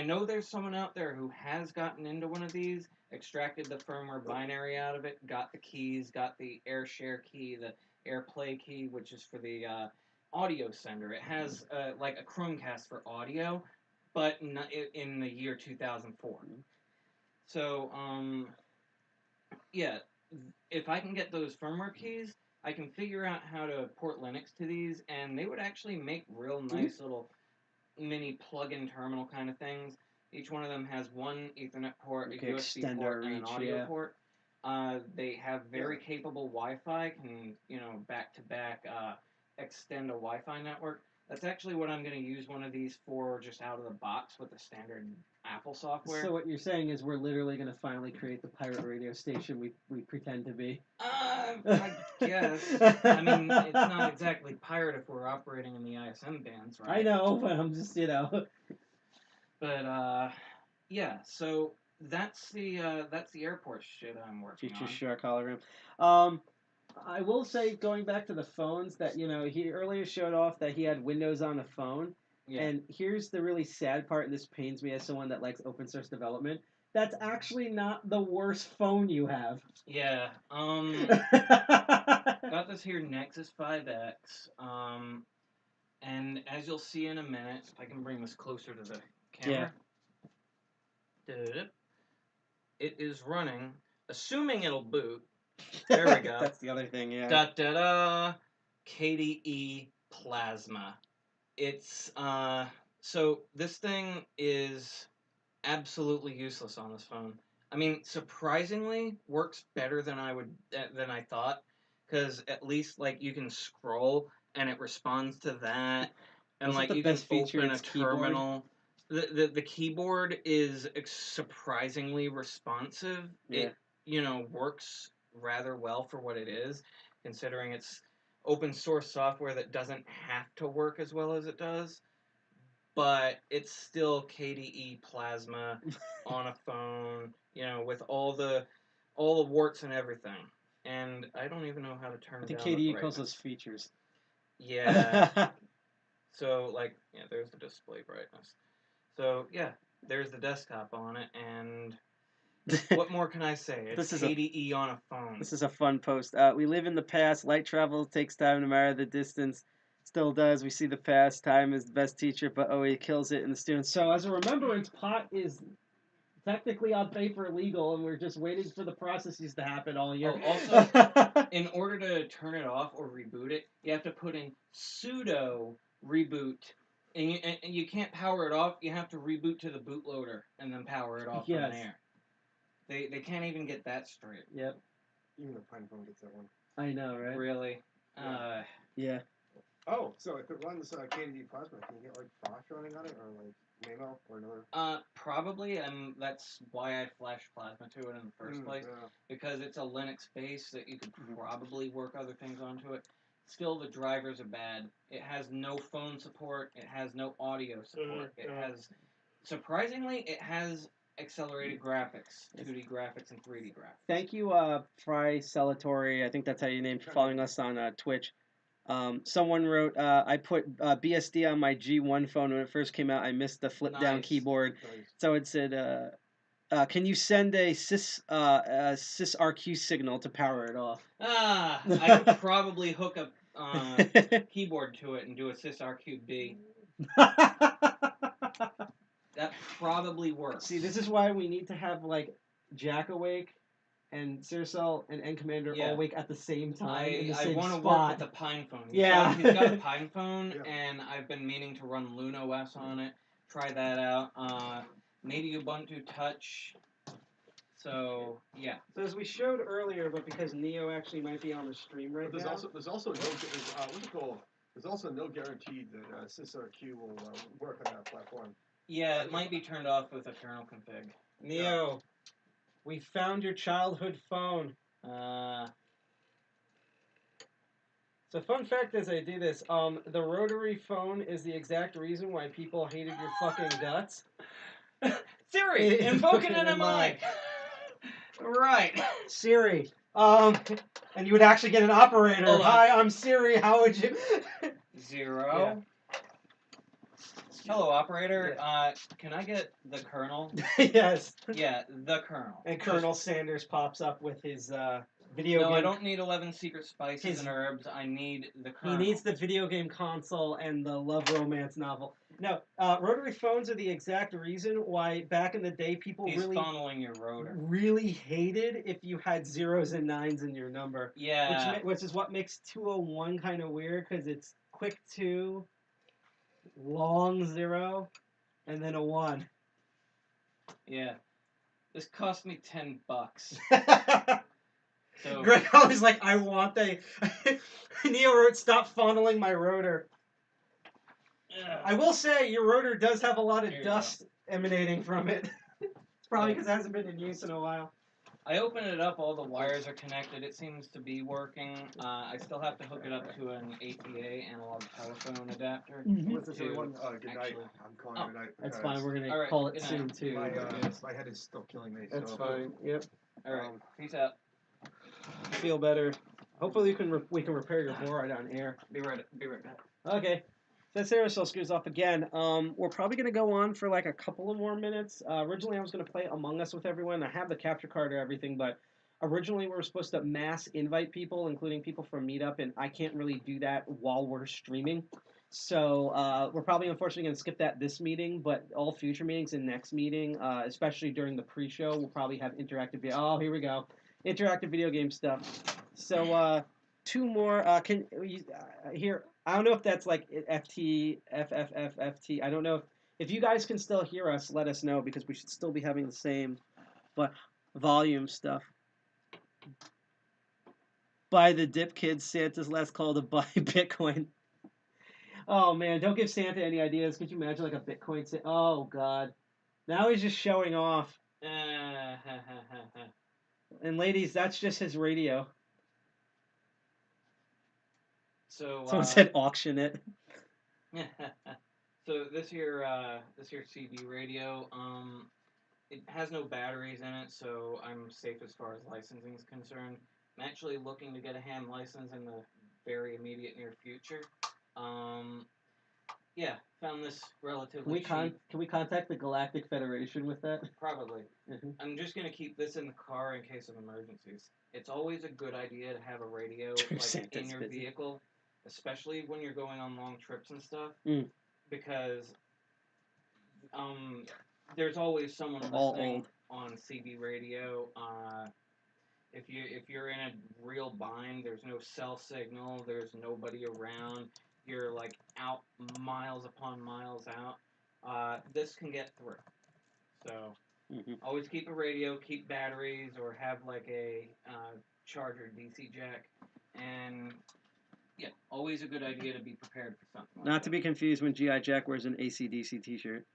know there's someone out there who has gotten into one of these, extracted the firmware binary out of it, got the keys, got the AirShare key, the AirPlay key, which is for the audio sender. It has like a Chromecast for audio, but in the year 2004. So, yeah, if I can get those firmware keys, I can figure out how to port Linux to these, and they would actually make real nice little mini plug-in terminal kind of things. Each one of them has one Ethernet port, a USB port, and an audio port. They have very capable Wi-Fi, can, back-to-back extend a Wi-Fi network. That's actually what I'm going to use one of these for, just out of the box with the standard Apple software. So what you're saying is we're literally going to finally create the pirate radio station we pretend to be. I guess. I mean, it's not exactly pirate if we're operating in the ISM bands, right? I know, but I'm just, But, yeah, so that's the airport shit I'm working on. Future Shark hologram. I will say, going back to the phones, that, he earlier showed off that he had Windows on a phone. Yeah. And here's the really sad part, and this pains me as someone that likes open source development. That's actually not the worst phone you have. Yeah. Got this here Nexus 5X. And as you'll see in a minute, if I can bring this closer to the camera. it is running, assuming it'll boot. There we go. That's the other thing, yeah. Da-da-da, KDE Plasma. It's, so this thing is absolutely useless on this phone. I mean, surprisingly, works better than I thought, because at least, like, you can scroll, and it responds to that, and, like, you can open a terminal. The keyboard is surprisingly responsive. Yeah. It, works rather well for what it is, considering it's open source software that doesn't have to work as well as it does. But it's still KDE Plasma on a phone, with all the warts and everything. And I don't even know how to turn I think down the KDE brightness. calls those features. Yeah. So, like, there's the display brightness. So, yeah, there's the desktop on it, and what more can I say? It's KDE on a phone. This is a fun post. We live in the past. Light travel takes time no matter the distance. Still does. We see the past. Time is the best teacher, but he kills it in the students. So, as a remembrance, pot is technically on paper legal, and we're just waiting for the processes to happen all year. Oh, also, in order to turn it off or reboot it, you have to put in sudo reboot. And you can't power it off. You have to reboot to the bootloader and then power it off from there. They can't even get that straight. Yep. Even the PinePhone gets that one. I know, right? Really? Yeah. Oh, so if it runs KDE Plasma, can you get like Flash running on it, or like Nemo, or another? Probably, and that's why I flashed Plasma to it in the first place, because it's a Linux base that you could probably work other things onto it. Still, the drivers are bad. It has no phone support. It has no audio support. It has, surprisingly, it has accelerated graphics, 2D graphics and 3D graphics. Thank you, Fry Celatori. I think that's how you named following us on Twitch. Someone wrote, I put BSD on my G1 phone when it first came out. I missed the flip-down keyboard. Nice. So it said, can you send a sysRQ signal to power it off? I could probably hook a keyboard to it and do a sysRQB. That probably works. See, this is why we need to have, like, Jack awake and Circel and N Commander all awake at the same time in the same spot. I want to work with the PinePhone. Yeah. He's got a PinePhone, and I've been meaning to run LunaOS on it. Try that out. Maybe Ubuntu Touch. So, yeah. So as we showed earlier, but because Neo actually might be on the stream right now. There's also no, what's it called? There's also no guarantee that sysRQ will work on that platform. Yeah, it might be turned off with a kernel config. Neo, we found your childhood phone. So fun fact as I do this, the rotary phone is the exact reason why people hated your fucking guts. Siri, invoke an NMI. Right. Siri. And you would actually get an operator. Hi, I'm Siri. How would you? 0. Yeah. Hello, operator. Can I get the kernel? Yes. Yeah, the kernel. And Colonel Sanders pops up with his video game. No, I don't need 11 secret spices and herbs. I need the kernel. He needs the video game console and the love romance novel. No, rotary phones are the exact reason why back in the day people funneling your rotor. Really hated if you had 0s and 9s in your number. Yeah. Which is what makes 201 kind of weird, because it's quick 2, long 0, and then a 1. Yeah. This cost me $10. So Greg always like, I want the... Neo wrote, stop funneling my rotor. I will say, your rotor does have a lot of dust emanating from it. It's probably because it hasn't been in use in a while. I opened it up, all the wires are connected, it seems to be working. I still have to hook it up to an ATA, analog telephone adapter. What's this everyone? Good night. I'm calling it good night. That's fine, we're going to call it soon, too. My head is still killing me. That's fine, yep. Alright, peace out. Feel better. Hopefully we can repair your boride on air. Be right back. Okay. That's aerosol screws off again. We're probably going to go on for like a couple of more minutes. Originally, I was going to play Among Us with everyone. I have the capture card or everything, but originally we were supposed to mass invite people, including people from Meetup, and I can't really do that while we're streaming. So we're probably unfortunately going to skip this meeting, but all future meetings and next meeting, especially during the pre-show, we'll probably have interactive video. Oh, here we go, interactive video game stuff. So two more. Can you, here? I don't know if that's like FT, FFFFT. I don't know if you guys can still hear us. Let us know because we should still be having the same, but volume stuff. Buy the dip kids. Santa's last call to buy Bitcoin. Oh man, don't give Santa any ideas. Could you imagine like a Bitcoin? Oh god, now he's just showing off. And ladies, that's just his radio. So Someone said auction it. So this here CB radio, it has no batteries in it, so I'm safe as far as licensing is concerned. I'm actually looking to get a ham license in the very immediate near future. Yeah, found this relatively cheap. Can we contact the Galactic Federation with that? Probably. I'm just going to keep this in the car in case of emergencies. It's always a good idea to have a radio like in your vehicle, especially when you're going on long trips and stuff, because there's always someone listening on CB radio. If you're in a real bind, there's no cell signal, there's nobody around, you're like out miles upon miles out, this can get through. So always keep a radio, keep batteries, or have like a charger DC jack, and yeah, always a good idea to be prepared for something like Not to be confused when G.I. Jack wears an AC/DC t-shirt.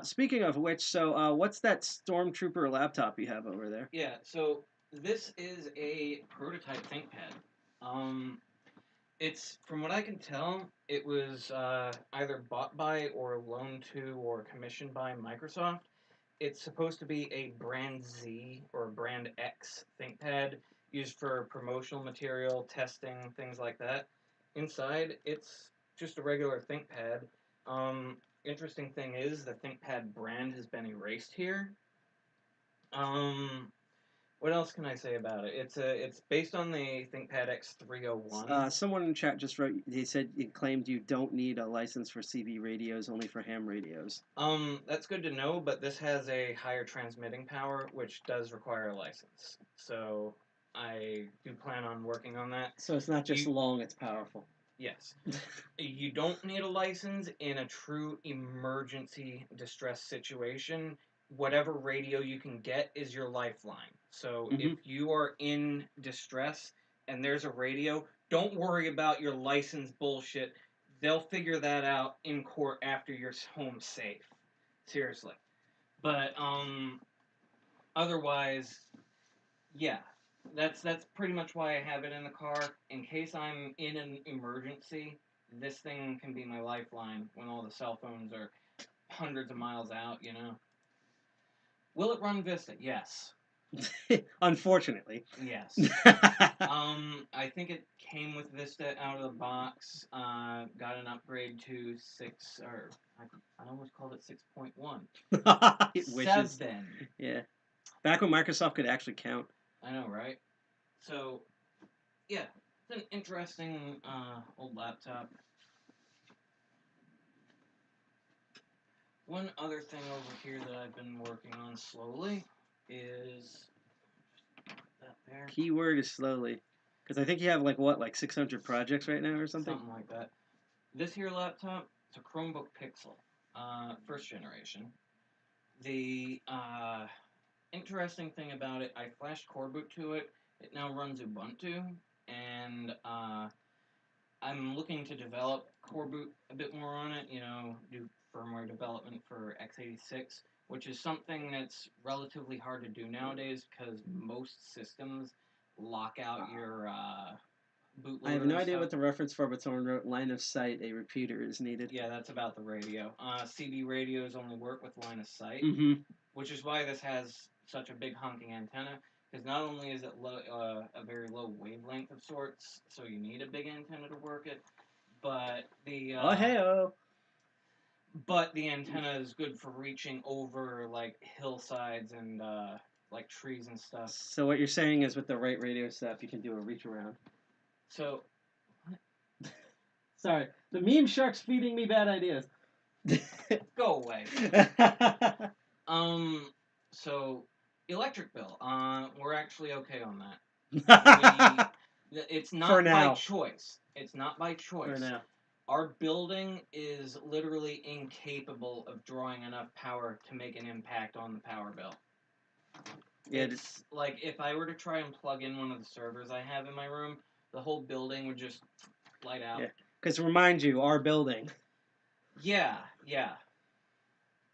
Speaking of which, so what's that Stormtrooper laptop you have over there? Yeah, so this is a prototype ThinkPad. It's, from what I can tell, it was either bought by or loaned to or commissioned by Microsoft. It's supposed to be a Brand Z or Brand X ThinkPad used for promotional material, testing, things like that. Inside, it's just a regular ThinkPad. Interesting thing is the ThinkPad brand has been erased here. What else can I say about it? It's based on the ThinkPad X301. Someone in chat just wrote. They said it claimed you don't need a license for CB radios, only for ham radios. That's good to know, but this has a higher transmitting power, which does require a license. So I do plan on working on that. So it's not just long; it's powerful. Yes. You don't need a license in a true emergency distress situation. Whatever radio you can get is your lifeline. So if you are in distress and there's a radio, don't worry about your license bullshit. They'll figure that out in court after you're home safe. Seriously. But otherwise, yeah. That's pretty much why I have it in the car. In case I'm in an emergency, this thing can be my lifeline when all the cell phones are hundreds of miles out, you know. Will it run Vista? Yes. Unfortunately. Yes. I think it came with Vista out of the box. Got an upgrade to 6, or I almost called it 6.1. It wishes. 7. Yeah. Back when Microsoft could actually count. I know, right? So, yeah, it's an interesting old laptop. One other thing over here that I've been working on slowly is that there. Keyword is slowly, because I think you have like 600 projects right now or something. Something like that. This here laptop, it's a Chromebook Pixel, first generation. The interesting thing about it, I flashed core boot to it. It now runs Ubuntu, and I'm looking to develop core boot a bit more on it, you know, do firmware development for x86, which is something that's relatively hard to do nowadays because most systems lock out your bootloader. I have no idea what the reference for, but someone wrote line of sight, a repeater is needed. Yeah, that's about the radio. CB radios only work with line of sight, which is why this has such a big honking antenna. Because not only is it a very low wavelength of sorts, so you need a big antenna to work it, but the but the antenna is good for reaching over like hillsides and like trees and stuff. So what you're saying is with the right radio setup, you can do a reach around. So Sorry. The meme shark's feeding me bad ideas. Go away. So electric bill. We're actually okay on that. It's For not by now. choice. It's not by choice. For now. Our building is literally incapable of drawing enough power to make an impact on the power bill. Yeah, It's like if I were to try and plug in one of the servers I have in my room, the whole building would just light out. Yeah. Because remind you, our building. Yeah, yeah.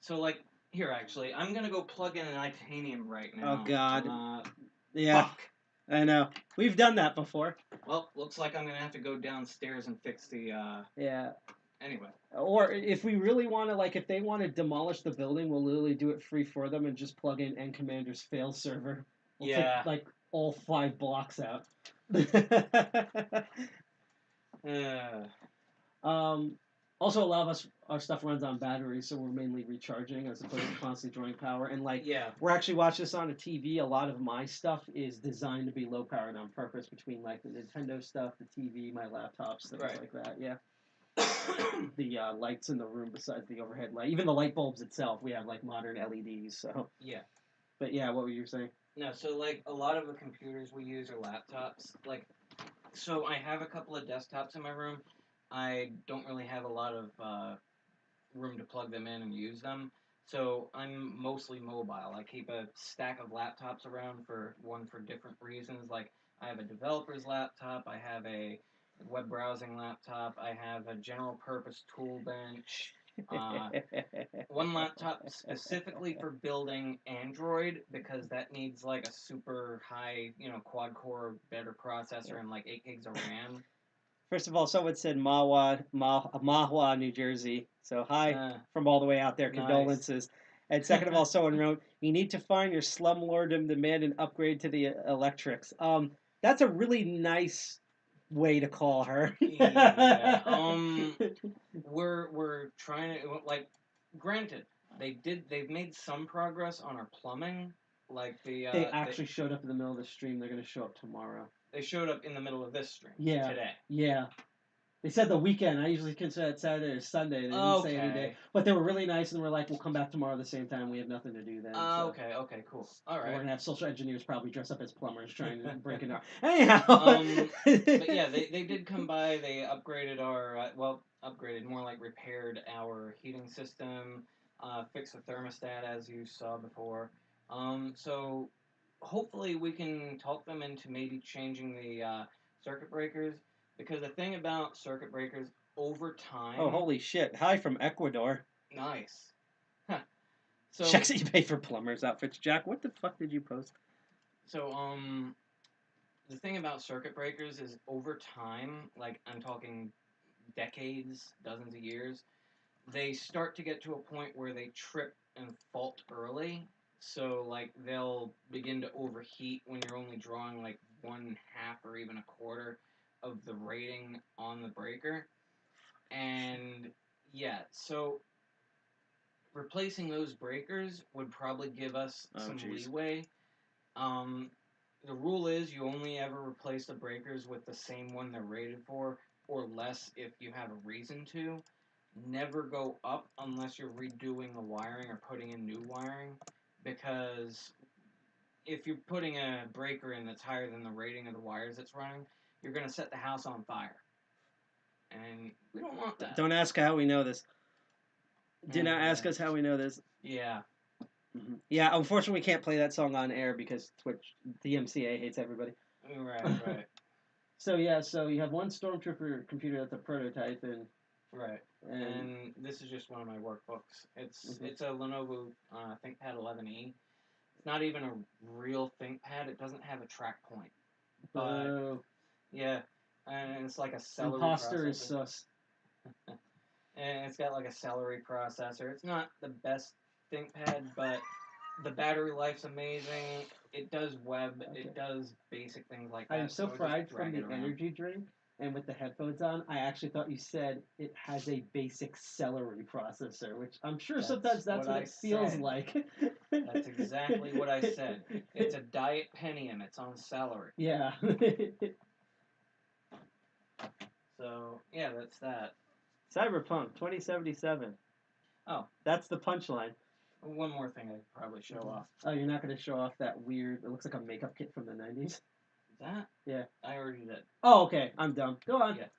So like here actually, I'm gonna go plug in an titanium right now. Oh God. Yeah. Fuck. I know. We've done that before. Well, looks like I'm gonna have to go downstairs and fix the. Yeah. Anyway. Or if we really want to, like, if they want to demolish the building, we'll literally do it free for them and just plug in Commander's fail server. We'll Yeah. take, like, all 5 blocks out. Also, a lot of our stuff runs on batteries, so we're mainly recharging as opposed to constantly drawing power. And, like, Yeah. we're actually watching this on a TV. A lot of my stuff is designed to be low powered on purpose between, like, the Nintendo stuff, the TV, my laptops, things Right. like that, yeah. The lights in the room besides the overhead light. Even the light bulbs itself, we have, like, modern LEDs, so. Yeah. But, yeah, what were you saying? No, so, like, a lot of the computers we use are laptops. Like, so I have a couple of desktops in my room. I don't really have a lot of room to plug them in and use them. So I'm mostly mobile. I keep a stack of laptops around for different reasons. Like, I have a developer's laptop. I have a web browsing laptop. I have a general purpose tool bench. One laptop specifically for building Android because that needs like a super high, quad core better processor and like 8 gigs of RAM. First of all, someone said Mahwah, New Jersey. So hi from all the way out there. Nice. Condolences. And second of all, someone wrote, "You need to find your slumlord and demand an upgrade to the electrics." That's a really nice way to call her. Yeah. We're trying to like. Granted, they've made some progress on our plumbing. Like they actually showed up in the middle of the stream. They're going to show up tomorrow. They showed up in the middle of this stream. Yeah. Today. Yeah. They said the weekend. I usually consider it Saturday or Sunday. They didn't say any day. But they were really nice and were like, we'll come back tomorrow at the same time. We have nothing to do then. So. Okay, cool. All right. We're going to have social engineers probably dress up as plumbers trying to break it out. Anyhow. But yeah, they did come by. They upgraded upgraded, more like repaired our heating system, fixed the thermostat as you saw before. So hopefully we can talk them into maybe changing the circuit breakers. Because the thing about circuit breakers, over time... Oh, holy shit. Hi from Ecuador. Nice. Huh. So, Checks that you pay for plumbers outfits. Jack, what the fuck did you post? So, the thing about circuit breakers is over time, like, I'm talking decades, dozens of years, they start to get to a point where they trip and fault early. So, like, they'll begin to overheat when you're only drawing, like, 1/2 or even 1/4 of the rating on the breaker. And yeah, so replacing those breakers would probably give us some leeway. The rule is you only ever replace the breakers with the same one they're rated for, or less if you have a reason to. Never go up unless you're redoing the wiring or putting in new wiring, because if you're putting a breaker in that's higher than the rating of the wires it's running, you're going to set the house on fire. And we don't want that. Don't ask how we know this. Do not ask us how we know this. Yeah. Mm-hmm. Yeah, unfortunately we can't play that song on air because Twitch, the MCA hates everybody. Right. So you have one Stormtrooper computer that's a prototype and... Right. And this is just one of my workbooks. It's a Lenovo ThinkPad 11E. It's not even a real ThinkPad. It doesn't have a track point. But yeah, and it's like a celery Imposter processor. is sus. And it's got like a celery processor. It's not the best ThinkPad, but the battery life's amazing. It does web. Okay. It does basic things like that. I'm so fried from the energy drink. And with the headphones on, I actually thought you said it has a basic celery processor, which I'm sure sometimes that's what it feels like. That's exactly what I said. It's a Diet Pentium. It's on celery. Yeah. So yeah, that's that. Cyberpunk 2077. Oh, that's the punchline. One more thing I'd probably show off. Oh, you're not going to show off that weird, it looks like a makeup kit from the 90s? That? Yeah. I already did. Oh, okay. I'm dumb. Go on. Yeah.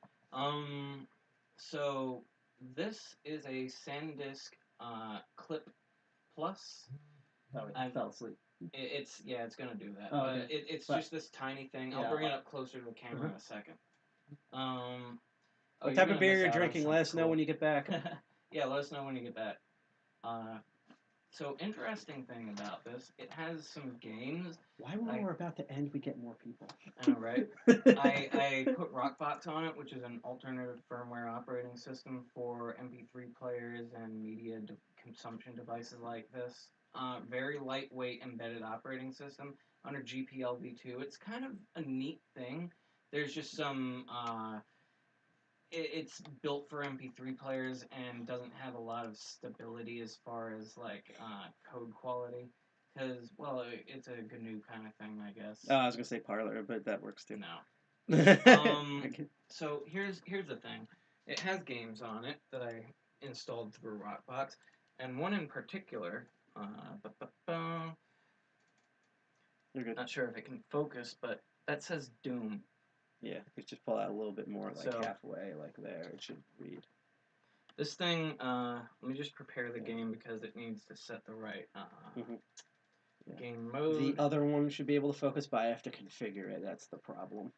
So this is a SanDisk Clip Plus. Oh, I fell asleep. It's gonna do that. Oh, But okay. it's But- just this tiny thing. Yeah, I'll bring it up closer to the camera in a second. What type of beer you're drinking? Let us know when you get back. Yeah, let us know when you get back. So interesting thing about this, it has some games. Why when we're about to end, we get more people? I know, right? I put Rockbox on it, which is an alternative firmware operating system for MP3 players and media consumption devices like this. Very lightweight embedded operating system under GPL v2. It's kind of a neat thing. There's just some... it's built for MP3 players and doesn't have a lot of stability as far as like code quality, because it's a GNU kind of thing, I guess. Oh, I was gonna say Parlor, but that works too. No. So here's the thing. It has games on it that I installed through Rockbox, and one in particular. You're good. Not sure if it can focus, but that says Doom. Yeah, you just pull out a little bit more, like So- halfway, like there. It should read. This thing, let me just prepare the game because it needs to set the right game mode. The other one should be able to focus, but I have to configure it. That's the problem.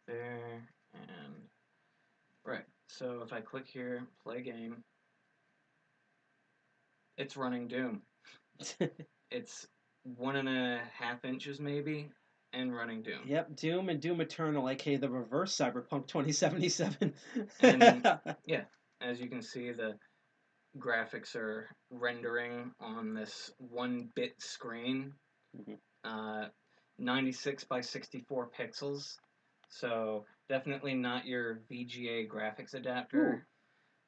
There, and right. So if I click here, play game, it's running Doom. It's 1.5 inches maybe, and running Doom. Yep, Doom and Doom Eternal, aka the reverse Cyberpunk 2077. And yeah, as you can see, the graphics are rendering on this 1-bit screen, 96 by 64 pixels. So definitely not your VGA graphics adapter.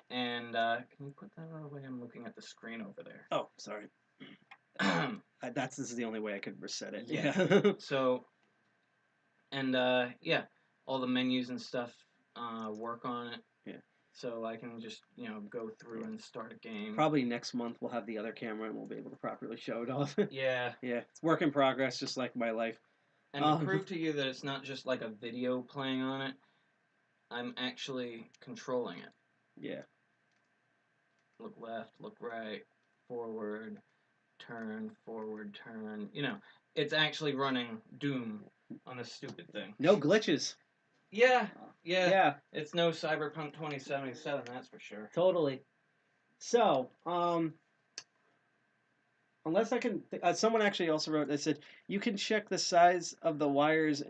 And can you put that out of the way? I'm looking at the screen over there. Oh, sorry. This is the only way I could reset it. Yeah. So, and yeah, all the menus and stuff work on it. Yeah. So I can just, go through and start a game. Probably next month we'll have the other camera and we'll be able to properly show it off. Yeah. Yeah, it's work in progress, just like my life. And to prove to you that it's not just like a video playing on it, I'm actually controlling it. Yeah. Look left, look right, forward, turn, it's actually running Doom on this stupid thing. No glitches. Yeah. Yeah. It's no Cyberpunk 2077, that's for sure. Totally. So, unless I can, someone actually also wrote, they said, you can check the size of the wires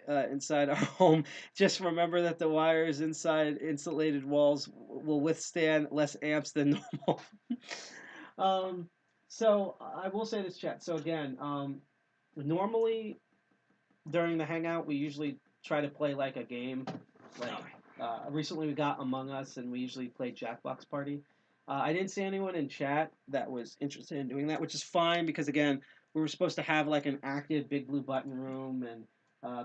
inside our home. Just remember that the wires inside insulated walls will withstand less amps than normal. So I will say this, chat. So again, normally during the hangout, we usually try to play like a game. Like recently we got Among Us, and we usually play Jackbox Party. I didn't see anyone in chat that was interested in doing that, which is fine because again, we were supposed to have like an active Big Blue Button room, and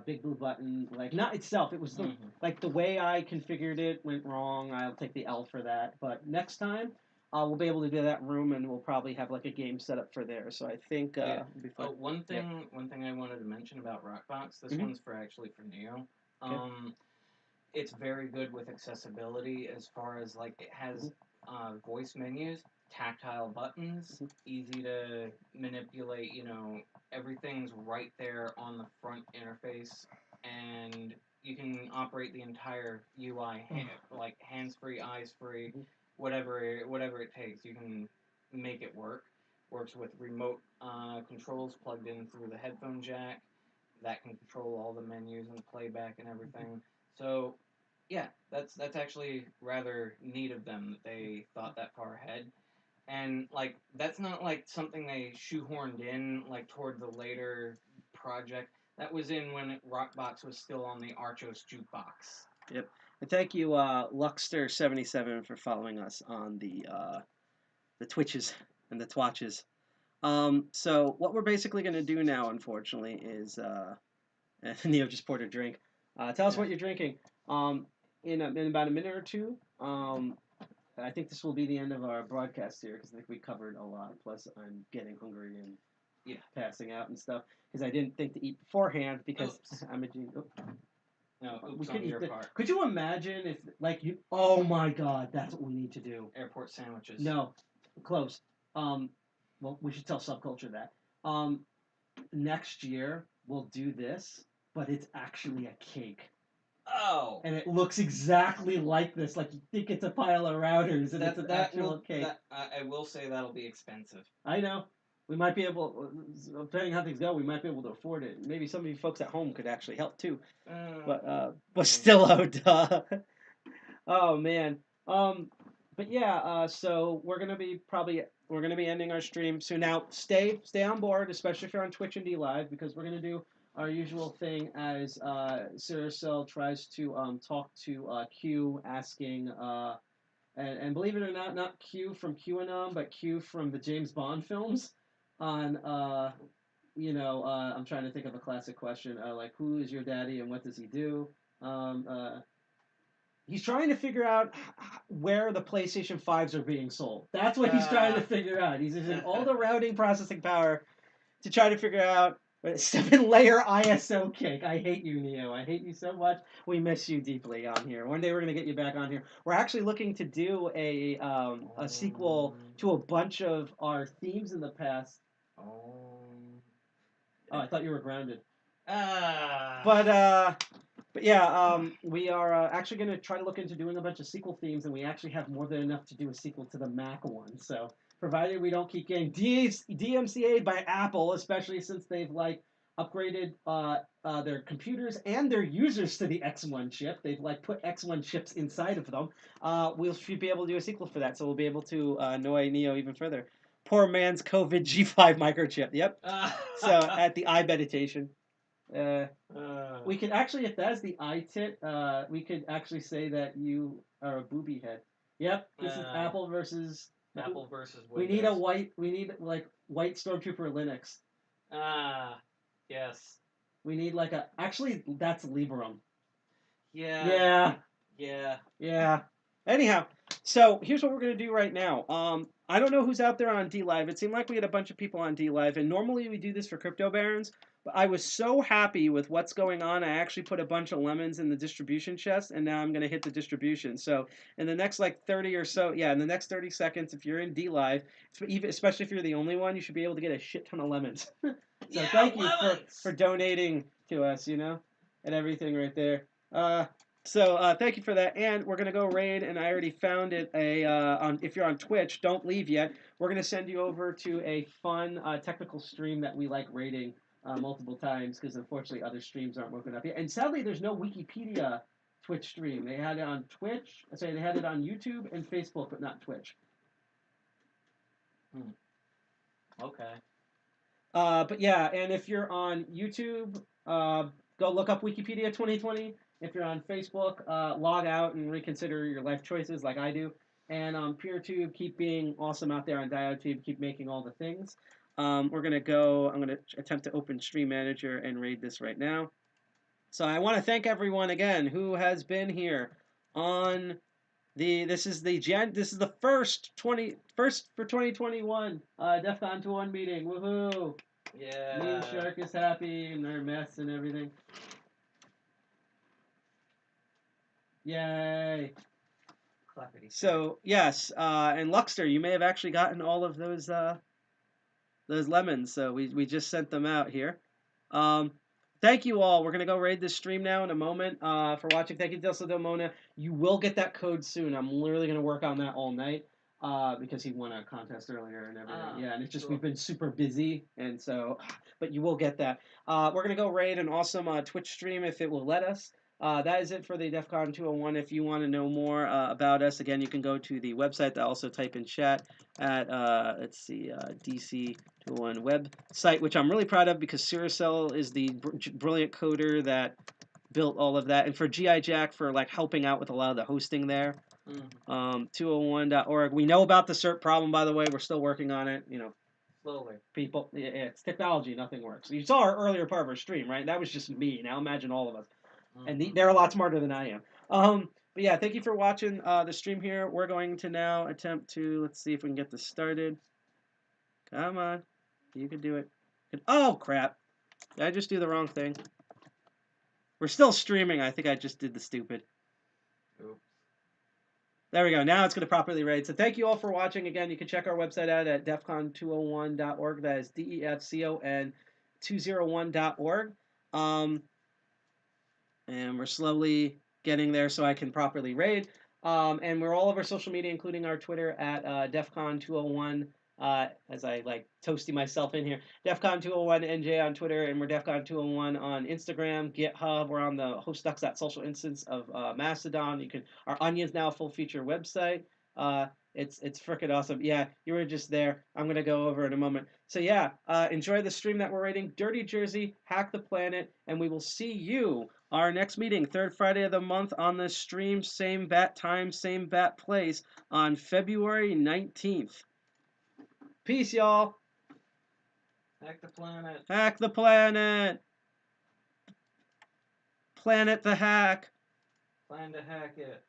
Big Blue Button, like not itself, it was like the way I configured it went wrong. I'll take the L for that. But next time, we'll be able to do that room, and we'll probably have like a game set up for there. So I think it'll be fun. One thing I wanted to mention about Rockbox, this one's for Neo. Okay. It's very good with accessibility as far as like it has voice menus, tactile buttons, easy to manipulate, everything's right there on the front interface, and you can operate the entire UI, like hands-free, eyes-free, whatever it takes, you can make it work. Works with remote controls plugged in through the headphone jack, that can control all the menus and the playback and everything. So, yeah, that's actually rather neat of them that they thought that far ahead. And, like, that's not, like, something they shoehorned in, like, toward the later project. That was in when Rockbox was still on the Archos jukebox. Yep. And thank you, Luxter77, for following us on the Twitches and the Twatches. So what we're basically going to do now, unfortunately, is Neo just poured a drink. Tell us what you're drinking. in about a minute or two. I think this will be the end of our broadcast here because I think we covered a lot. Plus, I'm getting hungry and passing out and stuff because I didn't think to eat beforehand because I'm a genius. No, we oops could on eat your part. Could you imagine if, like, you? Oh my God, that's what we need to do. Airport sandwiches. No, close. Well, we should tell subculture that. Next year we'll do this, but it's actually a cake. Oh. And it looks exactly like this. Like you think it's a pile of routers, and it's an actual cake. I will say that'll be expensive. I know. We might be able, depending on how things go, we might be able to afford it. Maybe some of you folks at home could actually help too. But still, oh duh. Oh man. But yeah. So we're gonna be ending our stream soon. Now stay on board, especially if you're on Twitch and D Live, because we're gonna do our usual thing as Cyricel tries to talk to Q, asking and believe it or not Q from QAnon, but Q from the James Bond films on I'm trying to think of a classic question like who is your daddy and what does he do? He's trying to figure out where the PlayStation 5s are being sold. That's what he's trying to figure out. He's using all the routing processing power to try to figure out 7-layer ISO cake. I hate you, Neo. I hate you so much. We miss you deeply on here. One day we're gonna get you back on here. We're actually looking to do a sequel to a bunch of our themes in the past. Oh, I thought you were grounded. But yeah, we are actually going to try to look into doing a bunch of sequel themes, and we actually have more than enough to do a sequel to the Mac one. So, provided we don't keep getting DMCA'd by Apple, especially since they've upgraded their computers and their users to the X1 chip. They've put X1 chips inside of them. We should be able to do a sequel for that, so we'll be able to annoy Neo even further. Poor man's COVID G5 microchip. Yep. So at the eye meditation. We could actually, if that's the eye tit, we could actually say that you are a booby head. Yep, this is Apple versus Windows. We need white Stormtrooper Linux. Yes. We need actually that's Librem. Yeah. Yeah. Anyhow, so here's what we're gonna do right now. I don't know who's out there on D Live. It seemed like we had a bunch of people on D Live, and normally we do this for Crypto Barons. But I was so happy with what's going on, I actually put a bunch of lemons in the distribution chest, and now I'm going to hit the distribution. So in the next 30 or so, in the next 30 seconds, if you're in D Live, especially if you're the only one, you should be able to get a shit ton of lemons. So thank you for donating to us, and everything right there. So thank you for that, and we're gonna go raid, and I already found it. If you're on Twitch, don't leave yet. We're gonna send you over to a fun technical stream that we like raiding multiple times because unfortunately other streams aren't woken up yet. And sadly, there's no Wikipedia Twitch stream. They had it on Twitch. They had it on YouTube and Facebook, but not Twitch. Okay. But yeah, and if you're on YouTube, go look up Wikipedia 2020. If you're on Facebook, log out and reconsider your life choices like I do. And on PeerTube, keep being awesome out there on DioTube. Keep making all the things. I'm going to attempt to open Stream Manager and raid this right now. So I want to thank everyone again who has been here on this is the first for 2021 DEFCON 2-1 meeting. Woohoo! Yeah. Me and Shark is happy and their mess and everything. Yay! Clappity. So yes, and Luxter, you may have actually gotten all of those lemons. So we just sent them out here. Thank you all. We're gonna go raid this stream now in a moment. For watching, thank you, Delsa Mona. You will get that code soon. I'm literally gonna work on that all night. Because he won a contest earlier and everything. And it's just we've been super busy, and so, but you will get that. We're gonna go raid an awesome Twitch stream if it will let us. That is it for the DEFCON 201. If you want to know more about us, again, you can go to the website. I'll also type in chat at, DC 201 website, which I'm really proud of because Cyricel is the brilliant coder that built all of that. And for GI Jack for helping out with a lot of the hosting there. 201.org. We know about the CERT problem, by the way. We're still working on it. Slowly. People, it's technology. Nothing works. You saw our earlier part of our stream, right? That was just me. Now imagine all of us. And they're a lot smarter than I am. But yeah, thank you for watching the stream here. We're going to now attempt to, let's see if we can get this started. Come on. You can do it. Oh, crap. Did I just do the wrong thing? We're still streaming. I think I just did the stupid. Oops. There we go. Now it's going to properly raid. So thank you all for watching. Again, you can check our website out at defcon201.org. That is DEFCON201.org. And we're slowly getting there so I can properly raid. And we're all over social media, including our Twitter at DEFCON201. As I like toasty myself in here, DEFCON201NJ on Twitter, and we're DEFCON201 on Instagram, GitHub. We're on the hostducks.social instance of Mastodon. Our Onion's now a full feature website. It's freaking awesome. Yeah, you were just there. I'm gonna go over in a moment. So yeah, enjoy the stream that we're rating. Dirty Jersey, Hack the Planet, and we will see you our next meeting, third Friday of the month on the stream, same bat time, same bat place on February 19th. Peace, y'all. Hack the planet. Hack the planet. Planet the hack. Plan to hack it.